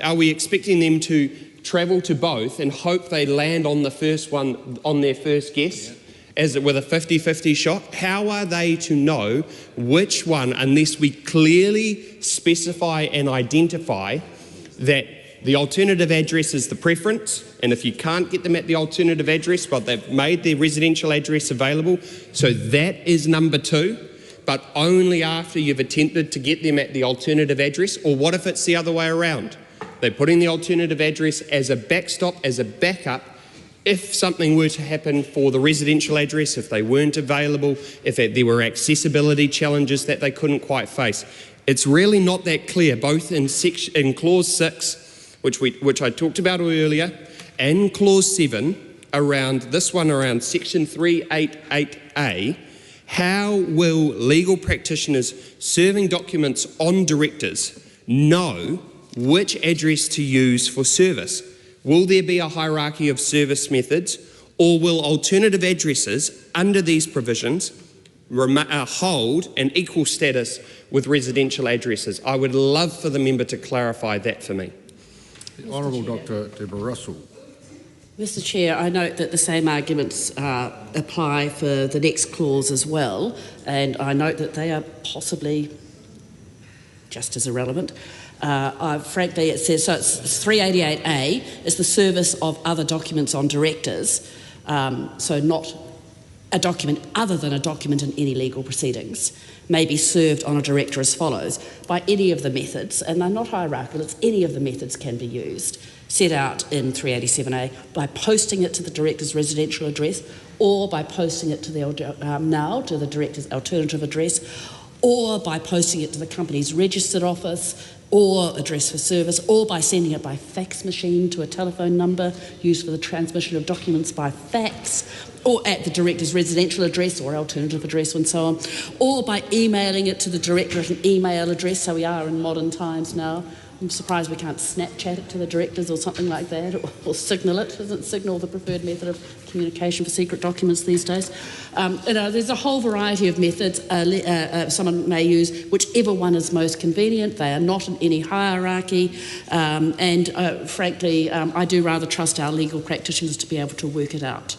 Are we expecting them to travel to both and hope they land on the first one on their first guess, with a 50-50 shot? How are they to know which one, unless we clearly specify and identify that the alternative address is the preference, and if you can't get them at the alternative address, but they've made their residential address available, so that is number two, but only after you've attempted to get them at the alternative address? Or what if it's the other way around? They're putting the alternative address as a backstop, as a backup, if something were to happen for the residential address, if they weren't available, if there were accessibility challenges that they couldn't quite face. It's really not that clear, both in Clause 6, which I talked about earlier, and Clause 7, around Section 388A, how will legal practitioners serving documents on directors know which address to use for service? Will there be a hierarchy of service methods, or will alternative addresses under these provisions hold an equal status with residential addresses? I would love for the member to clarify that for me. The Honourable Dr. Deborah Russell. Mr. Chair, I note that the same arguments apply for the next clause as well, and I note that they are possibly just as irrelevant. Frankly, it says, so it's 388A is the service of other documents on directors, so not a document other than a document in any legal proceedings, may be served on a director as follows: by any of the methods, and they're not hierarchical, it's any of the methods can be used, set out in 387A, by posting it to the director's residential address, or by posting it to the director's alternative address, or by posting it to the company's registered office, or address for service, or by sending it by fax machine to a telephone number used for the transmission of documents by fax, or at the director's residential address or alternative address and so on, or by emailing it to the director at an email address. So we are in modern times now. I'm surprised we can't Snapchat it to the directors or something like that, or Signal it. Isn't Signal the preferred method of communication for secret documents these days? There's a whole variety of methods someone may use, whichever one is most convenient. They are not in any hierarchy, frankly, I do rather trust our legal practitioners to be able to work it out.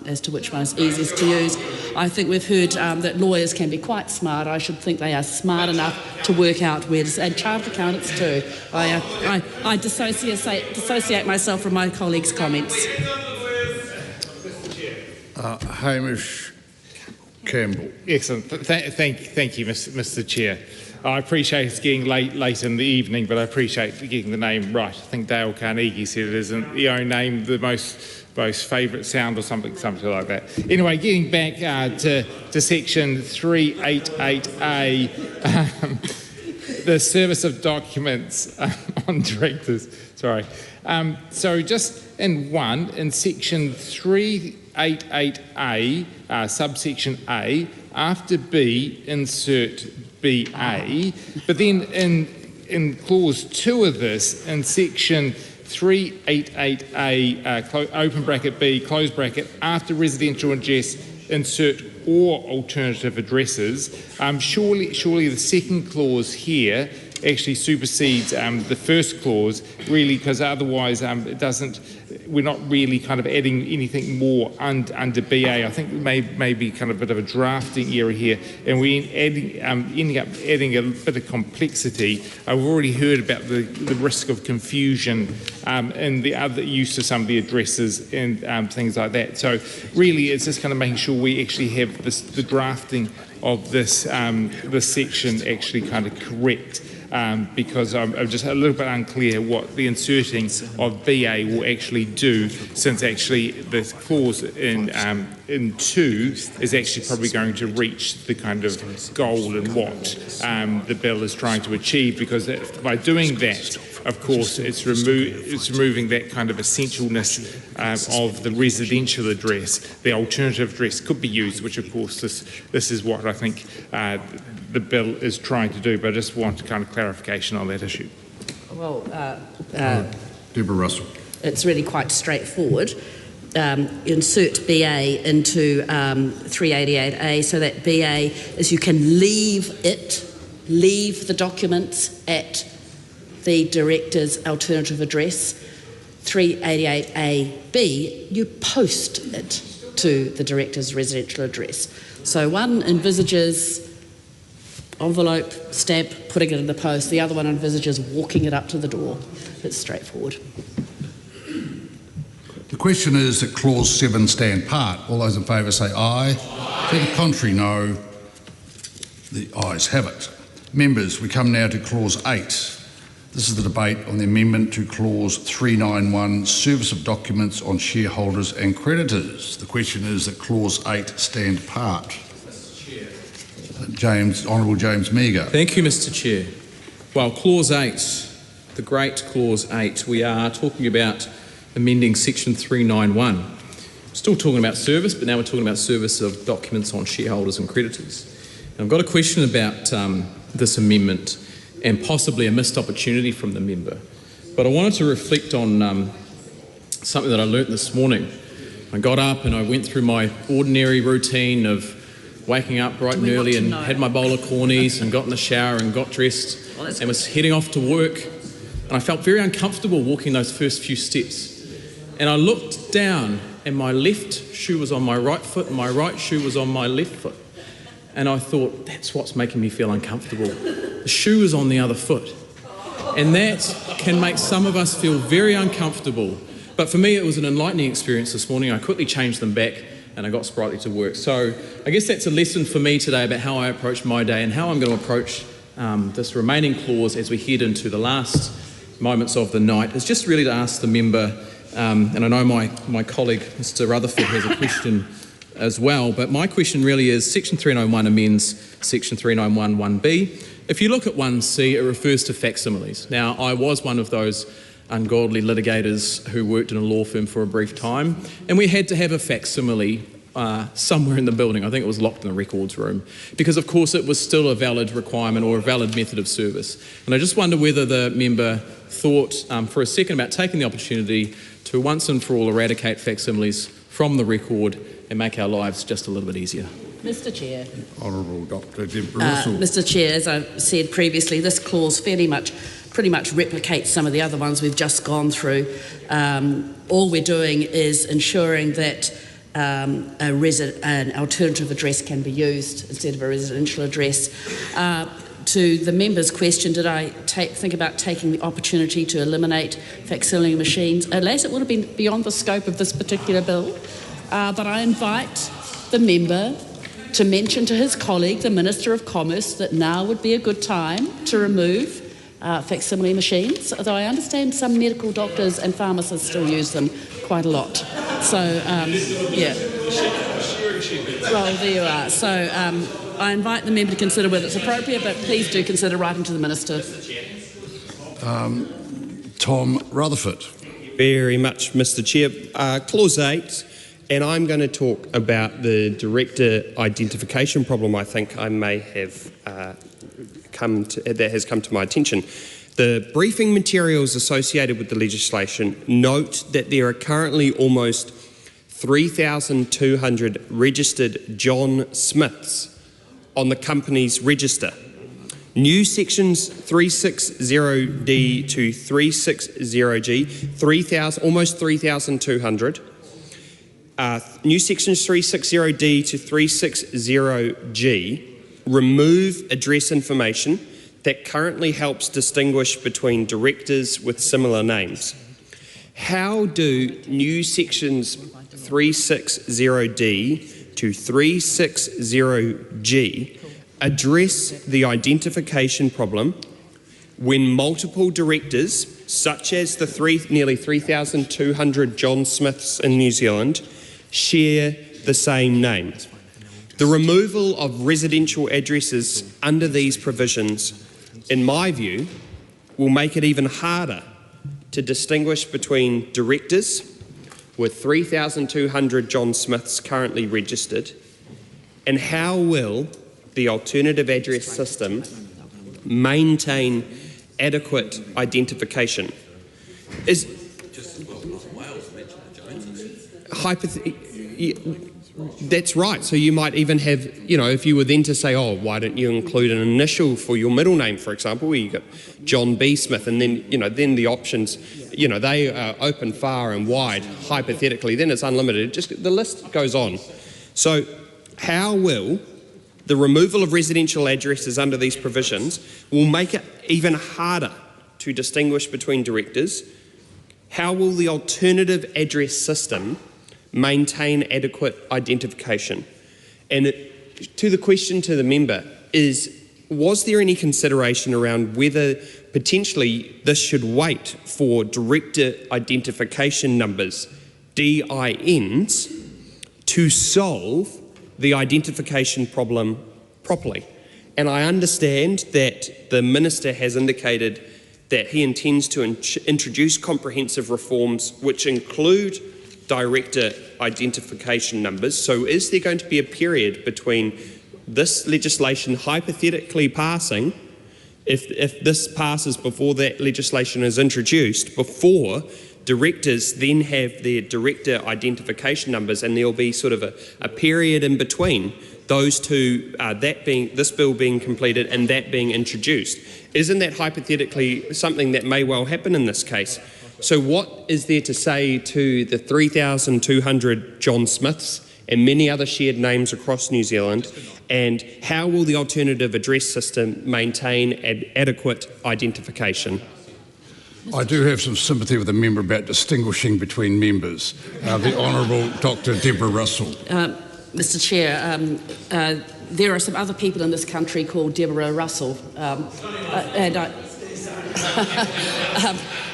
As to which one is easiest to use. I think we've heard that lawyers can be quite smart. I should think they are smart enough to work out where to, and chartered accountants too. I dissociate myself from my colleagues' comments. Hamish Campbell. Excellent. Thank you, Mr. Chair. I appreciate it's getting late in the evening, but I appreciate getting the name right. I think Dale Carnegie said it isn't the own name the most favourite sound or something like that. Anyway, getting back to section 388A, the service of documents on directors. Sorry. So just in section 388A, subsection A, after B, insert BA, but then in clause 2 of this, in section 388A, open bracket B, close bracket, after residential address, insert or alternative addresses. Surely the second clause here actually supersedes the first clause, really, because otherwise it doesn't. we're not really kind of adding anything more under BA. I think maybe kind of a bit of a drafting error here, and we're ending up adding a bit of complexity. I've already heard about the risk of confusion and the other use of some of the addresses and things like that. So really it's just kind of making sure we actually have the drafting of this section actually kind of correct. Because I'm just a little bit unclear what the inserting of BA will actually do, since actually the clause in 2 is actually probably going to reach the kind of goal and what the bill is trying to achieve, because by doing that, of course, it's removing that kind of essentialness of the residential address. The alternative address could be used, which of course this is what I think the bill is trying to do, but I just want kind of clarification on that issue. Well, Deborah Russell. It's really quite straightforward. Insert BA into 388A, so that BA is you can leave the documents at the director's alternative address. 388AB, you post it to the director's residential address. So one envisages envelope, stamp, putting it in the post. The other one envisages walking it up to the door. It's straightforward. The question is that Clause 7 stand part. All those in favour say aye. To the contrary, no. The ayes have it. Members, we come now to Clause 8. This is the debate on the amendment to Clause 391, Service of Documents on Shareholders and Creditors. The question is that Clause 8 stand part. Honourable James Meagher. Thank you, Mr. Chair. Well, Clause 8, the great Clause 8, we are talking about amending Section 391. Still talking about service, but now we're talking about service of documents on shareholders and creditors. And I've got a question about this amendment and possibly a missed opportunity from the member. But I wanted to reflect on something that I learnt this morning. I got up and I went through my ordinary routine of waking up bright and early and had my bowl of cornies and got in the shower and got dressed and was heading off to work. And I felt very uncomfortable walking those first few steps. And I looked down and my left shoe was on my right foot and my right shoe was on my left foot. And I thought, that's what's making me feel uncomfortable. The shoe is on the other foot. And that can make some of us feel very uncomfortable. But for me, it was an enlightening experience this morning. I quickly changed them back and I got sprightly to work. So I guess that's a lesson for me today about how I approach my day and how I'm going to approach this remaining clause as we head into the last moments of the night, is just really to ask the member, and I know my colleague Mr Rutherford has a question as well, but my question really is, Section 391 amends Section 391 1B. If you look at 1C, it refers to facsimiles. Now, I was one of those ungodly litigators who worked in a law firm for a brief time, and we had to have a facsimile somewhere in the building. I think it was locked in the records room, because of course it was still a valid requirement or a valid method of service. And I just wonder whether the member thought for a second about taking the opportunity to once and for all eradicate facsimiles from the record and make our lives just a little bit easier. Mr Chair. Honourable Dr Deborah Russell. Mr Chair, as I said previously, this clause pretty much replicates some of the other ones we've just gone through. All we're doing is ensuring that an alternative address can be used instead of a residential address. To the member's question, did I think about taking the opportunity to eliminate facsimile machines? Alas, it would have been beyond the scope of this particular bill, but I invite the member to mention to his colleague, the Minister of Commerce, that now would be a good time to remove facsimile machines, although I understand some medical doctors and pharmacists still use them quite a lot. So, yeah. Well, there you are. So I invite the member to consider whether it's appropriate, but please do consider writing to the Minister. Tom Rutherford. Very much, Mr Chair. Clause 8, and I'm going to talk about the director identification problem I think I may have that has come to my attention. The briefing materials associated with the legislation note that there are currently almost 3,200 registered John Smiths on the company's register. New sections 360D to 360G, almost 3,200. New sections 360D to 360G remove address information that currently helps distinguish between directors with similar names. How do new sections 360D to 360G address the identification problem when multiple directors, such as the nearly 3,200 John Smiths in New Zealand, share the same name? The removal of residential addresses under these provisions, in my view, will make it even harder to distinguish between directors with 3,200 John Smiths currently registered, and how will the alternative address system maintain adequate identification? That's right. So you might even have, if you were then to say, oh, why don't you include an initial for your middle name, for example, where you got John B. Smith, and then, then the options, they are open far and wide, hypothetically, then it's unlimited. The list goes on. So how will the removal of residential addresses under these provisions will make it even harder to distinguish between directors? How will the alternative address system maintain adequate identification? And to the question to the member was there any consideration around whether potentially this should wait for director identification numbers, DINs, to solve the identification problem properly? And I understand that the Minister has indicated that he intends to introduce comprehensive reforms which include director identification numbers. So is there going to be a period between this legislation hypothetically passing, if this passes before that legislation is introduced, before directors then have their director identification numbers, and there'll be sort of a period in between those two, this bill being completed and that being introduced? Isn't that hypothetically something that may well happen in this case? So what is there to say to the 3,200 John Smiths and many other shared names across New Zealand, and how will the alternative address system maintain adequate identification? I do have some sympathy with the member about distinguishing between members. The Honourable Dr. Deborah Russell. Mr. Chair, there are some other people in this country called Deborah Russell, and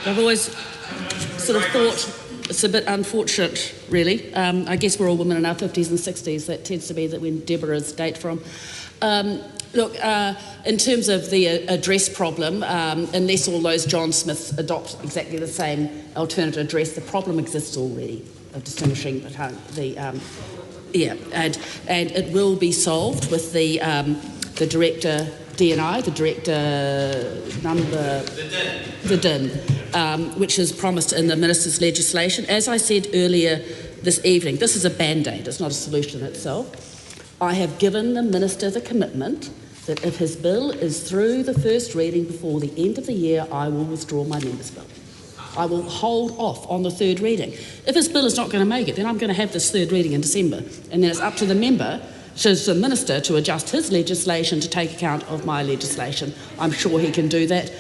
I've always sort of thought it's a bit unfortunate, really. I guess we're all women in our 50s and 60s. That tends to be when Deborah's date from. Look, in terms of the address problem, unless all those John Smiths adopt exactly the same alternative address, the problem exists already of distinguishing between the and it will be solved with the director DNI, the director number, the DIN, which is promised in the Minister's legislation. As I said earlier this evening, this is a band-aid, it's not a solution itself. I have given the Minister the commitment that if his bill is through the first reading before the end of the year, I will withdraw my member's bill. I will hold off on the third reading. If his bill is not going to make it, then I'm going to have this third reading in December, and then it's up to the member, to the Minister, to adjust his legislation to take account of my legislation. I'm sure he can do that.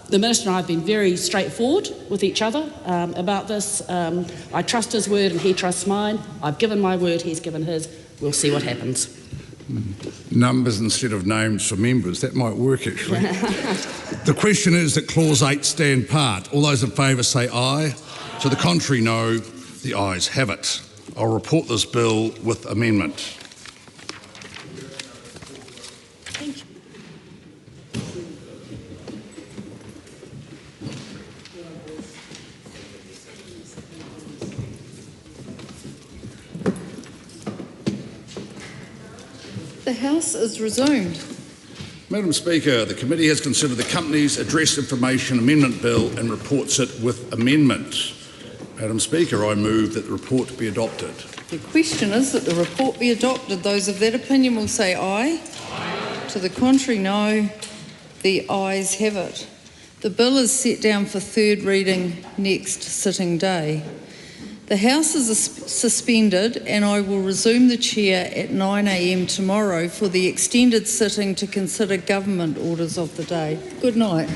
The Minister and I have been very straightforward with each other about this. I trust his word and he trusts mine. I've given my word, he's given his. We'll see what happens. Numbers instead of names for members, that might work actually. The question is that Clause 8 stand part. All those in favour say aye. To the contrary, no. The ayes have it. I'll report this bill with amendment. The House is resumed. Madam Speaker, the committee has considered the Companies Address Information Amendment Bill and reports it with amendment. Madam Speaker, I move that the report be adopted. The question is that the report be adopted. Those of that opinion will say aye. To the contrary, no. The ayes have it. The bill is set down for third reading next sitting day. The House is suspended and I will resume the chair at 9 a.m. tomorrow for the extended sitting to consider government orders of the day. Good night.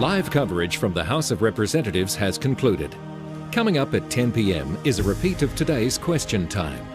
Live coverage from the House of Representatives has concluded. Coming up at 10 p.m. is a repeat of today's question time.